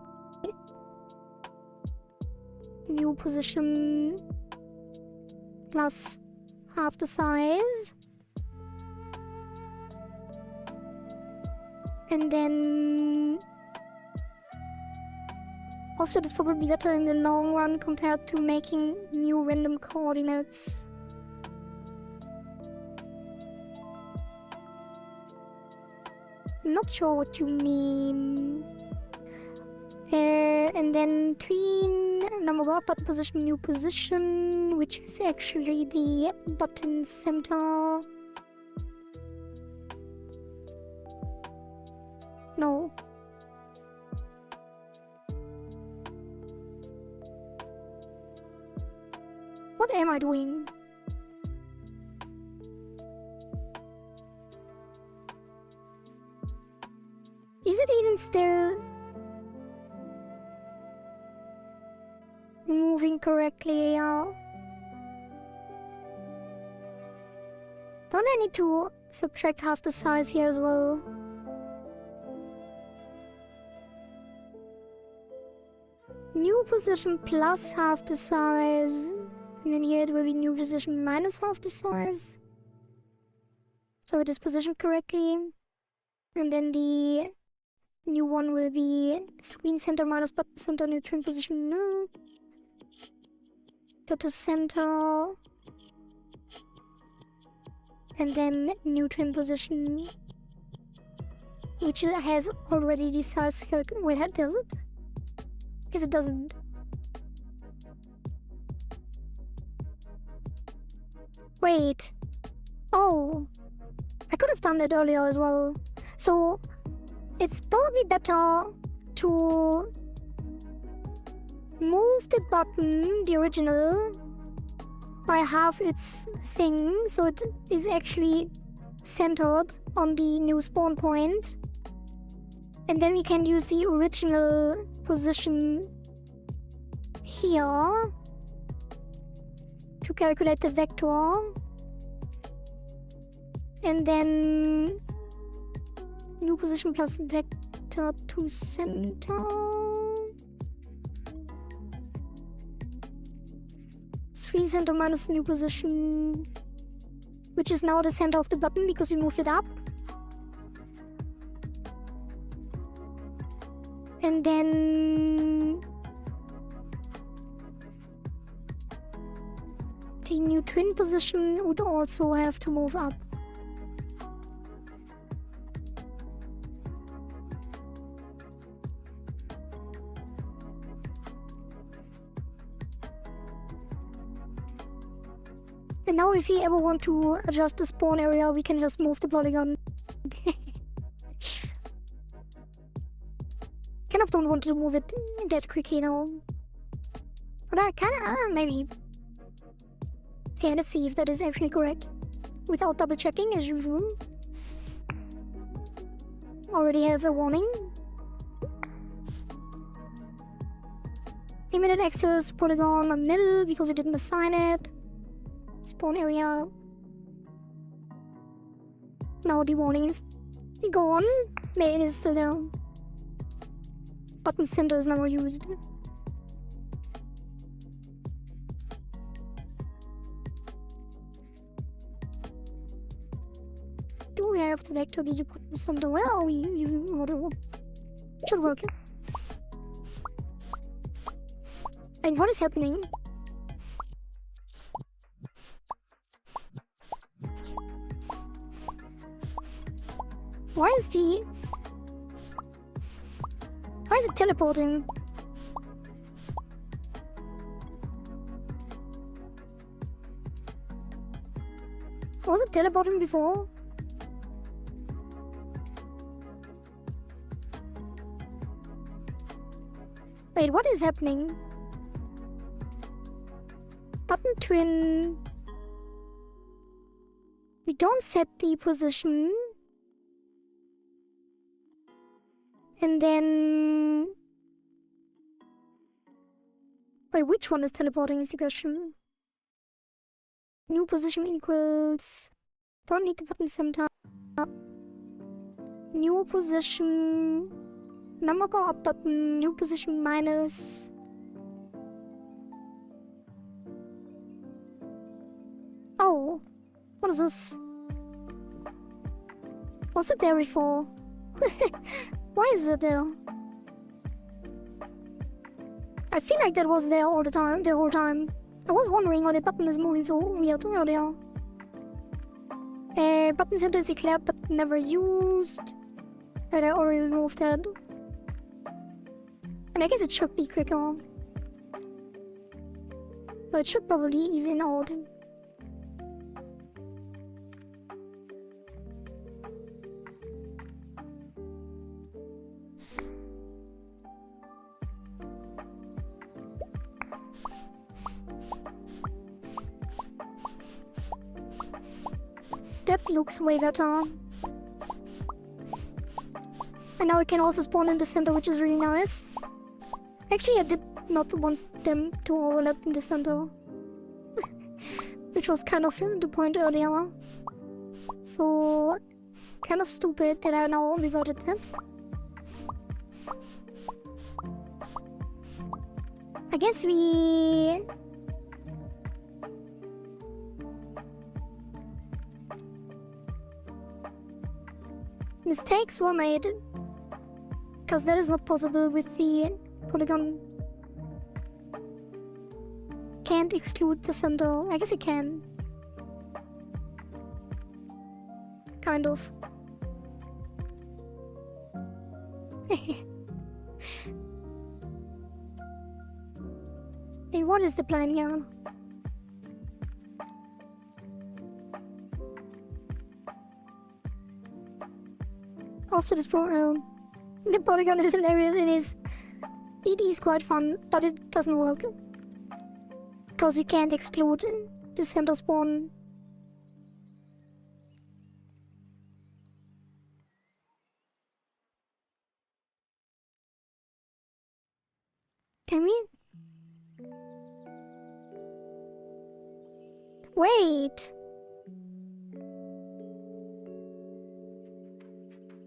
new position plus half the size. And then offset is probably better in the long run compared to making new random coordinates. Not sure what you mean. And then tween number button position, new position, which is actually the button center. No. What am I doing? Is it even still moving correctly? Don't I need to subtract half the size here as well? New position plus half the size. And then here it will be new position minus half the size. So it is positioned correctly. And then the new one will be screen center minus button center, new twin position, no. To center. And then new twin position. Which has already the size calculated. Wait, does it? Guess it doesn't. Wait. Oh. I could have done that earlier as well. So, it's probably better to move the button, the original, by half its thing, so it is actually centered on the new spawn point. And then we can use the original position here to calculate the vector. And then new position plus vector to center. Screen center minus new position, which is now the center of the button because we moved it up. And then the new twin position would also have to move up. And now if we ever want to adjust the spawn area, we can just move the polygon. Kind of don't want to move it that quickly now. But I kinda, maybe. Okay, let's see if that is actually correct. Without double checking as usual. Already have a warning. Limited access polygon on middle because we didn't assign it. Spawn area. Now the warning is gone. Maybe it is still there. Button center is never used. Do we have the vector digit button center? Where are we using order? Should work. And what is happening? Why is it teleporting? Was it teleporting before? Wait, what is happening? button twin. We don't set the position. And then... Wait, which one is teleporting is the question. New position equals... Don't need the button center. New position... Number go up button. New position minus... Oh, what is this? What's it there before? Why is it there? I feel like that was there all the time, the whole time. I was wondering why the button is moving so weird earlier. Button center is declared but never used. But I already removed that. And I guess it should be quicker. But it should probably ease in out. That looks way better. And now it can also spawn in the center, which is really nice. Actually, I did not want them to overlap in the center. Which was kind of the point earlier. So, kind of stupid that I now reverted that. I guess we... Mistakes were made. Because that is not possible with the polygon. Can't exclude the center. I guess it can. Kind of. Hey, what is the plan here? After this the polygon is hilarious. It is quite fun, but it doesn't work. Because you can't exclude the center spawn. Can we? Wait!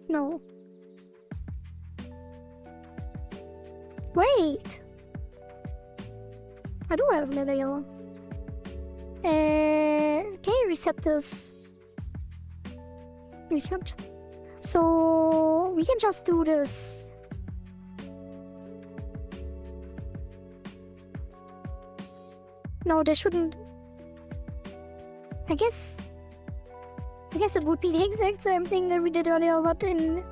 No. Wait! I do have leather yellow. Can you reset this? Reset. So we can just do this. No, they shouldn't. I guess it would be the exact same thing that we did earlier, but in...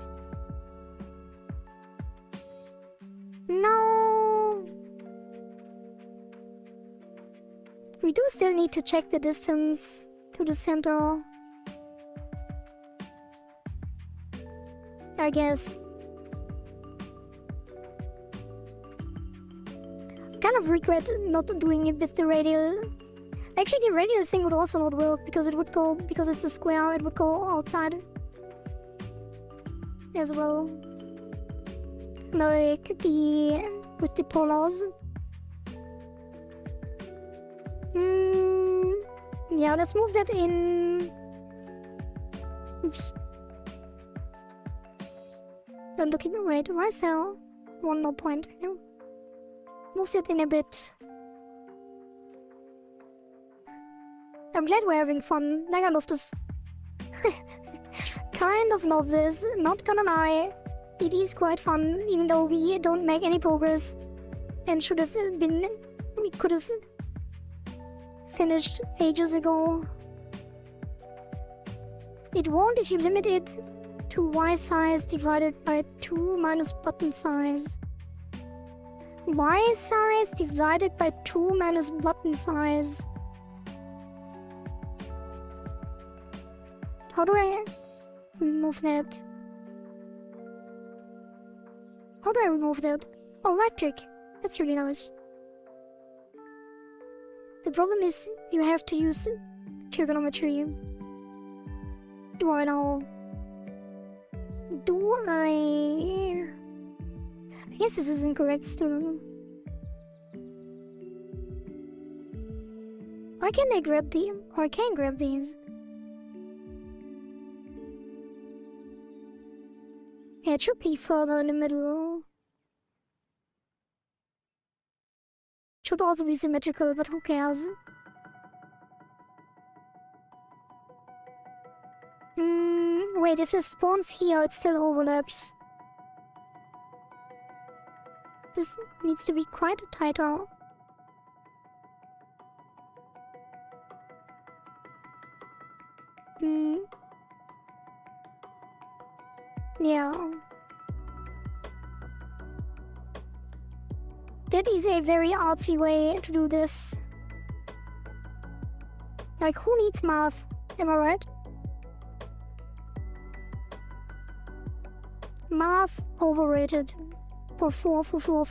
No! We do still need to check the distance to the center. I guess. Kind of regret not doing it with the radial. Actually, the radial thing would also not work because it would go, because it's a square, it would go outside as well. Like with the polars. Yeah, let's move that in. Oops. Don't look at me. Wait, why is there one more point? No. Move that in a bit. I'm glad we're having fun. Like, I love this. Kind of love this, not gonna lie. It is quite fun, even though we don't make any progress. And should have been... We could have finished ages ago. It won't if you limit it to Y size divided by 2 minus button size. Y size divided by 2 minus button size. How do I remove that? How do I remove that? Oh, right click. That's really nice. The problem is you have to use trigonometry. Do I know? Do I guess this is incorrect still. Why can't I grab the... or I can grab these? Yeah, it should be further in the middle. Should also be symmetrical, but who cares? Wait, if this spawns here, it still overlaps. This needs to be quite tighter. Yeah. That is a very artsy way to do this. Like, who needs math? Am I right? Math overrated. For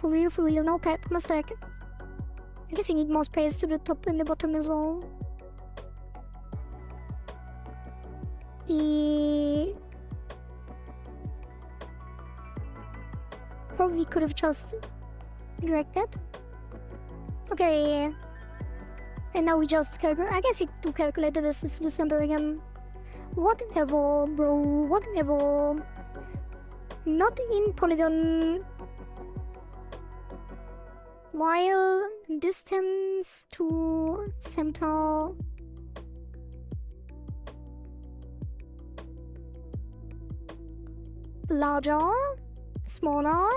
real, no pet mistake. I guess you need more space to the top and the bottom as well. Probably could have just dragged that. Okay. And now we just calculate. I guess you do calculate the distance to the center again. Whatever, bro. Whatever. Not in polygon. While distance to center larger, smaller,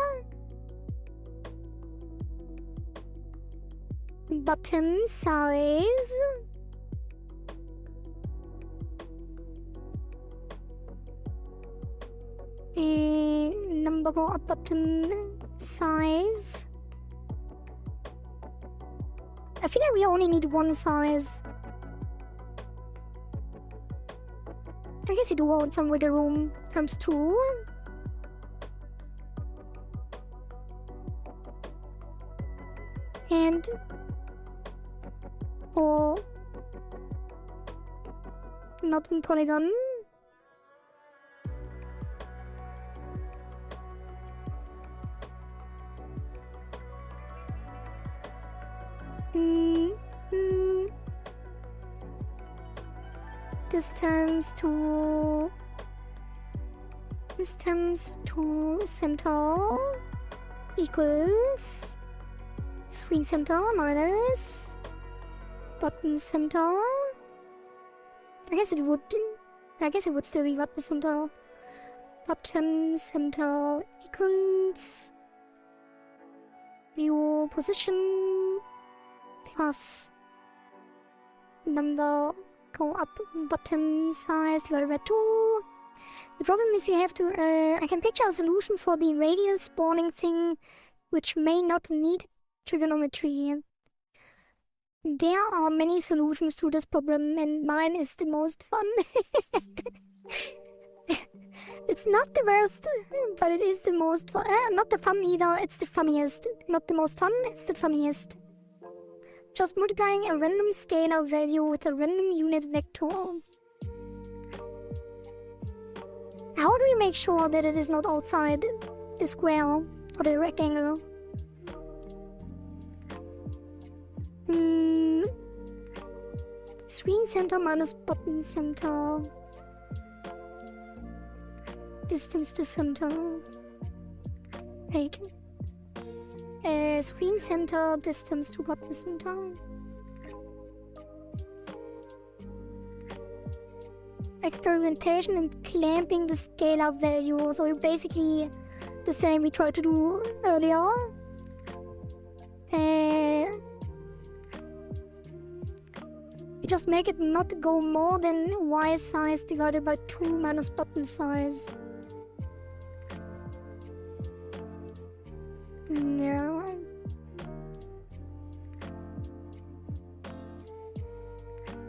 button size, number of button size. I feel like we only need one size. I guess you do want some wiggle room times 2. And or not in polygon. Distance to center equals screen center minus button center. I guess it would still be button center. Button center equals view position plus number go up button size divided by 2. The problem is you have to I can picture a solution for the radial spawning thing which may not need trigonometry. There are many solutions to this problem and mine is the most fun. It's not the worst, but it is the most fun. Not the fun either, it's the funniest. Not the most fun, it's the funniest. Just multiplying a random scalar value with a random unit vector. How do we make sure that it is not outside the square or the rectangle? Screen center minus button center. Distance to center. Wait. Screen center, distance to button center. Experimentation and clamping the scalar value. So basically the same we tried to do earlier. You just make it not go more than y size divided by 2 minus button size. Yeah.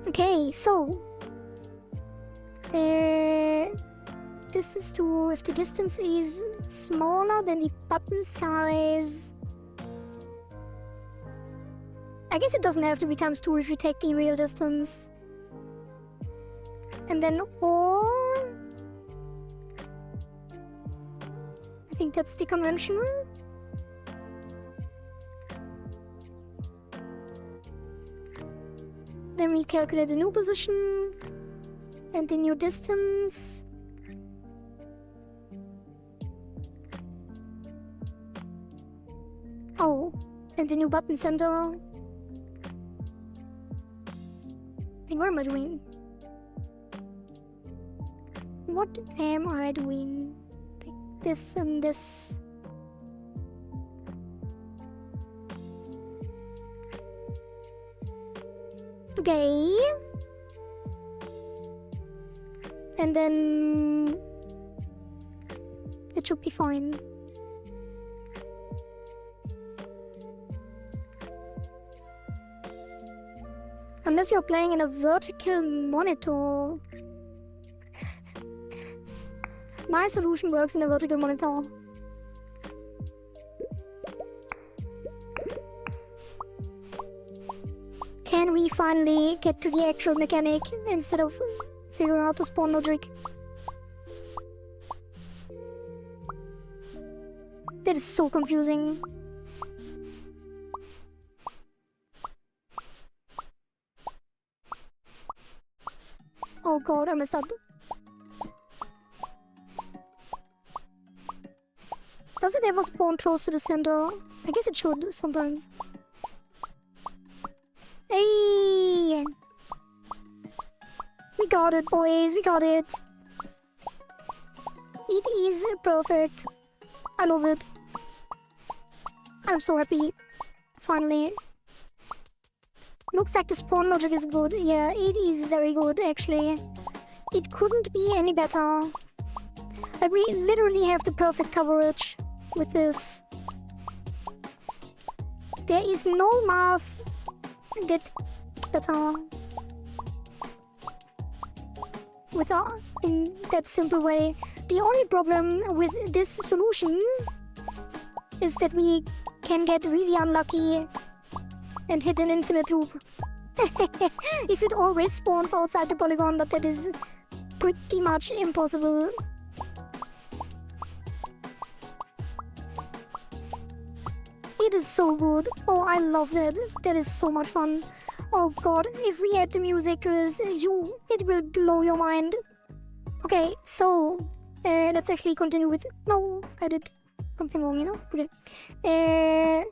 Okay, so distance to, if the distance is smaller than the button size, I guess it doesn't have to be ×2 if we take the real distance. And then or... I think that's the conventional. Then we calculate the new position and the new distance. Oh, and the new button center. Wait, what am I doing? What am I doing? Take this and this. Okay. And then it should be fine. Unless you're playing in a vertical monitor. My solution works in a vertical monitor. Can we finally get to the actual mechanic instead of figuring out the spawn logic? That is so confusing. Oh god, I messed up. Does it ever spawn close to the center? I guess it should sometimes. Hey! We got it, boys, we got it. It is perfect. I love it. I'm so happy. Finally. Looks like the spawn logic is good. Yeah, it is very good, actually. It couldn't be any better. Like, we literally have the perfect coverage with this. There is no math that better. Without in that simple way. The only problem with this solution is that we can get really unlucky and hit an infinite loop. If it always spawns outside the polygon, but that is pretty much impossible. It is so good. Oh, I love that. That is so much fun. Oh god, if we had the music as you, it will blow your mind. Okay, so let's actually continue with... No, I did something wrong, you know? Okay.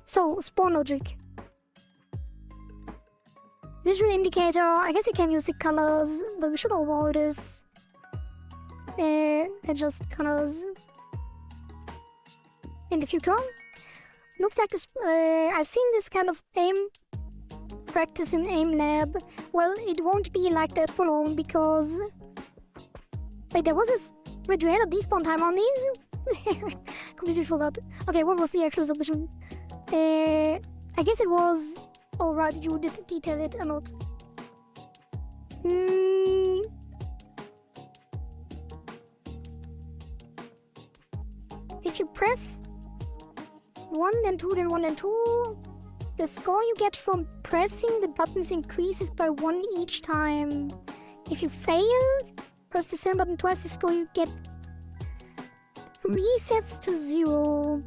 So, spawn logic. Visual indicator, I guess you can use the colors, but we should avoid this. Adjust colors in the future. Looks like this, I've seen this kind of aim practice in aim lab. Well, it won't be like that for long because... Wait, there was this... Wait, do you have a despawn time on these? Completely forgot. Okay, what was the actual submission? I guess it was... Oh right, you did detail it a lot. If you press 1 then 2 then 1 then 2, the score you get from pressing the buttons increases by 1 each time. If you fail, press the same button twice, the score you get resets to 0.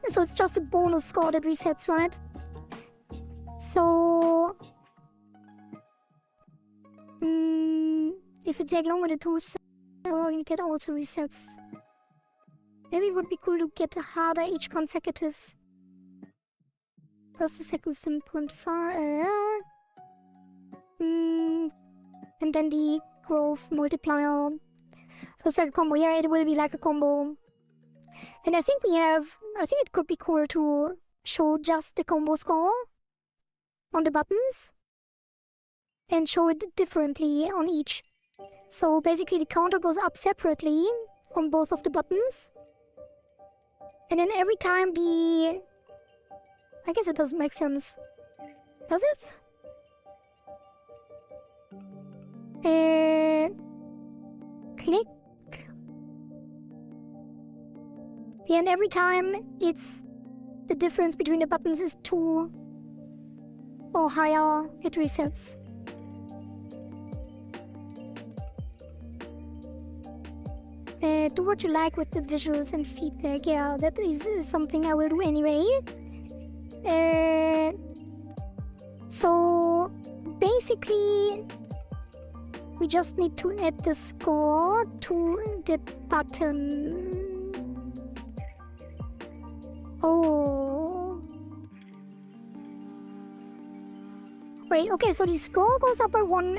So it's just a bonus score that resets, right? So... if you take longer than 2 seconds, you get also resets. Maybe it would be cool to get harder each consecutive. First, the second, 7.5. And then the growth multiplier. So it's like a combo. Yeah, it will be like a combo. And I think it could be cool to show just the combo score on the buttons and show it differently on each. So basically the counter goes up separately on both of the buttons. And then every time the... I guess it doesn't make sense. Does it? Click. Yeah, and every time it's the difference between the buttons is 2 or higher, it resets. Do what you like with the visuals and feedback. Yeah, that is something I will do anyway. So basically, we just need to add the score to the button. Oh. Wait, okay, so the score goes up by 1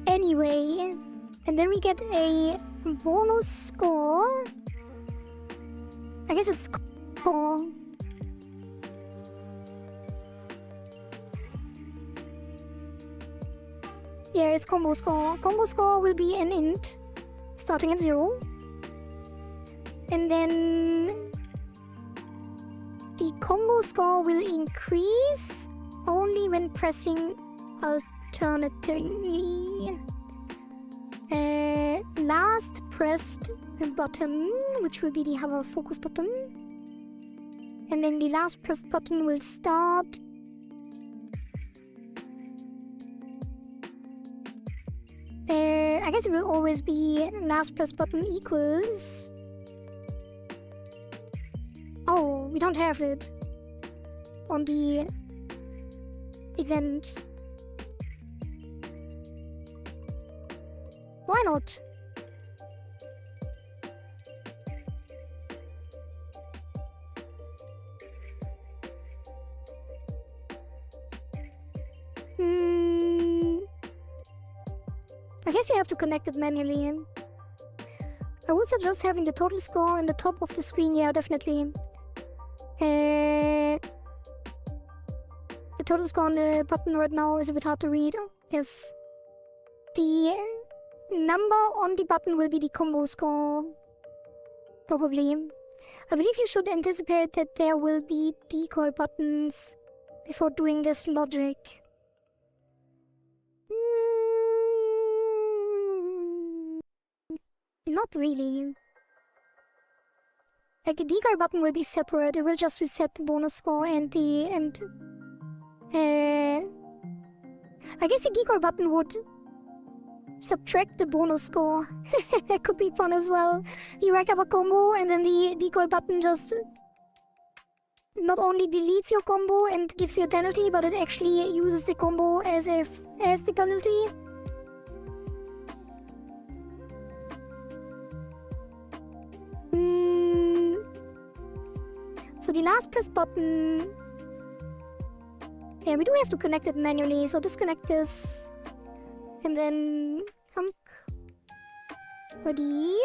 anyway. And then we get a bonus score. I guess it's score. Yeah, it's combo score. Combo score will be an int, starting at 0. And then the combo score will increase only when pressing alternately. Last pressed button, which will be the hover focus button. And then the last pressed button will start. I guess it will always be last press button equals. Oh, we don't have it on the event. Why not? I guess you have to connect it manually. I would suggest having the total score on the top of the screen, yeah, definitely. The total score on the button right now is a bit hard to read. Yes. The number on the button will be the combo score. Probably. I believe you should anticipate that there will be decoy buttons before doing this logic. Not really. Like the decoy button will be separate. It will just reset the bonus score and the I guess the decoy button would subtract the bonus score. That could be fun as well. You rack up a combo and then the decoy button just not only deletes your combo and gives you a penalty, but it actually uses the combo as the penalty. So the last press button. Yeah, we do have to connect it manually, so disconnect this. And then hunk. Ready.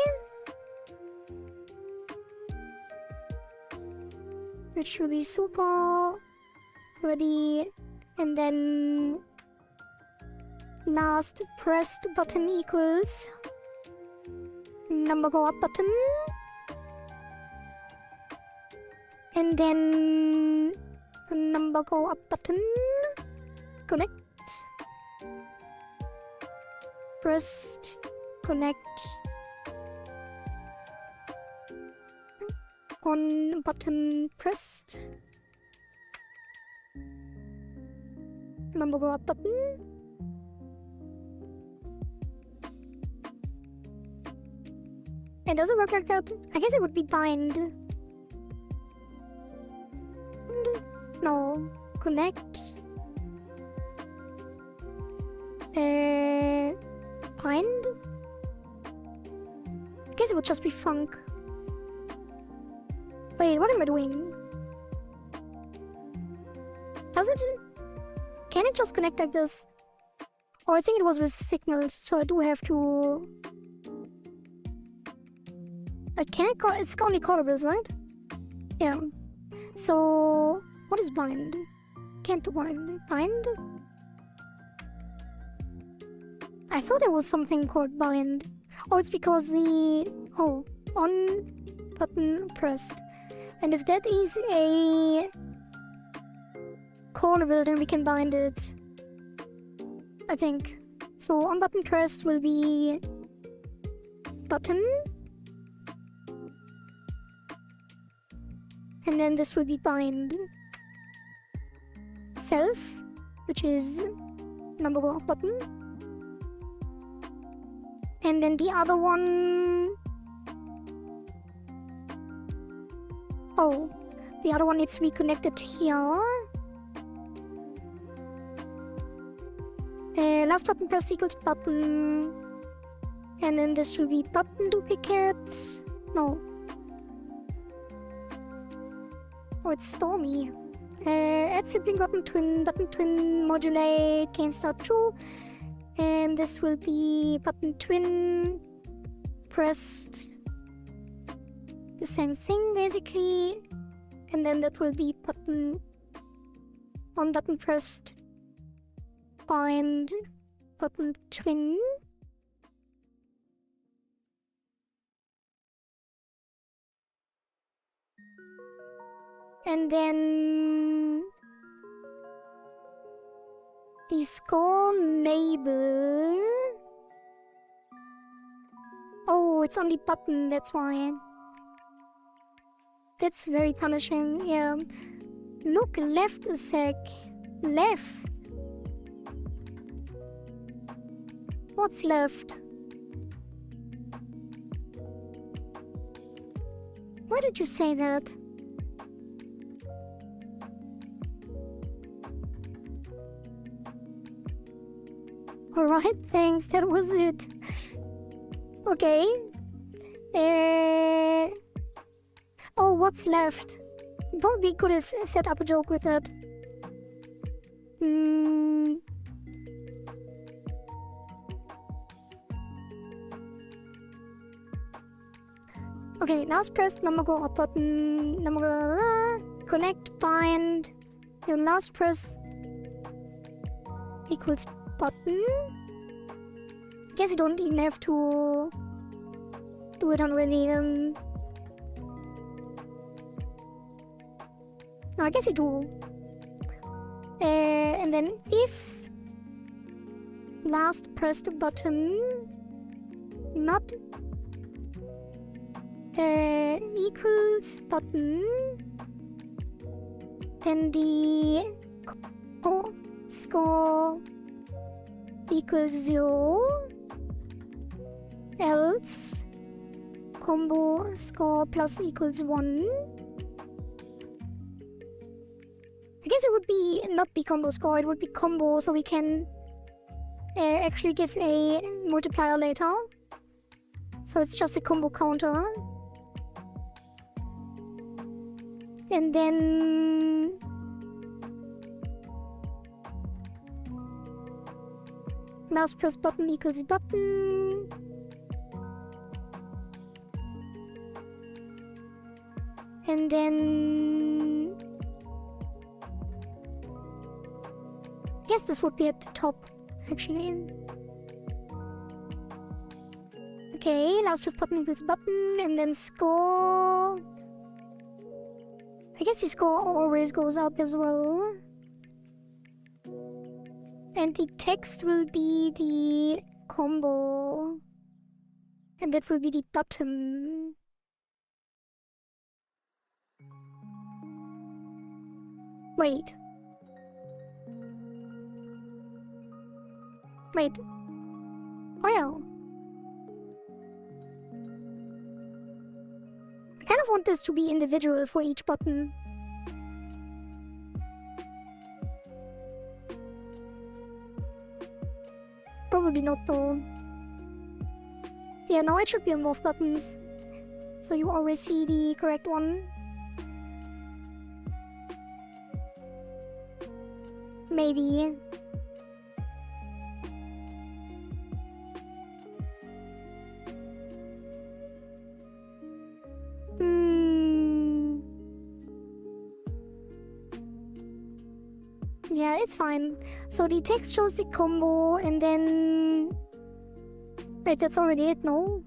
Which should be super. Ready. And then last pressed button equals number go up button. And then number go up button. Connect. Pressed. Connect. On button pressed. Number go up button. It doesn't work like that. I guess it would be bind. No. Connect. Bind? I guess it would just be funk. Wait, what am I doing? Does it? Can it just connect like this? Oh, I think it was with signals, so I do have to. I can't call. It's only callables, right? Yeah. So what is bind? Can't do bind. Bind? I thought there was something called bind. Oh, it's because the on button pressed. And if that is a callable, then we can bind it. I think. So on button pressed will be button. And then this will be bind self, which is number one button. And then the other one, oh, the other one needs to be connected here. Last button pressed equals button. And then this will be button duplicate. No. Oh, it's Stormy. Add sibling button twin modulate game start true. And this will be button twin pressed the same thing basically. And then that will be button on button pressed bind button twin. And then the score neighbor. Oh, it's on the button, that's why. That's very punishing, yeah. Look left a sec. Left. What's left? Why did you say that? Alright, thanks, that was it. Okay. Oh, what's left? Probably could have set up a joke with that. Okay, last press number go up button, number connect bind. Your last press equals button. I guess you don't even have to do it already. No, I guess you do. And then if last pressed button not equals button, then the score equals 0, else combo score plus equals 1. I guess it would be not be combo score, it would be combo, so we can actually give a multiplier later. So it's just a combo counter. And then mouse press button equals button. And then I guess this would be at the top, actually. Okay, last press button equals button, and then score. I guess the score always goes up as well. And the text will be the combo. And that will be the button. Wait. Well. I kind of want this to be individual for each button. Probably not though. Yeah, now it should be on both buttons. So you always see the correct one. Maybe. Yeah, it's fine. So the text shows the combo, and then wait, that's already it, no?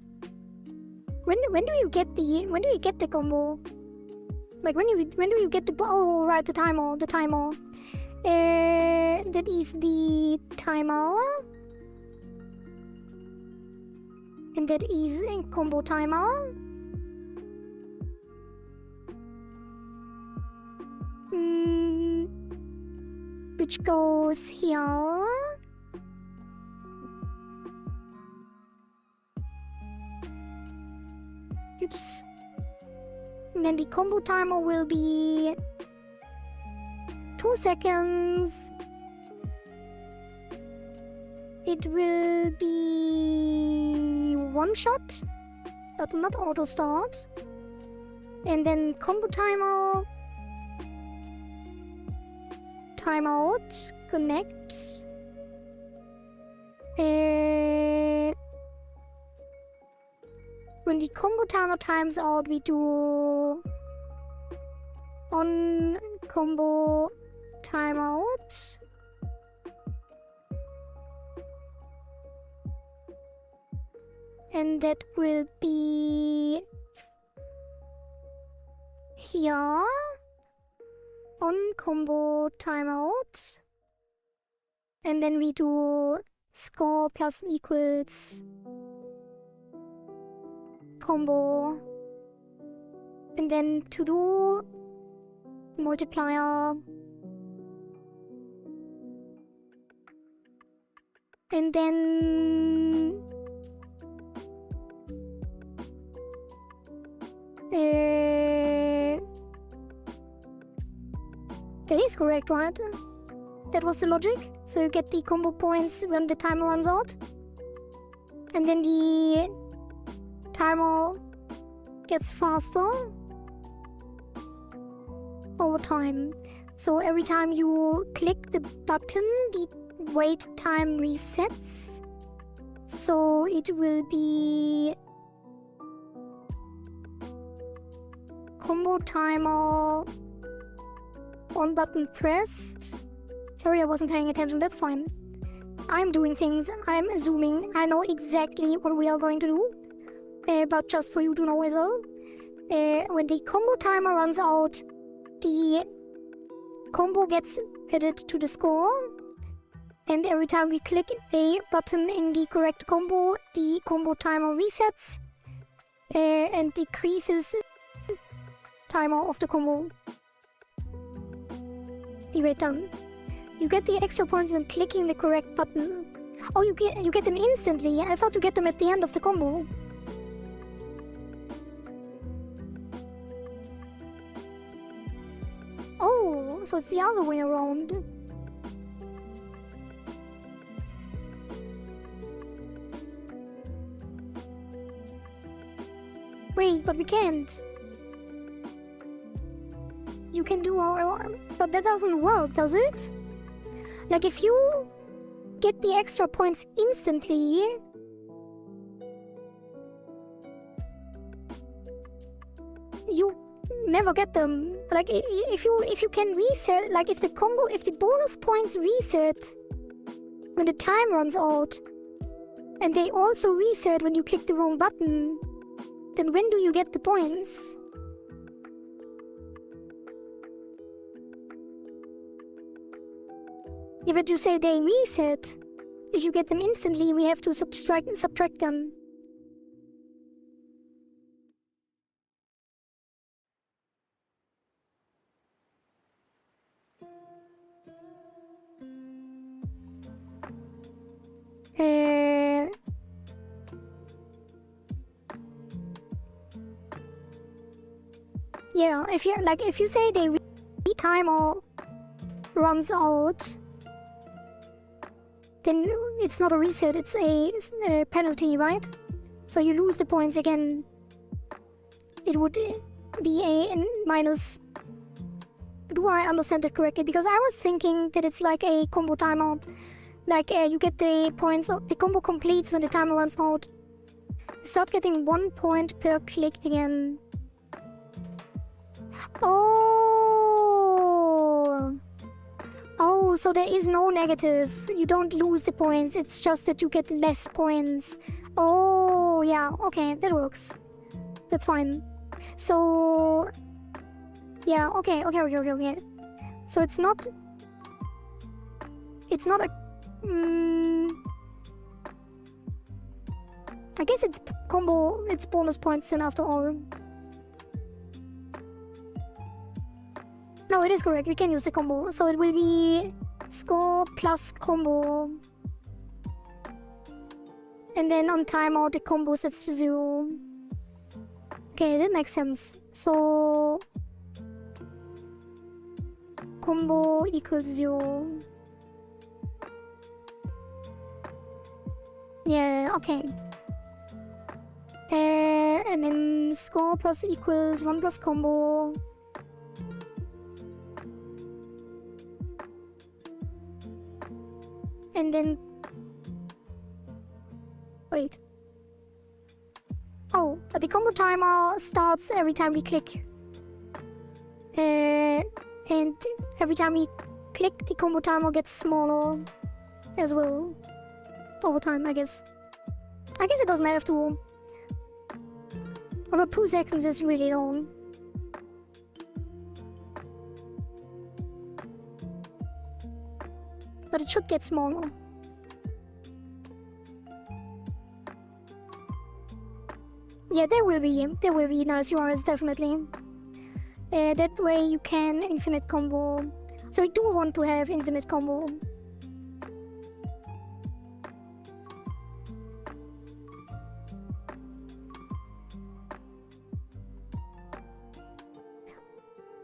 When do you get the combo? Like when do you get the oh right, the timer. That is the timer. And that is a combo timer. which goes here. Oops. And then the combo timer will be 2 seconds. It will be one shot, but not auto start. And then combo timer, timeout, connect. When the combo timer times out, we do on combo timeout. And that will be here on combo timeout. And then we do score plus equals combo. And then to do multiplier. And then that is correct, right? That was the logic. So you get the combo points when the timer runs out. And then the timer gets faster over time. So every time you click the button, the wait time resets. So it will be combo timer on button pressed. Sorry, I wasn't paying attention, that's fine. I'm doing things, I'm assuming I know exactly what we are going to do. But just for you to know as well. When the combo timer runs out, the combo gets added to the score. And every time we click a button in the correct combo, the combo timer resets and decreases timer of the combo. The wait time. You get the extra points when clicking the correct button. Oh, you get them instantly. I thought you get them at the end of the combo. Oh, so it's the other way around. Wait, but we can't. You can do our... But that doesn't work, does it? Like, if you get the extra points instantly... you never get them. Like, if you can reset... Like, if the bonus points reset when the time runs out, and they also reset when you click the wrong button, then when do you get the points? Yeah, but you say they reset. If you get them instantly, we have to subtract them. Yeah, if you say the timer runs out, then it's not a reset, it's a penalty, right? So you lose the points again. It would be a minus. Do I understand it correctly? Because I was thinking that it's like a combo timer. Like you get the points, the combo completes when the timer runs out. You start getting 1 point per click again. Oh, so there is no negative. You don't lose the points. It's just that you get less points. Oh, yeah. Okay, that works. That's fine. So, yeah. Okay. So it's not a. I guess it's combo. It's bonus points, and after all. No, it is correct. We can use the combo. So it will be score plus combo. And then on timeout, the combo sets to 0. Okay, that makes sense. So combo equals 0. Yeah, okay. And then score plus equals 1 plus combo. And then wait. Oh, the combo timer starts every time we click. And every time we click, the combo timer gets smaller as well. Over time, I guess. I guess it doesn't have to. About 2 seconds is really long. But it should get smaller. Yeah, there will be nice URLs, definitely. That way you can infinite combo. So I do want to have infinite combo.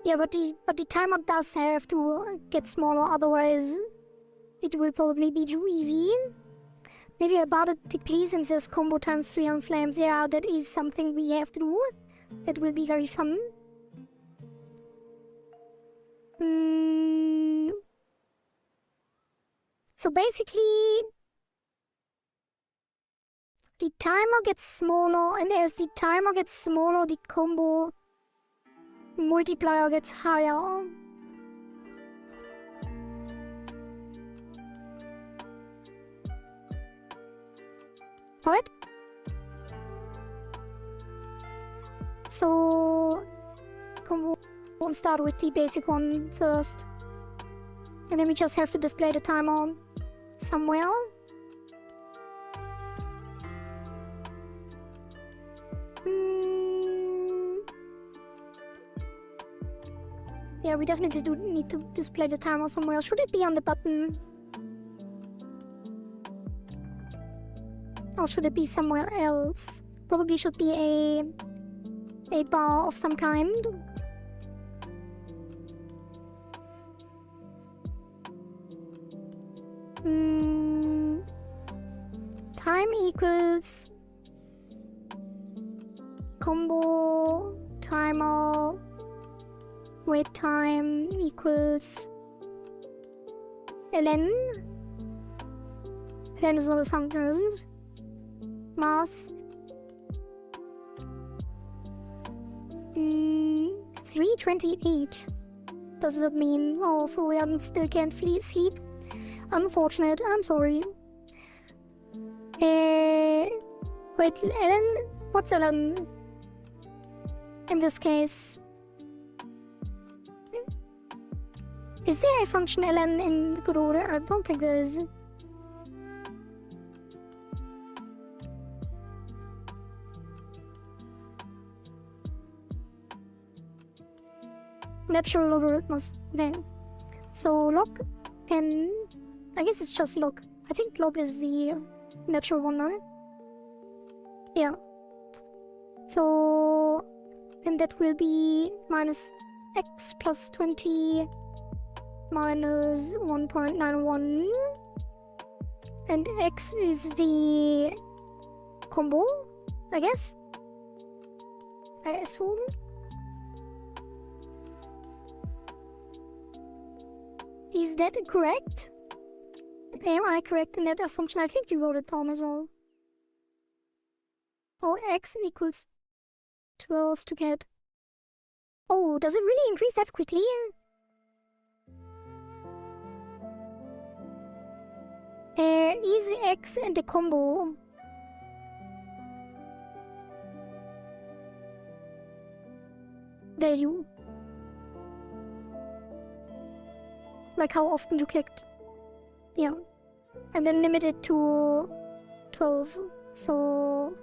Yeah, but the timer does have to get smaller, otherwise it will probably be too easy. Maybe about it, the pleasance says combo times 3 on flames. Yeah, that is something we have to do. That will be very fun. So basically, the timer gets smaller, and as the timer gets smaller, the combo multiplier gets higher. What? So combo won't start with the basic one first. And then we just have to display the timer somewhere. Yeah, we definitely do need to display the timer somewhere. Should it be on the button? Or should it be somewhere else? Probably should be a bar of some kind. Time equals combo timer wait time equals ln. Ln is not a function, isn't it? Math. 3:28. Does that mean Florian still can't sleep? Unfortunate, I'm sorry. Wait, ln? What's ln? In this case, is there a function ln in good order? I don't think there is. Natural logarithms. Okay. So log and I guess it's just log. I think log is the natural one, right? Yeah. So and that will be minus x plus 20 minus 1.91, and x is the combo, I guess. I assume. Is that correct? Am I correct in that assumption? I think you wrote it down as well. Oh, x equals 12 to get... Oh, does it really increase that quickly? Is x and the combo... There you... Like how often you clicked. Yeah. And then limit it to 12. So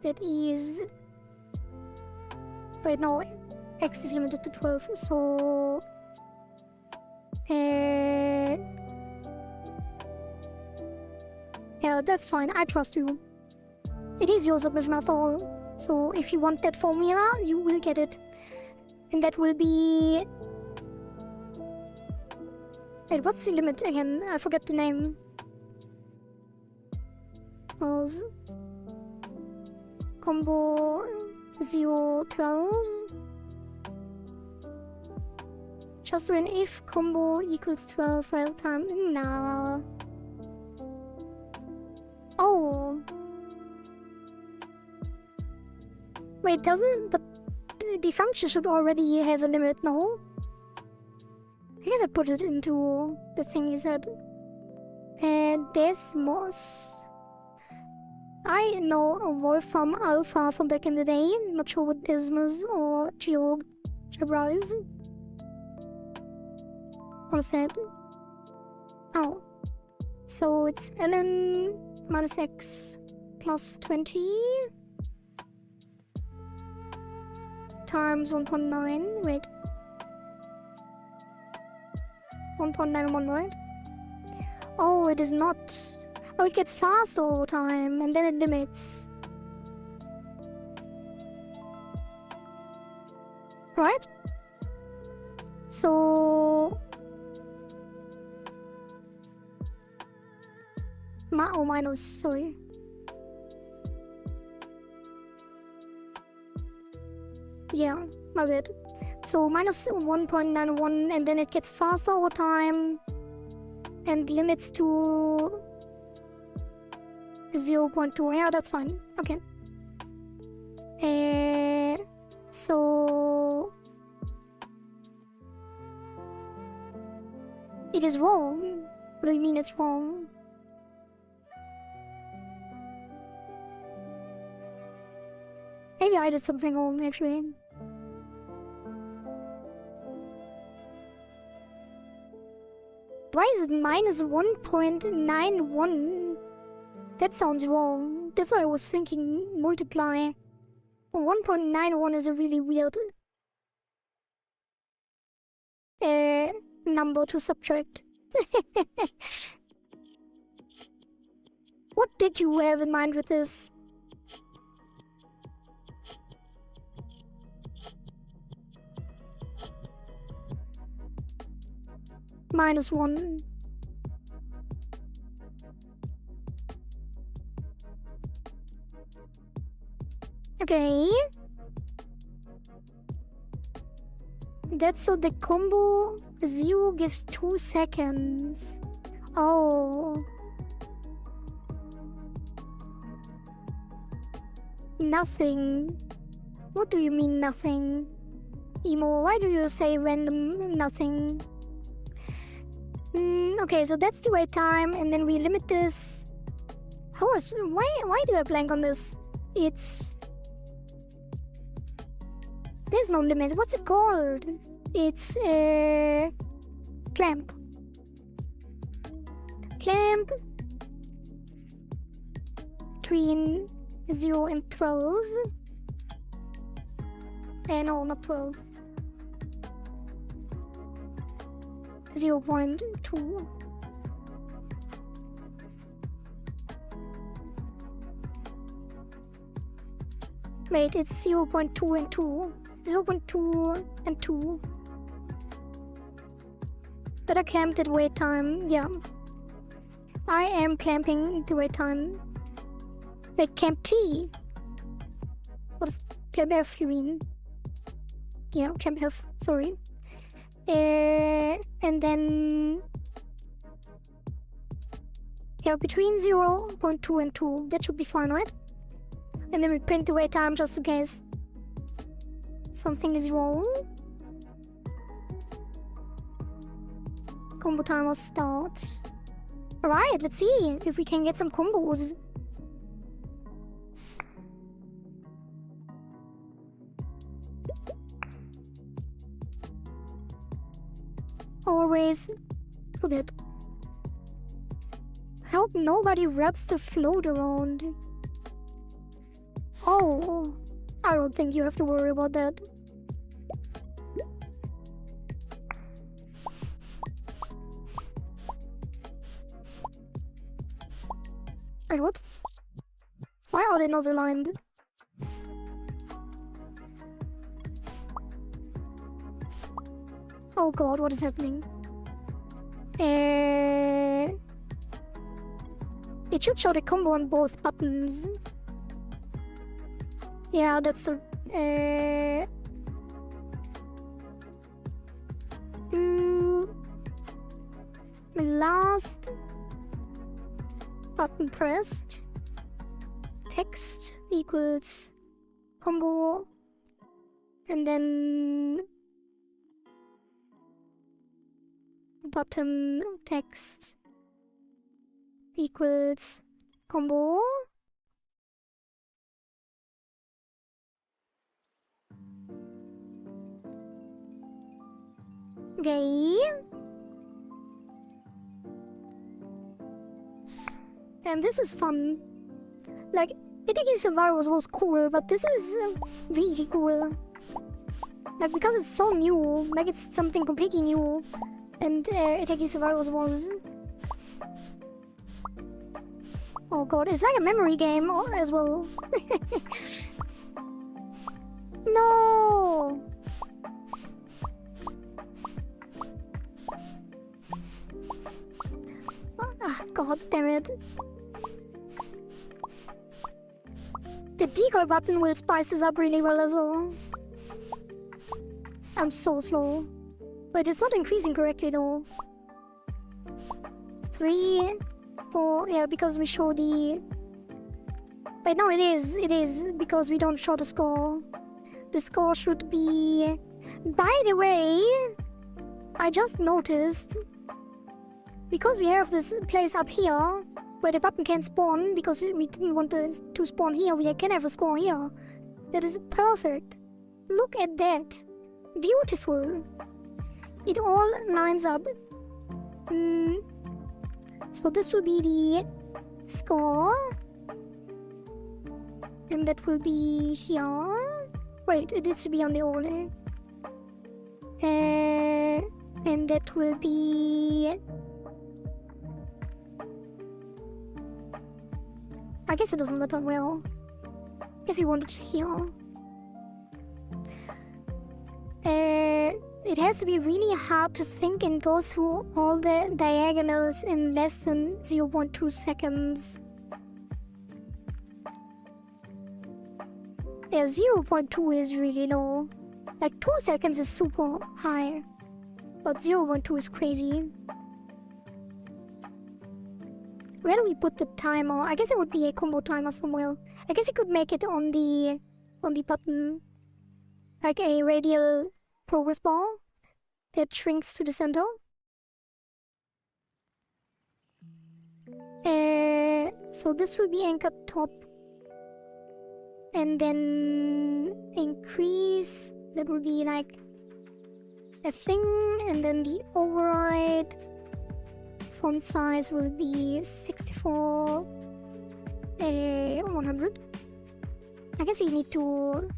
that is... Wait, no. X is limited to 12. So Yeah, that's fine. I trust you. It is your submission after all. So if you want that formula, you will get it. And that will be... Wait, what's the limit again? I forget the name. Combo 012. Just when if combo equals 12 file time. No. Oh. Wait, doesn't the function should already have a limit, no? I guess I put it into the thing you said. Desmos. I know a Wolfram Alpha from back in the day. Not sure what Desmos or GeoGebra is. What's that? Oh. So it's ln minus x plus 20 times 1.9. Wait. 1.91, right? Oh, it is not. Oh, it gets faster over time and then it limits. Right? So... minus, sorry. Yeah, my bad. So minus 1.91 and then it gets faster over time and limits to 0.2. Yeah, that's fine. Okay. So it is wrong. What do you mean it's wrong? Maybe I did something wrong actually. Why is it minus 1.91? That sounds wrong. That's why I was thinking multiply. 1.91 is a really weird number to subtract. What did you have in mind with this? Minus 1. Okay. That's so the combo 0 gives 2 seconds. Oh. Nothing. What do you mean nothing? Emo, why do you say random nothing? Okay, so that's the wait time, and then we limit this. Why do I blank on this? There's no limit. What's it called? It's clamp. Clamp between 0 and 12. No, not 12. 0.2. Wait, it's 0.2 and 2. 0.2 and 2. But I clamped at wait time, yeah. I am clamping the wait time. Wait, clamp T. What does clamp F you mean? Yeah, clamp F, sorry. And then... yeah, between 0.2 and 2. That should be fine, right? And then we print the wait time just in case something is wrong. Combo timer start. Alright, let's see if we can get some combos. Always forget. I hope nobody wraps the float around. Oh, I don't think you have to worry about that. Wait, what? Why are they not aligned? Oh god, what is happening? It should show the combo on both buttons. Yeah, that's the... last button pressed. Text equals combo. And then... bottom text equals combo. Okay. And this is fun. Like, ItaGy Virus was cool, but this is really cool. Like, because it's so new, like it's something completely new. And ItaGy Virus was... Oh god, it's like a memory game as well. No! Ah, god damn it. The decoy button will spice this up really well as well. I'm so slow. But it's not increasing correctly though. 3, 4, yeah, because we show the... Wait, no, it is, because we don't show the score. The score should be... By the way, I just noticed, because we have this place up here, where the button can spawn, because we didn't want to spawn here, we can have a score here. That is perfect. Look at that. Beautiful. It all lines up. So this will be the score. And that will be here. Wait, it needs to be on the order. And that will be... I guess it doesn't matter well. I guess you want it here. It has to be really hard to think and go through all the diagonals in less than 0.2 seconds. Yeah, 0.2 is really low. Like 2 seconds is super high. But 0.2 is crazy. Where do we put the timer? I guess it would be a combo timer somewhere. I guess you could make it on the button. Like a radial progress bar that shrinks to the center. So this will be anchored top. And then increase. That will be like a thing. And then the override font size will be 64 100. I guess you need to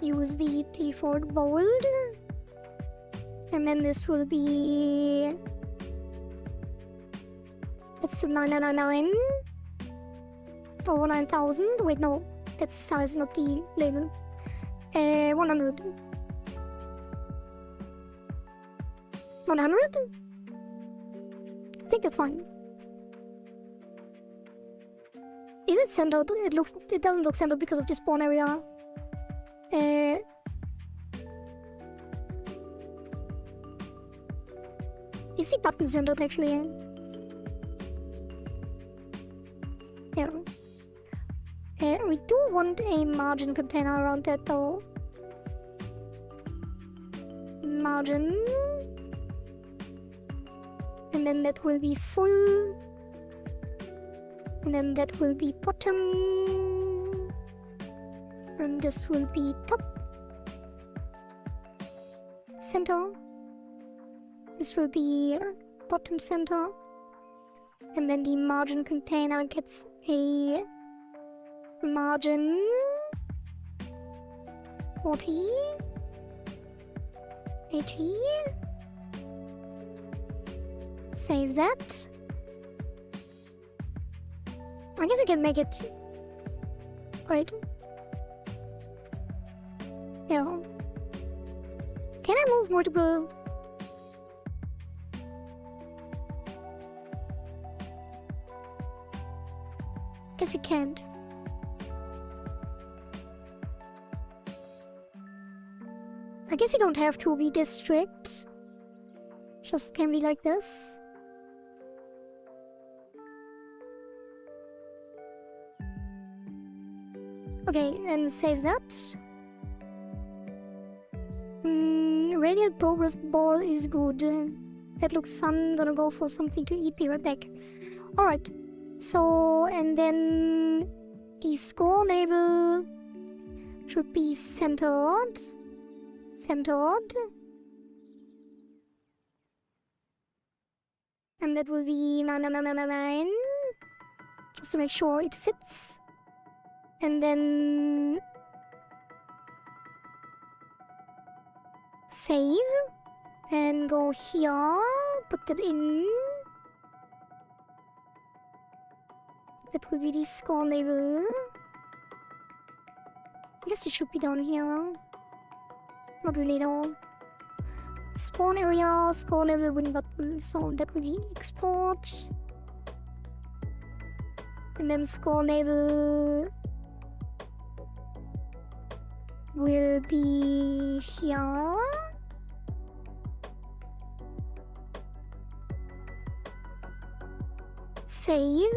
use the default bold, and then this will be, let's do 9999 or 9000. Wait, no, that's size, not the label. 100. 100? I think that's fine. Is it centered? It doesn't look centered because of the spawn area. Is the button centered actually? Yeah. We do want a margin container around that though. Margin. And then that will be full. And then that will be bottom. And this will be top. Center. This will be bottom center. And then the margin container gets a margin 40, 80. Save that. I guess I can make it. Right. Yeah. Can I move multiple? Guess we can't. I guess you don't have to be this strict. Just can be like this. Okay, and save that. Radiant progress ball is good. That looks fun. Gonna go for something to eat. Be right back. Alright. So, and then the score label should be centered. And that will be 999. Just to make sure it fits. And then save and go here, put that in. That will be the score label. I guess it should be down here. Not really at all. Spawn area, score level win button, so that will be export. And then score label will be here. Save.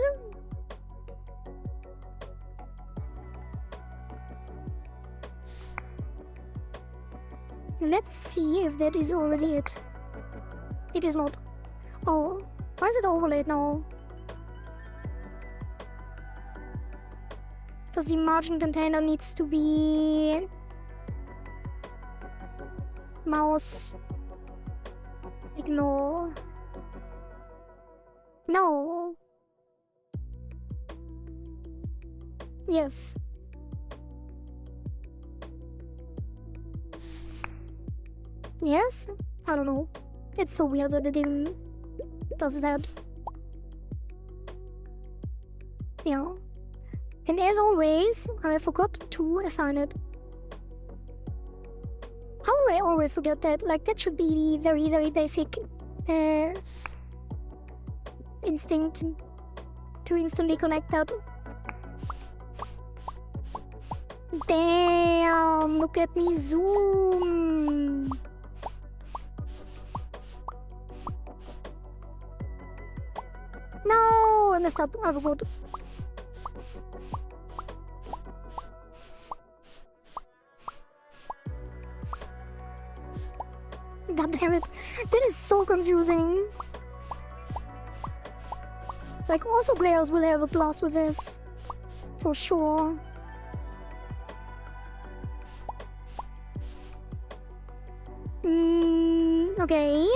Let's see if that is already it. It is not. Oh, why is it overlaid now? Because the margin container needs to be mouse. Ignore. No. Yes. Yes? I don't know. It's so weird that it even does that. Yeah. And as always, I forgot to assign it. How do I always forget that? Like, that should be the very, very basic instinct to instantly connect that. Damn, look at me zoom. No, I messed up. I forgot. God damn it. That is so confusing. Like, also players will have a blast with this. For sure. Okay.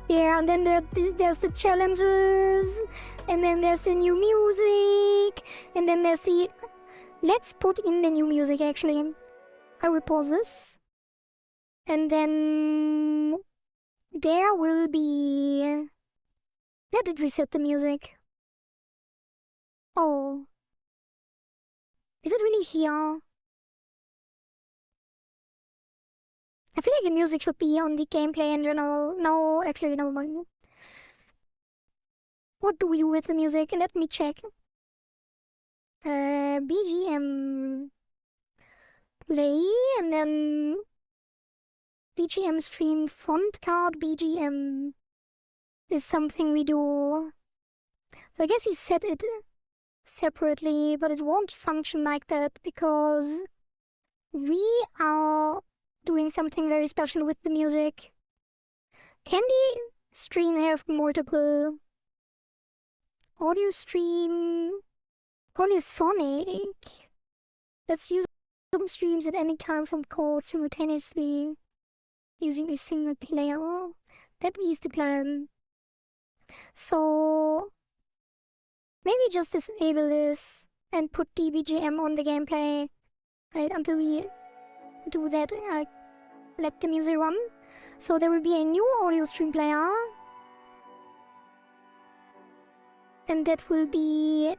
Yeah, and then there's the challenges, and then there's the new music, and then there's the... Let's put in the new music, actually. I will pause this. And then... There will be... Let it reset the music. Oh. Is it really here? I feel like the music should be on the gameplay in general. No, actually, never mind. What do we do with the music? Let me check. BGM play, and then BGM stream font card BGM is something we do. So I guess we set it separately, but it won't function like that because we are doing something very special with the music. Can the stream have multiple audio stream? Polyphonic. Let's use some streams at any time from code simultaneously using a single player. That is the plan. So maybe just disable this and put the BGM on the gameplay. Right, until we do that, let the music run. So there will be a new audio stream player. And that will be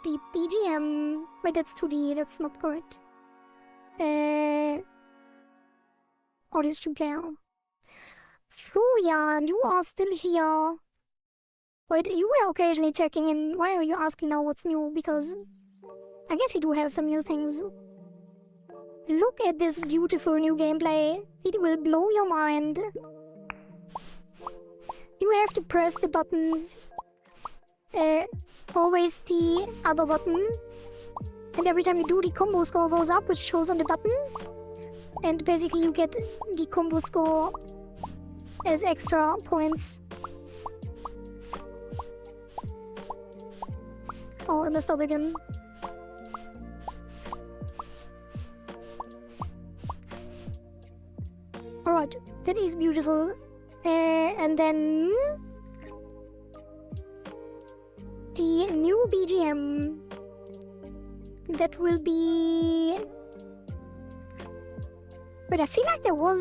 the BGM. Wait, that's 2D, that's not correct. Audio stream player. Florian, you are still here. Wait, you were occasionally checking in. Why are you asking now what's new? Because I guess we do have some new things. Look at this beautiful new gameplay. It will blow your mind. You have to press the buttons. Always the other button. And every time you do, the combo score goes up, which shows on the button. And basically you get the combo score as extra points. Oh, I messed up again. Alright, that is beautiful. And then the new BGM that will be. But I feel like there was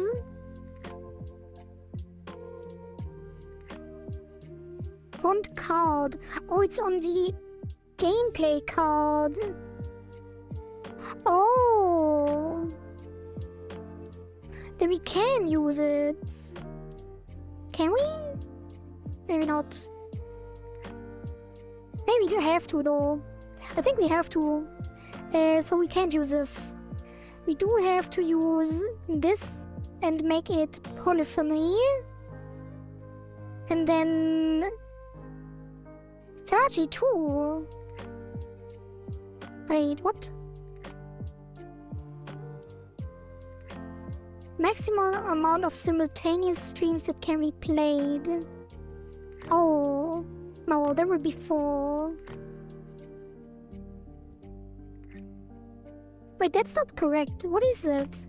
font card. Oh, it's on the gameplay card. Oh, then we can use it. Can we? Maybe not. Maybe we do have to though. I think we have to. So we can't use this. We do have to use this and make it polyphony. And then 32. Wait, what? Maximum amount of simultaneous streams that can be played. Oh, no, there would be 4. Wait, that's not correct. What is that?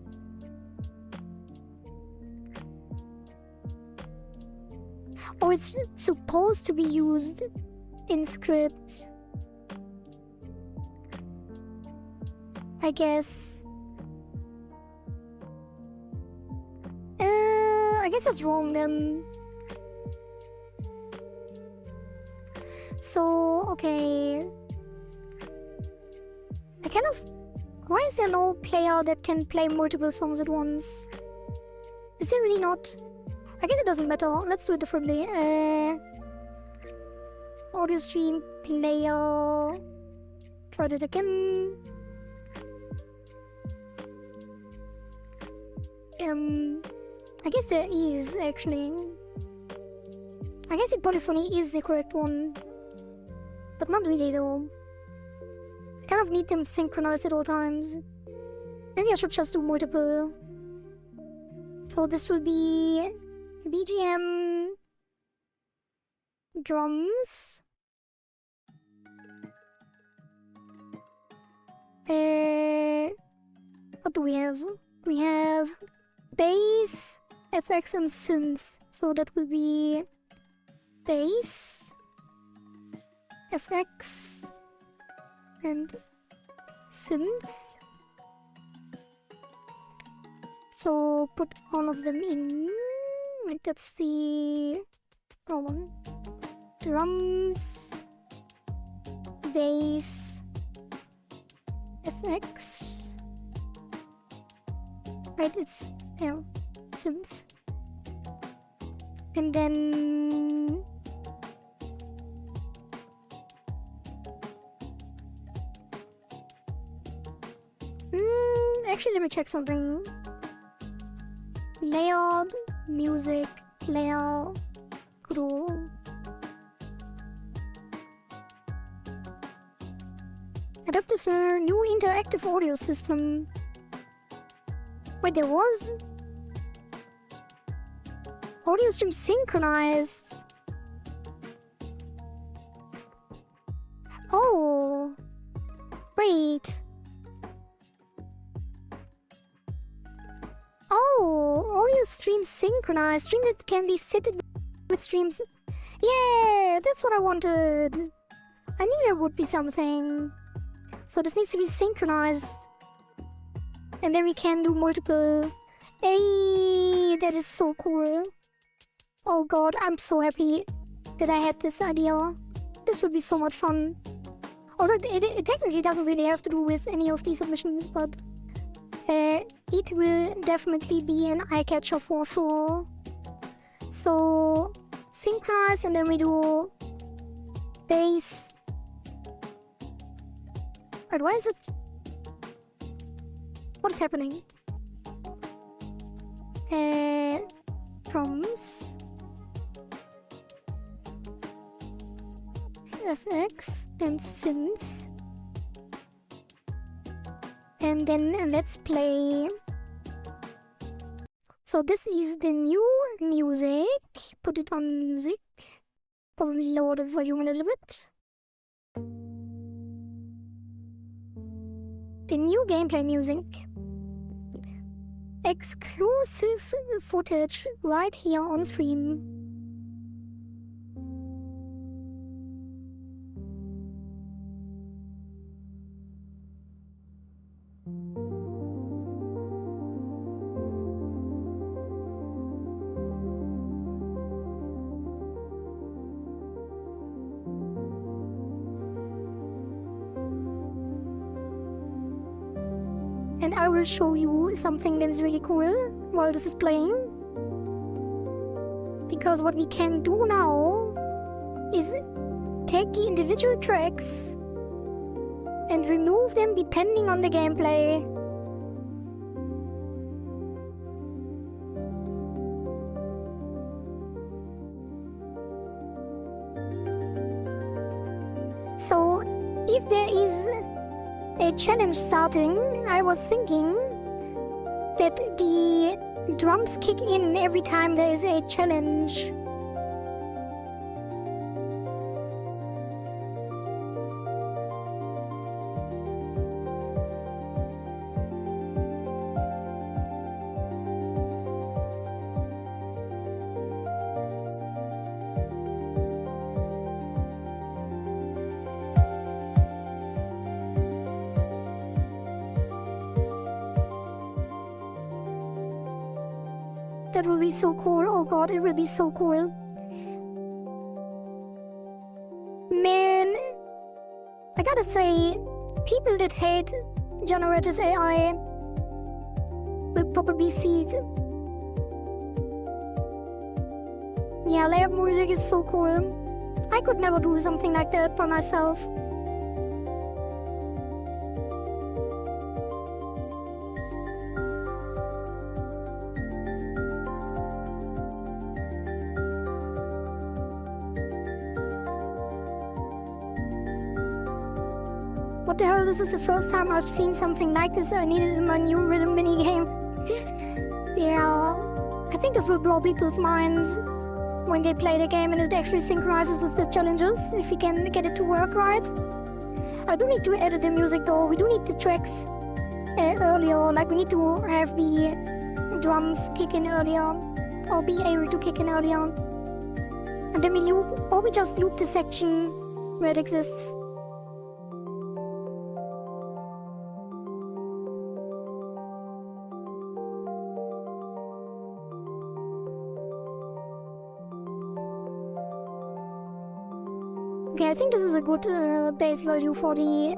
Oh, it's supposed to be used in script. I guess. I guess that's wrong then. So, okay. I kind of. Why is there no player that can play multiple songs at once? Is there really not? I guess it doesn't matter. Let's do it differently. Audio stream player. Try that again. I guess there is actually. I guess the polyphony is the correct one. But not really though. I kind of need them synchronized at all times. Maybe I should just do multiple. So this will be BGM, drums, what do we have? We have bass, FX and synth. So that will be bass, FX and synth. So put all of them in. Right, that's the one. Drums, bass, FX. Right, it's synth. And then actually let me check something. Layout, music, player, crew. Adapt is a new interactive audio system. Wait, there was? Audio stream synchronized. Oh. Wait. Oh, audio stream synchronized. Stream that can be fitted with streams. Yeah, that's what I wanted. I knew there would be something. So this needs to be synchronized. And then we can do multiple. Hey, that is so cool. Oh god, I'm so happy that I had this idea. this would be so much fun. Although it technically doesn't really have to do with any of these submissions, but it will definitely be an eye catcher for sure. So synchronize, and then we do bass. Wait, why is it? What is happening? Drums. FX and synths. And then let's play. So this is the new music. Put it on music. Probably lower the volume a little bit. The new gameplay music. Exclusive footage right here on stream. And I will show you something that is really cool while this is playing. Because what we can do now is take the individual tracks and remove them depending on the gameplay. So if there is a challenge starting, I was thinking that the drums kick in every time there is a challenge. That will be so cool. Oh god, it will be so cool. Man, I gotta say, people that hate generative AI will probably see it. Yeah, layered music is so cool. I could never do something like that by myself. What the hell, this is the first time I've seen something like this. I need it in my new rhythm minigame. Yeah, I think this will blow people's minds when they play the game and it actually synchronizes with the challenges, if we can get it to work right. I do need to edit the music though. We do need the tracks earlier, like we need to have the drums kick in earlier, or be able to kick in earlier. And then we loop, or we just loop the section where it exists. Okay, I think this is a good base value for the...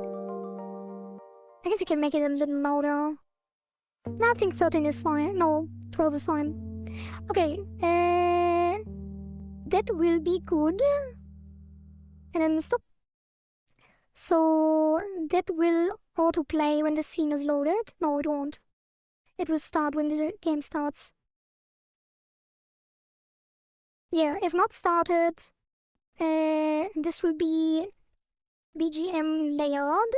I guess you can make it a little louder. No, I think 13 is fine. No, 12 is fine. Okay, that will be good. And then stop. So that will autoplay when the scene is loaded. No, it won't. It will start when the game starts. Yeah, if not started, this will be BGM layered.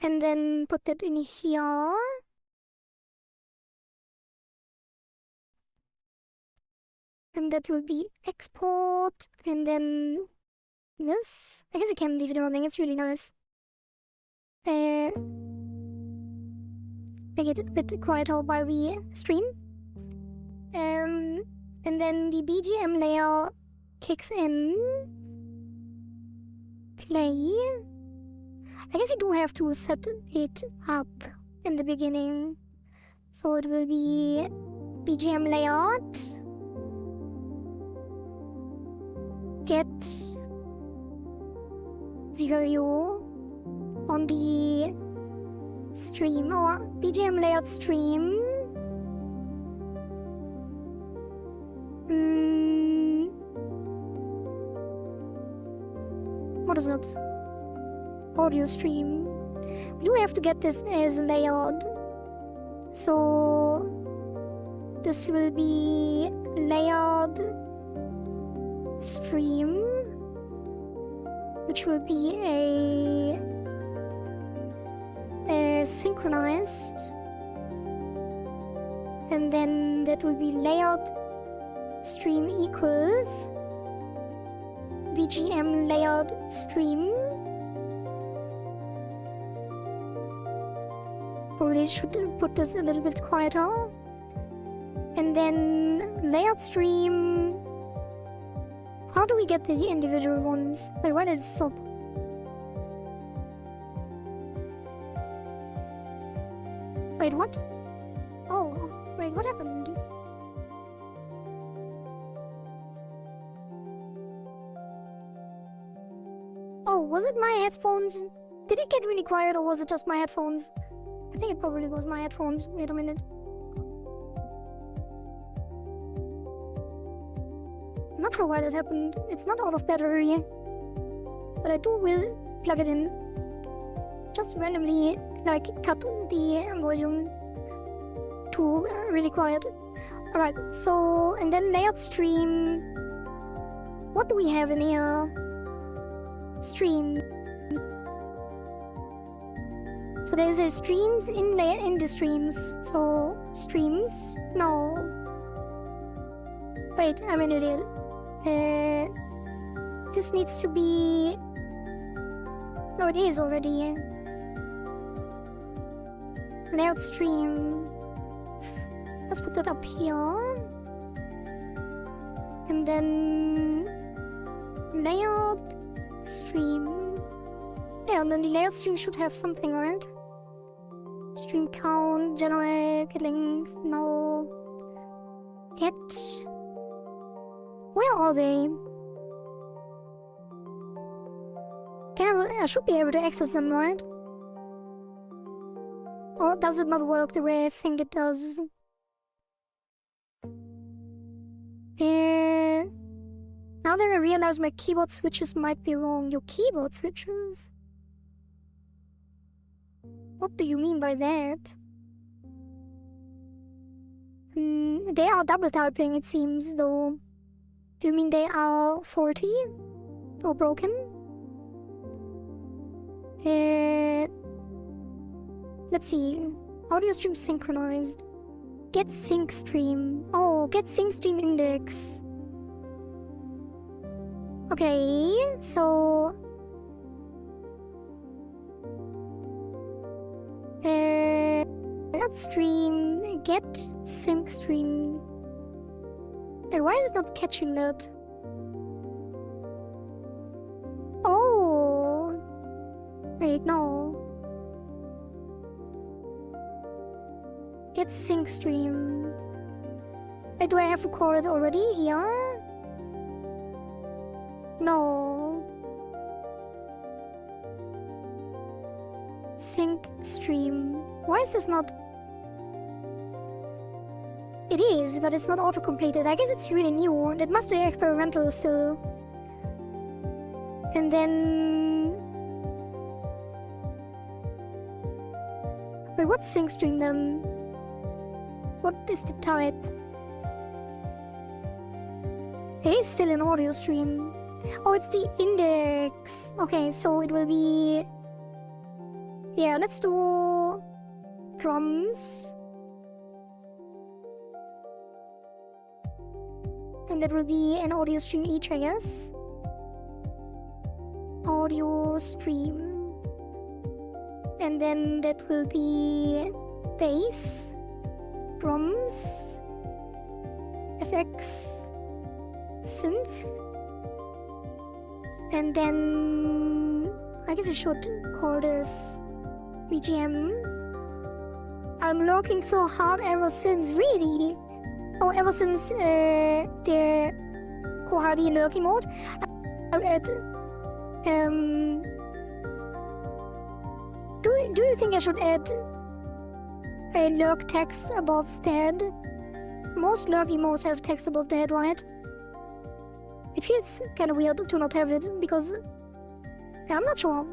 And then put that in here. And that will be export. And then this. I guess I can leave it running, it's really nice. Make it a bit quieter while we stream. And then the BGM layer kicks in. Play. I guess you do have to set it up in the beginning. So it will be BGM layout. Get view on the stream or BGM layout stream. What is it? Audio stream. We do have to get this as layout. So this will be layout stream, which will be a synchronized, and then that will be layout stream equals VGM layout stream. Probably should put this a little bit quieter. And then layout stream. How do we get the individual ones? Wait, why did it stop? Wait, what? Oh, wait, what happened? Oh, was it my headphones? Did it get really quiet or was it just my headphones? I think it probably was my headphones. Wait a minute. I'm not sure why that happened. It's not out of battery. But I will plug it in. Just randomly, like, cut the volume to really quiet. Alright, so, and then layout stream. What do we have in here? Stream. So there's a streams in the streams. So, streams? No. Wait, I'm an idiot. This needs to be... No, it is already. Layout stream. Let's put that up here. And then... layout stream. Yeah, and then the layout stream should have something, right? Stream count, generate, links, no. Get. Where are they? I should be able to access them, right? Or does it not work the way I think it does? Now that I realize my keyboard switches might be wrong. Your keyboard switches? What do you mean by that? They are double typing, it seems, though. Do you mean they are faulty? Or broken? Let's see. Audio stream synchronized. Get sync stream. Oh, get sync stream index. Okay, so... stream, get sync stream. And why is it not catching that? Oh! Wait, no. Get sync stream. Wait, do I have recorded already here? No. Sync stream. Why is this not... It is, but it's not auto-completed. I guess it's really new. That must be experimental still. And then... Wait, what's sync stream then? What is the type? It is still an audio stream. Oh, it's the index. Okay, so it will be... Yeah, let's do... drums. And that will be an audio stream each, I guess. Audio stream. And then that will be bass, drums, FX, synth. And then I guess I should call this BGM. I'm lurking so hard ever since, really. Oh, ever since the Kohari lurking mode. I'm at do you think I should add a lurk text above the head? Most lurk emotes have text above the head, right? It feels kind of weird to not have it because yeah, I'm not sure.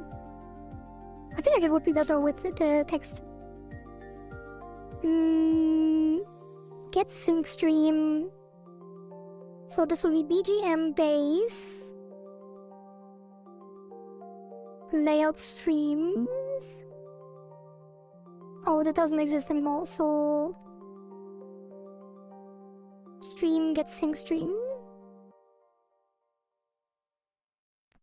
I feel like it would be better with the text. Get sync stream. So this will be BGM base. Layout streams. Oh, that doesn't exist anymore, so stream get sync stream,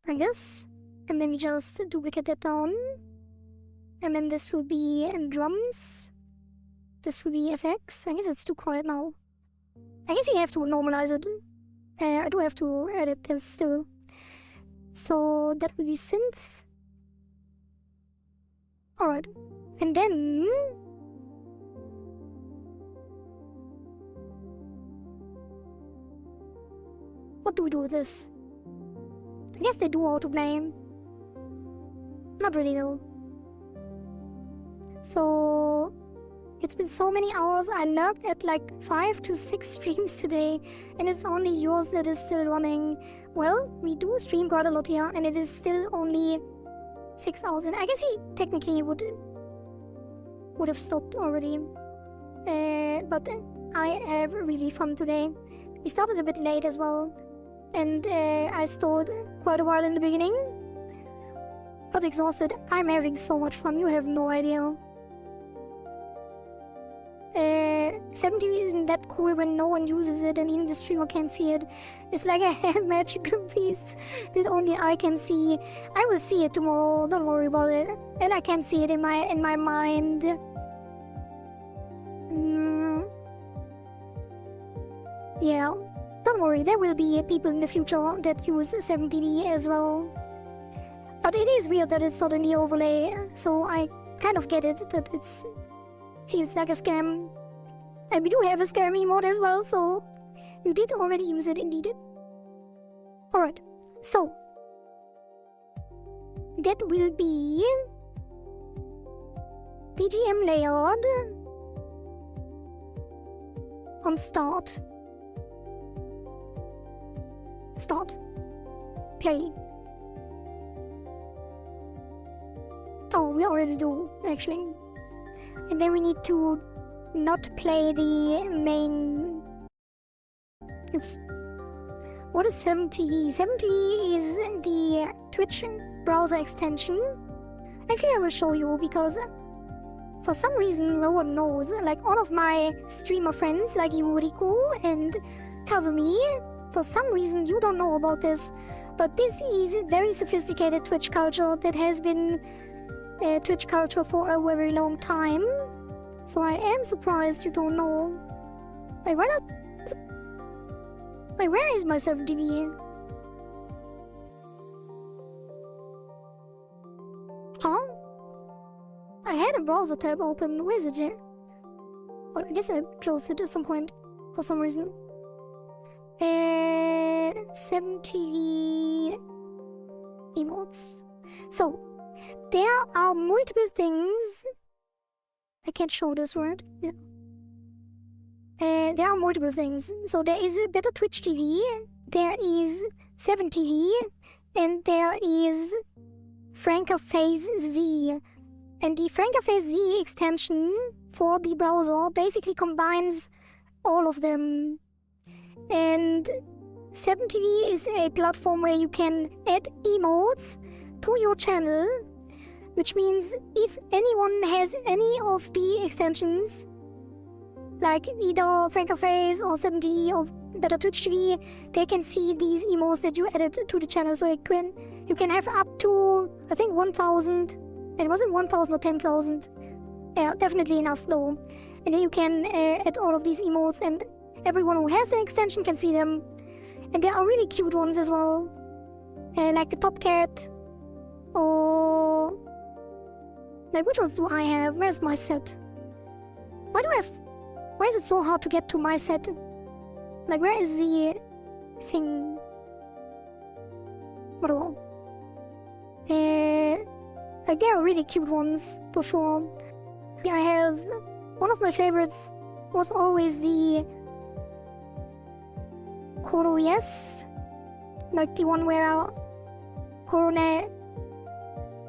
I guess. And then we just duplicate that down. And then this will be in drums. This will be FX. I guess it's too quiet now. I guess you have to normalize it. I do have to edit this still. So that will be synth. Alright. And then what do we do with this? I guess they do autoplay. Not really though. So it's been so many hours. I lurked at like 5 to 6 streams today, and it's only yours that is still running. Well, we do stream quite a lot here, and it is still only 6 hours. And I guess he technically would have stopped already. But I have really fun today. We started a bit late as well, and I stalled quite a while in the beginning. But exhausted. I'm having so much fun, you have no idea. 70 isn't that cool when no one uses it and even the streamer can't see it. It's like a magical piece that only I can see. I will see it tomorrow, don't worry about it. And I can see it in my mind. Yeah, don't worry, there will be people in the future that use 7dB as well. But it is weird that it's not in the overlay, so I kind of get it, that it feels like a scam. And we do have a scam emote as well, so you did already use it indeed. Alright, so that will be BGM layout on start. Start. Play. Oh, we already do, actually. And then we need to not play the main... Oops. What is 7TE? 7TE is the Twitch browser extension. Actually, I will show you because for some reason no one knows. Like all of my streamer friends like Yuriko and Kazumi, for some reason you don't know about this. But this is very sophisticated Twitch culture that has been Twitch culture for a very long time. So I am surprised you don't know. Wait, where is my 7dB? Huh? I had a browser tab open. Where is it here? Oh, I guess I closed it at some point for some reason. 7TV emotes. So there are multiple things. I can't show this word. Yeah. There are multiple things. So there is a better Twitch TV, there is 7TV, and there is Frankerface Z. And the Frankerface Z extension for the browser basically combines all of them. And 7TV is a platform where you can add emotes to your channel, which means if anyone has any of the extensions, like either Frankerface or 7D or better Twitch TV, they can see these emotes that you added to the channel. So you can have up to, I think, 1,000. And it wasn't 1,000 or 10,000. Yeah, definitely enough though. And then you can add all of these emotes, and everyone who has an extension can see them. And there are really cute ones as well. Like the Top Cat. Or... like, which ones do I have? Where's my set? Why is it so hard to get to my set? Like, where is the thing? What about? Like, there are really cute ones for sure. Yeah, I have one of my favorites was always the Koro yes, like the one where Korone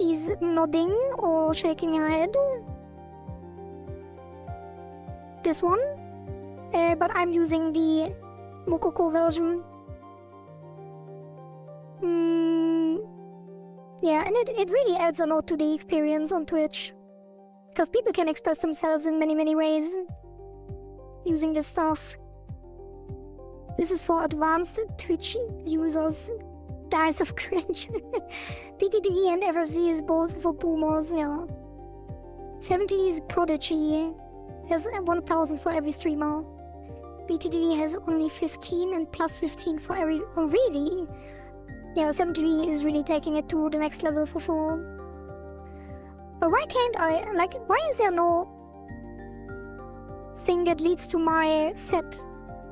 is nodding or shaking her head. This one, but I'm using the Mokoko version. Yeah, and it really adds a lot to the experience on Twitch. Because people can express themselves in many ways using this stuff. This is for advanced Twitch users. Dies of cringe. PTTV and FFC is both for boomers, yeah. 70s Prodigy has 1,000 for every streamer. BTTV has only 15 and plus 15 for every... Oh, really? Yeah, 70 is really taking it to the next level for sure. But why can't I... Like, why is there no thing that leads to my set?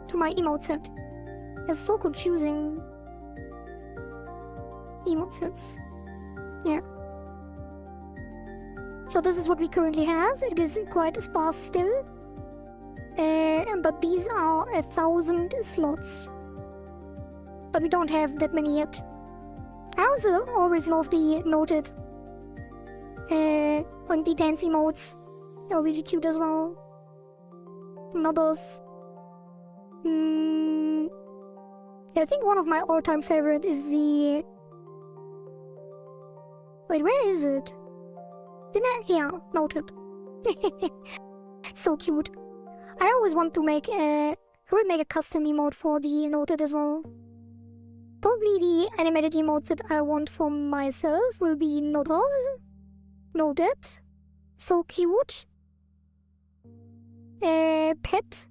To my emote set? It's so confusing. Emote sets. Yeah. So this is what we currently have. It is quite sparse still. But these are 1,000 slots. But we don't have that many yet. I also always love the noted on the dance emotes. They're really cute as well. Nubbers. Yeah, I think one of my all-time favorite is the... Wait, where is it? Didn't I? Yeah, noted. So cute. I always want to make a... I would make a custom emote for the noted as well. Probably the animated emotes that I want for myself will be noodles. Noted. So cute. Pet.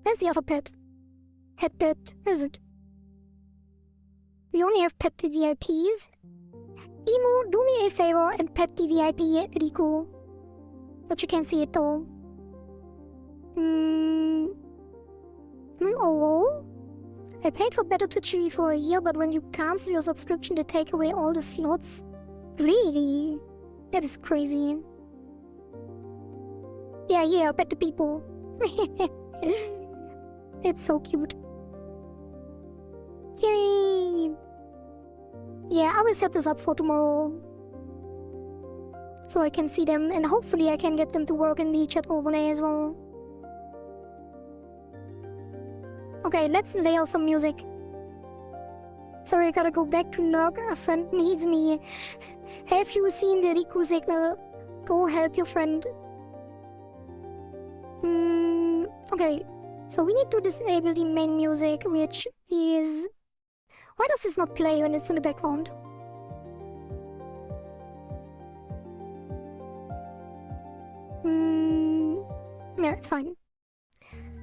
Where's the other pet? Head pet. Where is it? We only have pet VIPs. Emo, do me a favor and pet the VIP Rico. But you can't see it though. Oh. I paid for Better Twitch TV for a year, but when you cancel your subscription, they take away all the slots. Really? That is crazy. Yeah, pet the people. It's so cute. Yay! Yeah, I will set this up for tomorrow. So I can see them, and hopefully I can get them to work in the chat overlay as well. Okay, let's lay out some music. Sorry, I gotta go back to Nurk. A friend needs me. Have you seen the Riku signal? Go help your friend. Okay, so we need to disable the main music, which is... Why does this not play when it's in the background? Yeah, it's fine.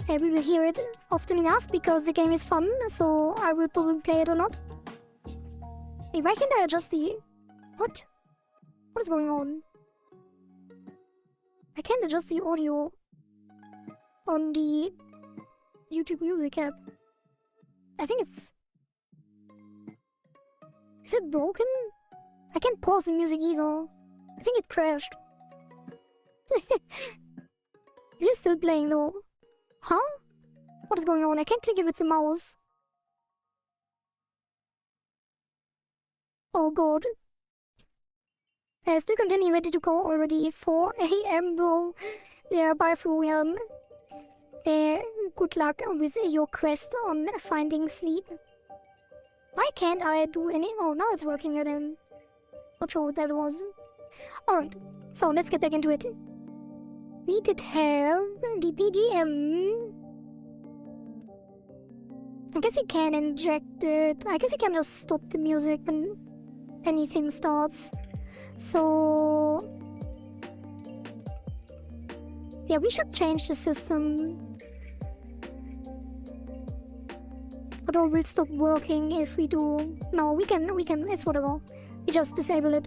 We will hear it often enough because the game is fun, so I will probably play it or not. Hey, why can't I adjust the... What? What is going on? I can't adjust the audio on the YouTube Music app. I think it's... Is it broken? I can't pause the music either. I think it crashed. It is still playing though. Huh? What is going on? I can't click it with the mouse. Oh god. Still continue, ready to go already. 4 AM bro. Yeah, bye Florian. Good luck with your quest on finding sleep. Why can't I do any... Oh, now it's working again. Not sure what that was. Alright, so let's get back into it. We did have the BGM. I guess you can inject it. I guess you can just stop the music when anything starts. So... Yeah, we should change the system. But it will stop working if we do... No, we can, it's whatever. We just disable it.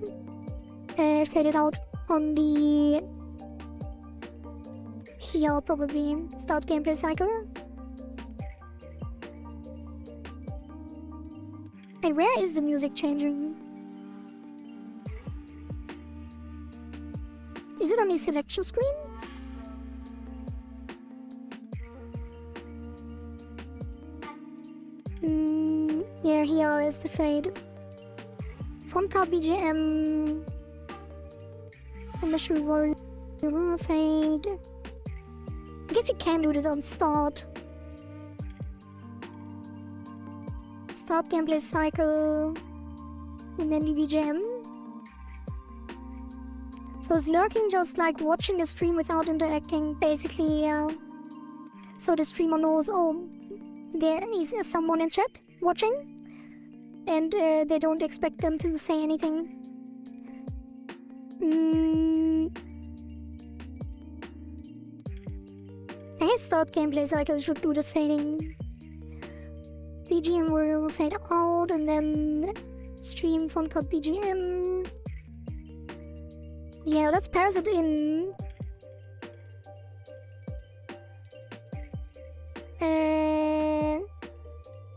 Fade it out on the... Here, probably. Start gameplay cycle. And where is the music changing? it on the selection screen? Yeah, here is the fade. Front card BGM. Initial volume fade. I guess you can do this on start. Start gameplay cycle. And then the BGM. So it's lurking, just like watching the stream without interacting, basically, yeah. So the streamer knows, oh, there is someone in chat watching, and they don't expect them to say anything. I guess start gameplay cycle should do the fading. BGM will fade out, and then stream front cut BGM. Yeah, let's pass it in.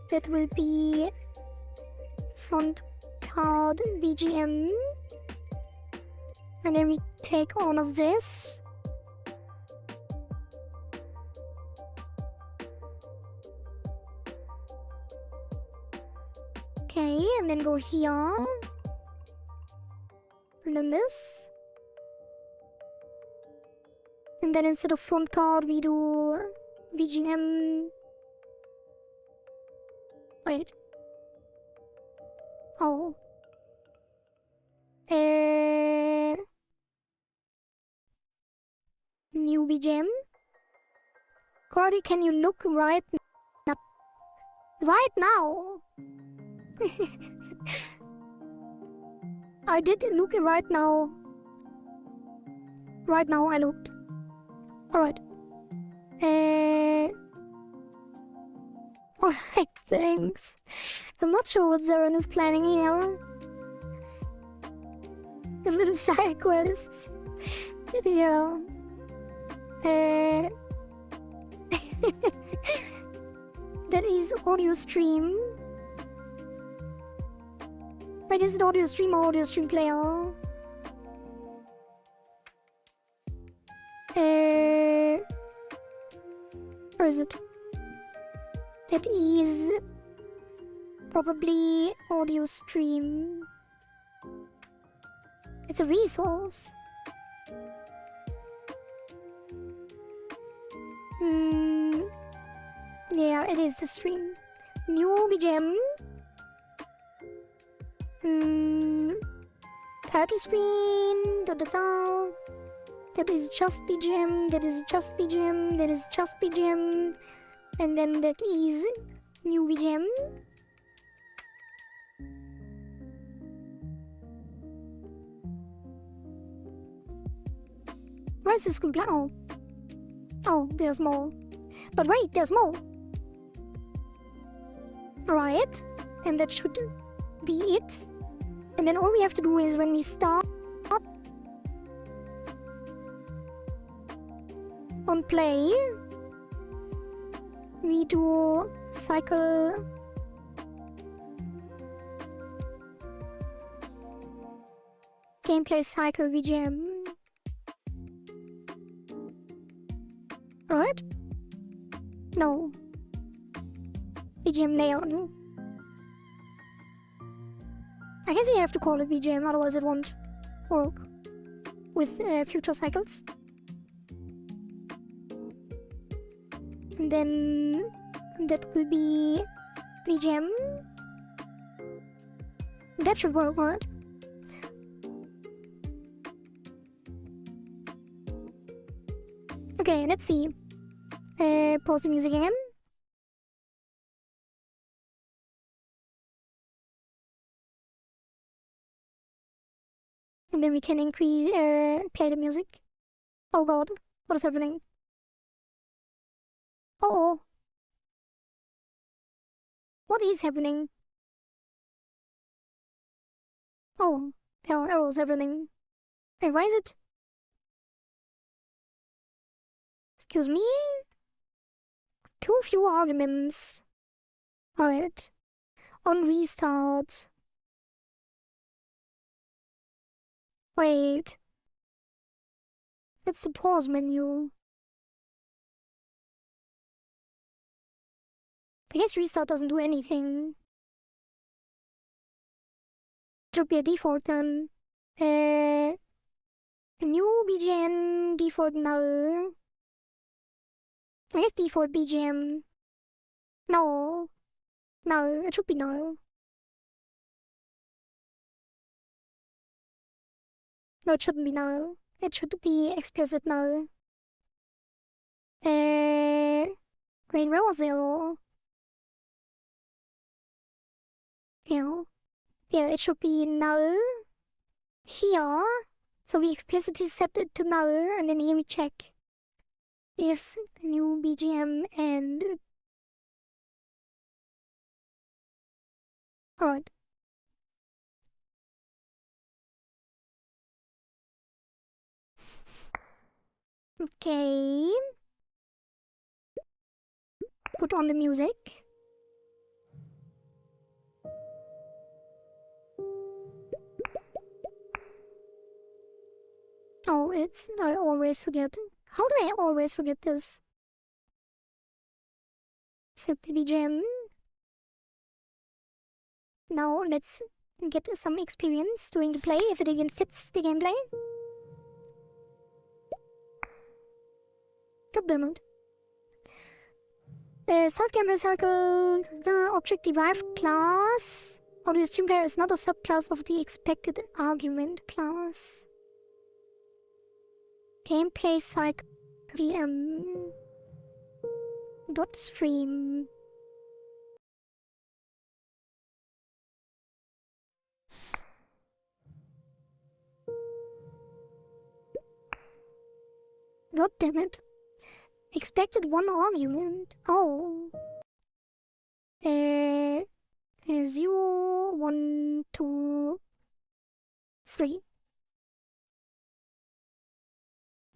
That will be front card BGM. And then we take all of this. Okay, and then go here. And then this. And then instead of front card, we do BGM. Wait. Oh. New BGM. Cordy, can you look right now? Right now? I did look right now. Right now I looked. Alright. Alright, thanks. I'm not sure what Zaran is planning here. A little side quest. Yeah. That is audio stream. Wait, is it audio stream or audio stream player? Where is it? That is probably audio stream. It's a resource. Yeah, it is the stream. New BGM. Title screen. Da da da. That is just BGM. That is just BGM. That is just BGM. And then that is new BGM. Where's this complete? Oh, there's more. But wait, there's more. Right, and that should be it. And then all we have to do is when we start on play, we do cycle gameplay cycle BGM. Right? No. BGM layout. I guess you have to call it BGM, otherwise it won't work with future cycles. And then that will be BGM. That should work, right? Okay, let's see. Pause the music again. And then we can increase, play the music. Oh god, what is happening? Uh-oh. What is happening? Oh, there are arrows happening. Hey, why is it? Excuse me? Too few arguments. Alright. On restart. Wait. It's the pause menu. I guess restart doesn't do anything. Should be a default then. New BGM default no. I guess default BGM. No. No, it should be no. No, it shouldn't be no. It should be explicit no. Wait, where was the yeah. Yeah, it should be no here. So we explicitly set it to no, and then here we check if the new BGM and alright. Okay. Put on the music. Oh, I always forget. How do I always forget this? Set the BGM. Now let's get some experience doing the play if it again fits the gameplay. God damn it. Start camera circle, the object derived class of the stream player is not a subclass of the expected argument class. Gameplay cycle dot stream. God damn it. Expected one argument. Oh. 0, 1, 2, 3.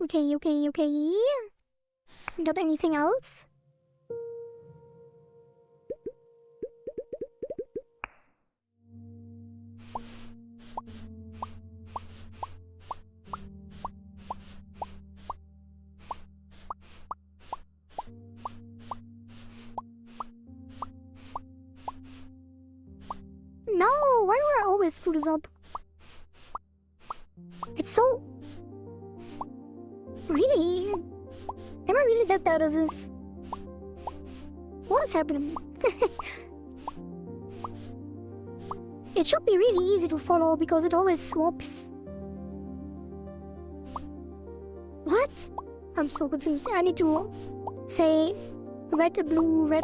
Okay. Got anything else? No, why do I always screw this up? It's so... Really? Am I really that bad at this? What is happening? It should be really easy to follow because it always swaps. What? I'm so confused. I need to say red, blue, red,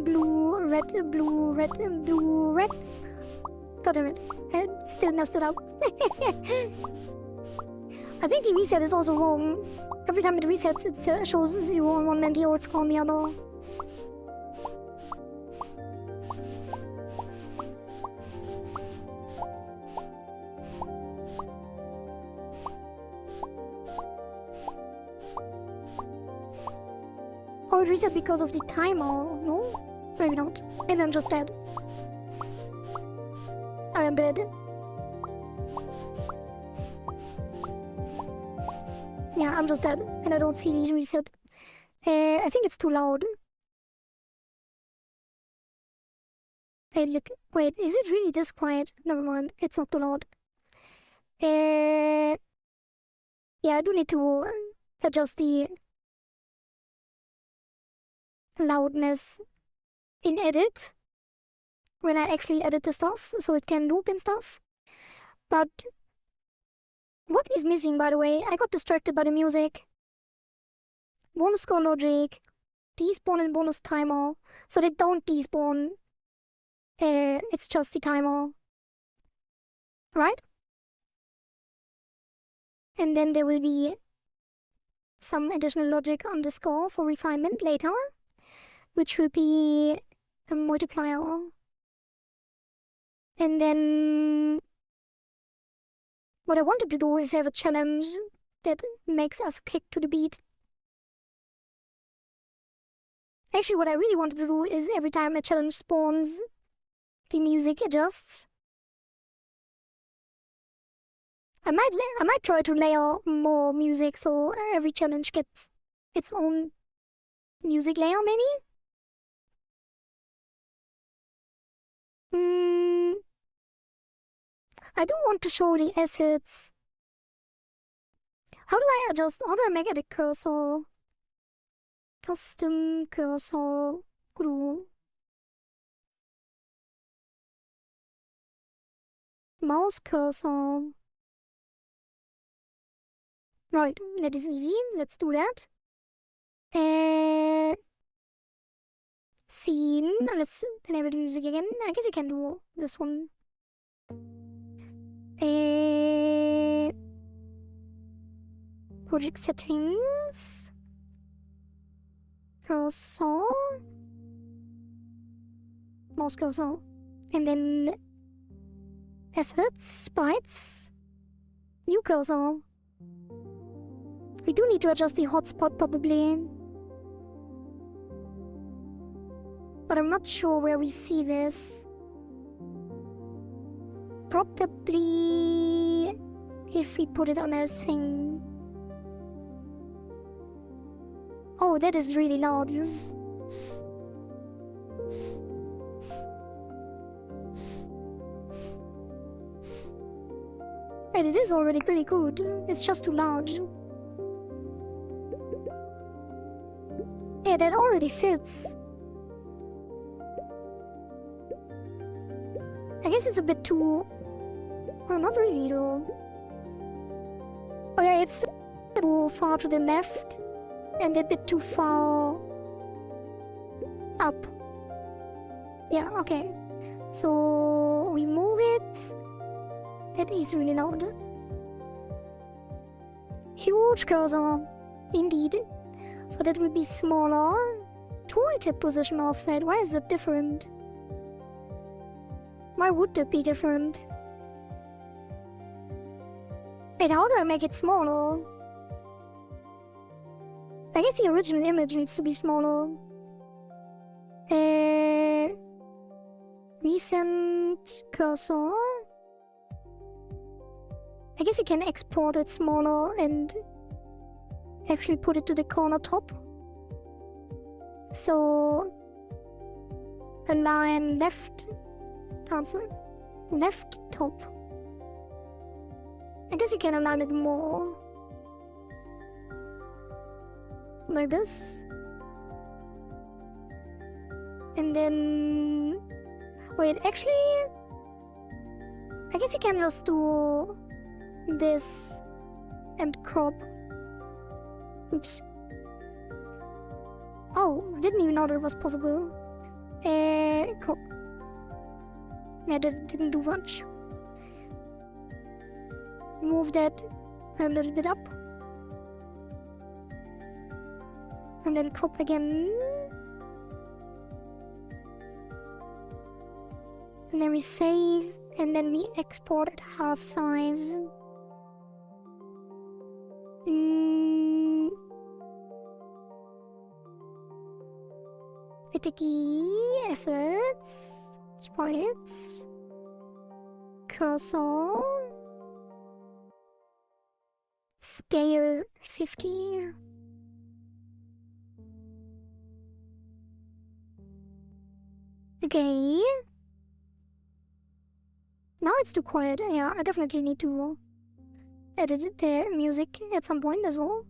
blue, red, blue, red, blue, red. God damn it. I still messed it up. I think the reset is also wrong. Every time it resets, it shows 0 on one and the old score on the other. Oh, it reset because of the timer. No? Maybe not. Maybe I'm just dead. I am dead. Yeah, I'm just dead, and I don't see the reset. I think it's too loud. Wait, is it really this quiet? Never mind, it's not too loud. Yeah, I do need to adjust the loudness in edit when I actually edit the stuff, so it can loop and stuff. But what is missing, by the way? I got distracted by the music. Bonus score logic, despawn and bonus timer. So they don't despawn. It's just the timer. Right? And then there will be some additional logic on the score for refinement later, which will be a multiplier. And then what I wanted to do is have a challenge that makes us kick to the beat. Actually, what I really wanted to do is every time a challenge spawns, the music adjusts. I might try to layer more music so every challenge gets its own music layer, maybe? I do want to show the assets. How do I make it a cursor? Custom cursor glue. Mouse cursor. Right, that is easy. Let's do that. Scene. Let's enable the music again. I guess I can do this one. Project settings. Cursor. Mouse cursor. And then assets, bytes. New cursor. We do need to adjust the hotspot probably. But I'm not sure where we see this. Probably if we put it on a thing. Oh, that is really loud. And it is already pretty good. It's just too loud. Yeah, that already fits. I guess it's a bit too... Well, not really though. Oh yeah, it's too far to the left and a bit too far up. Yeah, okay. So we move it. That is really loud. Huge cursor, indeed. So that will be smaller. Tooltip position offset. Why is that different? Why would that be different? Wait, how do I make it smaller? I guess the original image needs to be smaller. Recent cursor. I guess you can export it smaller and actually put it to the corner top. So align left, left top. I guess you can align it more. Like this. And then... Wait, actually... I guess you can just do this and crop. Oops. Oh, didn't even know that was possible. Crop. Yeah, that didn't do much. Move that a little bit up. And then crop again. And then we save, and then we export at half size. ItaGy, assets, sprites, cursor, scale 50. Okay. Now it's too quiet. Yeah, I definitely need to edit the music at some point as well.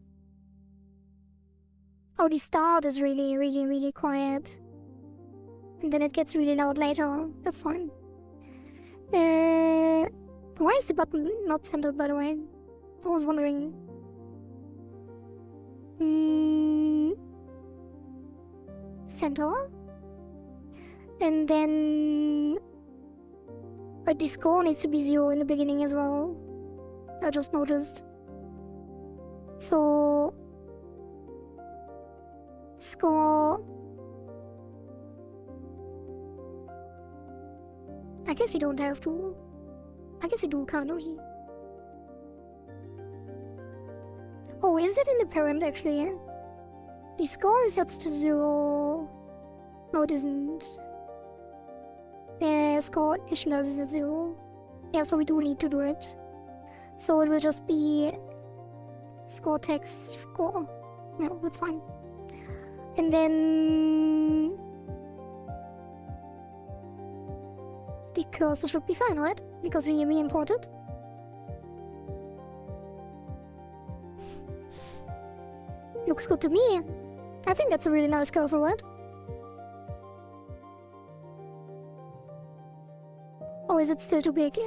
Oh, the start is really, really, really quiet. And then it gets really loud later. That's fine. Why is the button not centered, by the way? I was wondering. Center. And then... But the score needs to be 0 in the beginning as well. I just noticed. So... Score... I guess you don't have to. I guess you do, can't you? Oh, is it in the parent actually? The score is set to 0. No, it isn't. Yeah, score initializes at 0. Yeah, so we do need to do it. So it will just be score text score. No, that's fine. And then the cursor should be fine, right? Because we imported. Looks good to me. I think that's a really nice cursor, right? Or is it still too big?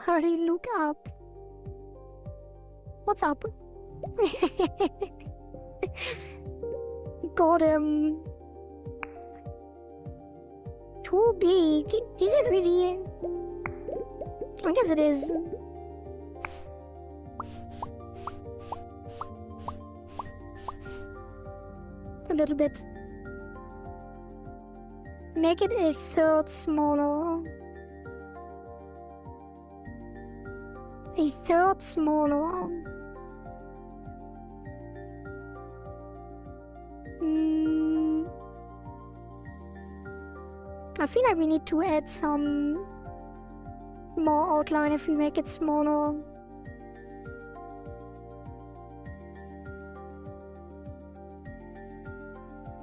Hurry, look up. What's up? Got him. Too big. Is it really? I guess it is. A little bit. Make it a third smaller. A third smaller. I feel like we need to add some more outline if we make it smaller.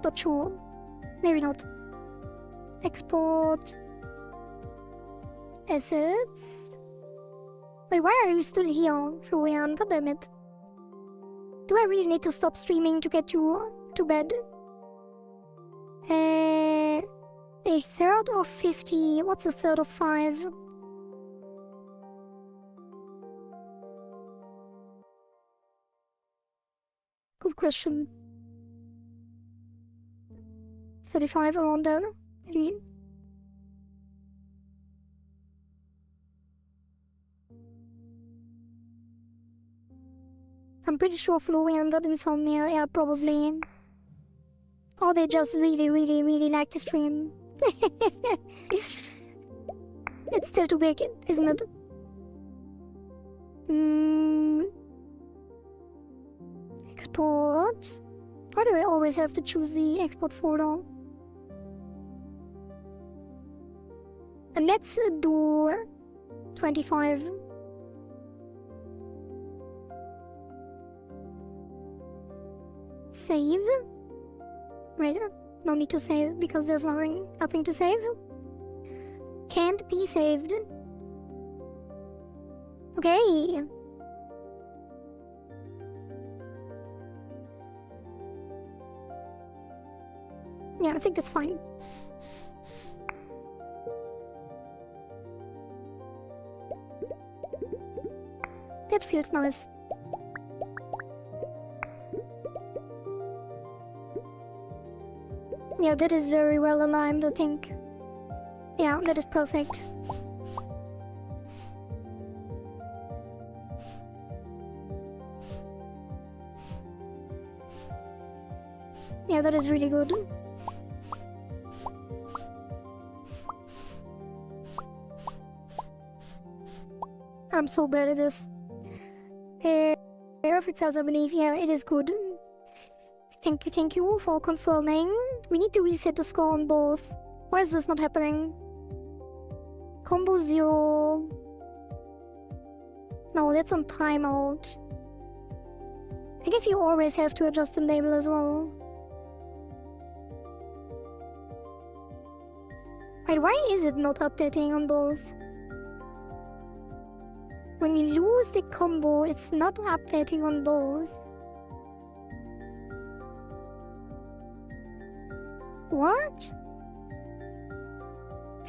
But sure, maybe not. Export assets. Wait, why are you still here, Florian? God damn it. Do I really need to stop streaming to get you to bed? A third of 50. What's a third of 5? Good question. 35 around there, maybe. I'm pretty sure Florian got insomnia, yeah, probably. Or they just really like the stream. It's still too big, isn't it? Export. Why do I always have to choose the export folder? And let's do 25. Save. Wait, no need to save because there's nothing to save. Can't be saved. Okay. Yeah, I think that's fine. That feels nice. Yeah, that is very well aligned, I think. Yeah, that is perfect. Yeah, that is really good. I'm so bad at this. Perfect, as I believe. Yeah, it is good. Thank you for confirming. We need to reset the score on both. Why is this not happening? Combo 0. No, that's on timeout. I guess you always have to adjust the label as well. Wait, why is it not updating on both? When we lose the combo, it's not updating on both. What?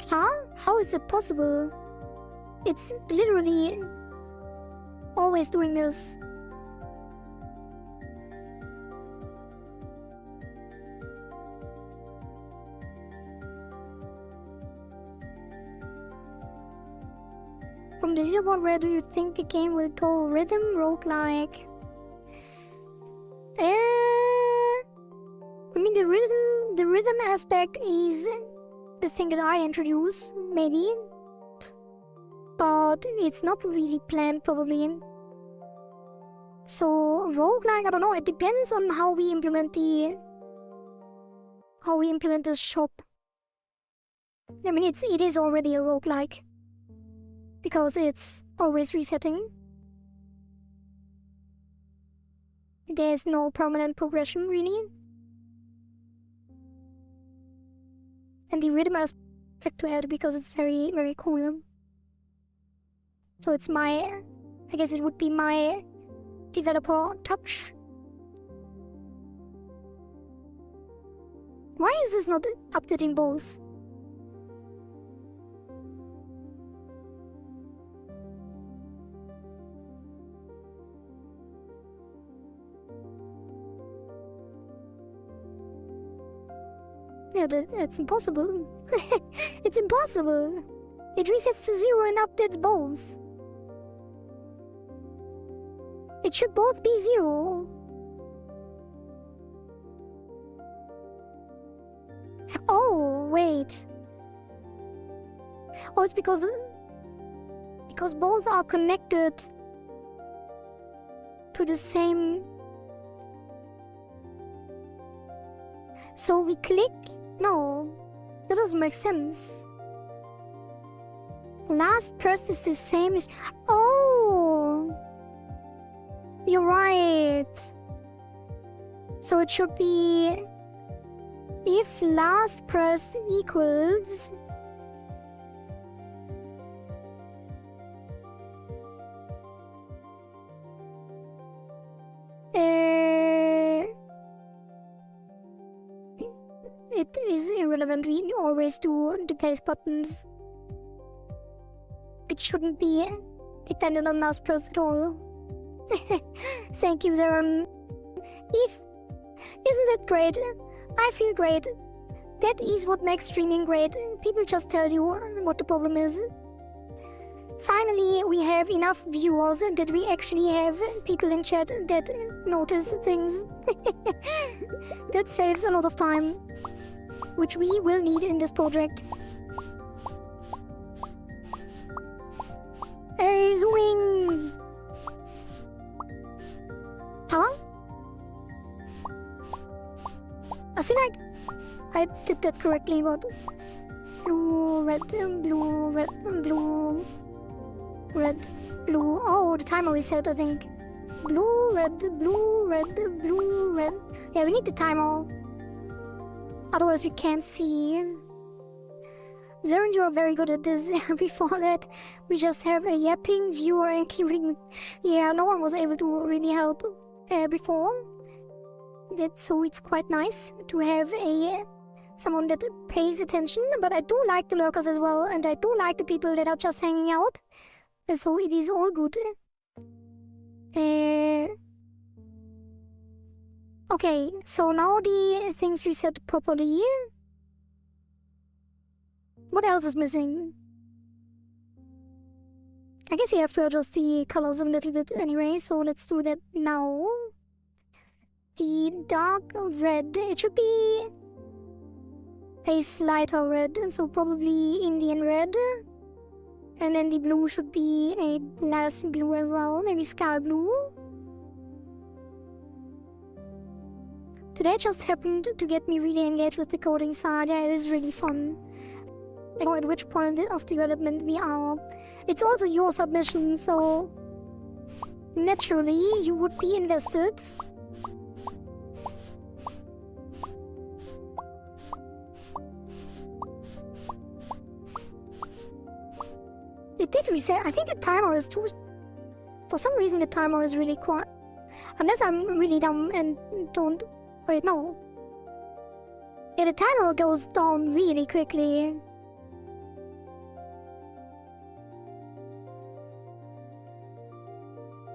Huh? How is it possible? It's literally always doing this. From the leaderboard, where do you think the game will go? Rhythm, roguelike? I mean, the rhythm aspect is the thing that I introduce, maybe. But it's not really planned, probably. So, roguelike, I don't know, it depends on how we implement the shop. I mean, it is already a roguelike. Because it's always resetting. There's no permanent progression, really. And the rhythm aspect to add because it's very, very cool. So it's my... I guess it would be my developer touch. Why is this not updating both? Yeah, that's impossible. It's impossible. It resets to 0 and updates both. It should both be 0. Oh, wait. Oh, it's because both are connected to the same. So we click. No, that doesn't make sense. Last press is the same as. Oh, you're right. So it should be if last press equals it is irrelevant. We always do the paste buttons. It shouldn't be dependent on last press at all. Thank you, Zeron. Isn't that great? I feel great. That is what makes streaming great. People just tell you what the problem is. Finally, we have enough viewers that we actually have people in chat that notice things. That saves a lot of time, which we will need in this project. Hey, Zwing! Huh? I feel like I did that correctly, but blue, red, blue, red, blue, red, blue. Oh, the timer is set, I think. Blue, red, blue, red, blue, red. Yeah, we need the timer. Otherwise, we can't see. Zeren, you are very good at this. Before that, we just have a yapping viewer, including. Yeah, no one was able to really help before. So it's quite nice to have someone that pays attention, but I do like the lurkers as well, and I do like the people that are just hanging out. So it is all good. Okay, so now the things reset properly. What else is missing? I guess you have to adjust the colors a little bit anyway, so let's do that now. The dark red, it should be a lighter red, so probably Indian red. And then the blue should be a less blue as well, maybe sky blue. Today just happened to get me really engaged with the coding side. Yeah, it is really fun. I know at which point of development we are. It's also your submission, so naturally you would be invested. It did reset. I think the timer is too. For some reason, the timer is really quiet. Unless I'm really dumb and don't. Wait, no. Yeah, the timer goes down really quickly.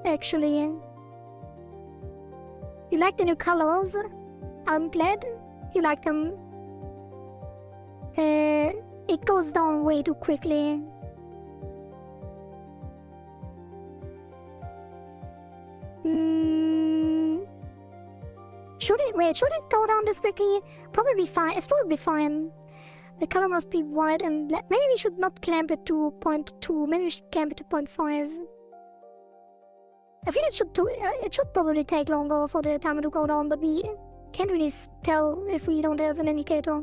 Actually, you like the new colors? I'm glad you like them. It goes down way too quickly. Should it go down this quickly? Probably fine. It's probably fine. The color must be white and black. Maybe we should not clamp it to 0.2. Maybe we should clamp it to 0.5. I feel it should probably take longer for the timer to go down, but we can't really tell if we don't have an indicator.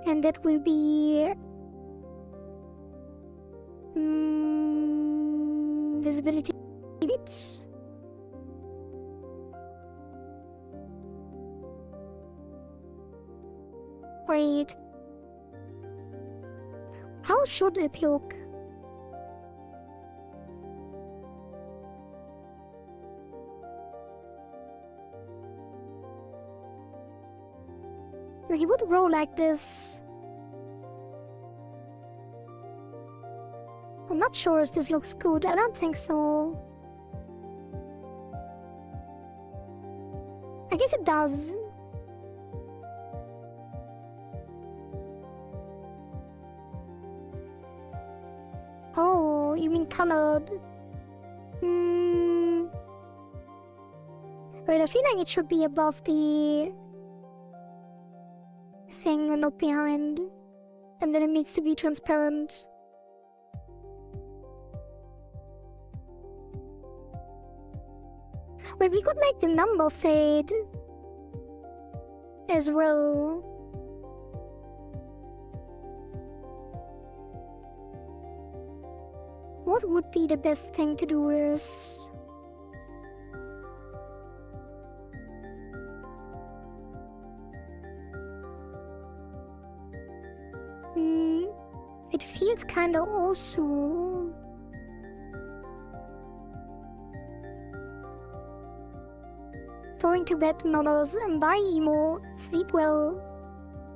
And that will be visibility. Wait. How should it look? He would roll like this. I'm not sure if this looks good. I don't think so. I guess it does. Oh, you mean colored? Wait, I feel like it should be above the thing and not behind. And then it needs to be transparent. Wait, we could make the number fade as well. What would be the best thing to do is... It feels kinda also... Going to bed, mothers, and bye, emo. Sleep well.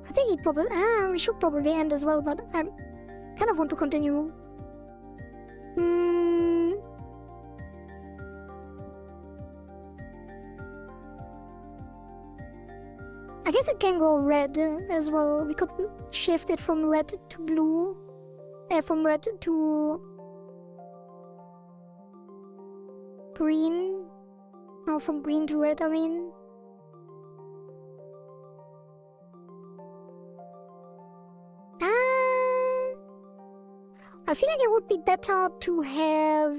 I think it probably... we should probably end as well, but I kind of want to continue. I guess it can go red as well. We could shift it from red to blue. From red to green. No, from green to red, I mean. I feel like it would be better to have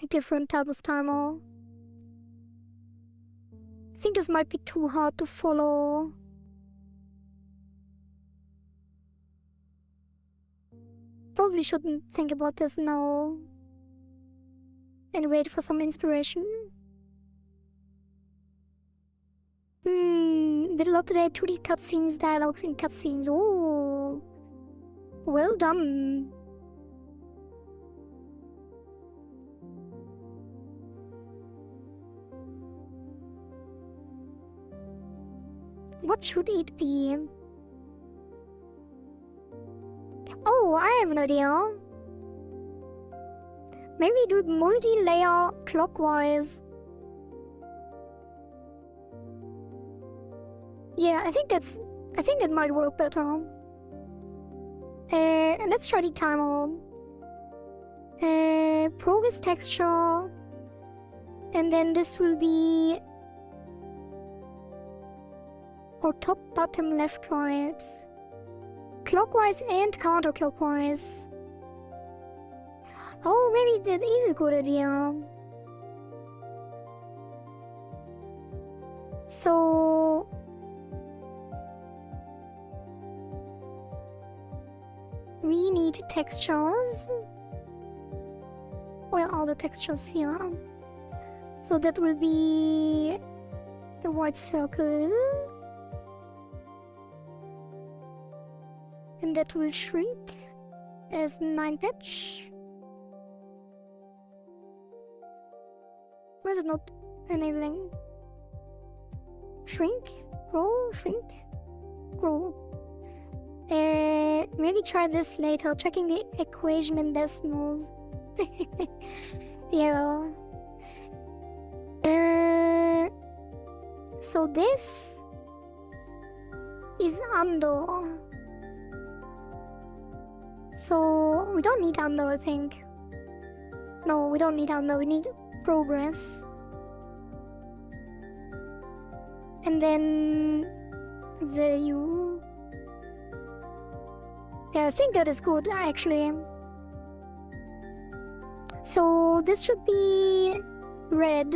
a different type of timer. I think this might be too hard to follow. Probably shouldn't think about this now. And wait for some inspiration. Did a lot today. 2D cutscenes, dialogues in cutscenes. Oh, well done. What should it be? Oh, I have an idea. Maybe do it multi-layer clockwise. Yeah, I think that might work better. And let's try the timer. Progress texture. And then this will be... or top, bottom, left, right. Clockwise and counterclockwise. Oh, maybe that is a good idea. So... we need textures. Where are the textures here? So that will be the white circle. And that will shrink as 9 patch. Why is it not enabling? Shrink, grow, shrink, grow. Maybe try this later, checking the equation in decimals. Yeah. So this is under. So we don't need under, I think. No, we don't need under, we need progress. And then value. Yeah, I think that is good actually. So this should be red.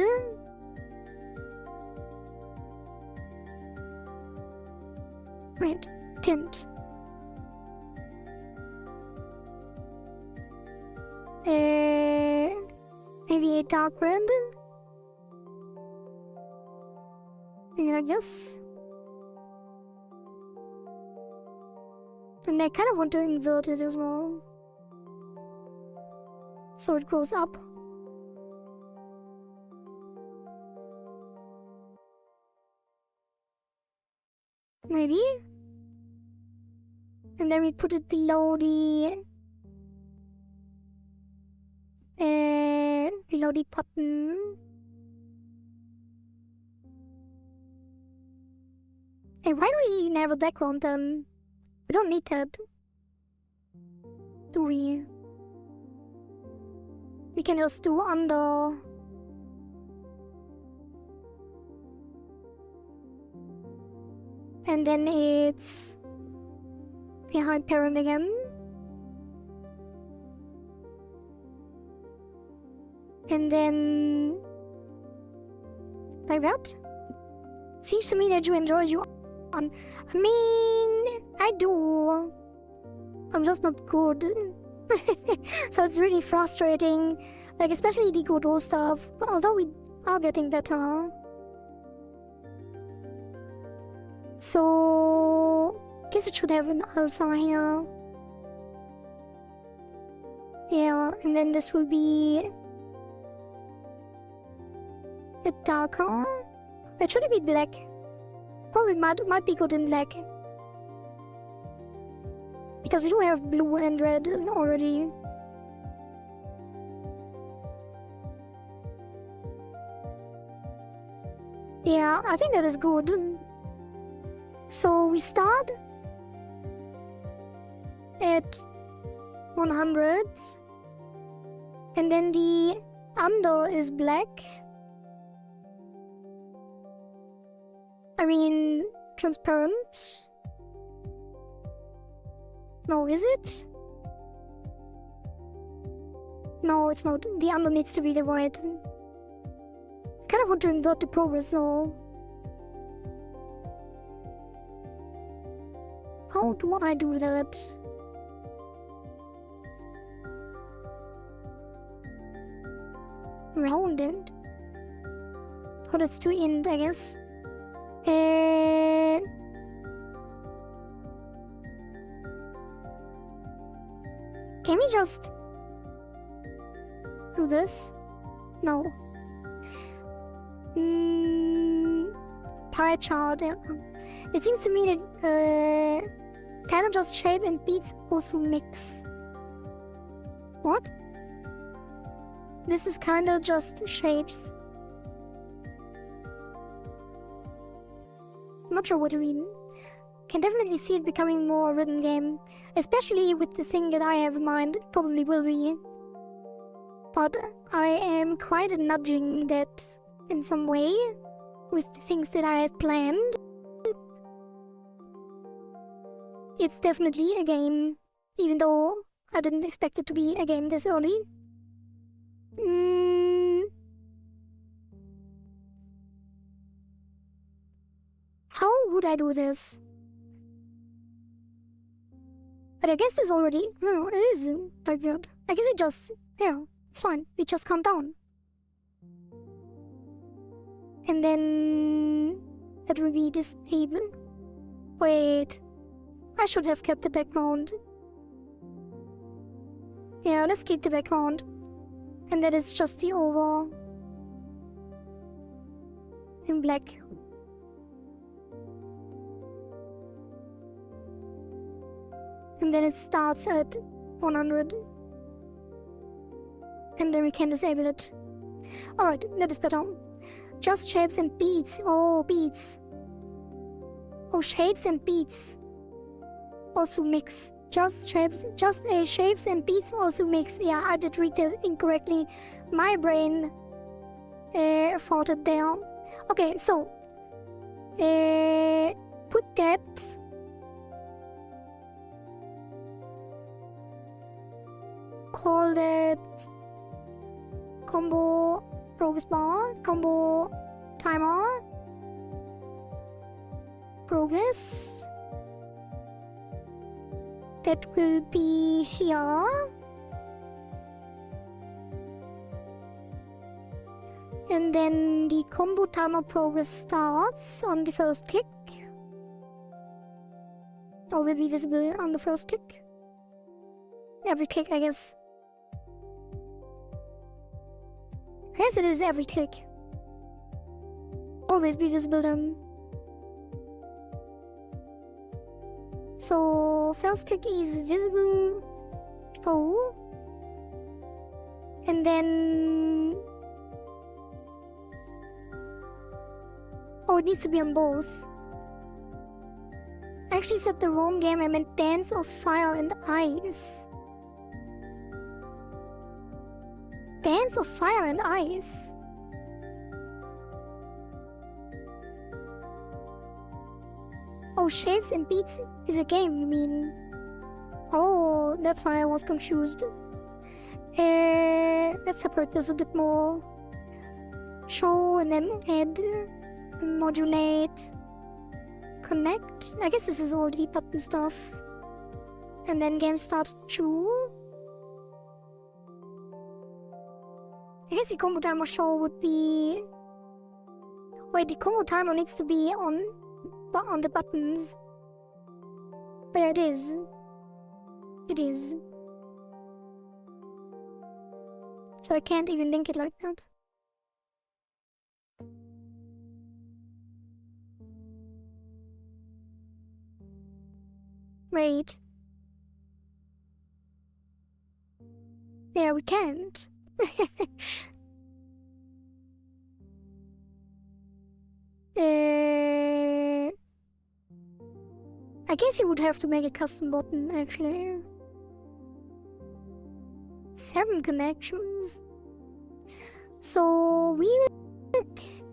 Red. tint. Maybe a dark red. Yeah, I guess. And I kind of want to invert it as well. So it goes up. Maybe? And then we put it below the button. Hey, why do we even have a background then? We don't need that. Do we? We can just do under. And then it's behind parent again. And then like that. Seems to me that you enjoy you on. I mean, I do. I'm just not good. So it's really frustrating. Like, especially the Godot stuff. Although we are getting better. So, guess it should have an alpha here. Yeah, and then this will be a darker. It should be black. Probably might be good in black. Because we do have blue and red already. Yeah, I think that is good. So we start at 100. And then the under is black. I mean, transparent. No, is it? No, it's not. The under needs to be the white. I kind of want to invert the progress though. How do I do that? Round it. Oh, that's to end, I guess. Can we just do this? No. Pie chart. It seems to me that kind of just shape and beats also mix. What? This is kind of just shapes. I'm not sure what to mean. Can definitely see it becoming more a rhythm game, especially with the thing that I have in mind. It probably will be. But I am quite nudging that in some way with the things that I have planned. It's definitely a game, even though I didn't expect it to be a game this early. How would I do this? But I guess this already... No, it is like that. I guess it just... Yeah, it's fine. We just calm down. And then... That will be disabled. Wait. I should have kept the background. Yeah, let's keep the background. And that is just the over... in black. And then it starts at 100. And then we can disable it. Alright, that is better. Just shapes and beats. Oh, beats. Oh, shapes and beats. Also mix. Just shapes and beats also mix. Yeah, I did read that incorrectly. My brain thought it there. Okay, so put that. Call that combo progress bar, combo timer, progress, that will be here. And then the combo timer progress starts on the first click. Or will be visible on the first click. Every click, I guess. Yes, it is every click. Always be visible then. So, first click is visible. Oh. And then... oh, it needs to be on both. I actually said the wrong game. I meant Dance of Fire and Ice. Dance of Fire and Ice. Oh, Shapes and Beats is a game, you mean? Oh, that's why I was confused. Let's separate this a bit more. Show and then add, modulate, connect. I guess this is all the button stuff. And then game start 2. I guess the combo timer show would be... wait, the combo timer needs to be on the buttons. But yeah, it is. It is. So I can't even link it like that. Wait. Yeah, we can't. I guess you would have to make a custom button, actually. 7 connections. So we will make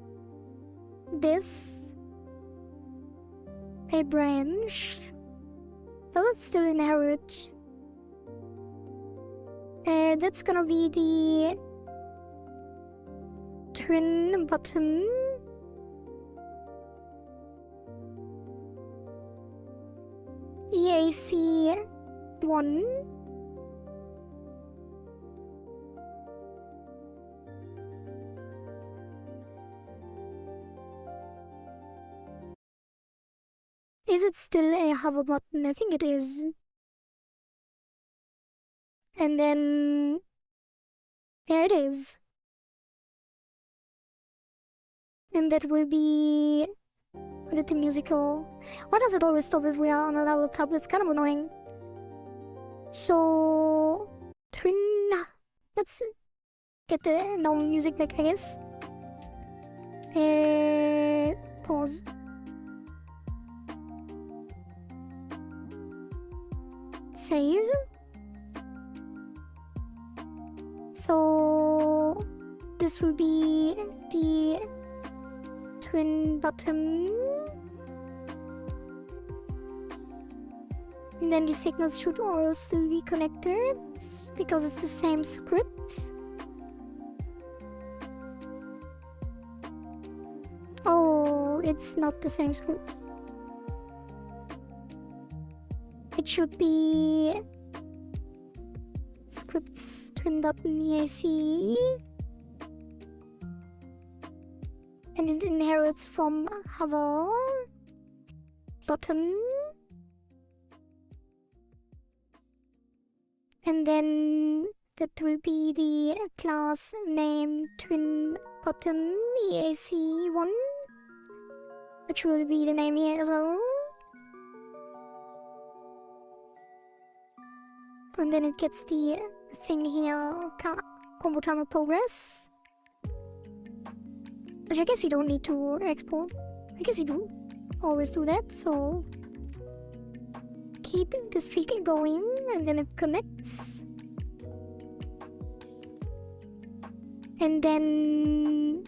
this a branch. But let's still inherit. That's gonna be the twin button. EAC 1. Is it still a hover button? I think it is. And then... yeah, it is. And that will be... the musical. Why does it always stop if we are on a level tab? It's kind of annoying. So... twin... let's get the normal music back, I guess. Pause. Saves. So this will be the twin button. And then the signals should all still be connected because it's the same script. Oh, it's not the same script. It should be scripts twin button EAC, and it inherits from hover button, and then that will be the class name twin button EAC1, which will be the name here as well. And then it gets the thing here, combo timer progress. Which I guess you don't need to export. I guess you do. Always do that, so... keep the streak going, and then it connects. And then...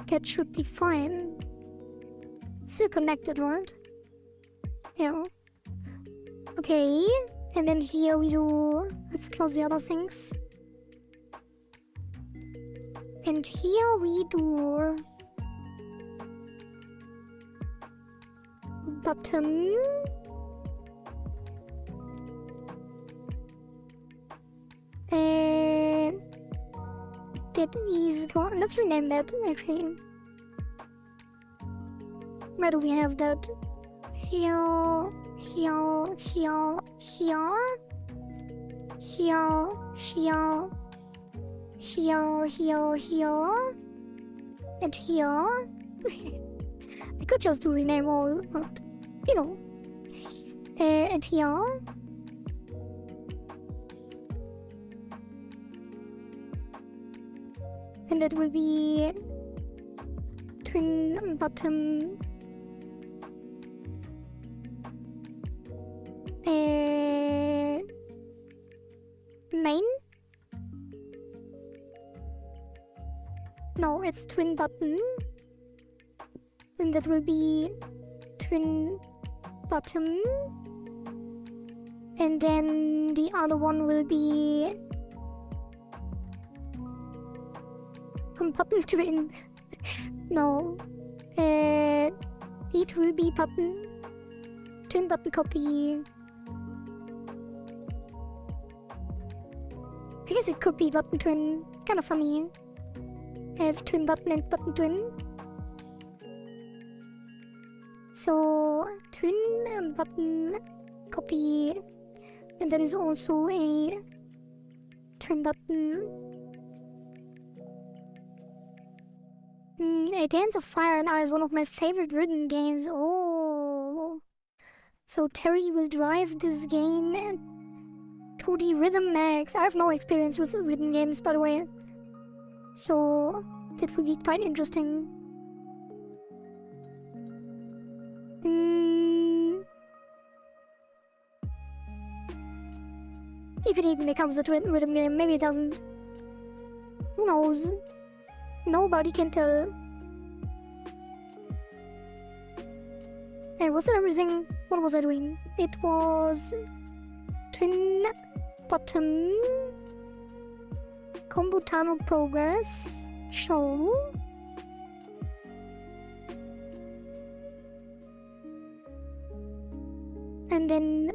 that should be fine. Still connected, right? Yeah. Okay, and then here we do... let's close the other things. And here we do button. And that is gone. Let's rename that actually. Where do we have that? Here, here, here, here, here, here, here, here, here, and here. I could just do rename all, but you know. And here. And that will be twin bottom. Main? No, it's twin button. And that will be twin bottom. And then the other one will be button twin. No. It will be button. Twin button copy. I guess it could be button twin. It's kind of funny. I have twin button and button twin. So twin and button copy. And there is also a twin button. A Dance of Fire and Ice, one of my favorite written games. Oh. So Terry will drive this game to the Rhythm Max. I have no experience with written games, by the way. So that would be quite interesting. If it even becomes a rhythm game, maybe it doesn't. Who knows? Nobody can tell. Hey, was that everything? What was I doing? It was twin bottom combo tunnel progress show. And then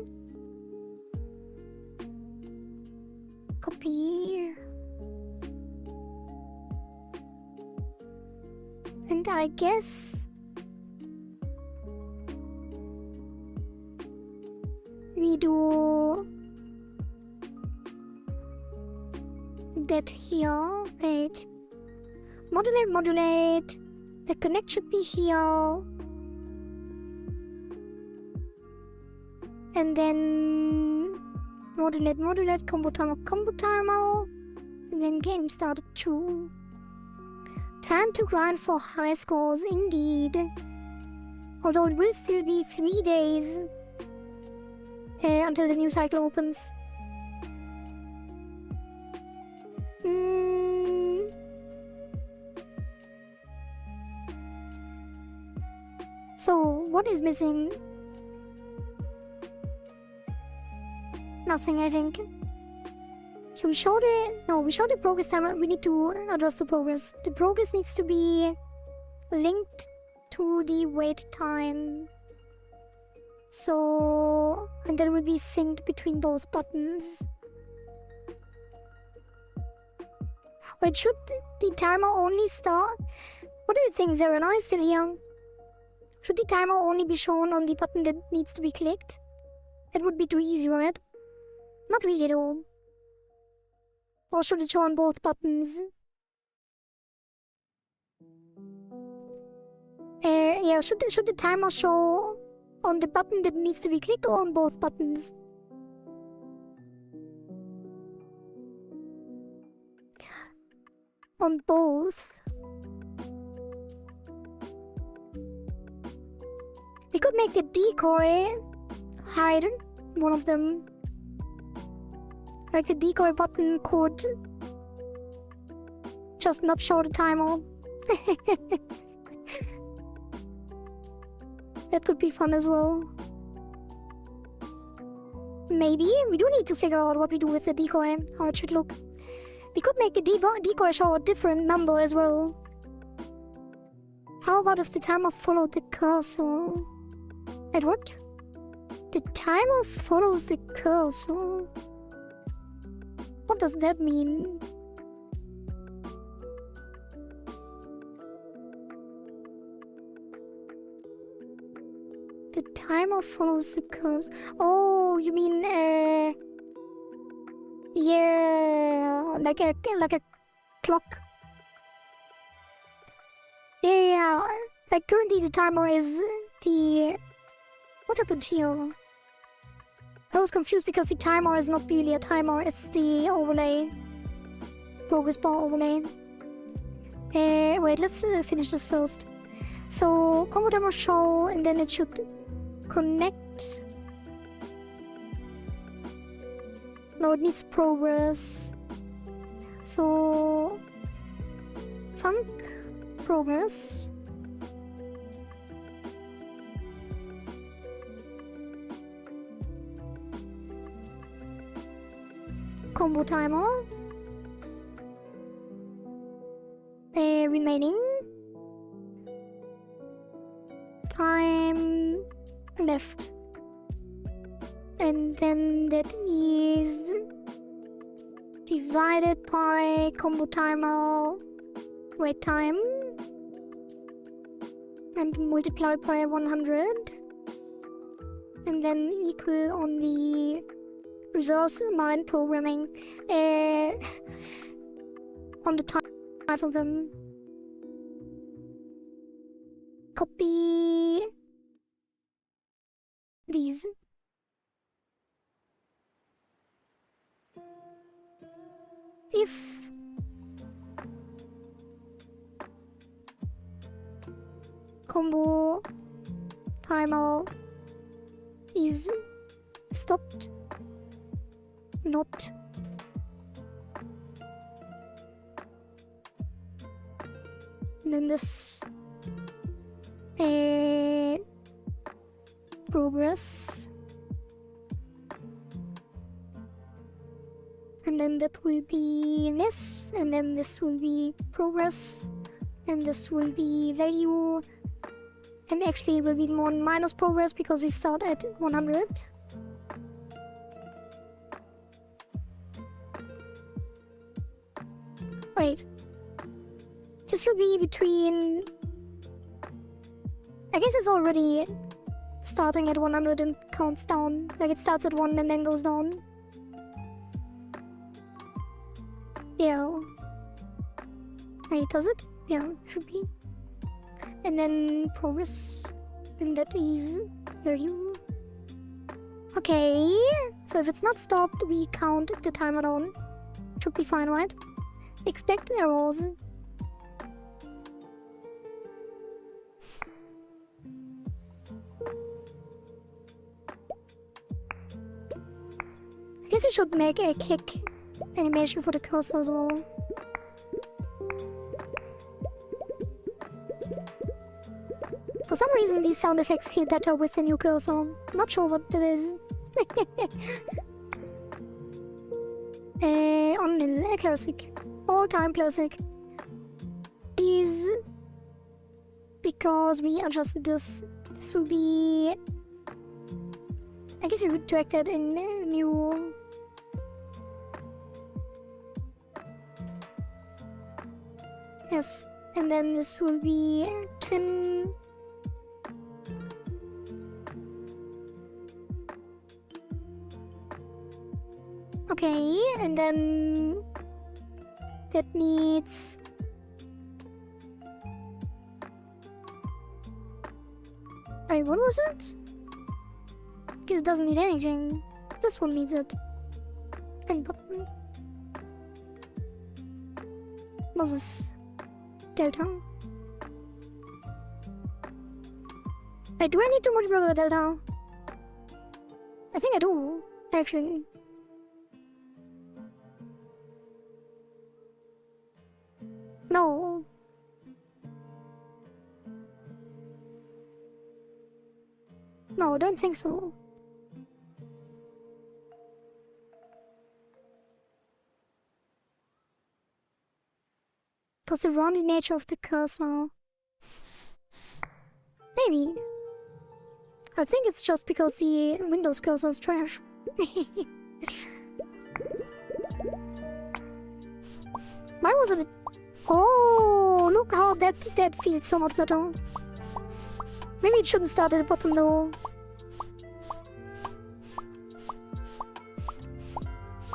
copy. And I guess we do that here. Wait. Modulate, modulate. The connect should be here. And then modulate, modulate, combo timer. And then game started 2. Time to grind for high scores, indeed. Although it will still be 3 days until the new cycle opens. So, what is missing? Nothing, I think. So we showed the progress timer. We need to adjust the progress. The progress needs to be linked to the wait time. So, and that will be synced between both buttons. Wait, should the timer only start? What do you think, Zeren? Are you still here? Should the timer only be shown on the button that needs to be clicked? It would be too easy, right? Not really at all. Or should it show on both buttons? Yeah, should the timer show on the button that needs to be clicked or on both buttons? On both. We could make the decoy hide one of them. Like the decoy button could just not show the timer. That could be fun as well. Maybe. We do need to figure out what we do with the decoy, how it should look. We could make the decoy show a different number as well. How about if the timer followed the cursor? It worked. The timer follows the cursor. What does that mean? The timer follows the cursor. Oh, you mean yeah, like a clock. Yeah, like currently the timer is the... What happened here? I was confused because the timer is not really a timer, it's the overlay. Progress bar overlay. Wait, let's finish this first. So, combo timer show, and then it should connect. No, it needs progress. So, funk progress. Combo timer. Remaining. Time left. And then that is divided by combo timer wait time and multiplied by 100 and then equal on the resource mind programming on the title of them. Copy these. If combo timer is stopped, not then this progress, and then that will be this, and then this will be progress, and this will be value, and actually it will be more minus progress because we start at 100. Wait, this will be between... I guess it's already starting at 100 and counts down. Like it starts at 1 and then goes down. Yeah. Wait, does it? Yeah, should be. And then progress. And that is value. Okay. So if it's not stopped, we count the timer down. Should be fine, right? Expect errors. I guess it should make a kick animation for the cursor as well. For some reason these sound effects feel better with the new cursor. Not sure what that is. On a classic. All-time classic. Is because we adjusted this. This will be... I guess you redirected in new... Yes, and then this will be 10... Okay, and then... That needs... Wait, what was it? This doesn't need anything. This one needs it. And button. What's this? Delta. Wait, do I need to multiply the delta? I think I do, actually. No. No, I don't think so. Because the rounded nature of the cursor. Maybe. I think it's just because the Windows cursor is trash. Why was it? Oh, look how that feels so much better. Maybe it shouldn't start at the bottom though.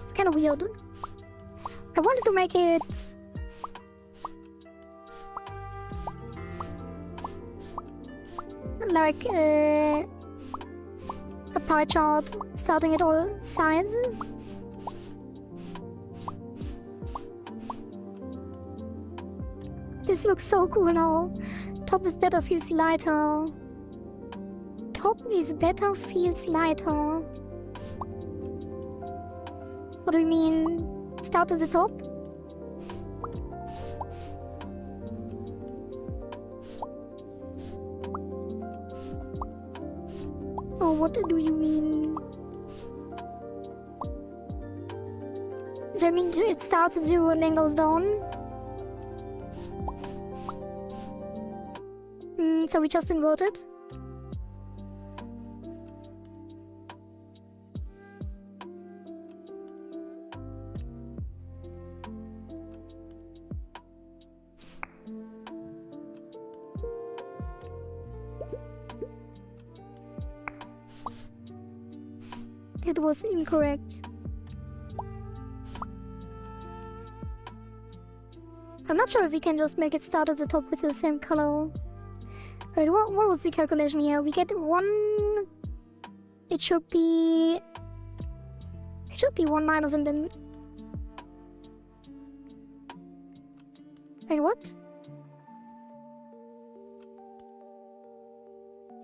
It's kind of weird. I wanted to make it like a pie chart starting at all sides. This looks so cool now. Top is better, feels lighter. Top is better, feels lighter. What do you mean? Start at the top? Oh, what do you mean? Does that mean it starts at 0 and then goes down? So we just invert it? It was incorrect. I'm not sure if we can just make it start at the top with the same color. Wait, what was the calculation here? We get 1... It should be 1 minus and then... Wait, what?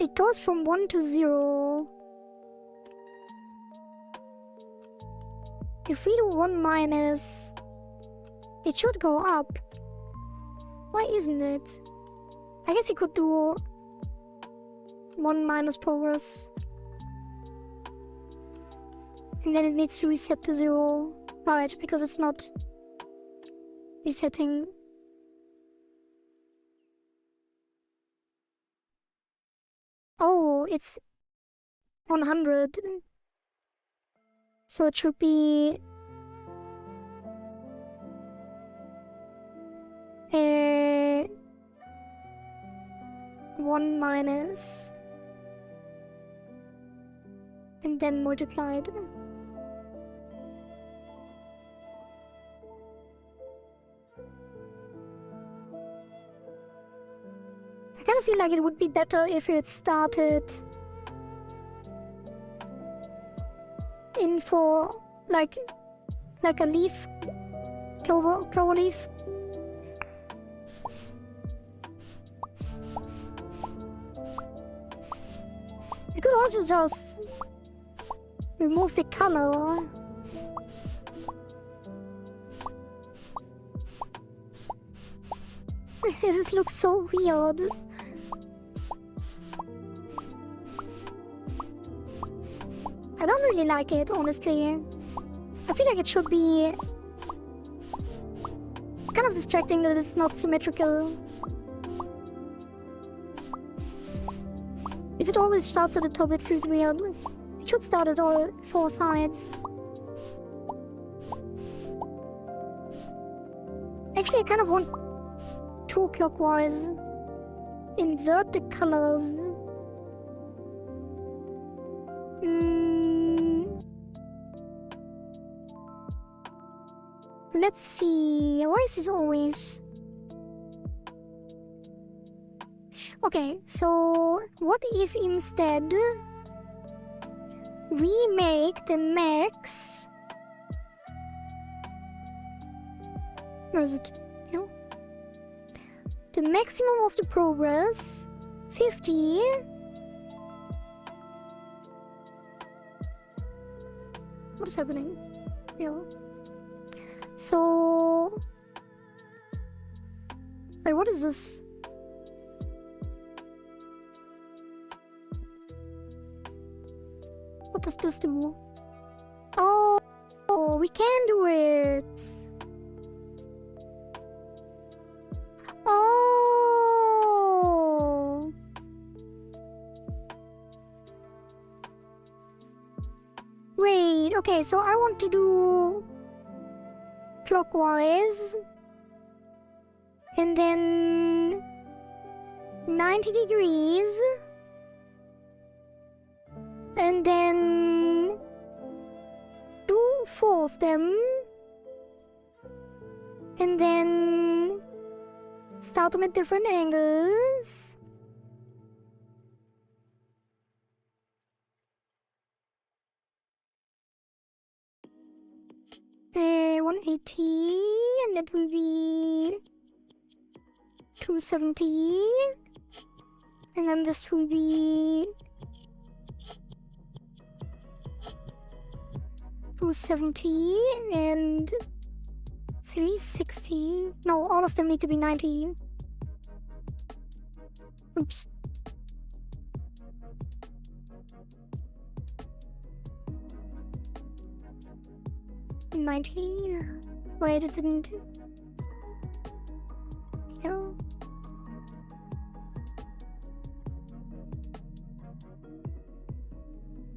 It goes from 1 to 0. If we do 1 minus... It should go up. Why isn't it? I guess you could do 1 minus progress. And then it needs to reset to 0. Right, because it's not resetting. Oh, it's 100. So it should be... 1 minus and then multiplied. I kind of feel like it would be better if it started in for like a leaf, clover leaf. You could also just remove the color. This looks so weird. I don't really like it, honestly. I feel like it should be... It's kind of distracting that it's not symmetrical. If it always starts at the top, it feels weird. It should start at all 4 sides. Actually, I kind of want 2 clockwise. Invert the colors. Let's see. Why is this always... Okay, so what if instead we make the max... Where is it? No. The maximum of the progress 50. What is happening? Yeah. So... Wait, what is this? What does this do? Oh, we can do it. Oh. Okay, so I want to do clockwise and then 90 degrees and then do 4 of them and then start them at different angles. 180 and that will be 270 and then this will be 270 and 360. No, all of them need to be 90. Oops. Wait, it didn't. No.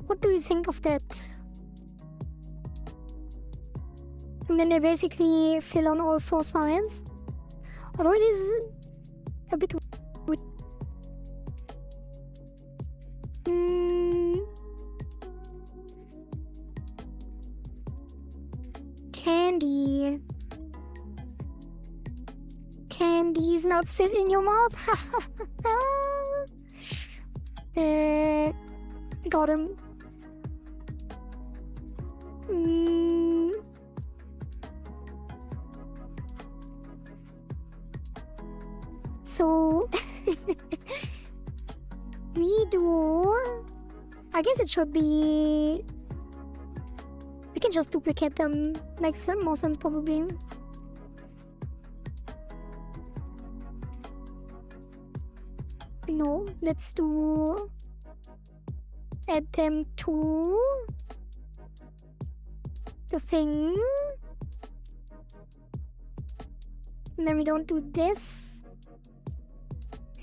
What do you think of that? And then they basically fill on all 4 sides. Although it is a bit weird. Candy. Candy's not fit in your mouth. Got him. So we do. I guess it should be. We can just duplicate them. Makes more sense probably. No, let's do. Add them to the thing. And then we don't do this.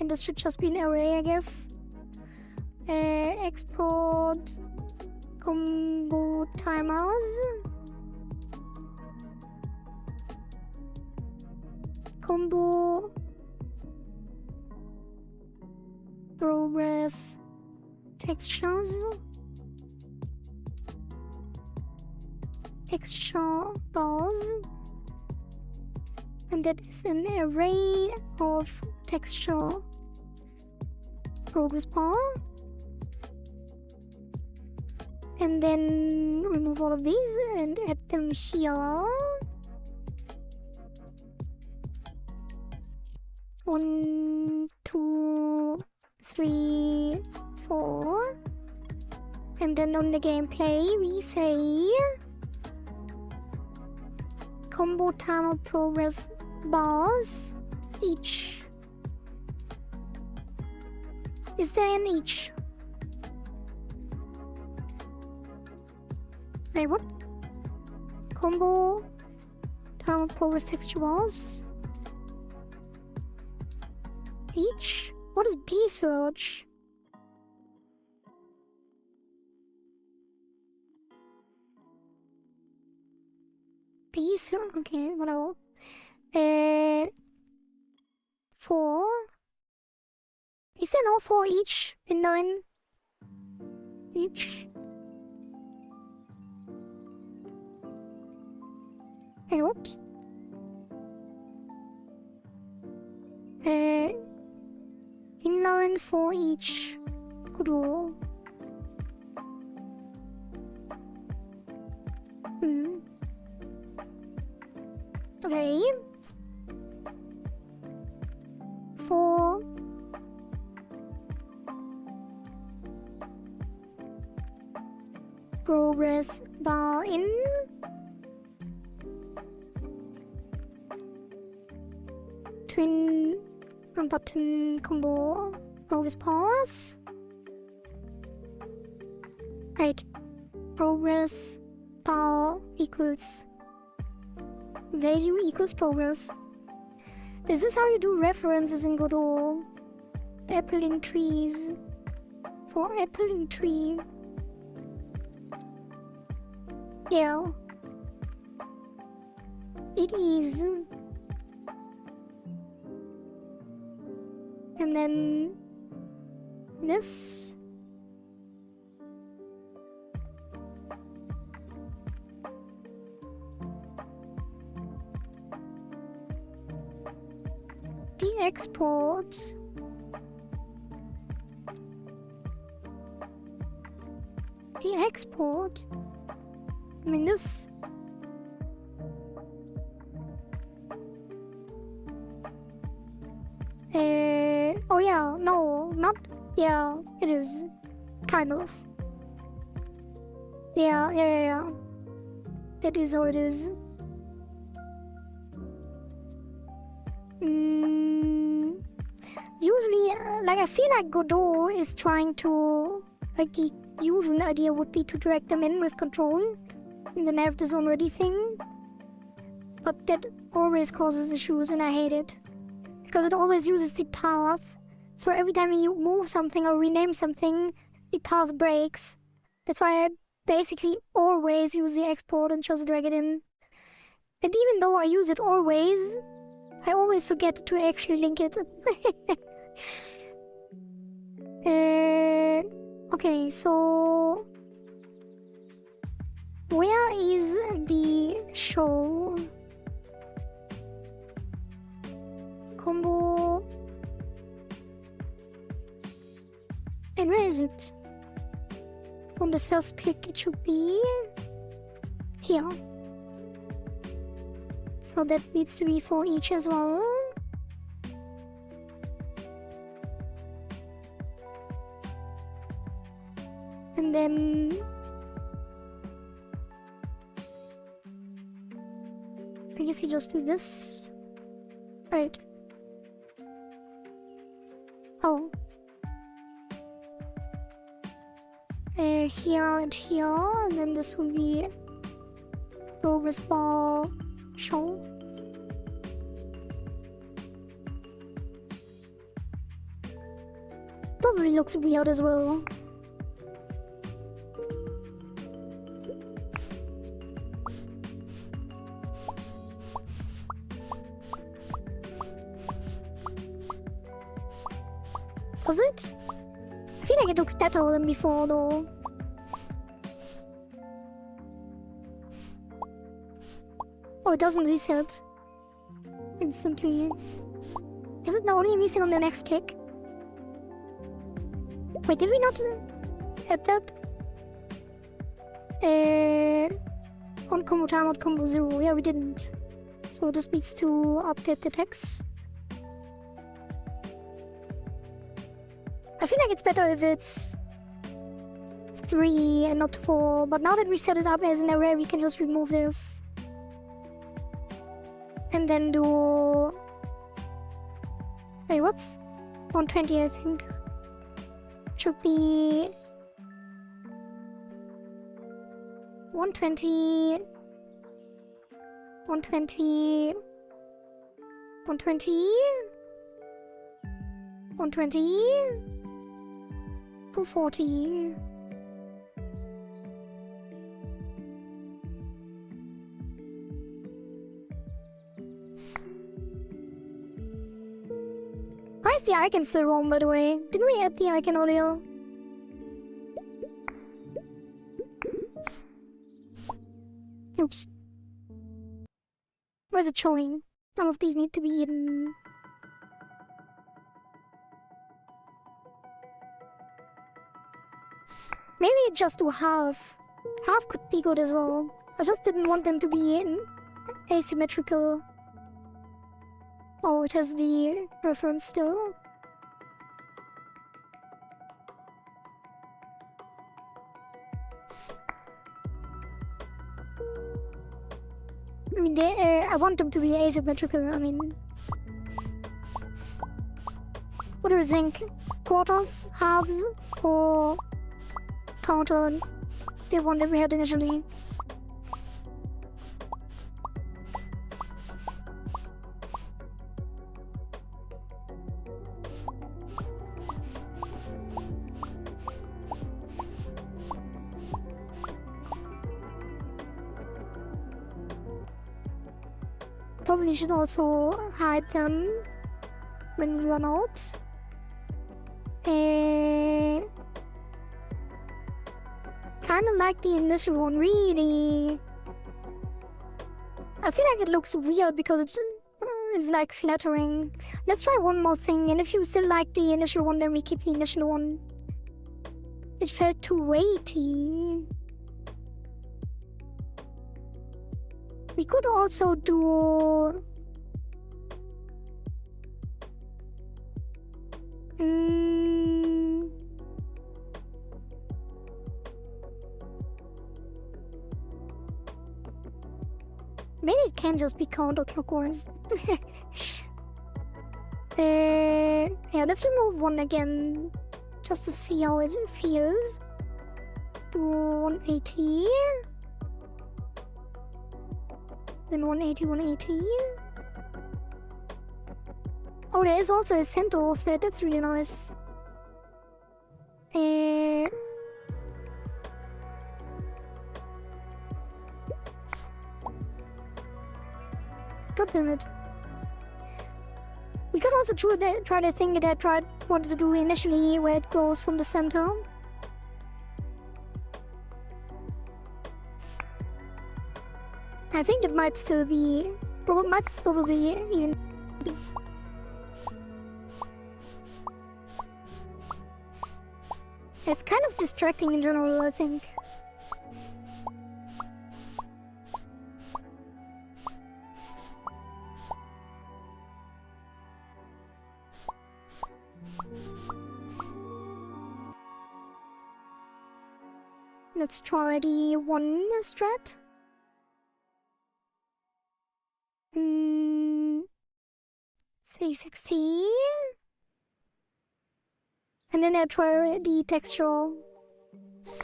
And this should just be an array, I guess. Export combo timers. Combo progress textures. Texture bars. And that is an array of texture progress bar. And then remove all of these and add them here. 1, 2, 3, 4. And then on the gameplay we say combo timer progress bars each. Is there an each? Wait, what? Combo timer progress texture bars each? What is B search? B search? Okay, whatever. 4. Is there no 4 each in 9? Each? Hey, what? Inline 4 each. Good roll. Okay. 4. Progress bar in. Twin button combo progress pause. Right. Progress bar equals value equals progress. Is this how you do references in Godot? Appling trees. For appling tree Yeah. It is. And then this. The export. The export. I mean this. Oh yeah, no, not, yeah, it is, kind of. Yeah. That is how it is. Usually, like, I feel like Godot is trying to, like, the usual idea would be to drag them in with control, and then have this already thing. But that always causes issues, and I hate it. Because it always uses the path. So every time you move something or rename something, the path breaks. That's why I basically always use the export and just drag it in. And even though I use it always, I always forget to actually link it. Okay, so where is the show? Combo. And where is it? On the first click it should be here. So that needs to be for each as well. And then I guess you just do this. Right. Oh. Here and here, and then this will be progress bar show. Probably looks weird as well. Does it? I feel like it looks better than before though. Oh, it doesn't reset instantly. Is it now only reset on the next click? Wait, did we not add that? On combo time, on combo 0. Yeah, we didn't. So this needs to update the text. I feel like it's better if it's 3 and not 4, but now that we set it up as an array, we can just remove this. And then do... Wait, what's 120, I think? Should be... 120... 120... 120... 120... 240... Why is the icon still wrong, by the way? Didn't we add the icon earlier? Oops. Where's it showing? Some of these need to be hidden. Maybe just do half. Half could be good as well. I just didn't want them to be in asymmetrical. Oh, it has the reference still. I mean, I want them to be asymmetrical. I mean, what do you think? Quarters, halves, or counter the one that we had initially? Probably should also hide them when we run out. Kinda like the initial one, really. I feel like it looks weird because it's like flattering. Let's try one more thing, and if you still like the initial one, then we keep the initial one. It felt too weighty. We could also do... Maybe it can just be counterclockwise. Yeah, let's remove one again, just to see how it feels. Do 180. Then 180, 180. Oh, there is also a center offset, that's really nice. God damn it. We could also try the thing that I wanted to do initially, where it goes from the center. I think it might still be... might probably even be... It's kind of distracting in general, I think. Let's try the one strat. 360. And then I try the texture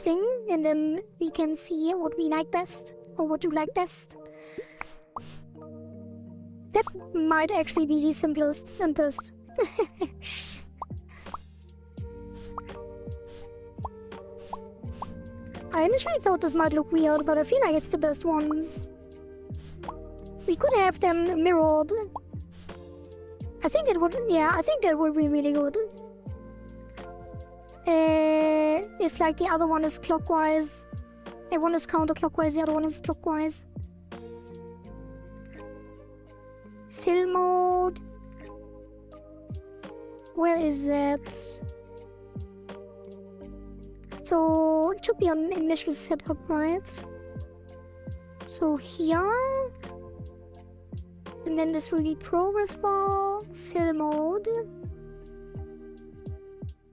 thing, and then we can see what we like best, or what you like best. That might actually be the simplest and best. I initially thought this might look weird, but I feel like it's the best one. We could have them mirrored. I think that would, yeah, I think that would be really good. If like the other one is clockwise, one is counterclockwise, the other one is clockwise. Fill mode. Where is that? So it should be on initial setup, right? So here, and then this will be progress bar, fill mode,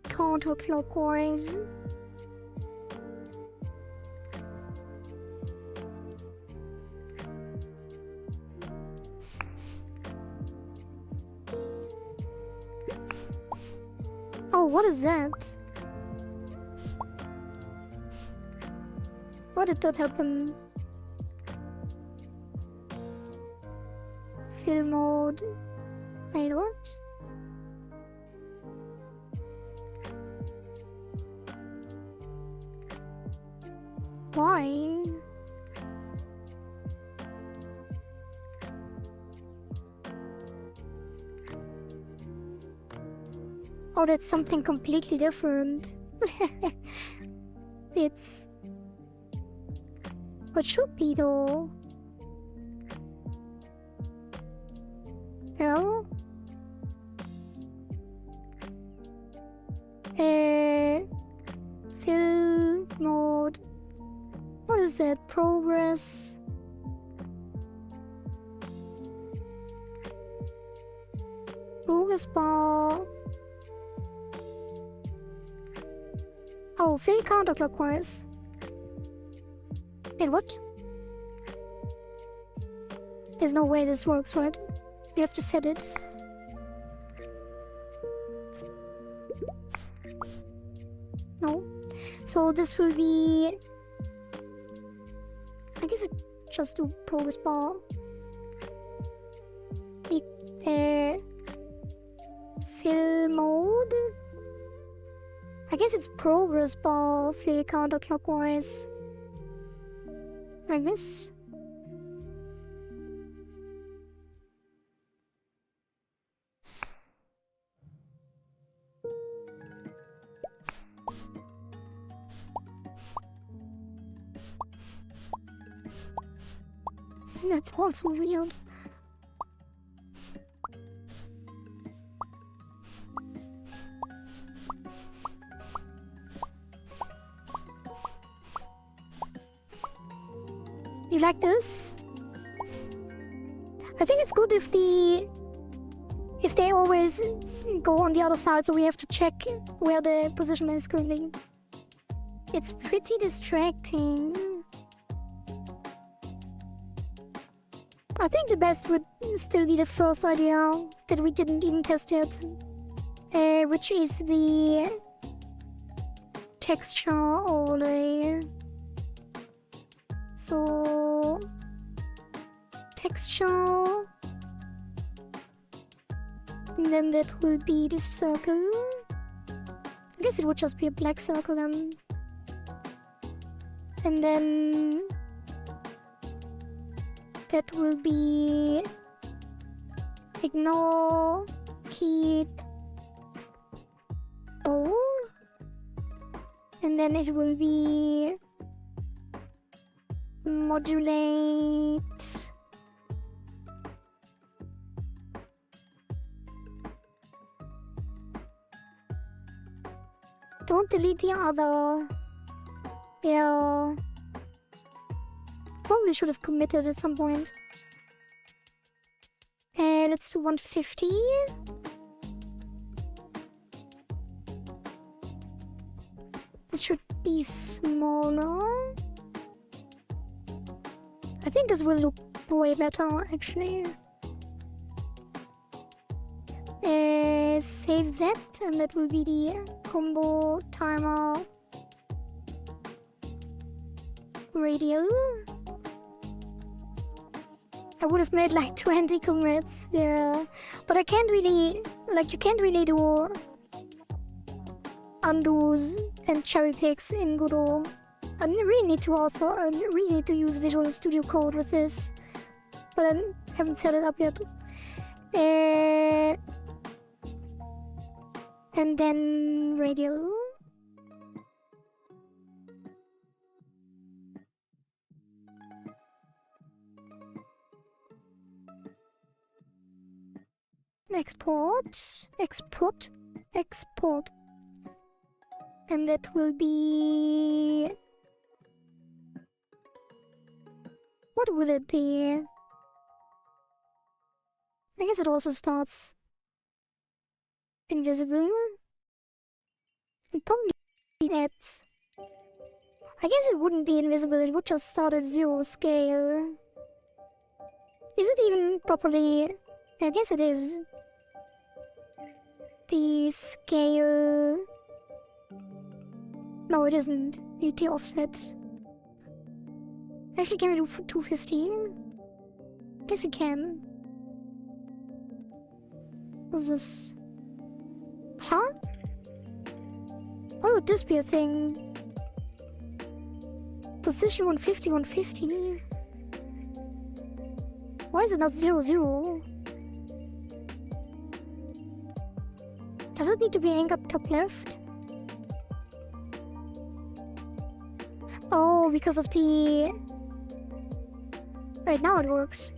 counterclockwise. Oh, what is that? What did that happen? Fill mode. Wait, what? Why? Oh, that's something completely different. It's... What should be though? Well... Fill mode... What is that? Progress... Progress bar... Oh, fill counterclockwise. Wait, what? There's no way this works, right? You have to set it. No. So this will be... I guess it just do progress bar. Fill mode? I guess it's progress bar, fill counterclockwise. Like this. That's also weird. You like this? I think it's good if they always go on the other side, so we have to check where the position is currently. It's pretty distracting. I think the best would still be the first idea that we didn't even test yet, which is the texture overlay. So texture, and then that will be the circle. I guess it would just be a black circle then. And then that will be ignore, keep, oh, and then it will be modulate. Don't delete the other. Yeah. Probably should have committed at some point. And let's do 150. This should be smaller. I think this will look way better, actually. Save that, and that will be the combo timer radial. I would have made like 20 commits there, but I can't really, like, you can't really do undos and cherry picks in Godot. I really need to use Visual Studio Code with this, but I haven't set it up yet. And then radial. Export. And that will be... What will it be? I guess it also starts invisible. And probably at... I guess it wouldn't be invisible, it would just start at 0 scale. Is it even properly... I guess it is. The scale... No, it isn't. Need the offset. Actually, can we do 250? Guess we can. What's this? Huh? Why would this be a thing? Position 150, 150. Why is it not 0, 0? Does it need to be anchored top left? Oh, because of the... Right now it works.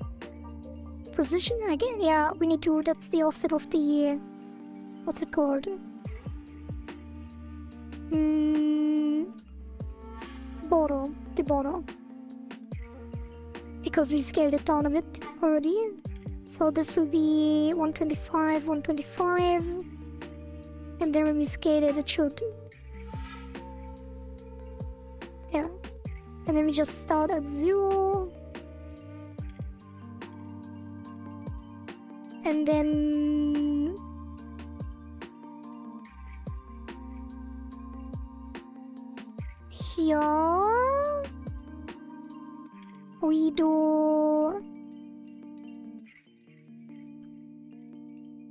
Position again? Yeah, we need to... That's the offset of the... What's it called? Border. The border. Because we scaled it down a bit already. So this will be 125, 125. And then when we scale it, it should... Yeah. And then we just start at 0. And then... Here... We do...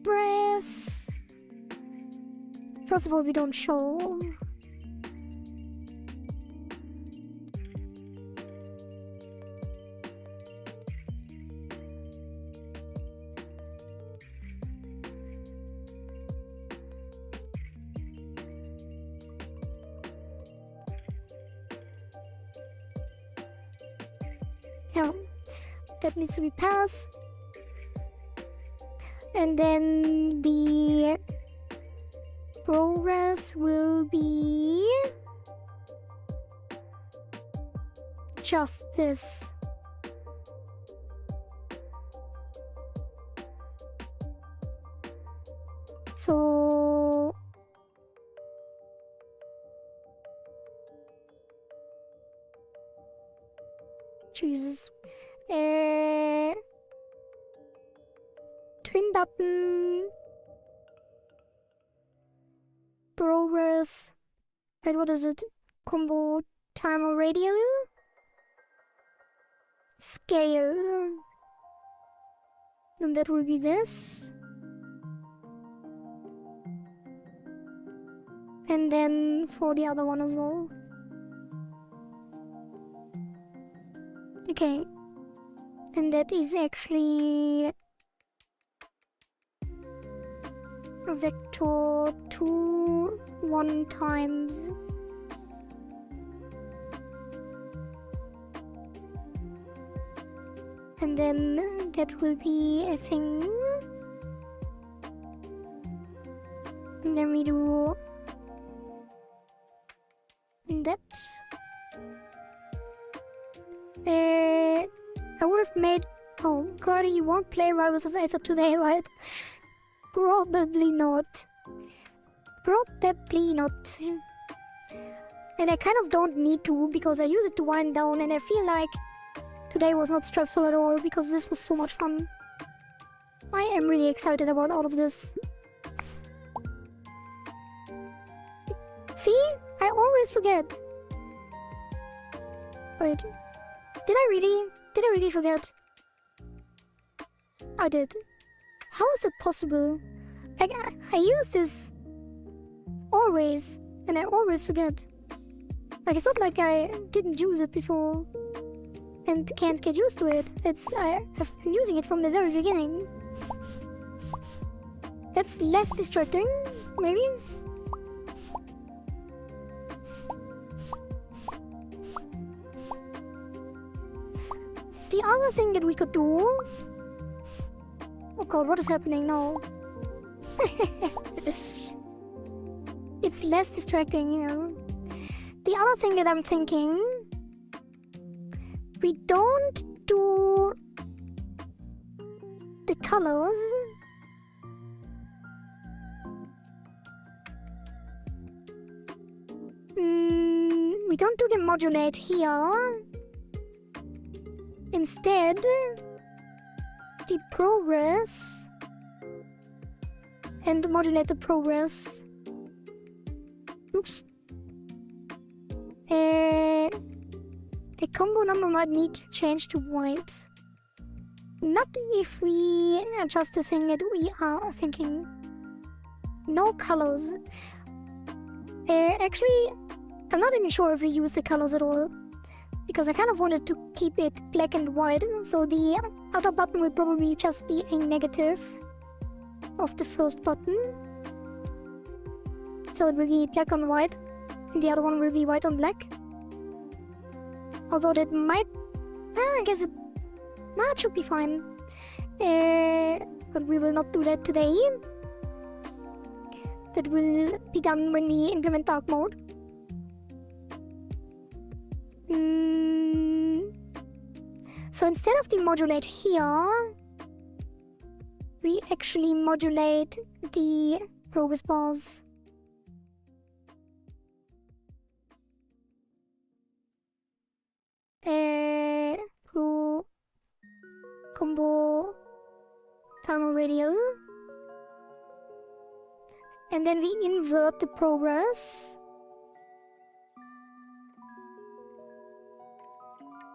Press... First of all, we don't show... Yeah. that needs to be passed. And then the progress will be just this. So Jesus. Twin button. Progress. Wait, what is it? Combo timer radial. Scale. And that will be this. And then for the other one as well. Okay. And that is actually a vector 2, 1 times. And then that will be a thing. And then we do that. I would have made... Oh, Cody, you won't play Rivals of Aether today, right? Probably not. Probably not. And I kind of don't need to, because I use it to wind down, and I feel like today was not stressful at all, because this was so much fun. I am really excited about all of this. See? I always forget. Wait. Did I really forget? I did. How is it possible? Like, I use this always, and I always forget. Like, it's not like I didn't use it before and can't get used to it. I have been using it from the very beginning. That's less distracting, maybe? The other thing that we could do... Oh god, what is happening now? It's less distracting, you know. The other thing that I'm thinking... We don't do... the colors. We don't do the modulate here. Instead, the progress and modulate the progress. Oops. The combo number might need to change to white. Not if we adjust the thing that we are thinking. No colors. Actually, I'm not even sure if we use the colors at all, because I kind of wanted to keep it black and white, so the other button will probably just be a negative of the first button. So it will be black on white, and the other one will be white on black. Although that might... I guess it... Nah, it should be fine. But we will not do that today. That will be done when we implement dark mode. So instead of the modulate here, we actually modulate the progress bars. Pro combo tunnel radial. And then we invert the progress,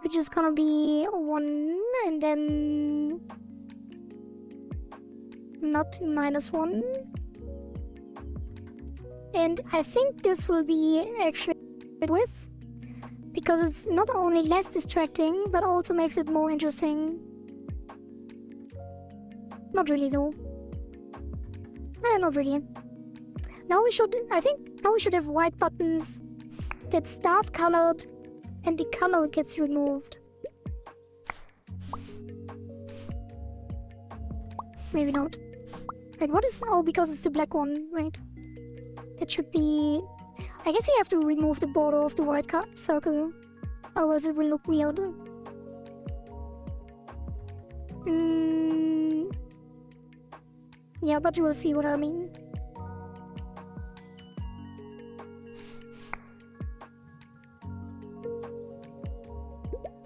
which is gonna be 1, and then not -1. And I think this will be actually with, because it's not only less distracting, but also makes it more interesting. Not really though. Not really. Now we should, I think, now we should have white buttons that start colored and the color gets removed. Maybe not. Wait, what is... Oh, because it's the black one. Wait. It should be... I guess you have to remove the border of the white circle. Otherwise it will look weird. Yeah, but you will see what I mean.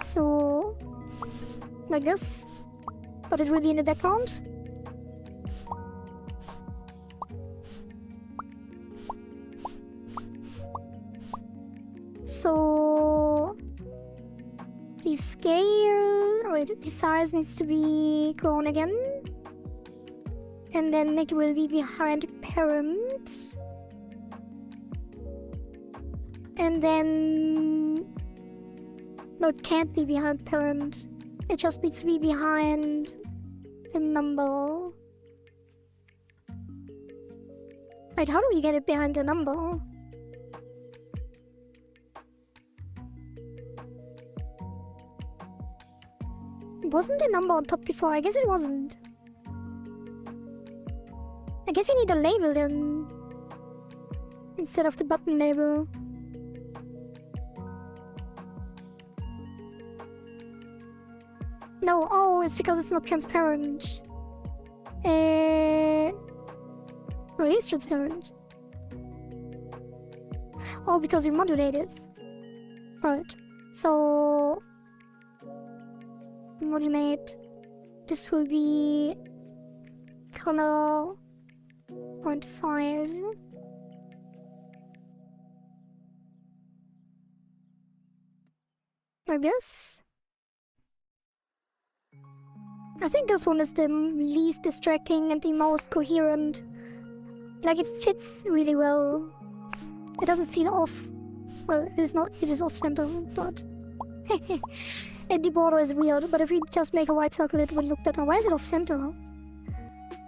So... like this. But it will be in the background. So... the scale... wait, the size needs to be grown again. And then it will be behind parent. And then... no, it can't be behind parent. It just needs to be behind the number. Wait, how do we get it behind the number? Wasn't the number on top before? I guess it wasn't. I guess you need a label then. Instead of the button label. No, oh, it's because it's not transparent. Well, it is transparent. Oh, because you modulate it. Right. So... modulate. This will be... color... 0.5. I guess. I think this one is the least distracting and the most coherent. Like, it fits really well. It doesn't feel off. Well, it is not, it is off-center, but... and the border is weird, but if we just make a white circle it would look better. Why is it off-center?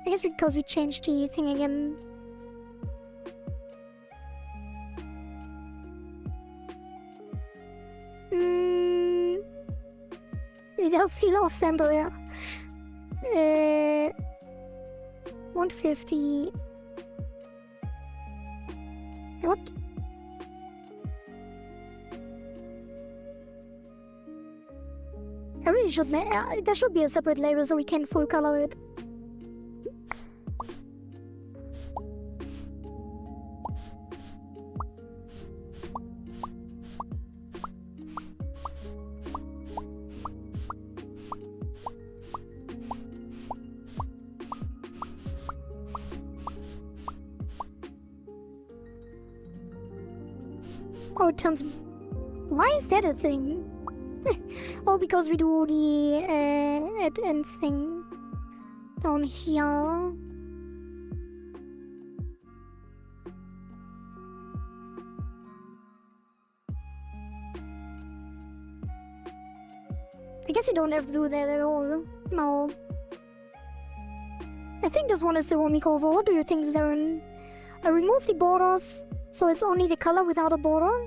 I guess because we changed the thing again. It does feel off-center, yeah. 150. What? I really should make... there should be a separate label so we can full color it. Oh, it turns... Why is that a thing? Oh, because we do the at end thing down here. I guess you don't have to do that at all. No. I think this one is the one we go over. What do you think, Zaren? I remove the borders, so it's only the color without a border.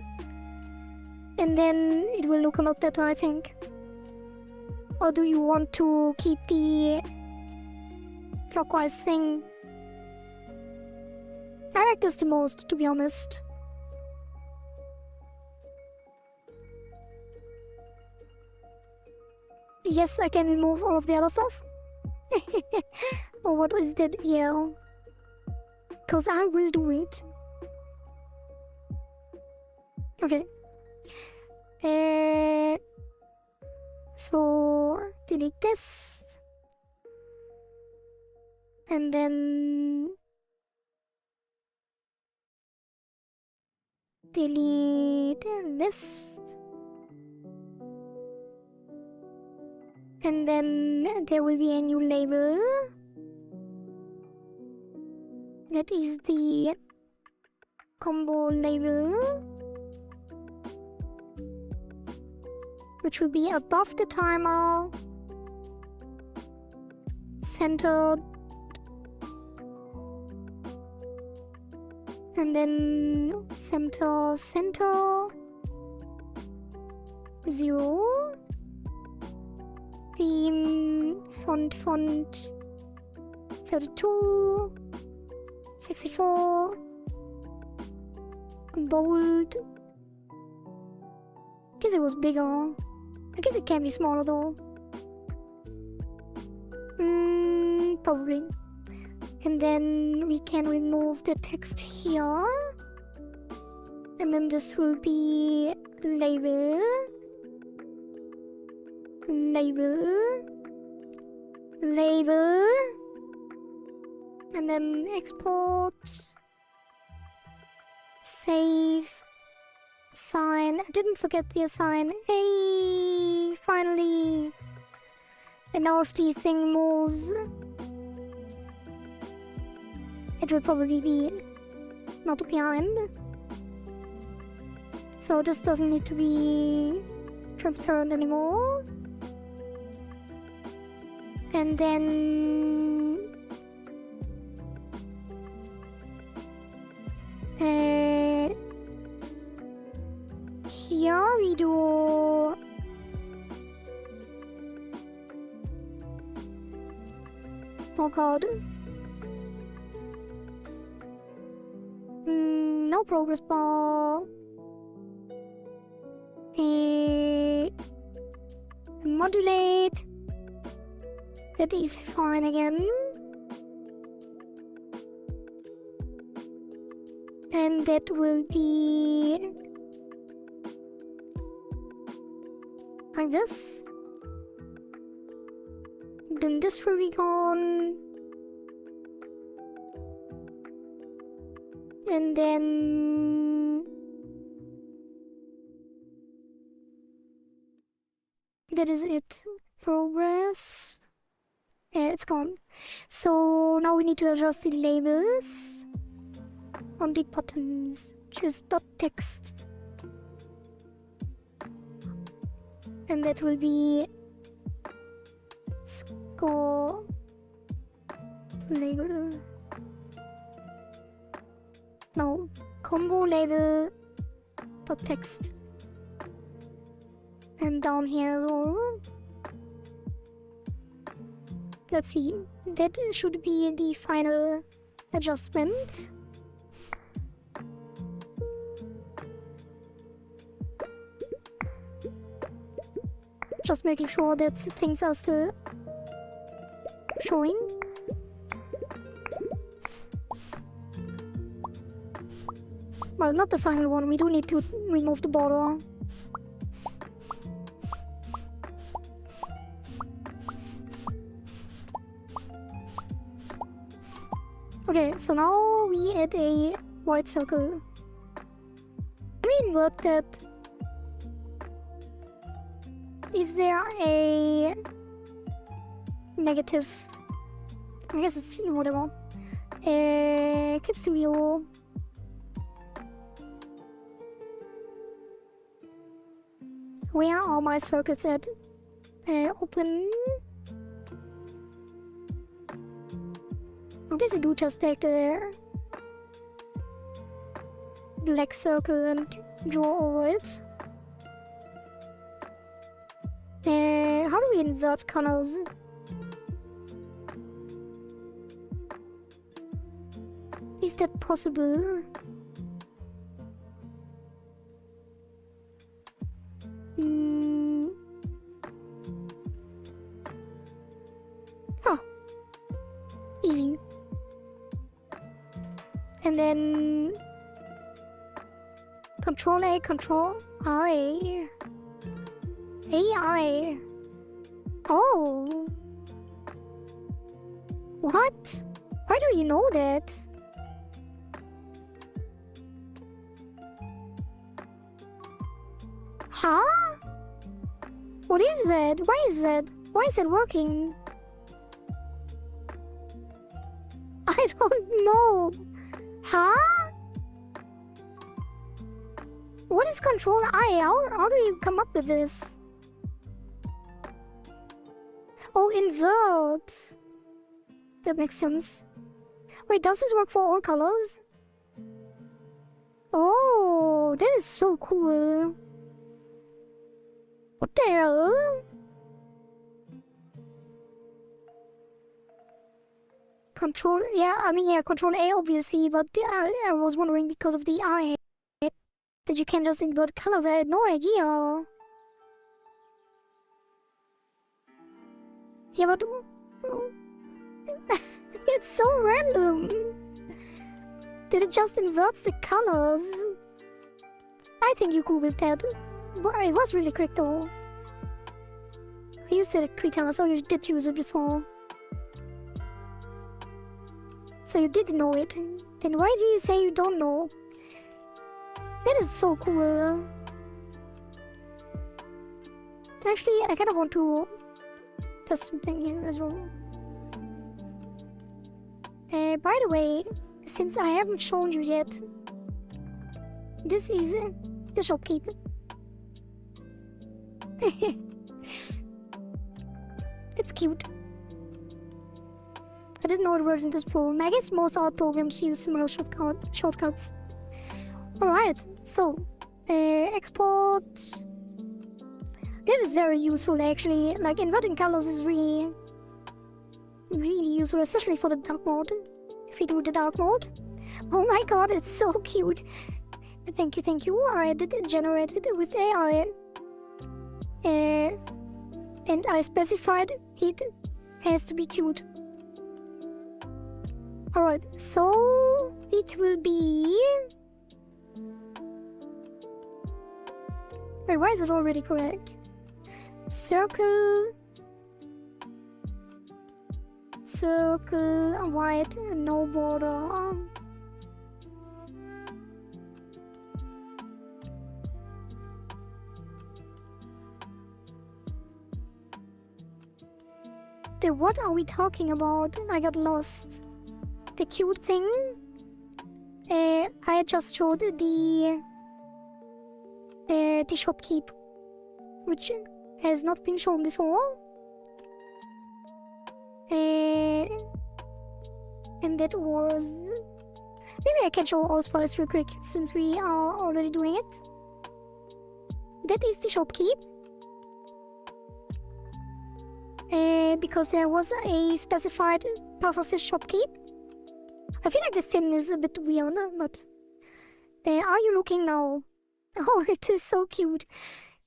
And then it will look a lot better, I think. Or do you want to keep the clockwise thing? I like this the most, to be honest. Yes, I can remove all of the other stuff. Or what is that? Yeah. Because I will do it. Okay. So delete this. And then delete this. And then there will be a new label. That is the combo label. Which will be above the timer, centered, and then center, 0, theme, font, 32, 64, bold. I guess it was bigger. I guess it can be smaller though. Probably. And then we can remove the text here. And then this will be label. Label. Label. And then export. Save. Assign. I didn't forget the assign. Hey! Finally! And now if the thing moves, it will probably be not behind. So this doesn't need to be transparent anymore. And then here we do code. No progress bar. Modulate. That is fine again. And that will be like this. Then this will be gone. And then that is it. Progress. Yeah, it's gone. So now we need to adjust the labels on the buttons, which is .text. And that will be score label. No, combo label .text. And down here as well. Let's see, that should be the final adjustment. Just making sure that things are still showing. Well, not the final one, we do need to remove the border. Okay, so now we add a white circle. Can we invert that? Is there a negative? I guess it's whatever. Clip Studio. Where are my circles at? Open. I guess I do just take the black circle and draw over it. How do we insert colors? Is that possible? Huh. Easy. And then Control A, Control I. AI. Oh. What? Why do you know that? Huh? What is that? Why is that? Why is it working? I don't know. Huh? What is Control I? How do you come up with this? Oh, insert. That makes sense. Wait, does this work for all colors? Oh, that is so cool. What the hell? control, yeah, I mean, yeah, control A obviously, but I was wondering because of the I that you can just invert colors. I had no idea. Yeah, but it's so random. Did it just inverts the colors? I think you're cool with that. But it was really quick though. I used it 3 times, so you did use it before. So you did know it. Then why do you say you don't know? That is so cool. Actually, I kind of want to test something here as well. By the way, since I haven't shown you yet, this is the shopkeeper. It's cute. I didn't know it was in this program. I guess most other programs use similar shortcuts. Alright, so export. That is very useful actually. Like inverting colors is really useful, especially for the dark mode. If you do the dark mode. Oh my god, it's so cute. Thank you. I did generate it with AI. And I specified it has to be cute. Alright, so it will be... Wait, why is it already correct? Circle, white, no border. What are we talking about? I got lost. The cute thing? I just showed the shopkeep, which has not been shown before. And that was... Maybe I can show all spoilers real quick, since we are already doing it. That is the shopkeep. Because there was a specified path of this shopkeep. I feel like this thing is a bit weird, but... are you looking now? Oh, it is so cute.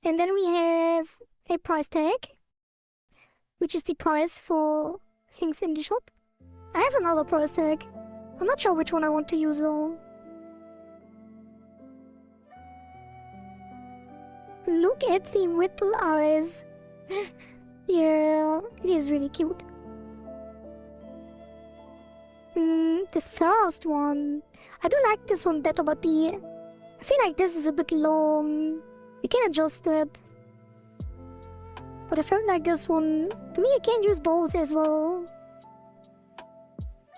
And then we have a price tag, which is the price for things in the shop. I have another price tag. I'm not sure which one I want to use though. Look at the little eyes. Yeah, it is really cute. The first one. I do like this one better, but I feel like this is a bit long. You can adjust that. But I felt like this one... To me, you can use both as well.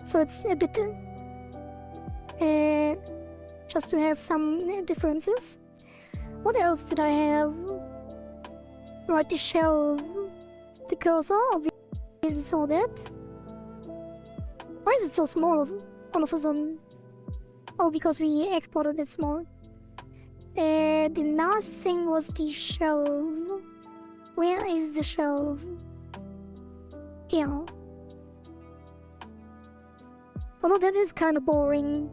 So it's a bit... just to have some differences. What else did I have? Right, the shelf. The cursor, obviously saw that. Why is it so small all of a sudden? Oh, because we exported it small. The last thing was the shelf. Where is the shelf? Here. Although that is kind of boring.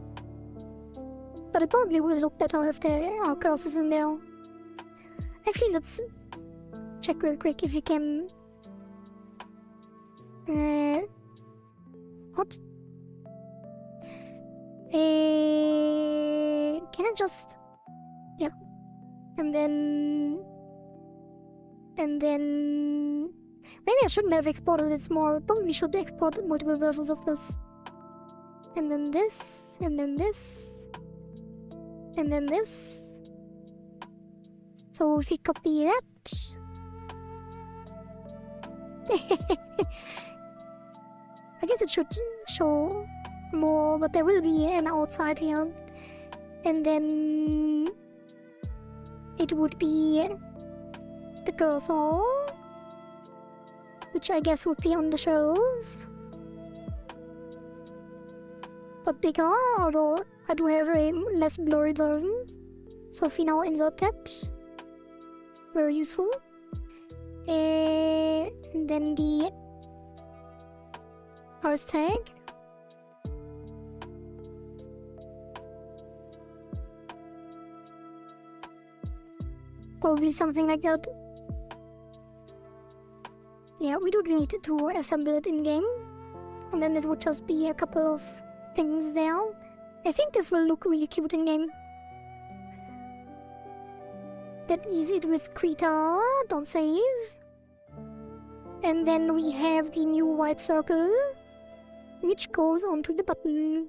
But it probably will look better if there are cursors in there. Actually, let's check real quick if you can... What? Can I just... Yeah. And then... Maybe I shouldn't have exported it small. Probably should export multiple versions of this. And then this, and then this. And then this. So if we copy that... I guess it should show more, but there will be an outside here. And then it would be the cursor, which I guess would be on the shelf. But bigger, although I do have a less blurry version. So if we now invert that, very useful. And then the price tag, Probably something like that. Yeah, we don't need to assemble it in-game. And then it would just be a couple of things there. I think this will look really cute in-game. That is it with Krita, don't save. And then we have the new white circle, which goes onto the button.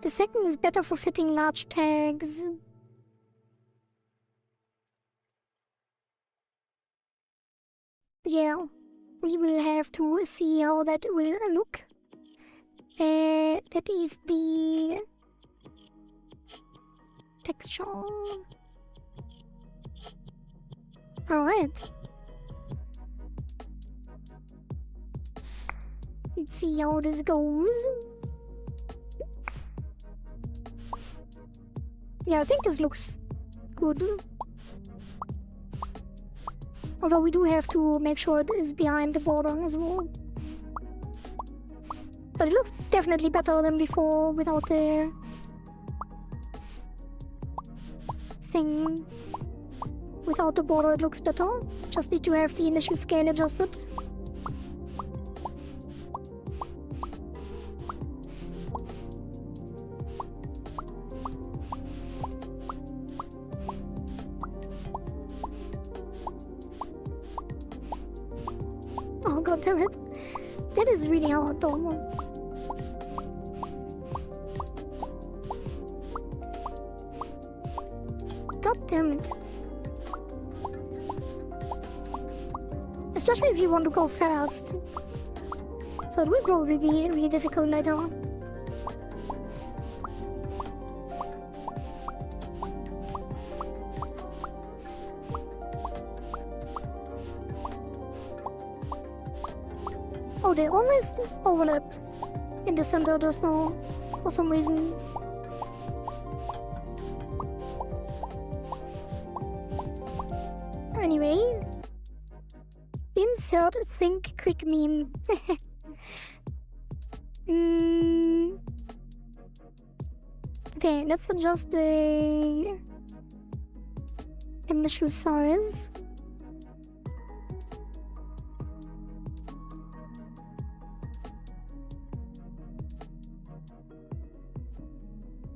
The second is better for fitting large tags. Yeah, we will have to see how that will look. That is the texture. Alright. Let's see how this goes. Yeah, I think this looks good. Although we do have to make sure it is behind the border as well. But it looks definitely better than before without the thing. Without the border it looks better. Just need to have the initial scale adjusted. Oh god damn it. That is really hard though. God damn it. Especially if you want to go fast. So it will probably be really difficult later. Oh, they almost overlapped in the center just now, for some reason. Anyway, insert think quick meme. Okay, let's adjust the initial size.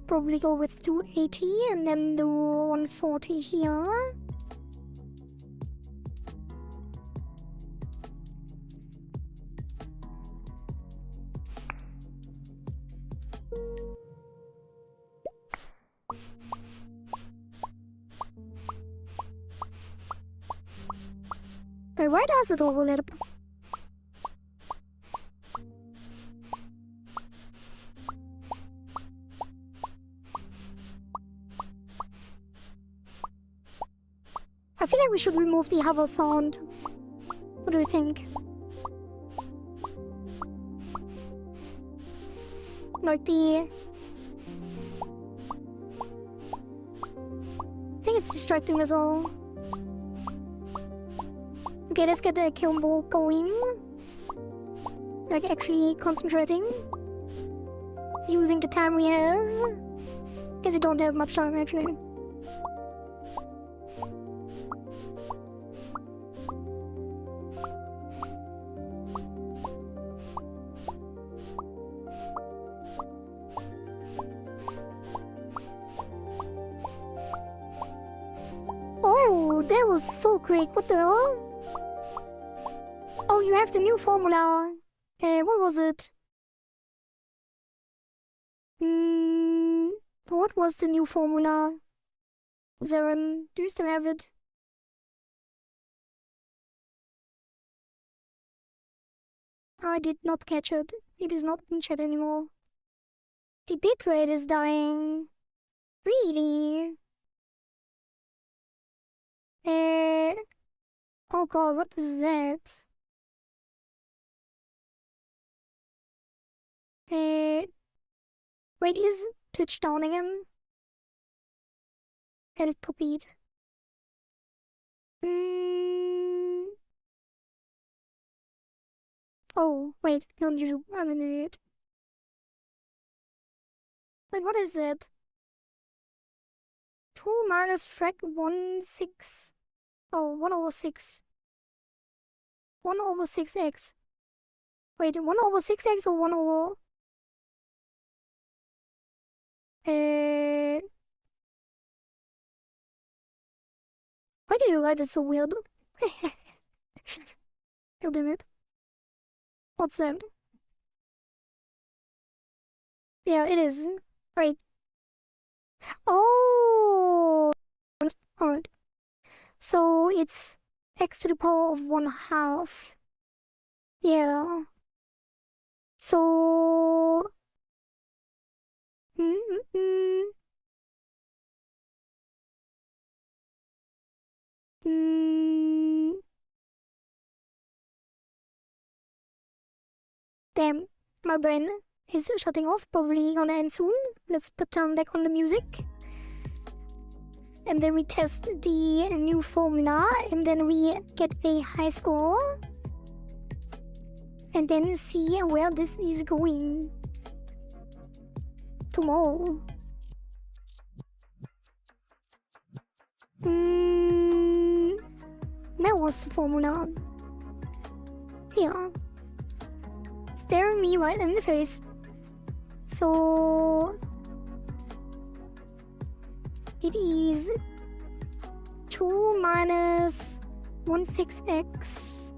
Probably go with 280 and then do 140 here. Wait, why does it overlap? I feel like we should remove the hover sound. What do you think? Like the... I think it's distracting as well. Okay, let's get the combo going. Like actually concentrating. Using the time we have. Guess I don't have much time actually. Oh, that was so quick. What the hell? Oh, you have the new formula. What was it? What was the new formula? Zeren, do you still have it? I did not catch it. It is not in chat anymore. The bitrate is dying. Really? Oh god, what is that? Wait, is Twitch down again? Edit copied. Oh, wait, don't you? I'm an idiot. Wait, what is it? 2 minus frac 1 6. Oh, 1 over 6. 1 over 6x. Wait, 1 over 6x or 1 over... Why do you write it so weird? God damn it. What's that? Yeah, it is. Right. Oh! Alright. So it's x to the power of 1/2. Yeah. So... Mm-mm-mm. Damn, my brain is shutting off, probably gonna end soon. Let's put turn back on the music. And then we test the new formula, and then we get a high score. And then see where this is going tomorrow. That was the formula. Here. Staring me right in the face. So it is 2 minus 16x.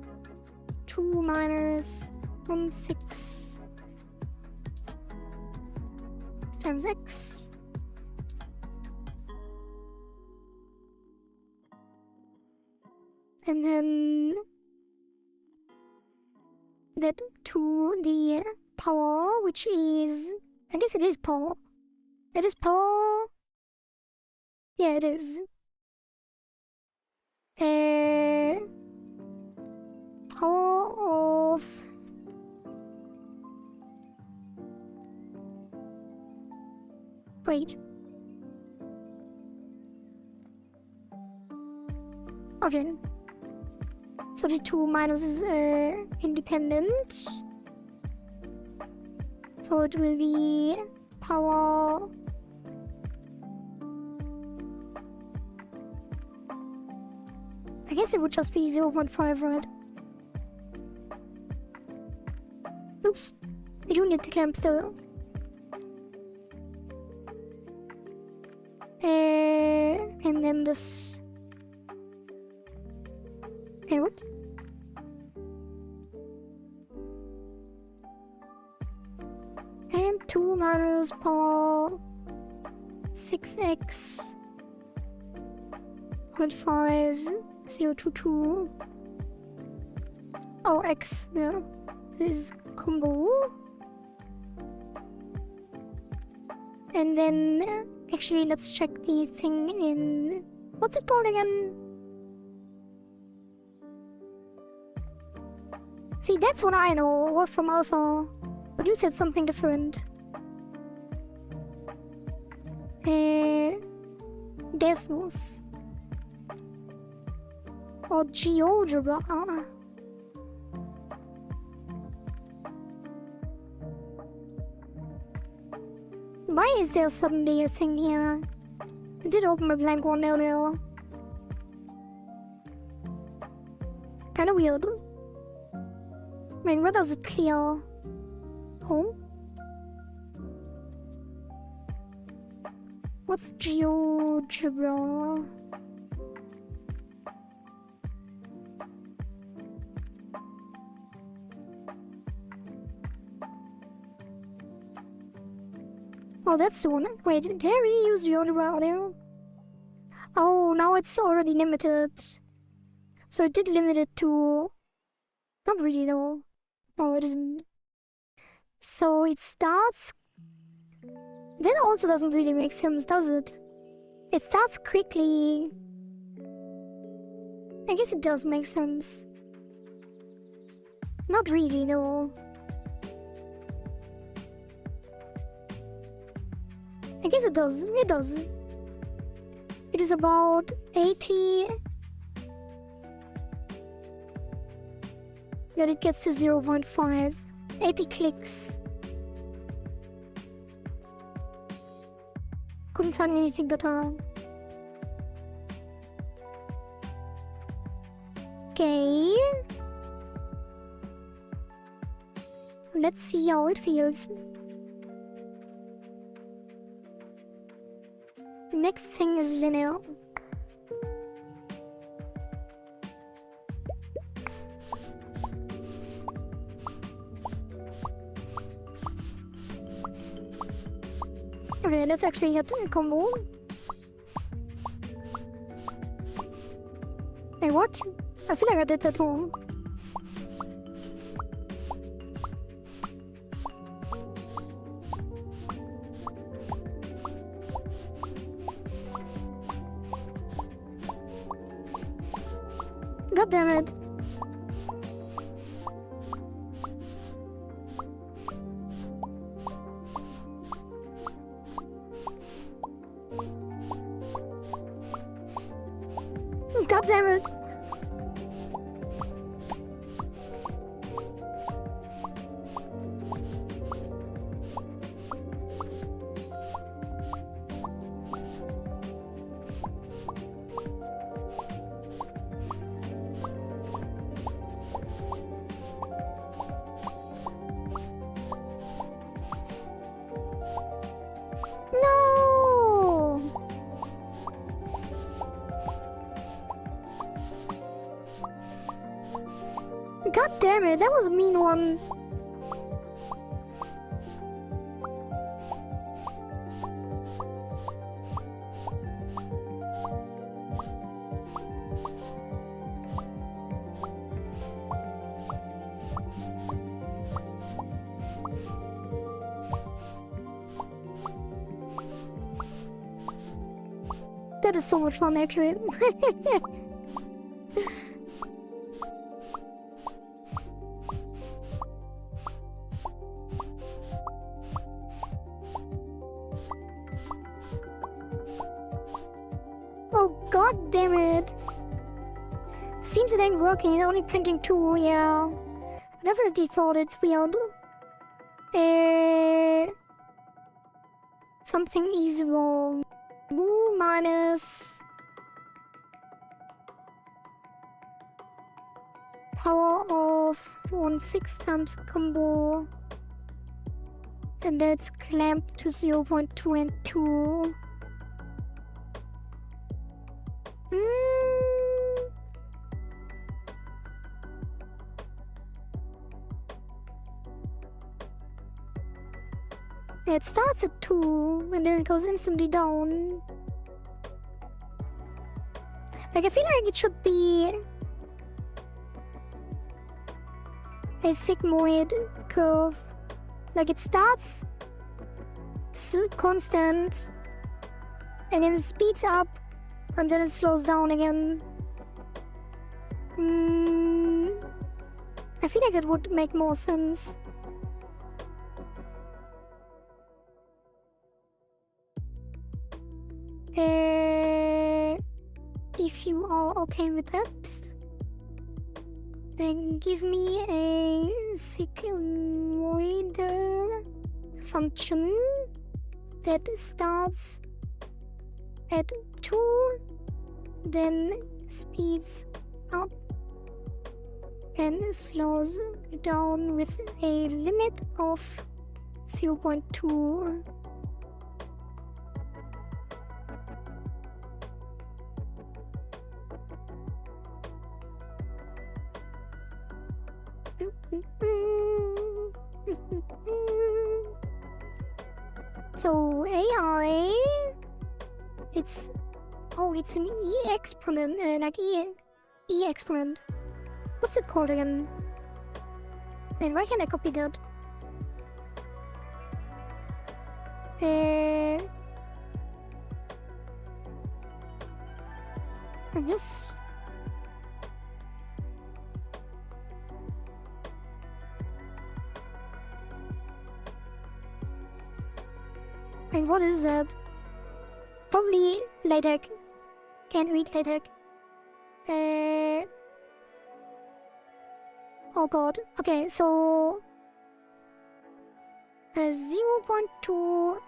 2 minus 16 times x. And then that to the power, which is, I guess it is power. It is power. Yeah, it is. Power of wait. Okay. So the 2 minus is independent. So it will be power I guess it would just be 0.5, right? Oops. We do need the clamp still. And then this. Hey, what? And 2 minus power 6x 0.5 022. Oh, x, yeah. This combo. And then actually let's check the thing in what's it called again? See, that's what I know, or from Alpha. But you said something different. Desmos. Or GeoGebra. Why is there suddenly a thing here? I did open my blank one earlier. Kinda weird. I mean, where does it clear? Home? What's GeoGebra? Oh, that's the one. Wait, did I really use GeoGebra audio? Oh, now it's already limited. So it did limit it to... Not really though. No, it isn't. So it starts... That also doesn't really make sense, does it? It starts quickly. I guess it does make sense. Not really though. I guess it does. It does. It is about 80... Then it gets to 0.5. 80 clicks. Couldn't find anything better. Okay. Let's see how it feels. Next thing is linear. Okay, let's actually hit a combo. Hey, what? I feel like I did that wrong. God damn it. God damn it. No. God damn it, that was a mean one. That is so much fun, actually. Oh, god damn it. Seems it ain't working, it's only printing 2, yeah. Definitely thought it's weird. Something is wrong. Moo minus power of 1/6 times combo, and that's clamped to 0.2 and 2. It starts at 2 and then it goes instantly down. Like, I feel like it should be a sigmoid curve. Like, it starts still constant and then it speeds up and then it slows down again. I feel like it would make more sense. If you are okay with that, then give me a sigmoid function that starts at 2, then speeds up and slows down with a limit of 0.2. So AI, it's an E exponent, like E exponent. What's it called again? And why can't I copy that? This. And what is that? Probably LaTeX. Can't read LaTeX. Oh god. Okay, so 0.2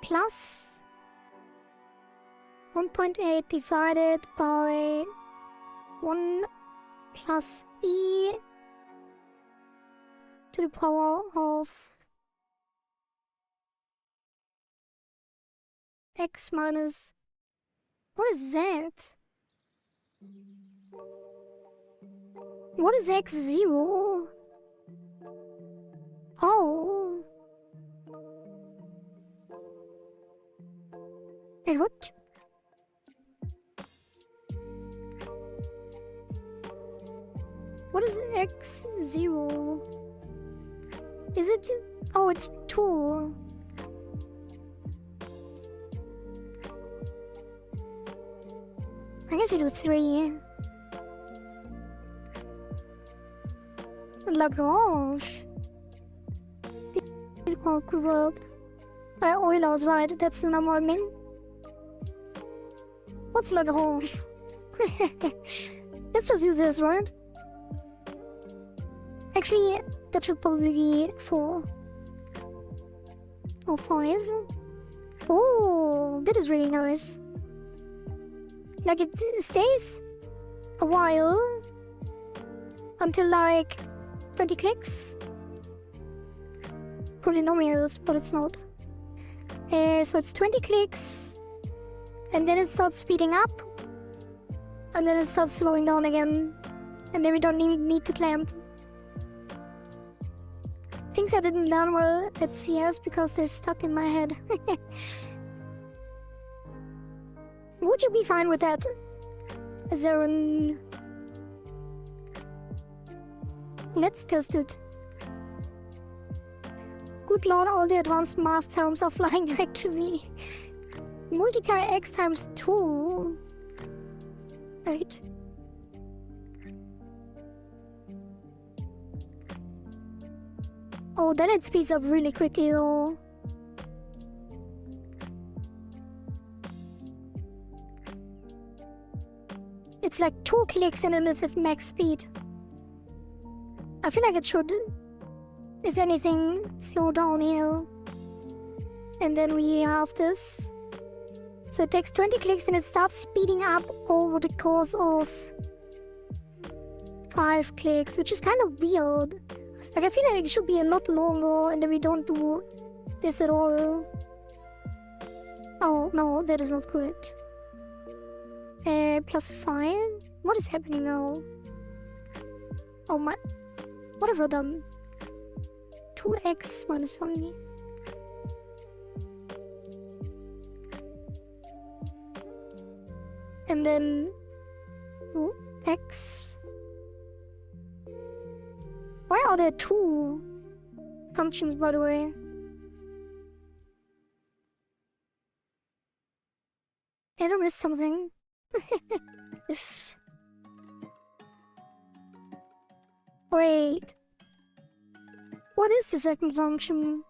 plus 1.8 divided by 1 plus e to the power of x minus... What is that? What is x0? Oh. Wait, what? What is x0? Is it... Oh, it's 2. I guess it was 3. Lagrange. World. Euler's right, that's the number I mean. What's Lagrange? Let's just use this, right? Actually, that should probably be 4. Or 5. Oh, that is really nice. Like, it stays a while until like 20 clicks. Polynomials, but it's not. So it's 20 clicks, and then it starts speeding up, and then it starts slowing down again, and then we don't need to clamp. Things I didn't learn well at CS because they're stuck in my head. Would you be fine with that, Zeren? Let's test it. Good lord, all the advanced math terms are flying back to me. Multiply x times 2. Right. Oh, then it speeds up really quickly though. It's like 2 clicks and then it's at max speed. I feel like it should, if anything, slow down here. And then we have this. So it takes 20 clicks and it starts speeding up over the course of 5 clicks, which is kind of weird. Like, I feel like it should be a lot longer and then we don't do this at all. Oh, no, that is not good. Plus 5? What is happening now? Oh my... What have I done? 2x minus 5. And then... x... Why are there 2 functions, by the way? I don't miss something. Wait. What is the second function?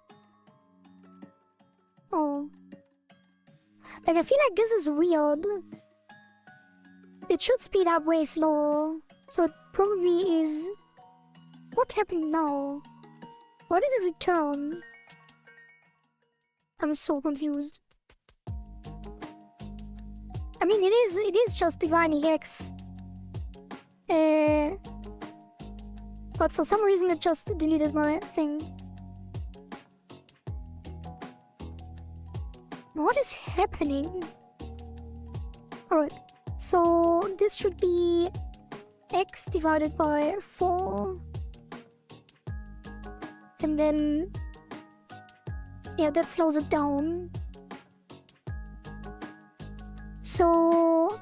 Oh. Like, I feel like this is weird. It should speed up way slower. So it probably is... What happened now? Why did it return? I'm so confused. I mean, it is just dividing x. But for some reason it just deleted my thing. What is happening? Alright, so this should be x divided by 4. And then... yeah, that slows it down. So...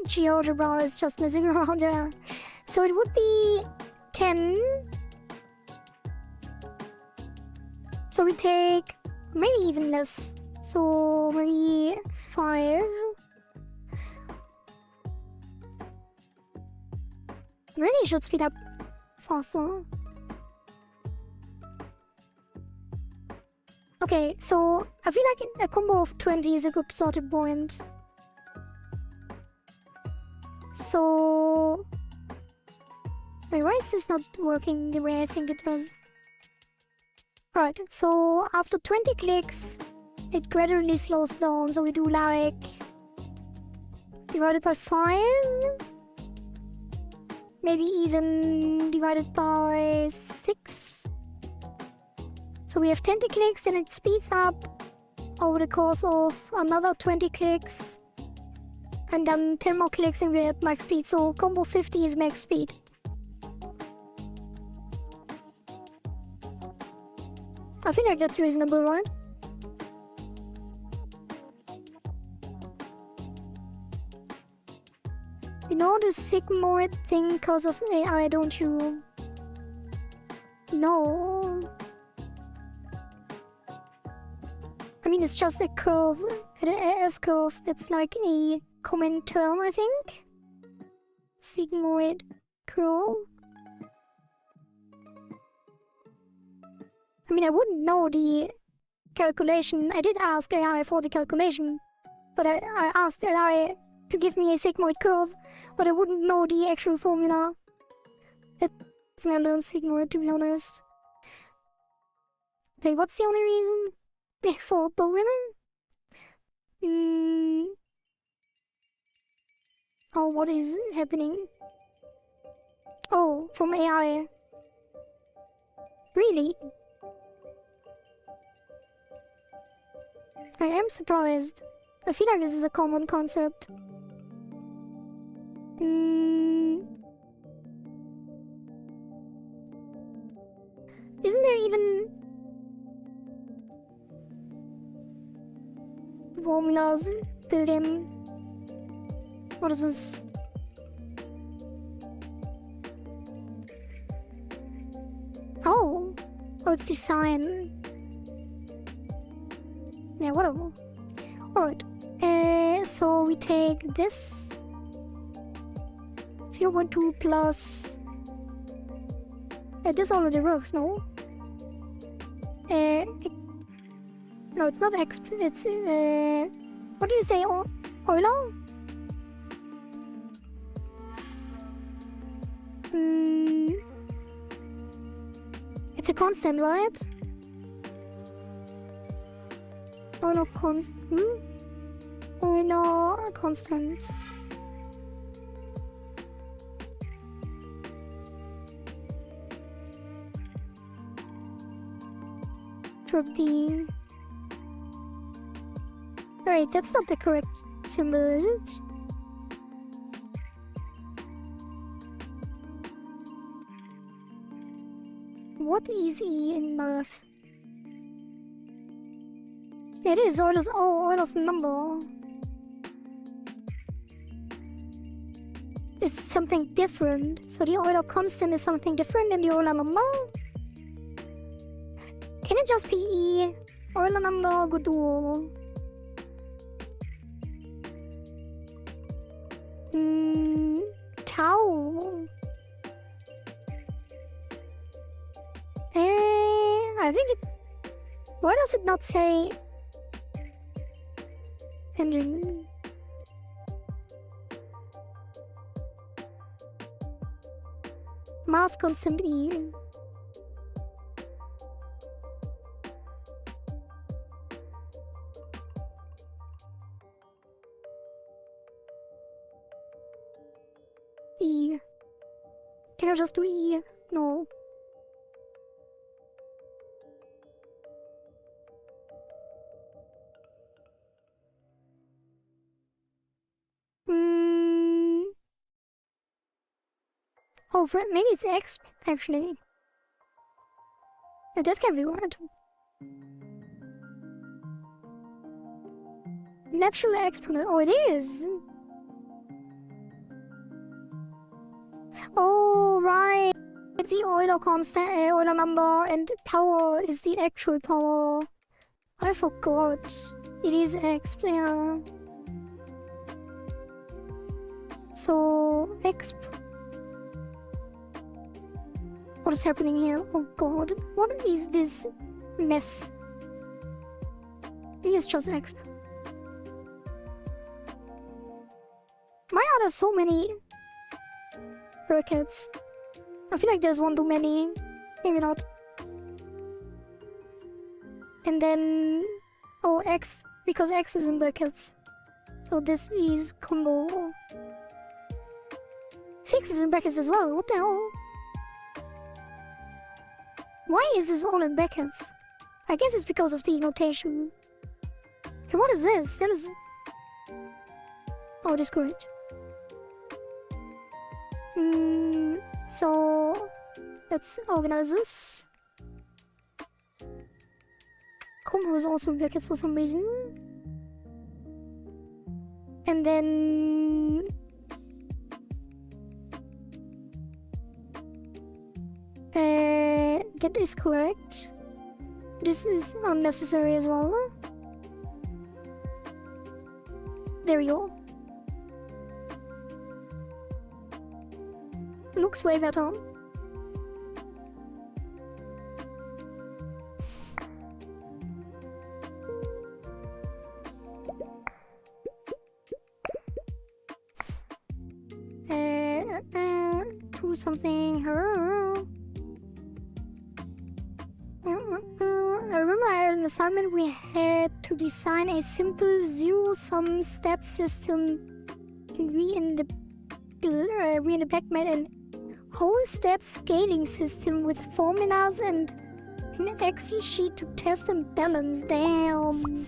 GeoGebra is just messing around there. So it would be 10. So we take maybe even less. So maybe 5. Really should speed up faster. Okay, so I feel like a combo of 20 is a good starting point. So... wait, why is this not working the way I think it does? Right, so after 20 clicks, it gradually slows down, so we do like divided by 5. Maybe even divided by 6. So we have 20 clicks, then it speeds up over the course of another 20 clicks. And then 10 more clicks and we're at max speed. So combo 50 is max speed. I feel like that's reasonable, right? You know the sigmoid thing because of AI, don't you? No. I mean, it's just a curve, an S-curve that's like a common term, I think. Sigmoid curve. I mean, I wouldn't know the calculation. I did ask AI for the calculation, but I asked AI to give me a sigmoid curve, but I wouldn't know the actual formula. It's not a sigmoid, to be honest. Okay, what's the only reason for women? Oh, what is happening? Oh, from AI. Really? I am surprised. I feel like this is a common concept. Isn't there even formulas built in? What is this? Oh, it's design. Yeah, whatever. Alright. So we take this 0.2 plus. This already works, no? No, it's not X. It's what do you say? Euler? It's a constant, right? Oh no, Oh no, constant. Drop D. Alright, that's not the correct symbol, is it? What is E in math? It is Euler's number. It's something different. So the Euler constant is something different than the Euler number? Can it just be E? Euler number, good duo. Tau. I think it... Why does it not say... engine? Math constant E. E. Can I just do E? No. Oh, maybe it's X, actually. That can be right. Natural exponent. Oh, it is. Oh, right. It's the Euler constant, Euler number, and power is the actual power. I forgot. It is X, yeah. So, X. What is happening here? Oh god. What is this mess? It is just X. Why are there so many brackets? I feel like there's one too many. Maybe not. And then... Oh, X. Because X is in brackets. So this is combo. 6 is in brackets as well. What the hell? Why is this all in brackets? I guess it's because of the notation. And what is this? That is... Oh, it is correct. So... let's organize this. Combo is also in brackets for some reason. And then... that is correct. This is unnecessary as well. There we go. Looks way better. Do something. I remember I had an assignment we had to design a simple zero-sum stat system and we in the backmat and whole stat scaling system with formulas and an Excel sheet to test and balance. Damn.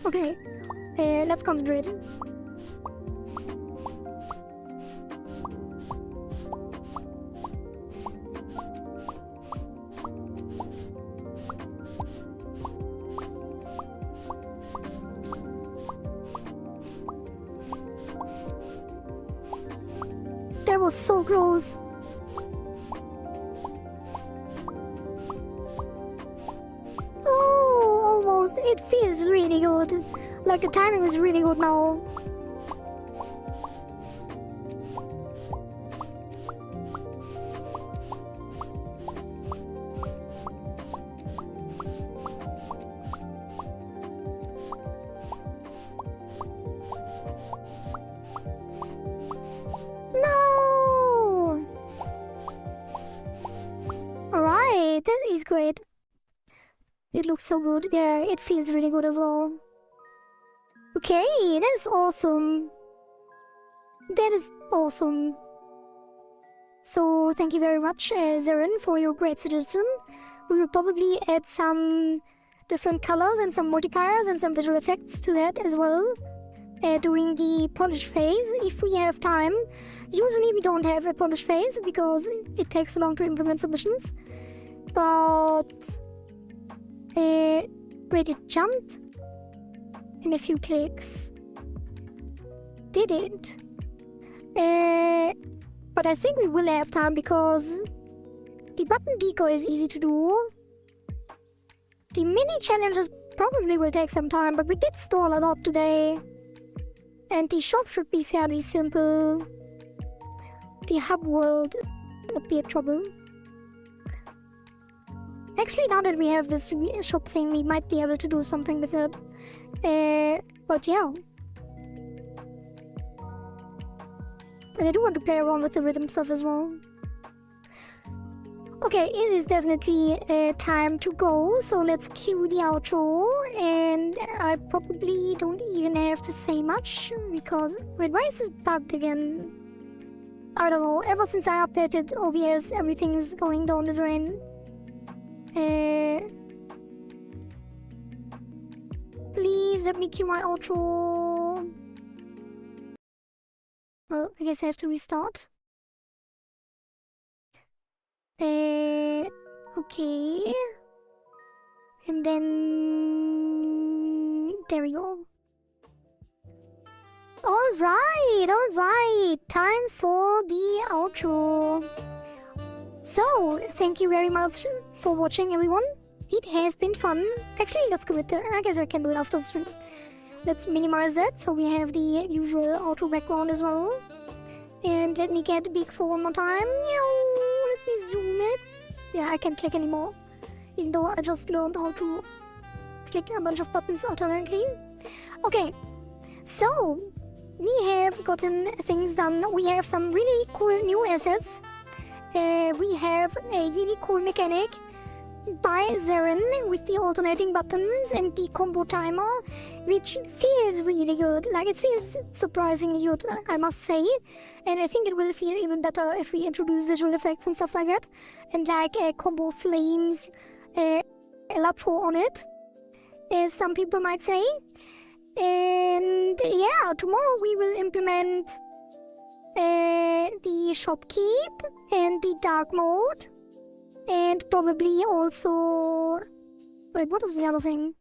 Okay, let's concentrate. That was so close. Oh, almost. It feels really good. Like the timing is really good now. No! Alright, that is great. It looks so good. Yeah, it feels really good as well. Okay, that is awesome. That is awesome. So, thank you very much, Zeren, for your great suggestion. We will probably add some different colors and some multipliers and some visual effects to that as well during the polish phase, if we have time. Usually we don't have a polish phase because it takes so long to implement submissions. But... wait, it jumped? In a few clicks. Did it? But I think we will have time because the button decoy is easy to do. The mini challenges probably will take some time, but we did stall a lot today. And the shop should be fairly simple. The hub world would be a trouble. Actually, now that we have this shop thing, we might be able to do something with it. But yeah. And I do want to play around with the rhythm stuff as well. Okay, it is definitely time to go, so let's cue the outro. And I probably don't even have to say much because... Wait, why is this bugged again? I don't know, ever since I updated OBS, everything is going down the drain. Please let me cue my outro. Well, I guess I have to restart. Okay. And then... there we go. Alright. Time for the outro. So, thank you very much for watching, everyone. It has been fun. Actually, let's go with it. I guess I can do it after the stream. Let's minimize that so we have the usual auto background as well. And let me get big for one more time. Let me zoom it. Yeah, I can't click anymore. Even though I just learned how to click a bunch of buttons alternately. Okay, so we have gotten things done. We have some really cool new assets. We have a really cool mechanic by Zeren with the alternating buttons and the combo timer, which feels really good. Like, it feels surprisingly good, I must say. And I think it will feel even better if we introduce visual effects and stuff like that. And like combo flames, electro on it, as some people might say. And yeah, tomorrow we will implement the shopkeep and the dark mode. And probably also... Wait, what was the other thing?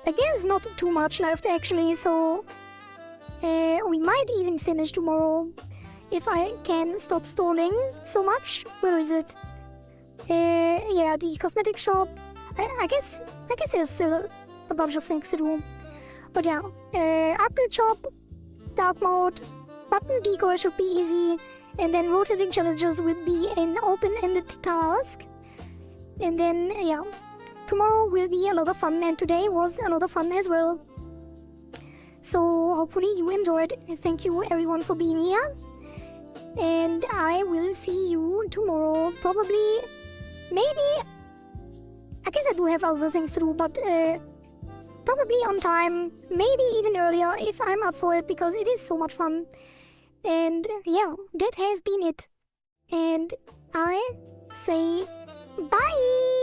I guess not too much left actually, so... we might even finish tomorrow if I can stop stalling so much. Where is it? Yeah, the cosmetic shop. I guess there's still a bunch of things to do. But yeah, upgrade shop, dark mode, button decoy should be easy. And then rotating challenges would be an open-ended task. And then, yeah, tomorrow will be a lot of fun, and today was a lot of fun as well. So hopefully you enjoyed. Thank you everyone for being here. And I will see you tomorrow. Probably, maybe, I guess I do have other things to do, but probably on time, maybe even earlier if I'm up for it, because it is so much fun. And yeah, that has been it. And I say bye!